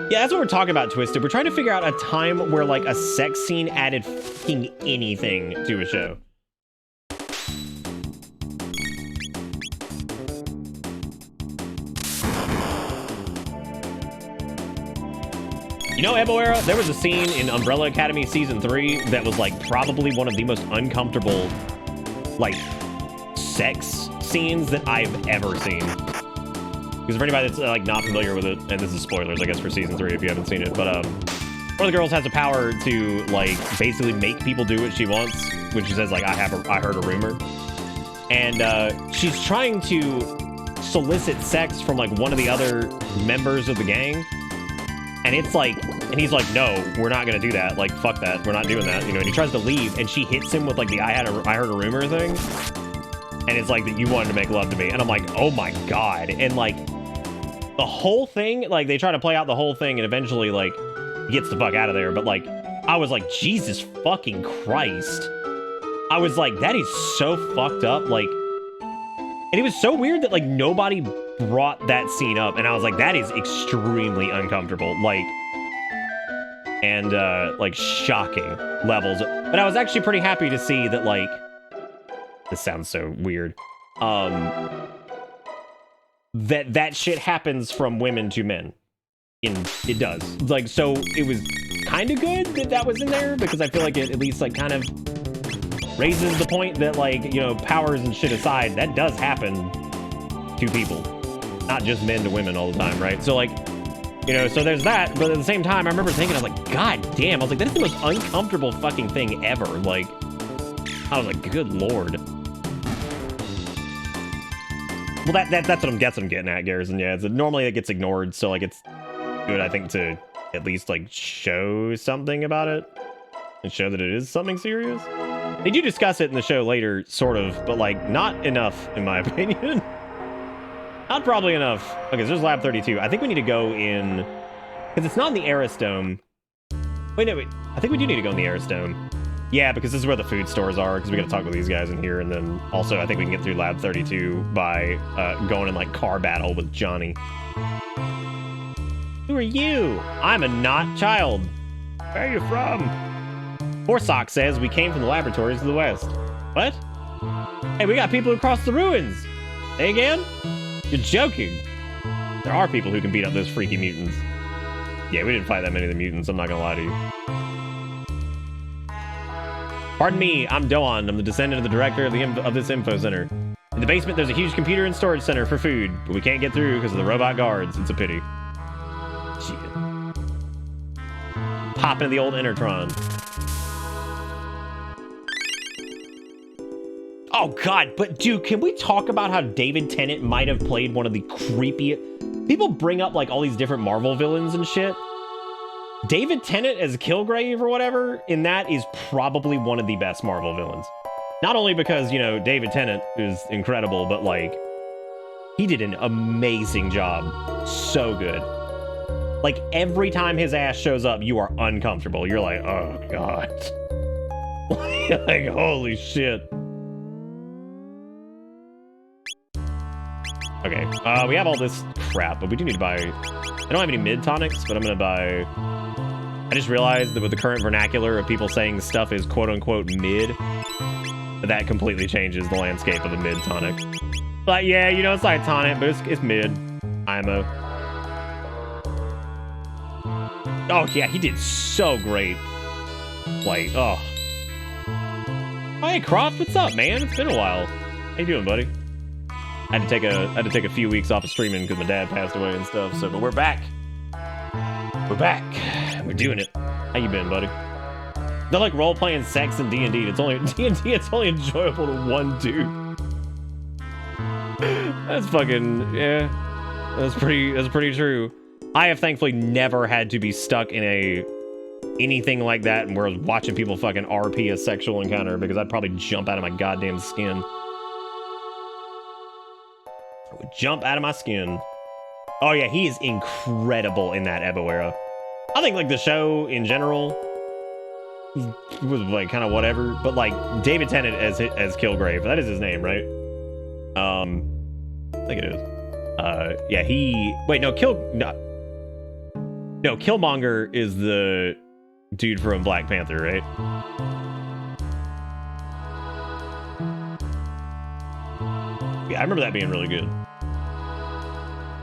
Yeah, that's what we're talking about, Twisted. We're trying to figure out a time where, like, a sex scene added fucking anything to a show. You know, Eboera, there was a scene in Umbrella Academy Season 3 that was, like, probably one of the most uncomfortable, like, sex scenes that I've ever seen. Because for anybody that's like not familiar with it, and this is spoilers, I guess, for Season 3 if you haven't seen it, but one of the girls has the power to like basically make people do what she wants, which she says like, I heard a rumor. And she's trying to solicit sex from like one of the other members of the gang. And it's like, and he's like, no, we're not gonna do that. Like, fuck that. We're not doing that. You know, and he tries to leave and she hits him with like the I heard a rumor thing. And it's like that you wanted to make love to me. And I'm like, oh my God. And like the whole thing, like they try to play out the whole thing and eventually like gets the fuck out of there. But like, I was like, Jesus fucking Christ. I was like, that is so fucked up. Like, and it was so weird that like nobody brought that scene up. And I was like, that is extremely uncomfortable. Like, and like shocking levels. But I was actually pretty happy to see that like, this sounds so weird. That shit happens from women to men. It does. Like, so it was kind of good that was in there because I feel like it at least like kind of raises the point that like, you know, powers and shit aside, that does happen to people. Not just men to women all the time, right? So like, you know, so there's that, but at the same time, I remember thinking, I was like, God damn, I was like, that is the most uncomfortable fucking thing ever. Like, I was like, good Lord. Well, that's what I'm getting at, Garrison. Yeah, normally it gets ignored, so like it's good, I think, to at least like show something about it and show that it is something serious. They do discuss it in the show later, sort of, but like not enough, in my opinion. Not probably enough. Okay, so there's Lab 32. I think we need to go in because it's not in the Aristome. Wait, no, wait. I think we do need to go in the Aristome. Yeah, because this is where the food stores are, because we gotta talk with these guys in here, and then also I think we can get through Lab 32 by going in, like, car battle with Johnny. Who are you? I'm a not child. Where are you from? Poor Sock says we came from the laboratories to the west. What? Hey, we got people who crossed the ruins. Hey, again? You're joking. There are people who can beat up those freaky mutants. Yeah, we didn't fight that many of the mutants, I'm not gonna lie to you. Pardon me, I'm Doan. I'm the descendant of the director of this info center. In the basement, there's a huge computer and storage center for food, but we can't get through because of the robot guards. It's a pity. Shit. Pop into the old Enertron. Oh, God, but dude, can we talk about how David Tennant might have played one of the creepiest... People bring up, like, all these different Marvel villains and shit. David Tennant as Kilgrave or whatever in that is probably one of the best Marvel villains. Not only because, you know, David Tennant is incredible, but like, he did an amazing job. So good. Like, every time his ass shows up, you are uncomfortable. You're like, oh, God. Like, holy shit. Okay, we have all this crap, but we do need to buy... I don't have any mid tonics, but I'm gonna buy... I just realized that with the current vernacular of people saying stuff is quote-unquote mid, that completely changes the landscape of a mid tonic. But yeah, you know, it's like tonic, but it's mid. IMO. Oh, yeah, he did so great. Like, oh. Oh, hey, Croft, what's up, man? It's been a while. How you doing, buddy? I had to take a few weeks off of streaming because my dad passed away and stuff. So, but we're back. We're back. We're doing it. How you been, buddy? They're like role playing sex in D&D. It's only D&D. It's only enjoyable to one dude. That's fucking yeah. That's pretty true. I have thankfully never had to be stuck in anything like that, and where I was watching people fucking RP a sexual encounter because I'd probably jump out of my goddamn skin. I would jump out of my skin. Oh yeah, he is incredible in that Ebo era. I think like the show in general was like kind of whatever, but like David Tennant as Kilgrave, that is his name, right? I think it is. Yeah, Killmonger is the dude from Black Panther, right? Yeah, I remember that being really good.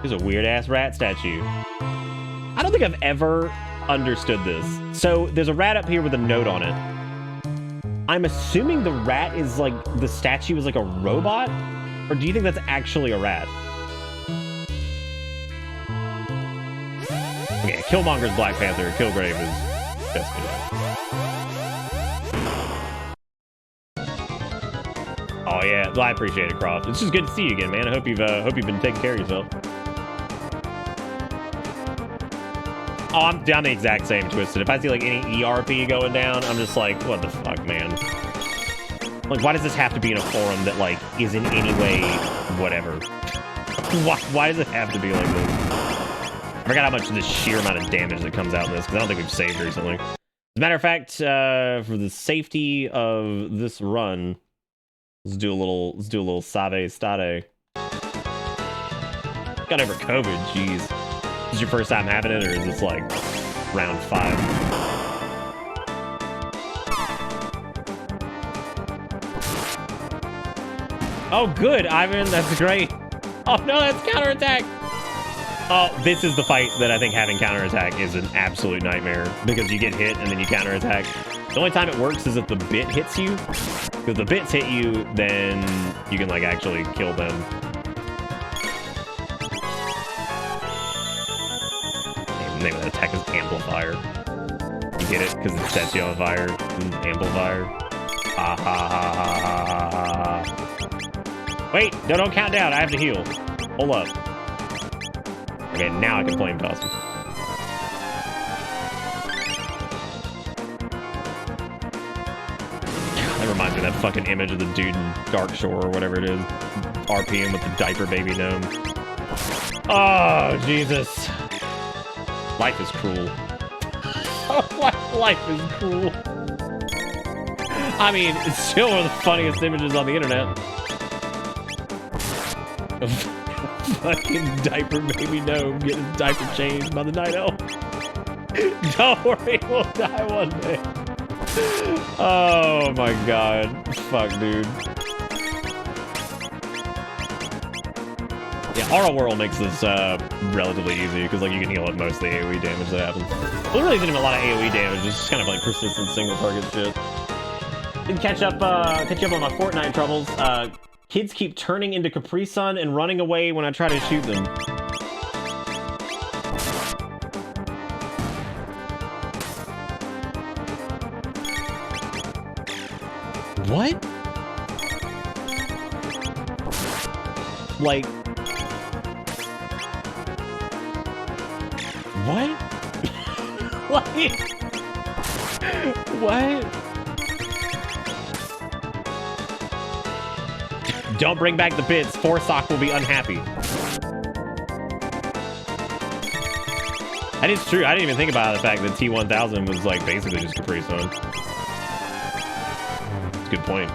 There's a weird ass rat statue. I don't think I've ever understood this. So there's a rat up here with a note on it. I'm assuming the rat is like, the statue is like a robot? Or do you think that's actually a rat? Okay, Killmonger's Black Panther, Kilgrave is Jessica. Oh yeah, well, I appreciate it, Croft. It's just good to see you again, man. I hope you've been taking care of yourself. Oh, I'm the exact same, Twisted. If I see like any ERP going down, I'm just like, what the fuck, man? Like, why does this have to be in a forum that like is in any way whatever? Why does it have to be like this? I forgot how much the sheer amount of damage that comes out in this because I don't think we've saved recently. As a matter of fact, for the safety of this run, let's do a little Save Stade. Got over COVID, jeez. Is this your first time having it, or is this like round 5? Oh, good, Ivan, that's great. Oh no, that's counterattack. Oh, this is the fight that I think having counterattack is an absolute nightmare because you get hit and then you counterattack. The only time it works is if the bit hits you. If the bits hit you, then you can like actually kill them. The name of that attack is Amplifier. You get it? Because it sets you on fire. Amplifier. Ha ha ha ha ha ha ha. Wait, no, don't count down. I have to heal. Hold up. Okay, now I can flame toss him. That reminds me of that fucking image of the dude in Dark Shore or whatever it is. RPing with the diaper baby gnome. Oh, Jesus. Life is cruel. Oh, life is cruel. I mean, it's still one of the funniest images on the internet. Fucking diaper baby gnome getting his diaper changed by the night elf. Don't worry, we'll die one day. Oh my god. Fuck, dude. Yeah, Aura Whirl makes this relatively easy because like you can heal up most of the AoE damage that happens. Well, it really isn't even a lot of AoE damage. It's just kind of like persistent single target shit. Didn't catch up on my Fortnite troubles. Kids keep turning into Capri Sun and running away when I try to shoot them. What? Like... What? Like... What? Don't bring back the bits. Forsock will be unhappy. That is true. I didn't even think about the fact that T1000 was like basically just Capri Sun. That's a good point.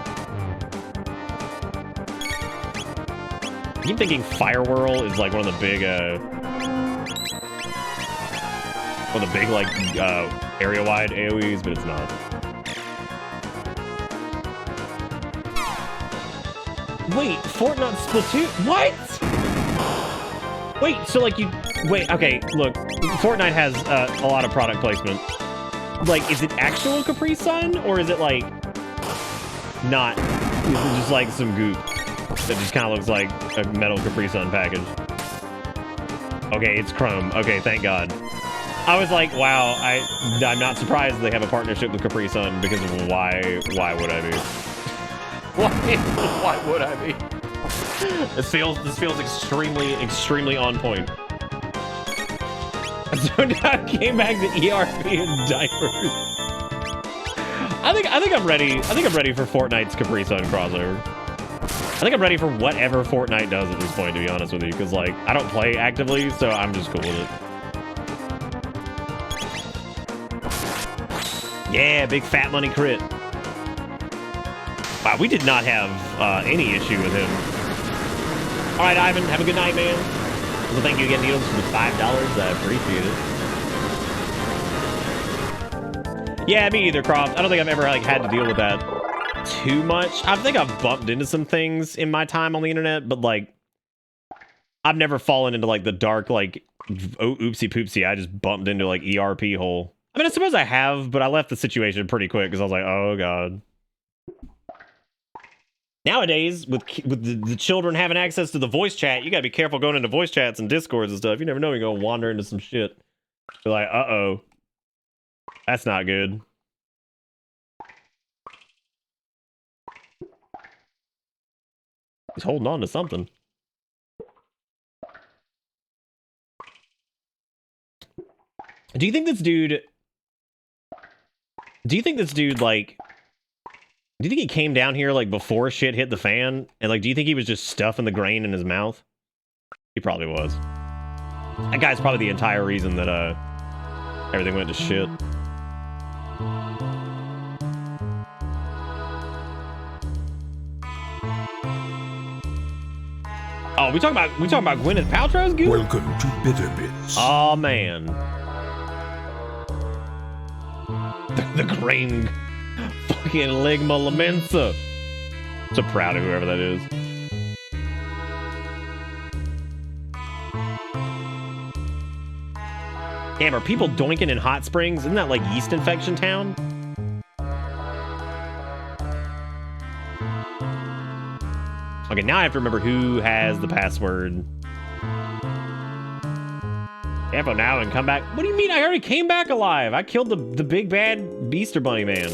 I keep thinking Fire Whirl is like one of the big like area-wide AoEs, but it's not. Wait, Fortnite Splatoon? What? Wait, so like you... Wait, okay, look. Fortnite has a lot of product placement. Like, is it actual Capri Sun, or is it like not? Is it just like some goop that just kind of looks like a metal Capri Sun package? Okay, it's chrome. Okay, thank God. I was like, wow, I'm not surprised they have a partnership with Capri Sun, because of why would I be? Why would I be? This feels extremely on point. So now I came back to ERP and diapers. I think I'm ready. I think I'm ready for Fortnite's Capri Sun crossover. I think I'm ready for whatever Fortnite does at this point, to be honest with you, because like I don't play actively, so I'm just cool with it. Yeah, big fat money crit. Wow, we did not have any issue with him. All right, Ivan, have a good night, man. Well, thank you again, Needles, for the $5. I appreciate it. Yeah, me either, Croft. I don't think I've ever like had to deal with that too much. I think I've bumped into some things in my time on the internet, but like I've never fallen into like the dark like oh oopsie poopsie. I just bumped into like ERP hole. I mean, I suppose I have, but I left the situation pretty quick because I was like, oh god. Nowadays, with the children having access to the voice chat, you gotta be careful going into voice chats and discords and stuff. You never know, you're gonna wander into some shit. You're like, uh-oh. That's not good. He's holding on to something. Do you think this dude, like, do you think he came down here, like, before shit hit the fan? And, like, do you think he was just stuffing the grain in his mouth? He probably was. That guy's probably the entire reason that, everything went to shit. Oh, we talking about Gwyneth Paltrow's goo? Welcome to Bitter Bits. Oh, man. The grain... Fucking Ligma Lamensa. So proud of whoever that is. Damn, are people doinking in Hot Springs? Isn't that like yeast infection town? Okay, now I have to remember who has the password. Careful now and come back. What do you mean? I already came back alive. I killed the big bad Beaster Bunny man.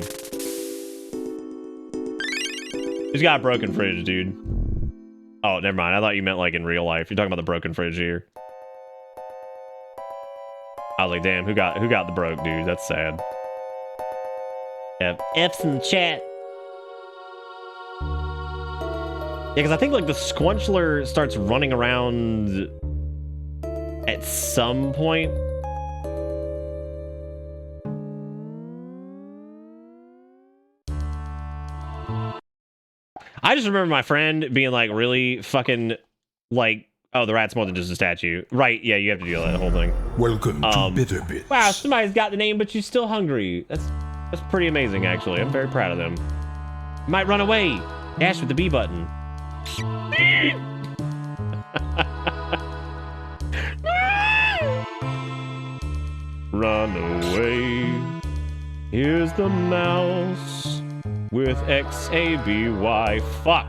He's got a broken fridge, dude. Oh, never mind. I thought you meant like in real life. You're talking about the broken fridge here. I was like, damn, who got the broke, dude? That's sad. Yeah, F's in the chat. Yeah, because I think like the Squunchler starts running around at some point. I just remember my friend being like really fucking like, oh, the rat's more than just a statue. Right, yeah, you have to do that whole thing. Welcome to Bitter Bits. Wow, somebody's got the name, but she's still hungry. That's pretty amazing, actually. I'm very proud of them. Might run away. Dash with the B button. Run away. Here's the mouse with XABY. Fuck.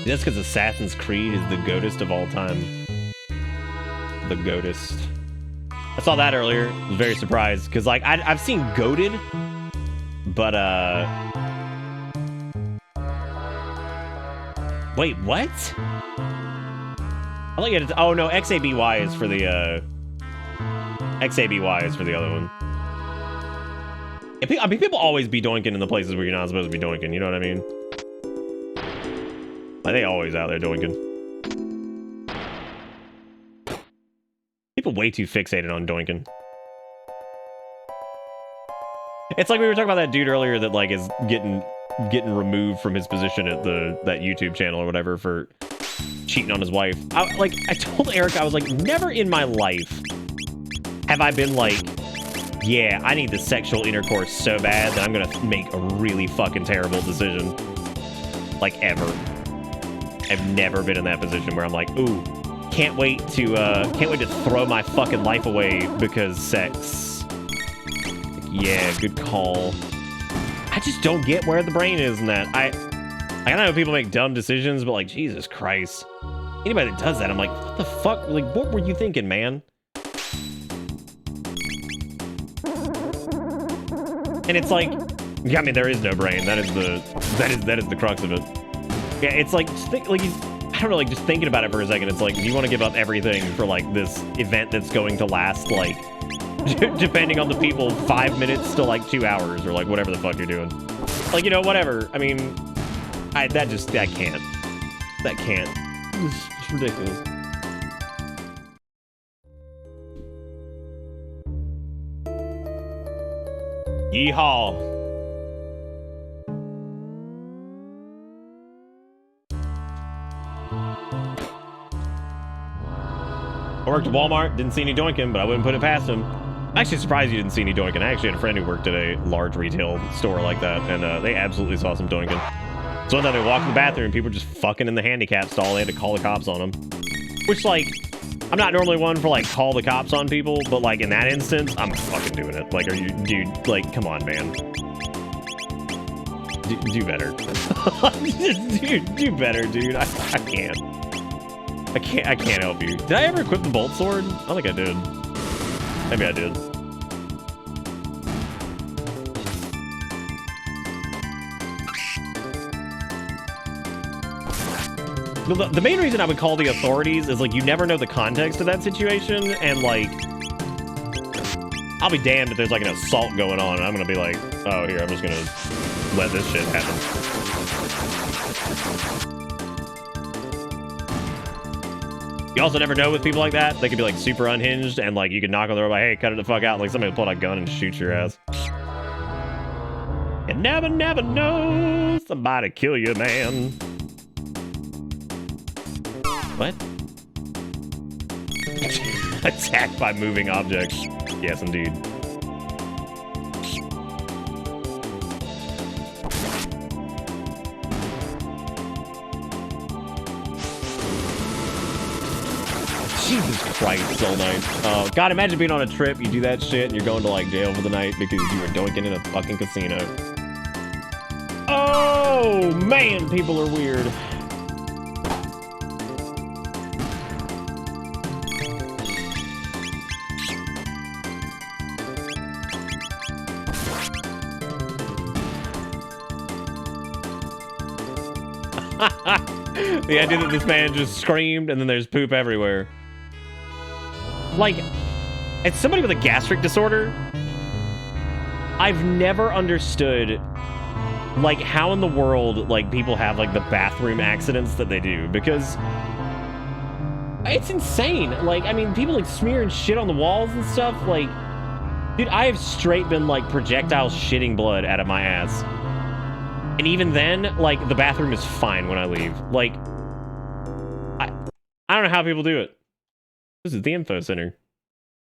That's because Assassin's Creed is the goatest of all time. The goatest. I saw that earlier. I was very surprised because like I've seen goated, but wait, what? I like it. Oh no, XABY is for the XABY is for the other one. I mean, people always be doinking in the places where you're not supposed to be doinking. You know what I mean? Like they always out there doinking. People way too fixated on doinking. It's like we were talking about that dude earlier that like is getting removed from his position at that YouTube channel or whatever for cheating on his wife. I told Eric, I was like, never in my life have I been like, yeah, I need the sexual intercourse so bad that I'm gonna make a really fucking terrible decision. Like ever. I've never been in that position where I'm like, ooh, can't wait to throw my fucking life away because sex. Yeah, good call. I just don't get where the brain is in that. I know people make dumb decisions, but like, Jesus Christ. Anybody that does that, I'm like, what the fuck? Like, what were you thinking, man? And it's like, yeah, I mean, there is no brain. That is the crux of it. Yeah, it's like, just think, like, I don't know, like, just thinking about it for a second, it's like, you want to give up everything for, like, this event that's going to last, like, depending on the people, 5 minutes to, like, 2 hours, or, like, whatever the fuck you're doing. Like, you know, whatever. I mean, that can't. That can't. It's ridiculous. Yeehaw. I worked at Walmart, didn't see any doinking, but I wouldn't put it past him. I'm actually surprised you didn't see any doinking. I actually had a friend who worked at a large retail store like that, and they absolutely saw some doinking. So one time they walked in the bathroom, people were just fucking in the handicap stall. They had to call the cops on them. Which, like, I'm not normally one for, like, call the cops on people, but, like, in that instance, I'm fucking doing it. Like, are you, dude, like, come on, man. Do better. do better, dude. I can't. I can't help you. Did I ever equip the bolt sword? I don't think I did. Maybe I did. The main reason I would call the authorities is, like, you never know the context of that situation, and, like, I'll be damned if there's, like, an assault going on, and I'm gonna be like, oh, here, I'm just gonna let this shit happen. You also never know with people like that. They could be, like, super unhinged, and, like, you could knock on the door, like, hey, cut it the fuck out. Like, somebody will pull out a gun and shoot your ass. You never know. Somebody kill you, man. What? Attacked by moving objects. Yes, indeed. Jesus Christ, so nice. Oh, God, imagine being on a trip, you do that shit, and you're going to, like, jail for the night because you were doinking in a fucking casino. Oh, man, people are weird. The idea that this man just screamed and then there's poop everywhere. Like, as somebody with a gastric disorder, I've never understood, like, how in the world, like, people have, like, the bathroom accidents that they do, because it's insane. Like, I mean, people, like, smearing shit on the walls and stuff. Like, dude, I have straight been, like, projectile shitting blood out of my ass. And even then, like, the bathroom is fine when I leave. Like, I don't know how people do it. This is the info center.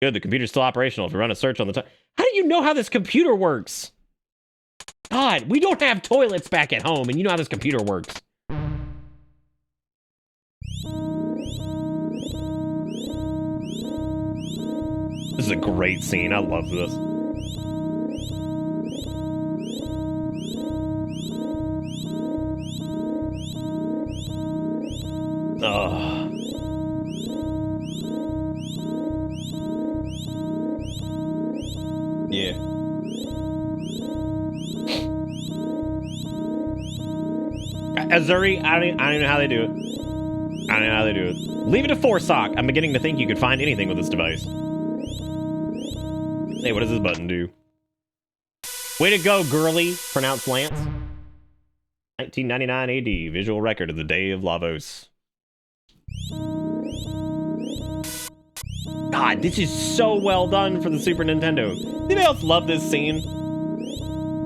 Good, the computer's still operational. If we run a search on the top. How do you know how this computer works? God, we don't have toilets back at home, and you know how this computer works. This is a great scene. I love this. Ugh. Yeah. Azuri, I don't even know how they do it. I don't know how they do it. Leave it to 4-sock. I'm beginning to think you could find anything with this device. Hey, what does this button do? Way to go, girly. Pronounced Lance. 1999 AD. Visual record of the day of Lavos. God, this is so well done for the Super Nintendo. Anybody else love this scene?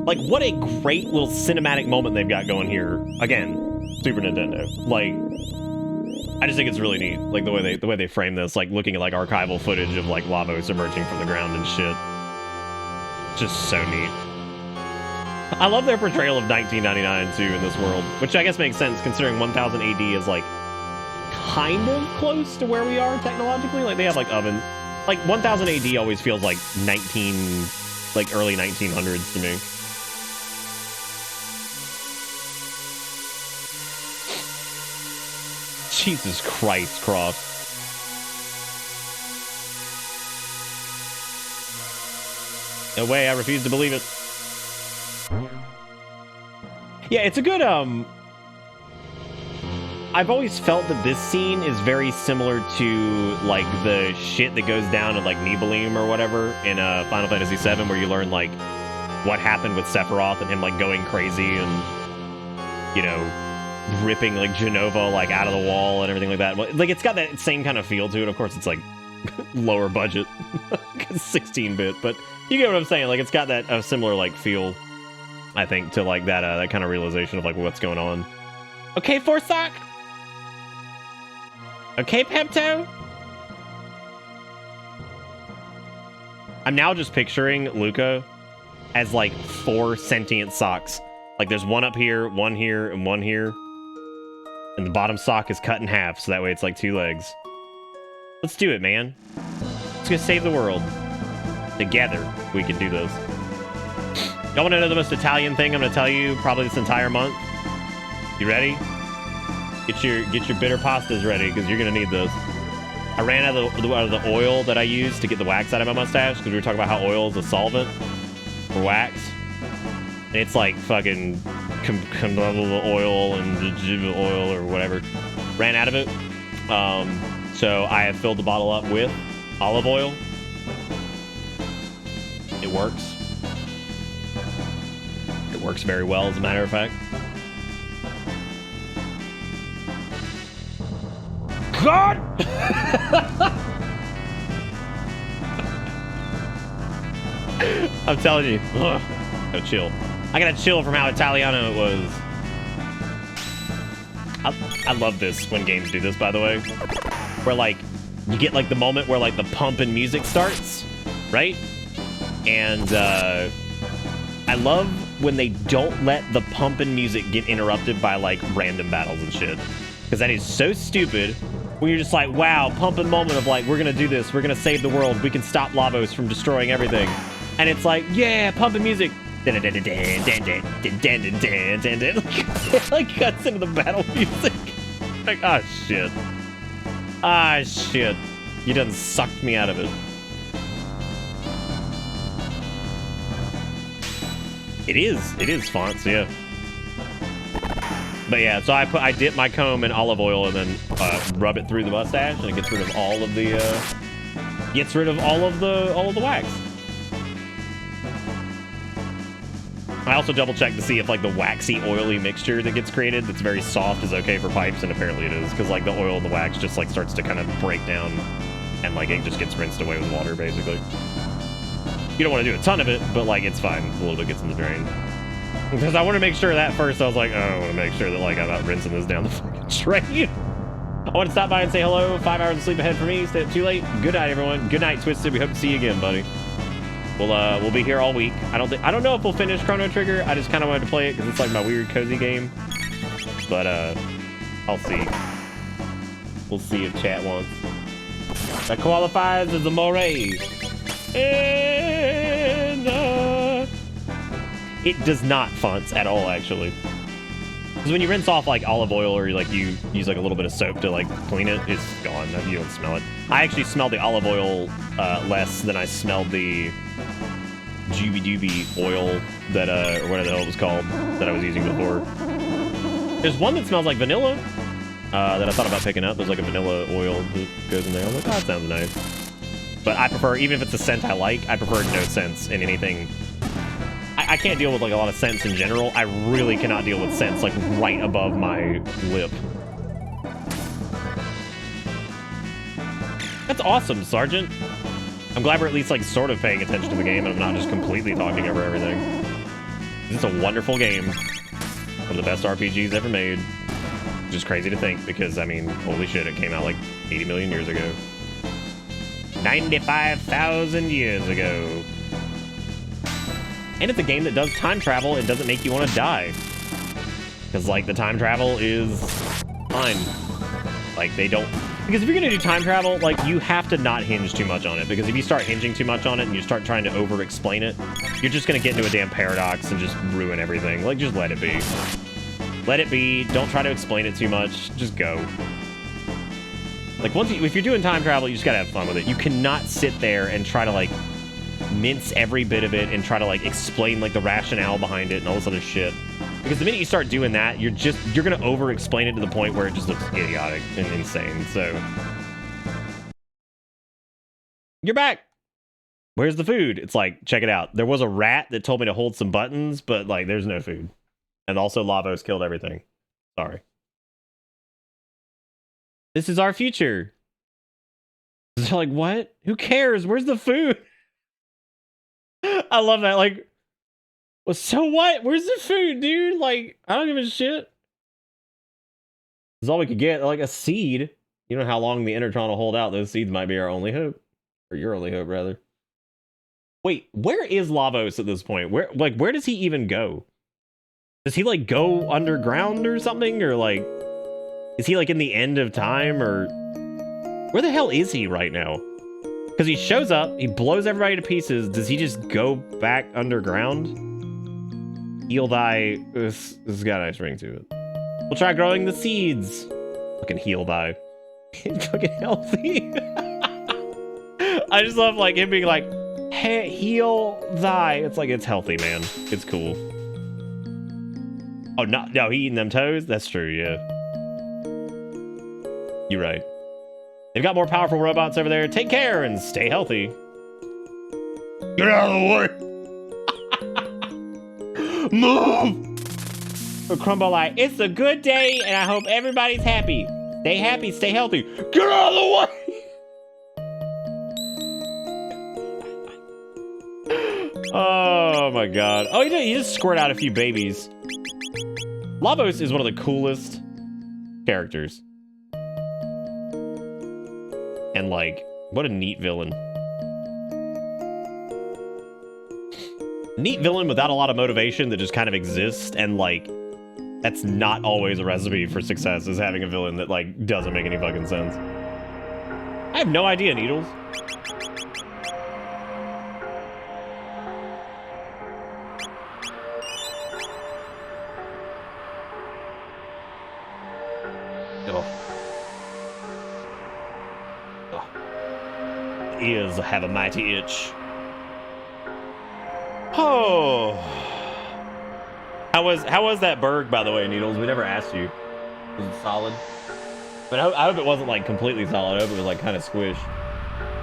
Like, what a great little cinematic moment they've got going here. Again, Super Nintendo. Like, I just think it's really neat. Like, the way they frame this, like, looking at, like, archival footage of, like, Lavos emerging from the ground and shit. Just so neat. I love their portrayal of 1999, too, in this world. Which I guess makes sense, considering 1000 AD is, like, kind of close to where we are technologically. Like they have like oven, like 1000 AD always feels like early 1900s to me. Jesus Christ, Croft. No way, I refuse to believe it. Yeah, it's a good, I've always felt that this scene is very similar to, like, the shit that goes down in, like, Nibelheim or whatever in Final Fantasy VII, where you learn, like, what happened with Sephiroth and him, like, going crazy and, you know, ripping, like, Jenova, like, out of the wall and everything like that. Like, it's got that same kind of feel to it. Of course, it's, like, lower budget, 16-bit, but you get what I'm saying. Like, it's got that similar, like, feel, I think, to, like, that kind of realization of, like, what's going on. Okay, Forsock? Okay, Pepto? I'm now just picturing Luca as, like, 4 sentient socks. Like, there's one up here, one here, and one here. And the bottom sock is cut in half, so that way it's, like, 2 legs. Let's do it, man. Let's go save the world. Together, we can do this. Y'all want to know the most Italian thing I'm going to tell you probably this entire month? You ready? Get your bitter pastas ready, because you're going to need those. I ran out of the oil that I used to get the wax out of my mustache, because we were talking about how oil is a solvent for wax. And it's like fucking oil and oil or whatever. Ran out of it. So I have filled the bottle up with olive oil. It works. It works very well, as a matter of fact. God! I'm telling you. Ugh. Gotta chill. I gotta chill from how Italiano it was. I love this when games do this, by the way. Where, like, you get, like, the moment where, like, the pump and music starts, right? And, I love when they don't let the pump and music get interrupted by, like, random battles and shit. Because that is so stupid. When you're just like, wow, pumping moment of like, we're gonna do this, we're gonna save the world, we can stop Lavos from destroying everything. And it's like, yeah, pumping music. Like cuts into the battle music. Like, ah, shit. Ah, shit. You done sucked me out of it. It is fonts, yeah. But yeah, so I dip my comb in olive oil and then rub it through the mustache, and it gets rid of all of the wax. I also double check to see if like the waxy, oily mixture that gets created that's very soft is okay for pipes, and apparently it is, because like the oil and the wax just like starts to kind of break down, and like it just gets rinsed away with water basically. You don't want to do a ton of it, but like it's fine. A little bit gets in the drain. Because I want to make sure that first, I was like, oh, I want to make sure that, like, I'm not rinsing this down the fucking drain. I want to stop by and say hello. 5 hours of sleep ahead for me. Stay up too late. Good night, everyone. Good night, Twisted. We hope to see you again, buddy. We'll be here all week. I don't know if we'll finish Chrono Trigger. I just kind of wanted to play it because it's like my weird cozy game. But I'll see. We'll see if chat wants. That qualifies as a moray. And it does not fonts at all, actually. Because when you rinse off like olive oil or like you use like a little bit of soap to like clean it, it's gone. You don't smell it. I actually smelled the olive oil less than I smelled the Juby Dooby oil that or whatever the hell it was called that I was using before. There's one that smells like vanilla that I thought about picking up. There's like a vanilla oil that goes in there. I'm like, oh, that sounds nice. But I prefer, even if it's a scent I like, I prefer no scents in anything. I can't deal with like a lot of scents in general. I really cannot deal with scents like right above my lip. That's awesome, Sergeant. I'm glad we're at least like sort of paying attention to the game and I'm not just completely talking over everything. It's a wonderful game. One of the best RPGs ever made. Which is crazy to think because, I mean, holy shit, it came out like 80 million years ago. 95,000 years ago. And it's a game that does time travel and doesn't make you want to die. Because, like, the time travel is fine. Like, they don't... Because if you're gonna do time travel, like, you have to not hinge too much on it. Because if you start hinging too much on it and you start trying to over-explain it, you're just gonna get into a damn paradox and just ruin everything. Like, just let it be. Let it be. Don't try to explain it too much. Just go. Like, if you're doing time travel, you just gotta have fun with it. You cannot sit there and try to, like, mince every bit of it and try to, like, explain, like, the rationale behind it and all this other shit. Because the minute you start doing that, you're gonna over-explain it to the point where it just looks idiotic and insane, so... You're back! Where's the food? It's like, check it out. There was a rat that told me to hold some buttons, but, like, there's no food. And also, Lavos killed everything. Sorry. This is our future. They're like, what? Who cares? Where's the food? I love that. Like, well, so what? Where's the food, dude? Like, I don't give a shit. This is all we could get. Like, a seed. You know how long the Enertron will hold out. Those seeds might be our only hope. Or your only hope, rather. Wait, where is Lavos at this point? Where does he even go? Does he, like, go underground or something? Or, like... Is he, like, in the end of time, or... Where the hell is he right now? Because he shows up, he blows everybody to pieces. Does he just go back underground? Heal thy... This has got a nice ring to it. We'll try growing the seeds. Fucking heal thy. He's fucking healthy. I just love, like, him being like, hey, heal thy. It's like, it's healthy, man. It's cool. Oh, no, he eating them toes? That's true, yeah. You're right. They've got more powerful robots over there. Take care and stay healthy. Get out of the way. Move! For Crumbolite, it's a good day and I hope everybody's happy. Stay happy, stay healthy. Get out of the way! Oh my god. Oh, he just squirt out a few babies. Lavos is one of the coolest characters. And, like, what a neat villain. Neat villain without a lot of motivation that just kind of exists, and, like, that's not always a recipe for success, is having a villain that, like, doesn't make any fucking sense. I have no idea, Needles. Ears have a mighty itch. Oh. How was that Berg, by the way, Needles? We never asked you. Was it solid? But I hope it wasn't, like, completely solid. I hope it was, like, kind of squish.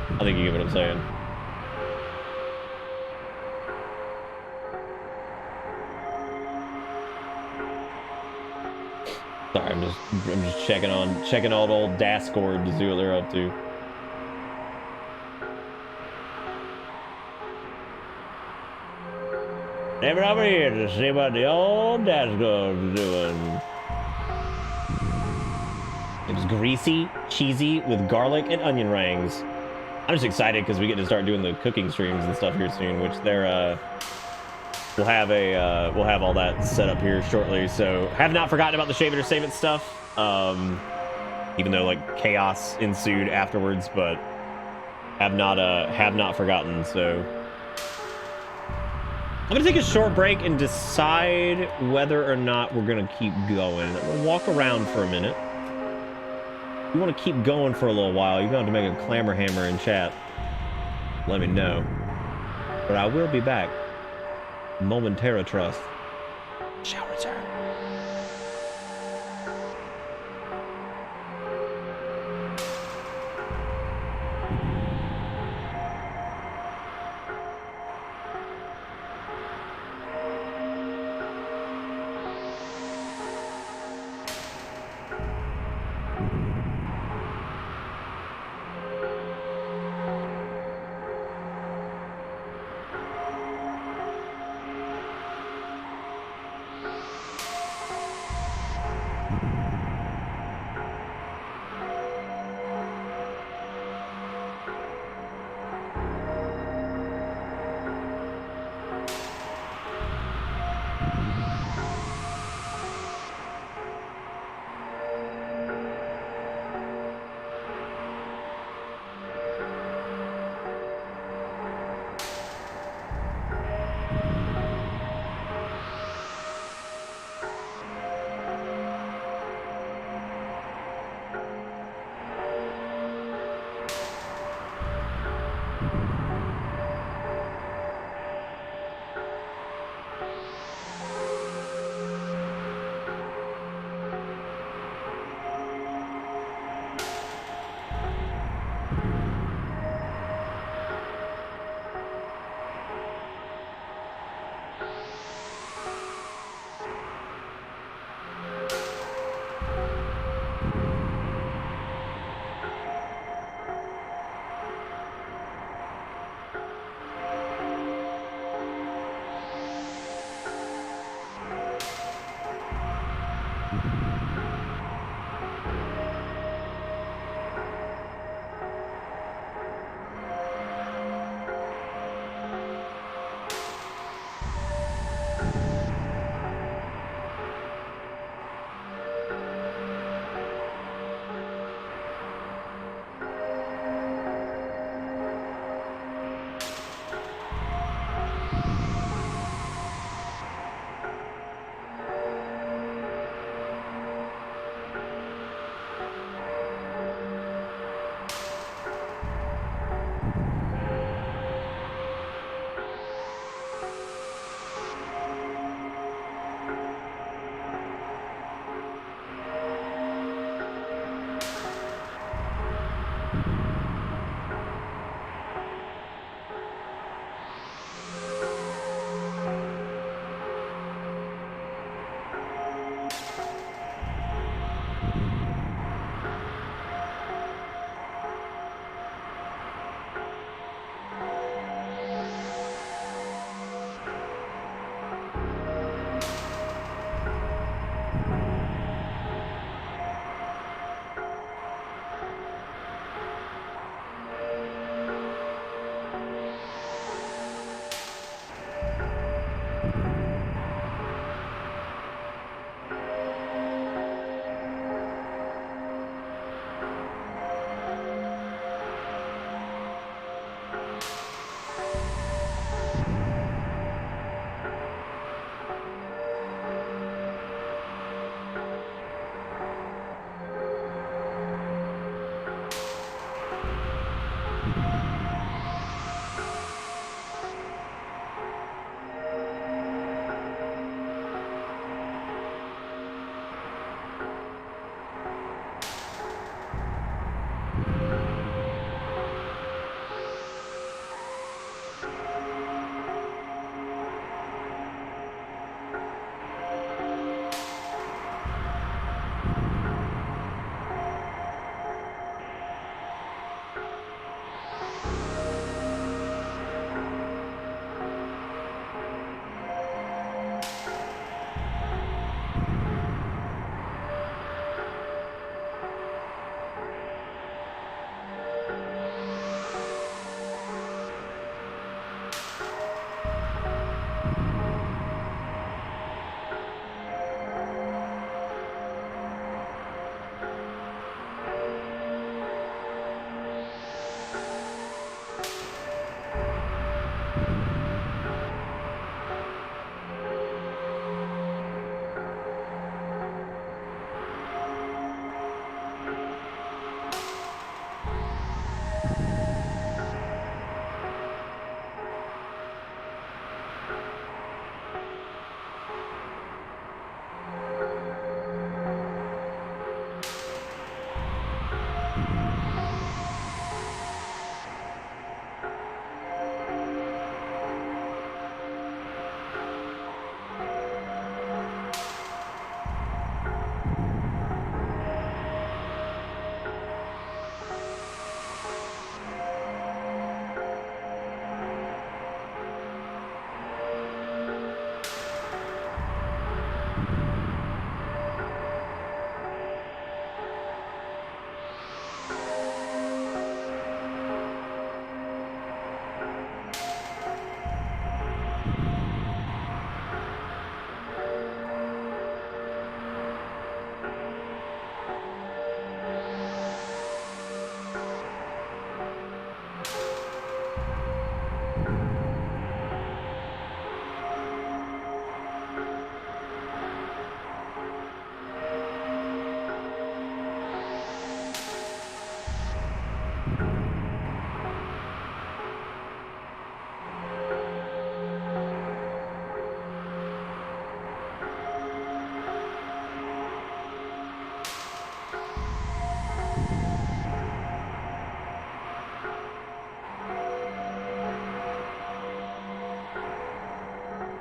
I think you get what I'm saying. Sorry, I'm just checking out old Dascord to see what they're up to. Never over here to see what the old Dasgord's doing. It was greasy, cheesy, with garlic and onion rings. I'm just excited because we get to start doing the cooking streams and stuff here soon, which they're we'll have all that set up here shortly. So have not forgotten about the Shave It or Save It stuff. Even though, like, chaos ensued afterwards, but have not forgotten. So I'm gonna take a short break and decide whether or not we're gonna keep going. I'm gonna walk around for a minute. If you want to keep going for a little while, you're going to make a clamor hammer in chat. Let me know. But I will be back. Momentary trust shall return.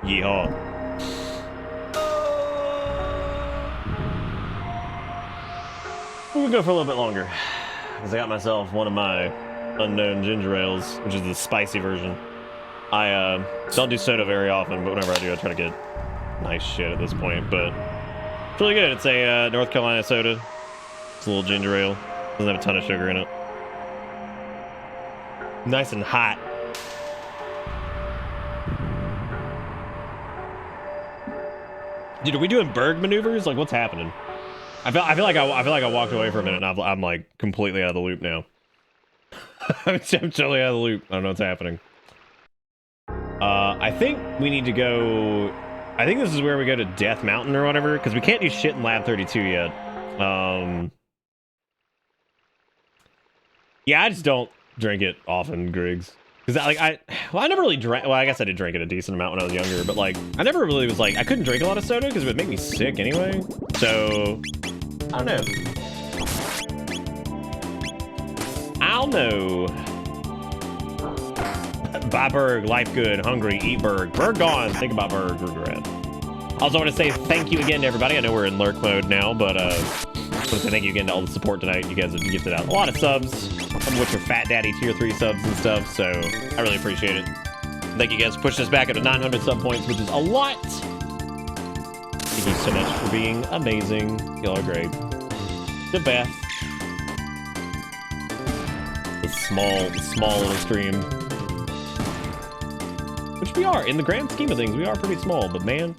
Yeehaw. We'll go for a little bit longer, because I got myself one of my unknown ginger ales, which is the spicy version. I don't do soda very often, but whenever I do, I try to get nice shit at this point. But it's really good. It's a North Carolina soda. It's a little ginger ale. Doesn't have a ton of sugar in it. Nice and hot. Dude, are we doing Berg maneuvers? Like, what's happening? I feel like I walked away for a minute, and I'm like completely out of the loop now. I'm totally out of the loop. I don't know what's happening. I think we need to go. I think this is where we go to Death Mountain or whatever, because we can't do shit in Lab 32 yet. Yeah, I just don't drink it often, Griggs. Because I never really drank. Well, I guess I did drink it a decent amount when I was younger, but like, I never really was like, I couldn't drink a lot of soda because it would make me sick anyway. So, I don't know. I'll know. Buy Berg, life good, hungry, eat Berg. Berg gone. Think about Berg, regret. Also, I want to say thank you again to everybody. I know we're in lurk mode now, but I want to say thank you again to all the support tonight. You guys have gifted out a lot of subs, some of which are Fat Daddy Tier 3 subs and stuff, so I really appreciate it. Thank you guys for pushing us back up to 900 sub points, which is a lot. Thank you so much for being amazing. Y'all are great. The best. The small little stream. Which we are. In the grand scheme of things, we are pretty small, but man,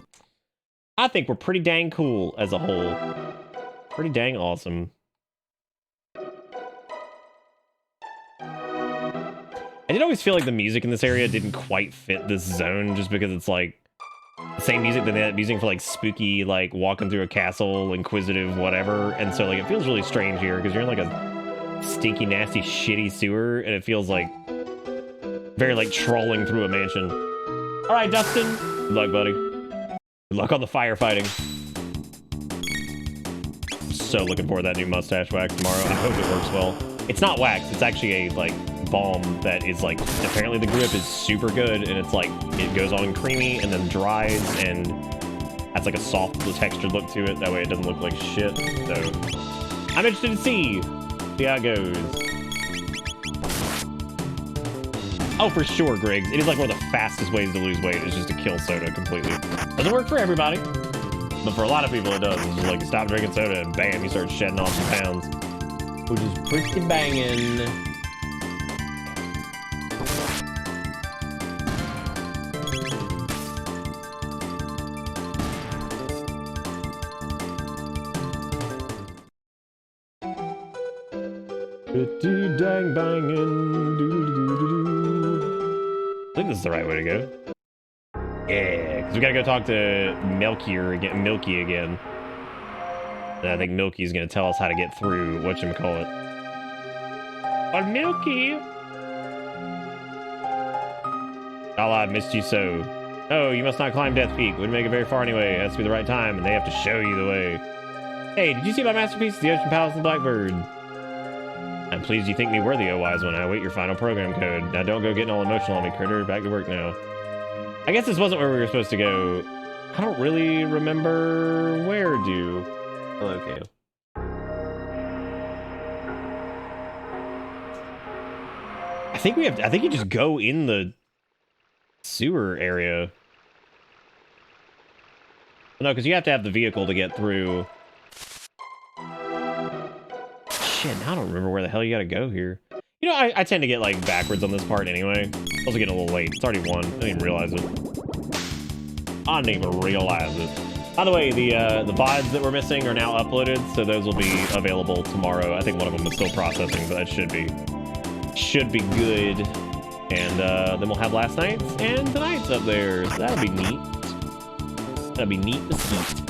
I think we're pretty dang cool as a whole. Pretty dang awesome. I did always feel like the music in this area didn't quite fit this zone, just because it's like the same music that they're using for like spooky, like walking through a castle, inquisitive, whatever. And so like it feels really strange here because you're in like a stinky, nasty, shitty sewer, and it feels like very like trolling through a mansion. All right, Dustin. Good luck, buddy. Good luck on the firefighting. So looking forward to that new mustache wax tomorrow. I hope it works well. It's not wax. It's actually a like balm that is like, apparently the grip is super good, and it's like it goes on creamy and then dries and has like a soft textured look to it. That way it doesn't look like shit. So I'm interested to see how it goes. Oh, for sure, Griggs. It is like one of the fastest ways to lose weight is just to kill soda completely. Doesn't work for everybody, but for a lot of people it does. It's just like you stop drinking soda and bam, you start shedding off some pounds, which is pretty banging. Dang banging. I think this is the right way to go. Yeah, because we gotta go talk to Milky again. And I think Milky's gonna tell us how to get through whatchamacallit. Oh, Milky! Allah, I've missed you so. Oh, you must not climb Death Peak. Wouldn't make it very far anyway. It has to be the right time, and they have to show you the way. Hey, did you see my masterpiece, The Ocean Palace and the Blackbird? I'm pleased you think me worthy, oh wise one. I await your final program code. Now don't go getting all emotional on me, critter. Back to work now. I guess this wasn't where we were supposed to go. I don't really remember where to. Oh, okay. I think you just go in the sewer area. No, because you have to have the vehicle to get through. Shit, now I don't remember where the hell you gotta go here. You know, I tend to get, like, backwards on this part anyway. Also getting a little late. It's already 1. I didn't even realize it. I didn't even realize it. By the way, the VoDs that we're missing are now uploaded, so those will be available tomorrow. I think one of them is still processing, but that should be good. And then we'll have last night's and tonight's up there. So that'll be neat. That'll be neat to see.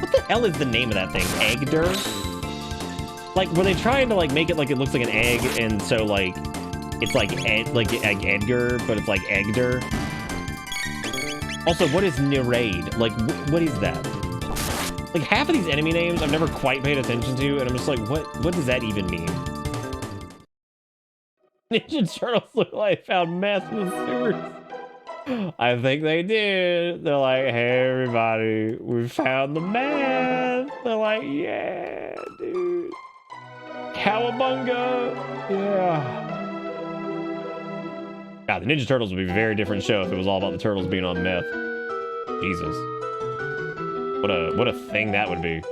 What the hell is the name of that thing? Eggder? Like, were they trying to, like, make it like it looks like an egg, and so, like, it's like Edgar, but it's like Eggder? Also, what is Nerade? Like, what is that? Like, half of these enemy names I've never quite paid attention to, and I'm just like, what does that even mean? Ninja Turtles look like they found meth in the sewers. I think they did. They're like, hey, everybody, we found the meth. They're like, yeah, dude. Cowabunga. Yeah. God, the Ninja Turtles would be a very different show if it was all about the turtles being on meth. Jesus. What a thing that would be.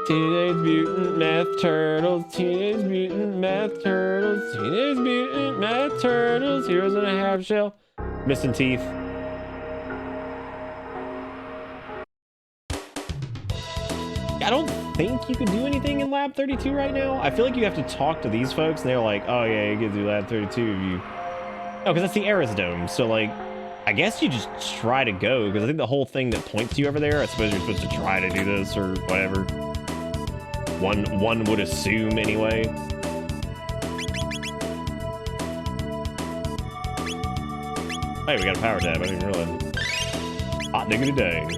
Teenage Mutant Meth Turtles, Teenage Mutant Meth Turtles, Teenage Mutant Meth Turtles, Heroes in a Half Shell. Missing teeth. I don't think you could do anything in Lab 32 right now. I feel like you have to talk to these folks, and they're like, oh yeah, you can do Lab 32 if you... No, because that's the Eris Dome, so like, I guess you just try to go, because I think the whole thing that points you over there, I suppose you're supposed to try to do this, or whatever. One would assume, anyway. Hey, we got a power tab, I didn't realize. Hot diggity dang.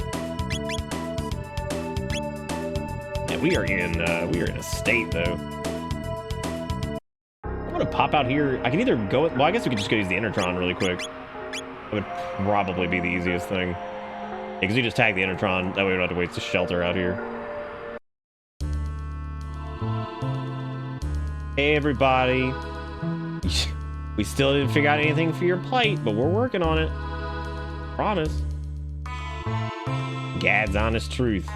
Yeah, we are in a state, though. I'm gonna pop out here. I can either go, well, I guess we could just go use the Intertron really quick. That would probably be the easiest thing. Because you just tag the Intertron, that way we don't have to waste the shelter out here. Hey everybody. We still didn't figure out anything for your plate, but we're working on it. Promise. Gad's honest truth.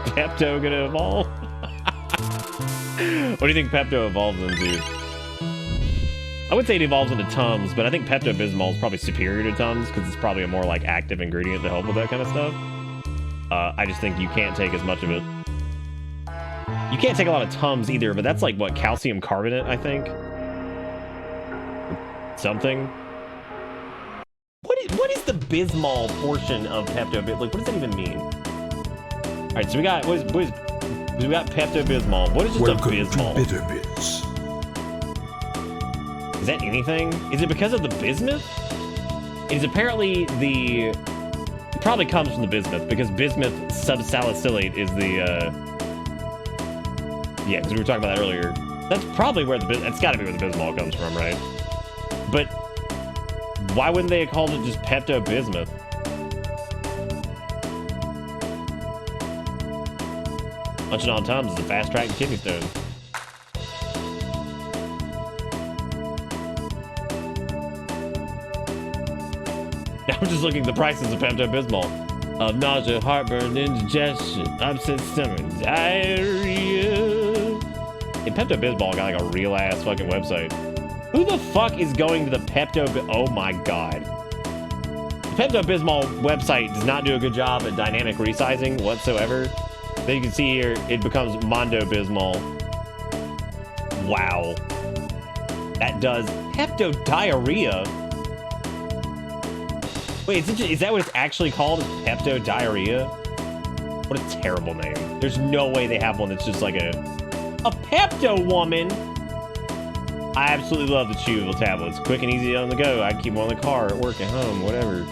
Pepto gonna evolve? What do you think Pepto evolves into? I would say it evolves into Tums, but I think Pepto-Bismol is probably superior to Tums because it's probably a more like active ingredient to help with that kind of stuff. I just think you can't take as much of it. You can't take a lot of Tums either, but that's like, what, calcium carbonate, I think? Something. What is the Bismol portion of Pepto-Bismol? Like, what does that even mean? All right, so we got, we got Pepto-Bismol. What is just Welcome a Bismol? to Bitter Bits. Is that anything? Is it because of the bismuth? It is apparently the... It probably comes from the bismuth, because bismuth subsalicylate is the, yeah, because we were talking about that earlier. That's probably where that's gotta be where the Bismol comes from, right? But why wouldn't they have called it just Pepto-Bismuth? Munching on Tums is a fast-track kidney stone. Now I'm just looking at the prices of Pepto-Bismol. Of nausea, heartburn, indigestion, upset stomach, diarrhea. And Pepto-Bismol got like a real-ass fucking website. Who the fuck is going to the Pepto? Oh my god. The Pepto-Bismol website does not do a good job at dynamic resizing whatsoever. Then you can see here, it becomes Mondo-Bismol. Wow. That does Pepto Diarrhea. Wait, is that what it's actually called? Pepto Diarrhea? What a terrible name. There's no way they have one that's just like a Pepto woman. I absolutely love the chewable tablets. Quick and easy on the go. I keep them on the car, at work, at home, whatever.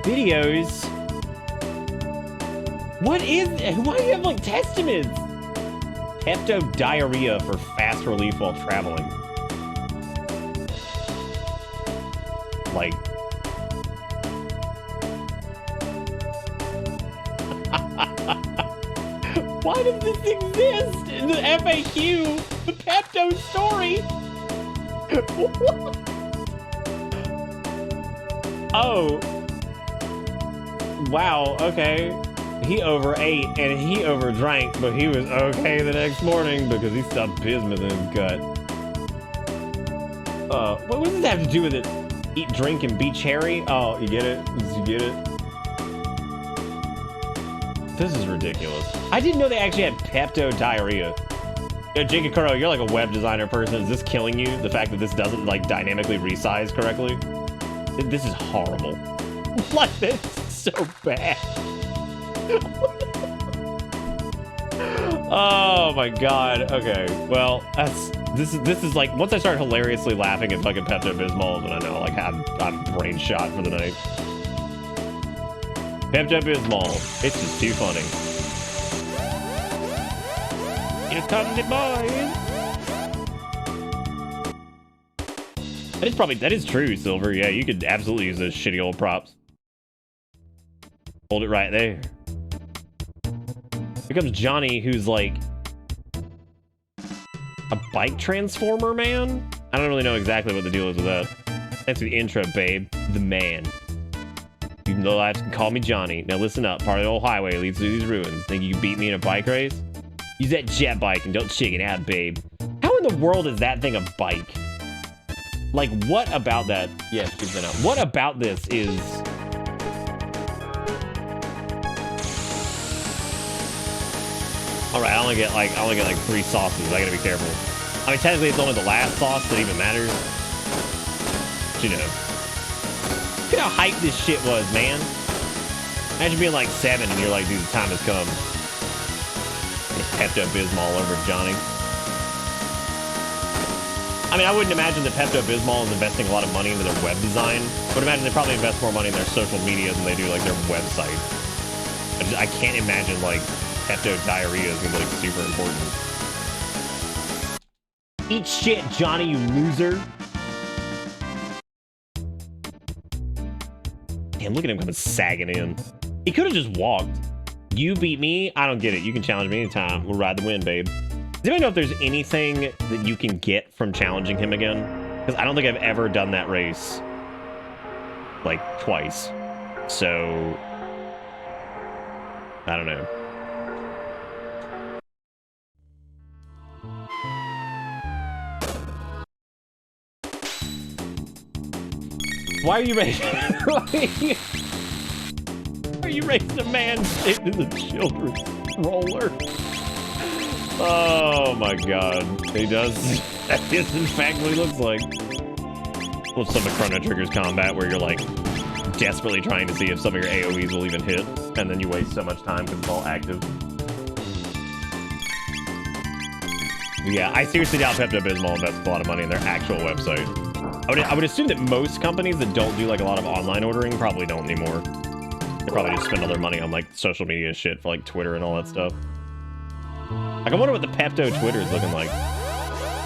Videos. What is, why do you have like testaments? Pepto Diarrhea for fast relief while traveling. Like. Why does this exist in the FAQ? The Pepto story? Oh. Wow, okay. He overate and he overdrank, but he was okay the next morning because he stuffed bismuth in his gut. What does that have to do with it? Eat, drink, and be cherry? Oh, you get it? You get it? This is ridiculous. I didn't know they actually had Pepto Diarrhea. Yo, Jacob Chrono, you're like a web designer person. Is this killing you? The fact that this doesn't like dynamically resize correctly? This is horrible. Like, this is so bad. Oh my god. Okay. Well, this is like, once I start hilariously laughing at fucking Pepto-Bismol, then I know like I'm brain shot for the night. Pepto-Bismol. It's just too funny. Here come the boys. That is true, Silver. Yeah, you could absolutely use those shitty old props. Hold it right there. Here comes Johnny, who's like a bike transformer man? I don't really know exactly what the deal is with that. Thanks for the intro, babe. The man. You know, I can call me Johnny. Now listen up. Part of the old highway leads through these ruins. Think you can beat me in a bike race? Use that jet bike and don't chicken out, babe. How in the world is that thing a bike? Like, what about that? Yes, she's been up. What about this is... All right, I only get like 3 sauces. I gotta be careful. I mean, technically, it's only the last sauce that even matters. But, you know, look at how hype this shit was, man. Imagine being like 7 and you're like, dude, the time has come. Pepto-Bismol over Johnny. I mean, I wouldn't imagine that Pepto-Bismol is investing a lot of money into their web design. I would imagine they probably invest more money in their social media than they do like their website. I can't imagine like Pepto Diarrhea is gonna be like super important. Eat shit, Johnny, you loser. Damn, look at him coming sagging in. He could have just walked. You beat me? I don't get it. You can challenge me anytime. We'll ride the wind, babe. Does anybody know if there's anything that you can get from challenging him again? Because I don't think I've ever done that race like twice. So I don't know. Why are you racing? Are you racing a man straight into the children's roller? Oh my god. He does. That is in fact what he looks like. Well, some of Chrono Trigger's combat where you're like desperately trying to see if some of your AoEs will even hit, and then you waste so much time because it's all active. Yeah, I seriously doubt Pepto-Bismol invests a lot of money in their actual website. I would assume that most companies that don't do like a lot of online ordering probably don't anymore. They probably just spend all their money on like social media shit for like Twitter and all that stuff. Like, I wonder what the Pepto Twitter is looking like.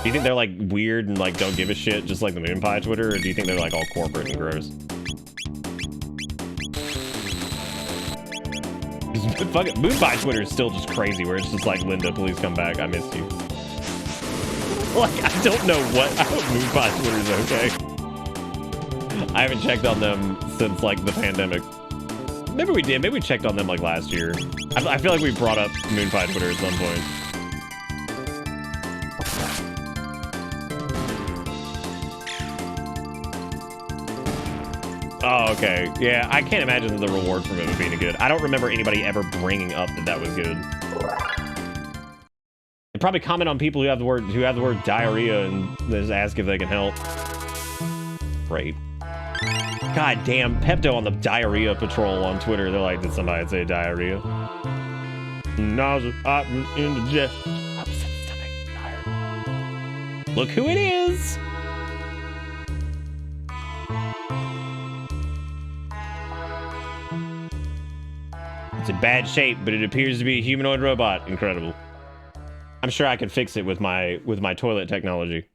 Do you think they're like weird and like don't give a shit just like the Moon Pie Twitter, or do you think they're like all corporate and gross? Fuck it, Moon Pie Twitter is still just crazy where it's just like, Linda, please come back, I missed you. Like, I don't know what. I hope Moon Pie Twitter is okay. I haven't checked on them since like the pandemic. Maybe we did. Maybe we checked on them like last year. I feel like we brought up Moon Pie Twitter at some point. Oh, okay. Yeah, I can't imagine the reward from it would be any good. I don't remember anybody ever bringing up that that was good. They probably comment on people who have the word diarrhea and just ask if they can help. Great. God damn, Pepto on the diarrhea patrol on Twitter. They're like, did somebody say diarrhea? Nausea, hotness, indigestion, upset stomach, tired. Look who it is! It's in bad shape, but it appears to be a humanoid robot. Incredible. I'm sure I could fix it with my toilet technology.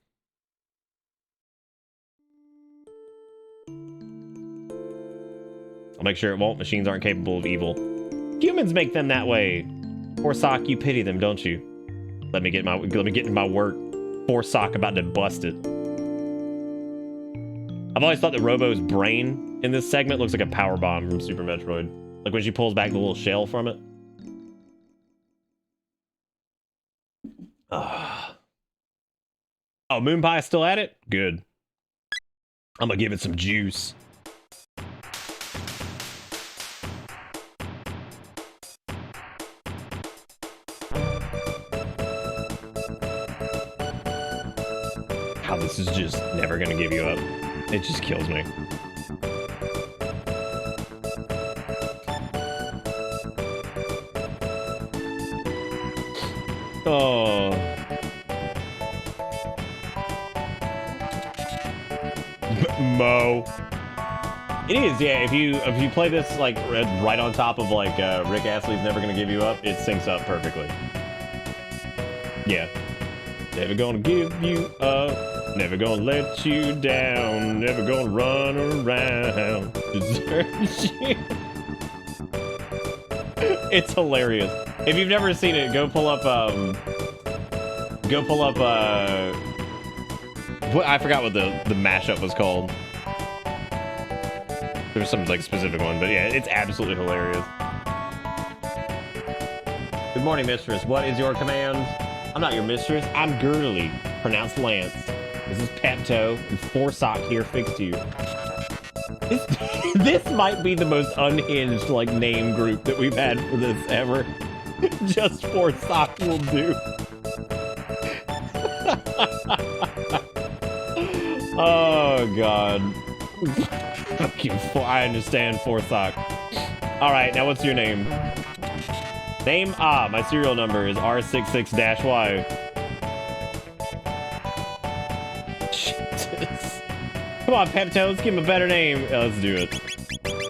I'll make sure it won't. Machines aren't capable of evil. Humans make them that way. Poor Sock, you pity them, don't you? Let me get into my work. Poor Sock about to bust it. I've always thought that Robo's brain in this segment looks like a power bomb from Super Metroid. Like when she pulls back the little shell from it. Oh, Moon Pie's still at it? Good. I'm gonna give it some juice. How this is just never gonna give you up. It just kills me. Oh. Mo. It is, yeah. If you play this like right on top of like Rick Astley's Never Gonna Give You Up, it syncs up perfectly. Yeah. Never gonna give you up. Never gonna let you down. Never gonna run around. Desert you. It's hilarious. If you've never seen it, go pull up what, I forgot what the mashup was called. There was some like specific one, but yeah, it's absolutely hilarious. Good morning, mistress. What is your command? I'm not your mistress. I'm Girdly, pronounced Lance. This is Pepto, and Forsock here fixed you. This might be the most unhinged like name group that we've had for this ever. Just Forsock will do. Oh god. Fuck you. I understand, Forsock. All right, now what's your name? Name? Ah, my serial number is R66-Y. Jesus. Come on, Pepto, let's give him a better name. Yeah, let's do it.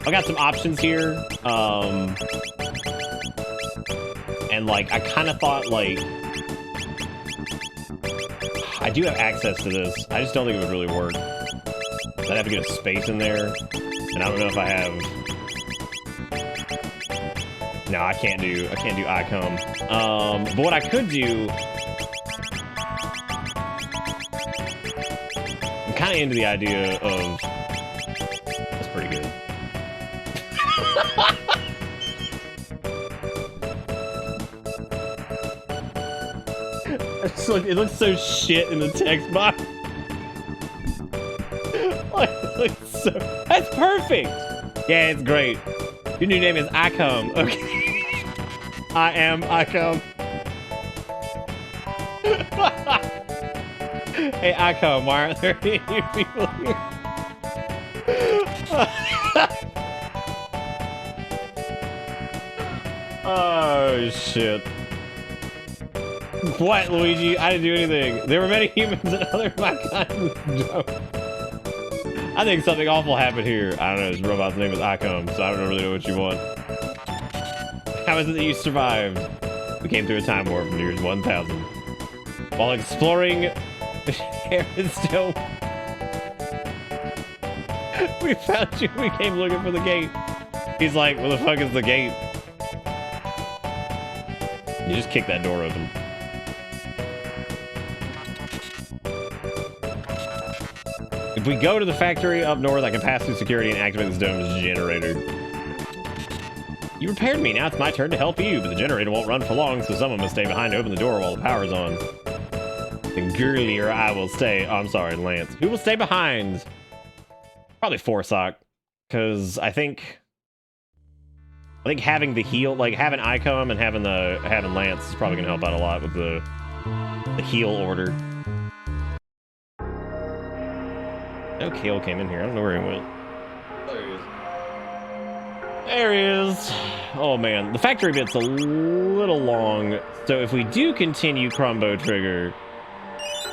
I got some options here. And like, I kind of thought like, I do have access to this. I just don't think it would really work. I'd have to get a space in there, and I don't know if I have. No, I can't do ICOM. But what I could do, I'm kind of into the idea of. That's pretty good. It looks so shit in the text box. That's perfect. Yeah, it's great. Your new name is ICOM. Okay. I am ICOM. Hey, ICOM, why aren't there any new people here? Oh, shit. What, Luigi? I didn't do anything. There were many humans and other my kind. I think something awful happened here. I don't know. This robot's name is ICOM, so I don't really know what you want. How is it that you survived? We came through a time warp in the years 1000. While exploring Heronstone, we found you. We came looking for the gate. He's like, where the fuck is the gate? You just kick that door open. If we go to the factory up north, I can pass through security and activate this dome's generator. You repaired me, now it's my turn to help you, but the generator won't run for long, so someone must stay behind to open the door while the power's on. Then Girly or I will stay. Oh, I'm sorry, Lance. Who will stay behind? Probably Forsock. because I think having the heal, like having Icom and having Lance is probably gonna help out a lot with the heal order. No, Kale came in here. I don't know where he went. There he is. There he is. Oh man, the factory bit's a little long. So if we do continue Chrono Trigger,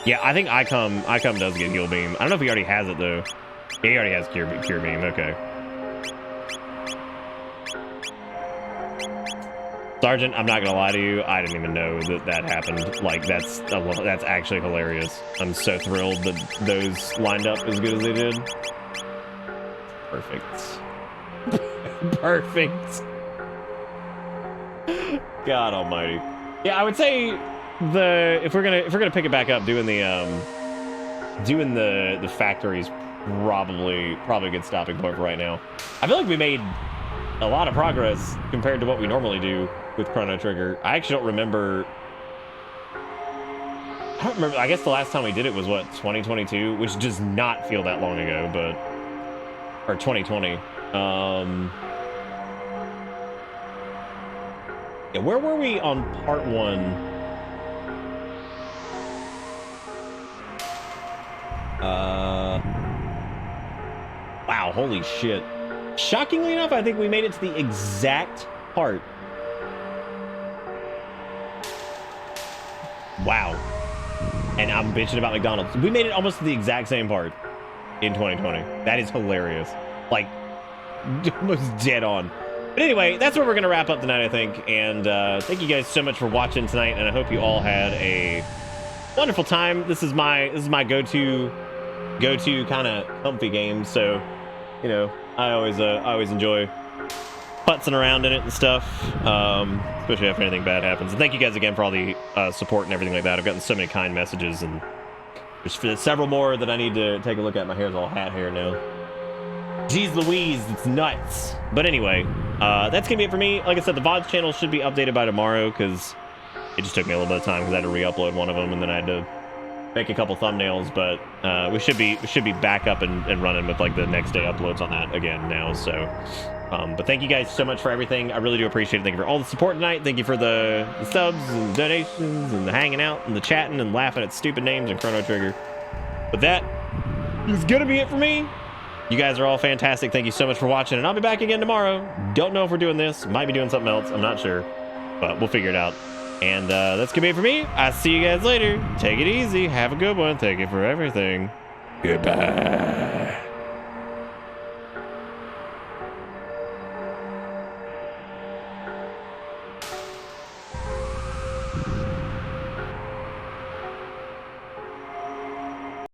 yeah, I think Icom does get heal beam. I don't know if he already has it though. Yeah, he already has cure beam. Okay. Sergeant, I'm not gonna lie to you. I didn't even know that happened. Like that's actually hilarious. I'm so thrilled that those lined up as good as they did. Perfect. Perfect. God Almighty. Yeah, I would say if we're gonna pick it back up, doing the factories probably a good stopping point for right now. I feel like we made a lot of progress compared to what we normally do with Chrono Trigger. I actually don't remember. I don't remember. I guess the last time we did it was what, 2022, which does not feel that long ago, but or 2020. Yeah, where were we on part 1? Wow, holy shit. Shockingly enough, I think we made it to the exact part. Wow. And I'm bitching about McDonald's. We made it almost to the exact same part in 2020. That is hilarious. Like, almost dead on. But anyway, that's where we're going to wrap up tonight, I think. And thank you guys so much for watching tonight. And I hope you all had a wonderful time. This is my go-to kind of comfy game. So, you know, I always enjoy putzing around in it and stuff, especially after anything bad happens. And thank you guys again for all the support and everything like that. I've gotten so many kind messages, and there's several more that I need to take a look at. My hair's all hat hair now. Jeez Louise, it's nuts. But anyway, that's gonna be it for me. Like I said, the VoDs channel should be updated by tomorrow, because it just took me a little bit of time because I had to re-upload one of them, and then I had to make a couple thumbnails. But we should be back up and running with like the next day uploads on that again now. So but thank you guys so much for everything. I really do appreciate it. Thank you for all the support tonight. Thank you for the subs and donations and the hanging out and the chatting and laughing at stupid names and Chrono Trigger. But that is gonna be it for me. You guys are all fantastic. Thank you so much for watching, and I'll be back again tomorrow. Don't know if we're doing this. Might be doing something else. I'm not sure, but we'll figure it out. And that's gonna be it for me. I'll see you guys later. Take it easy. Have a good one. Thank you for everything. Goodbye.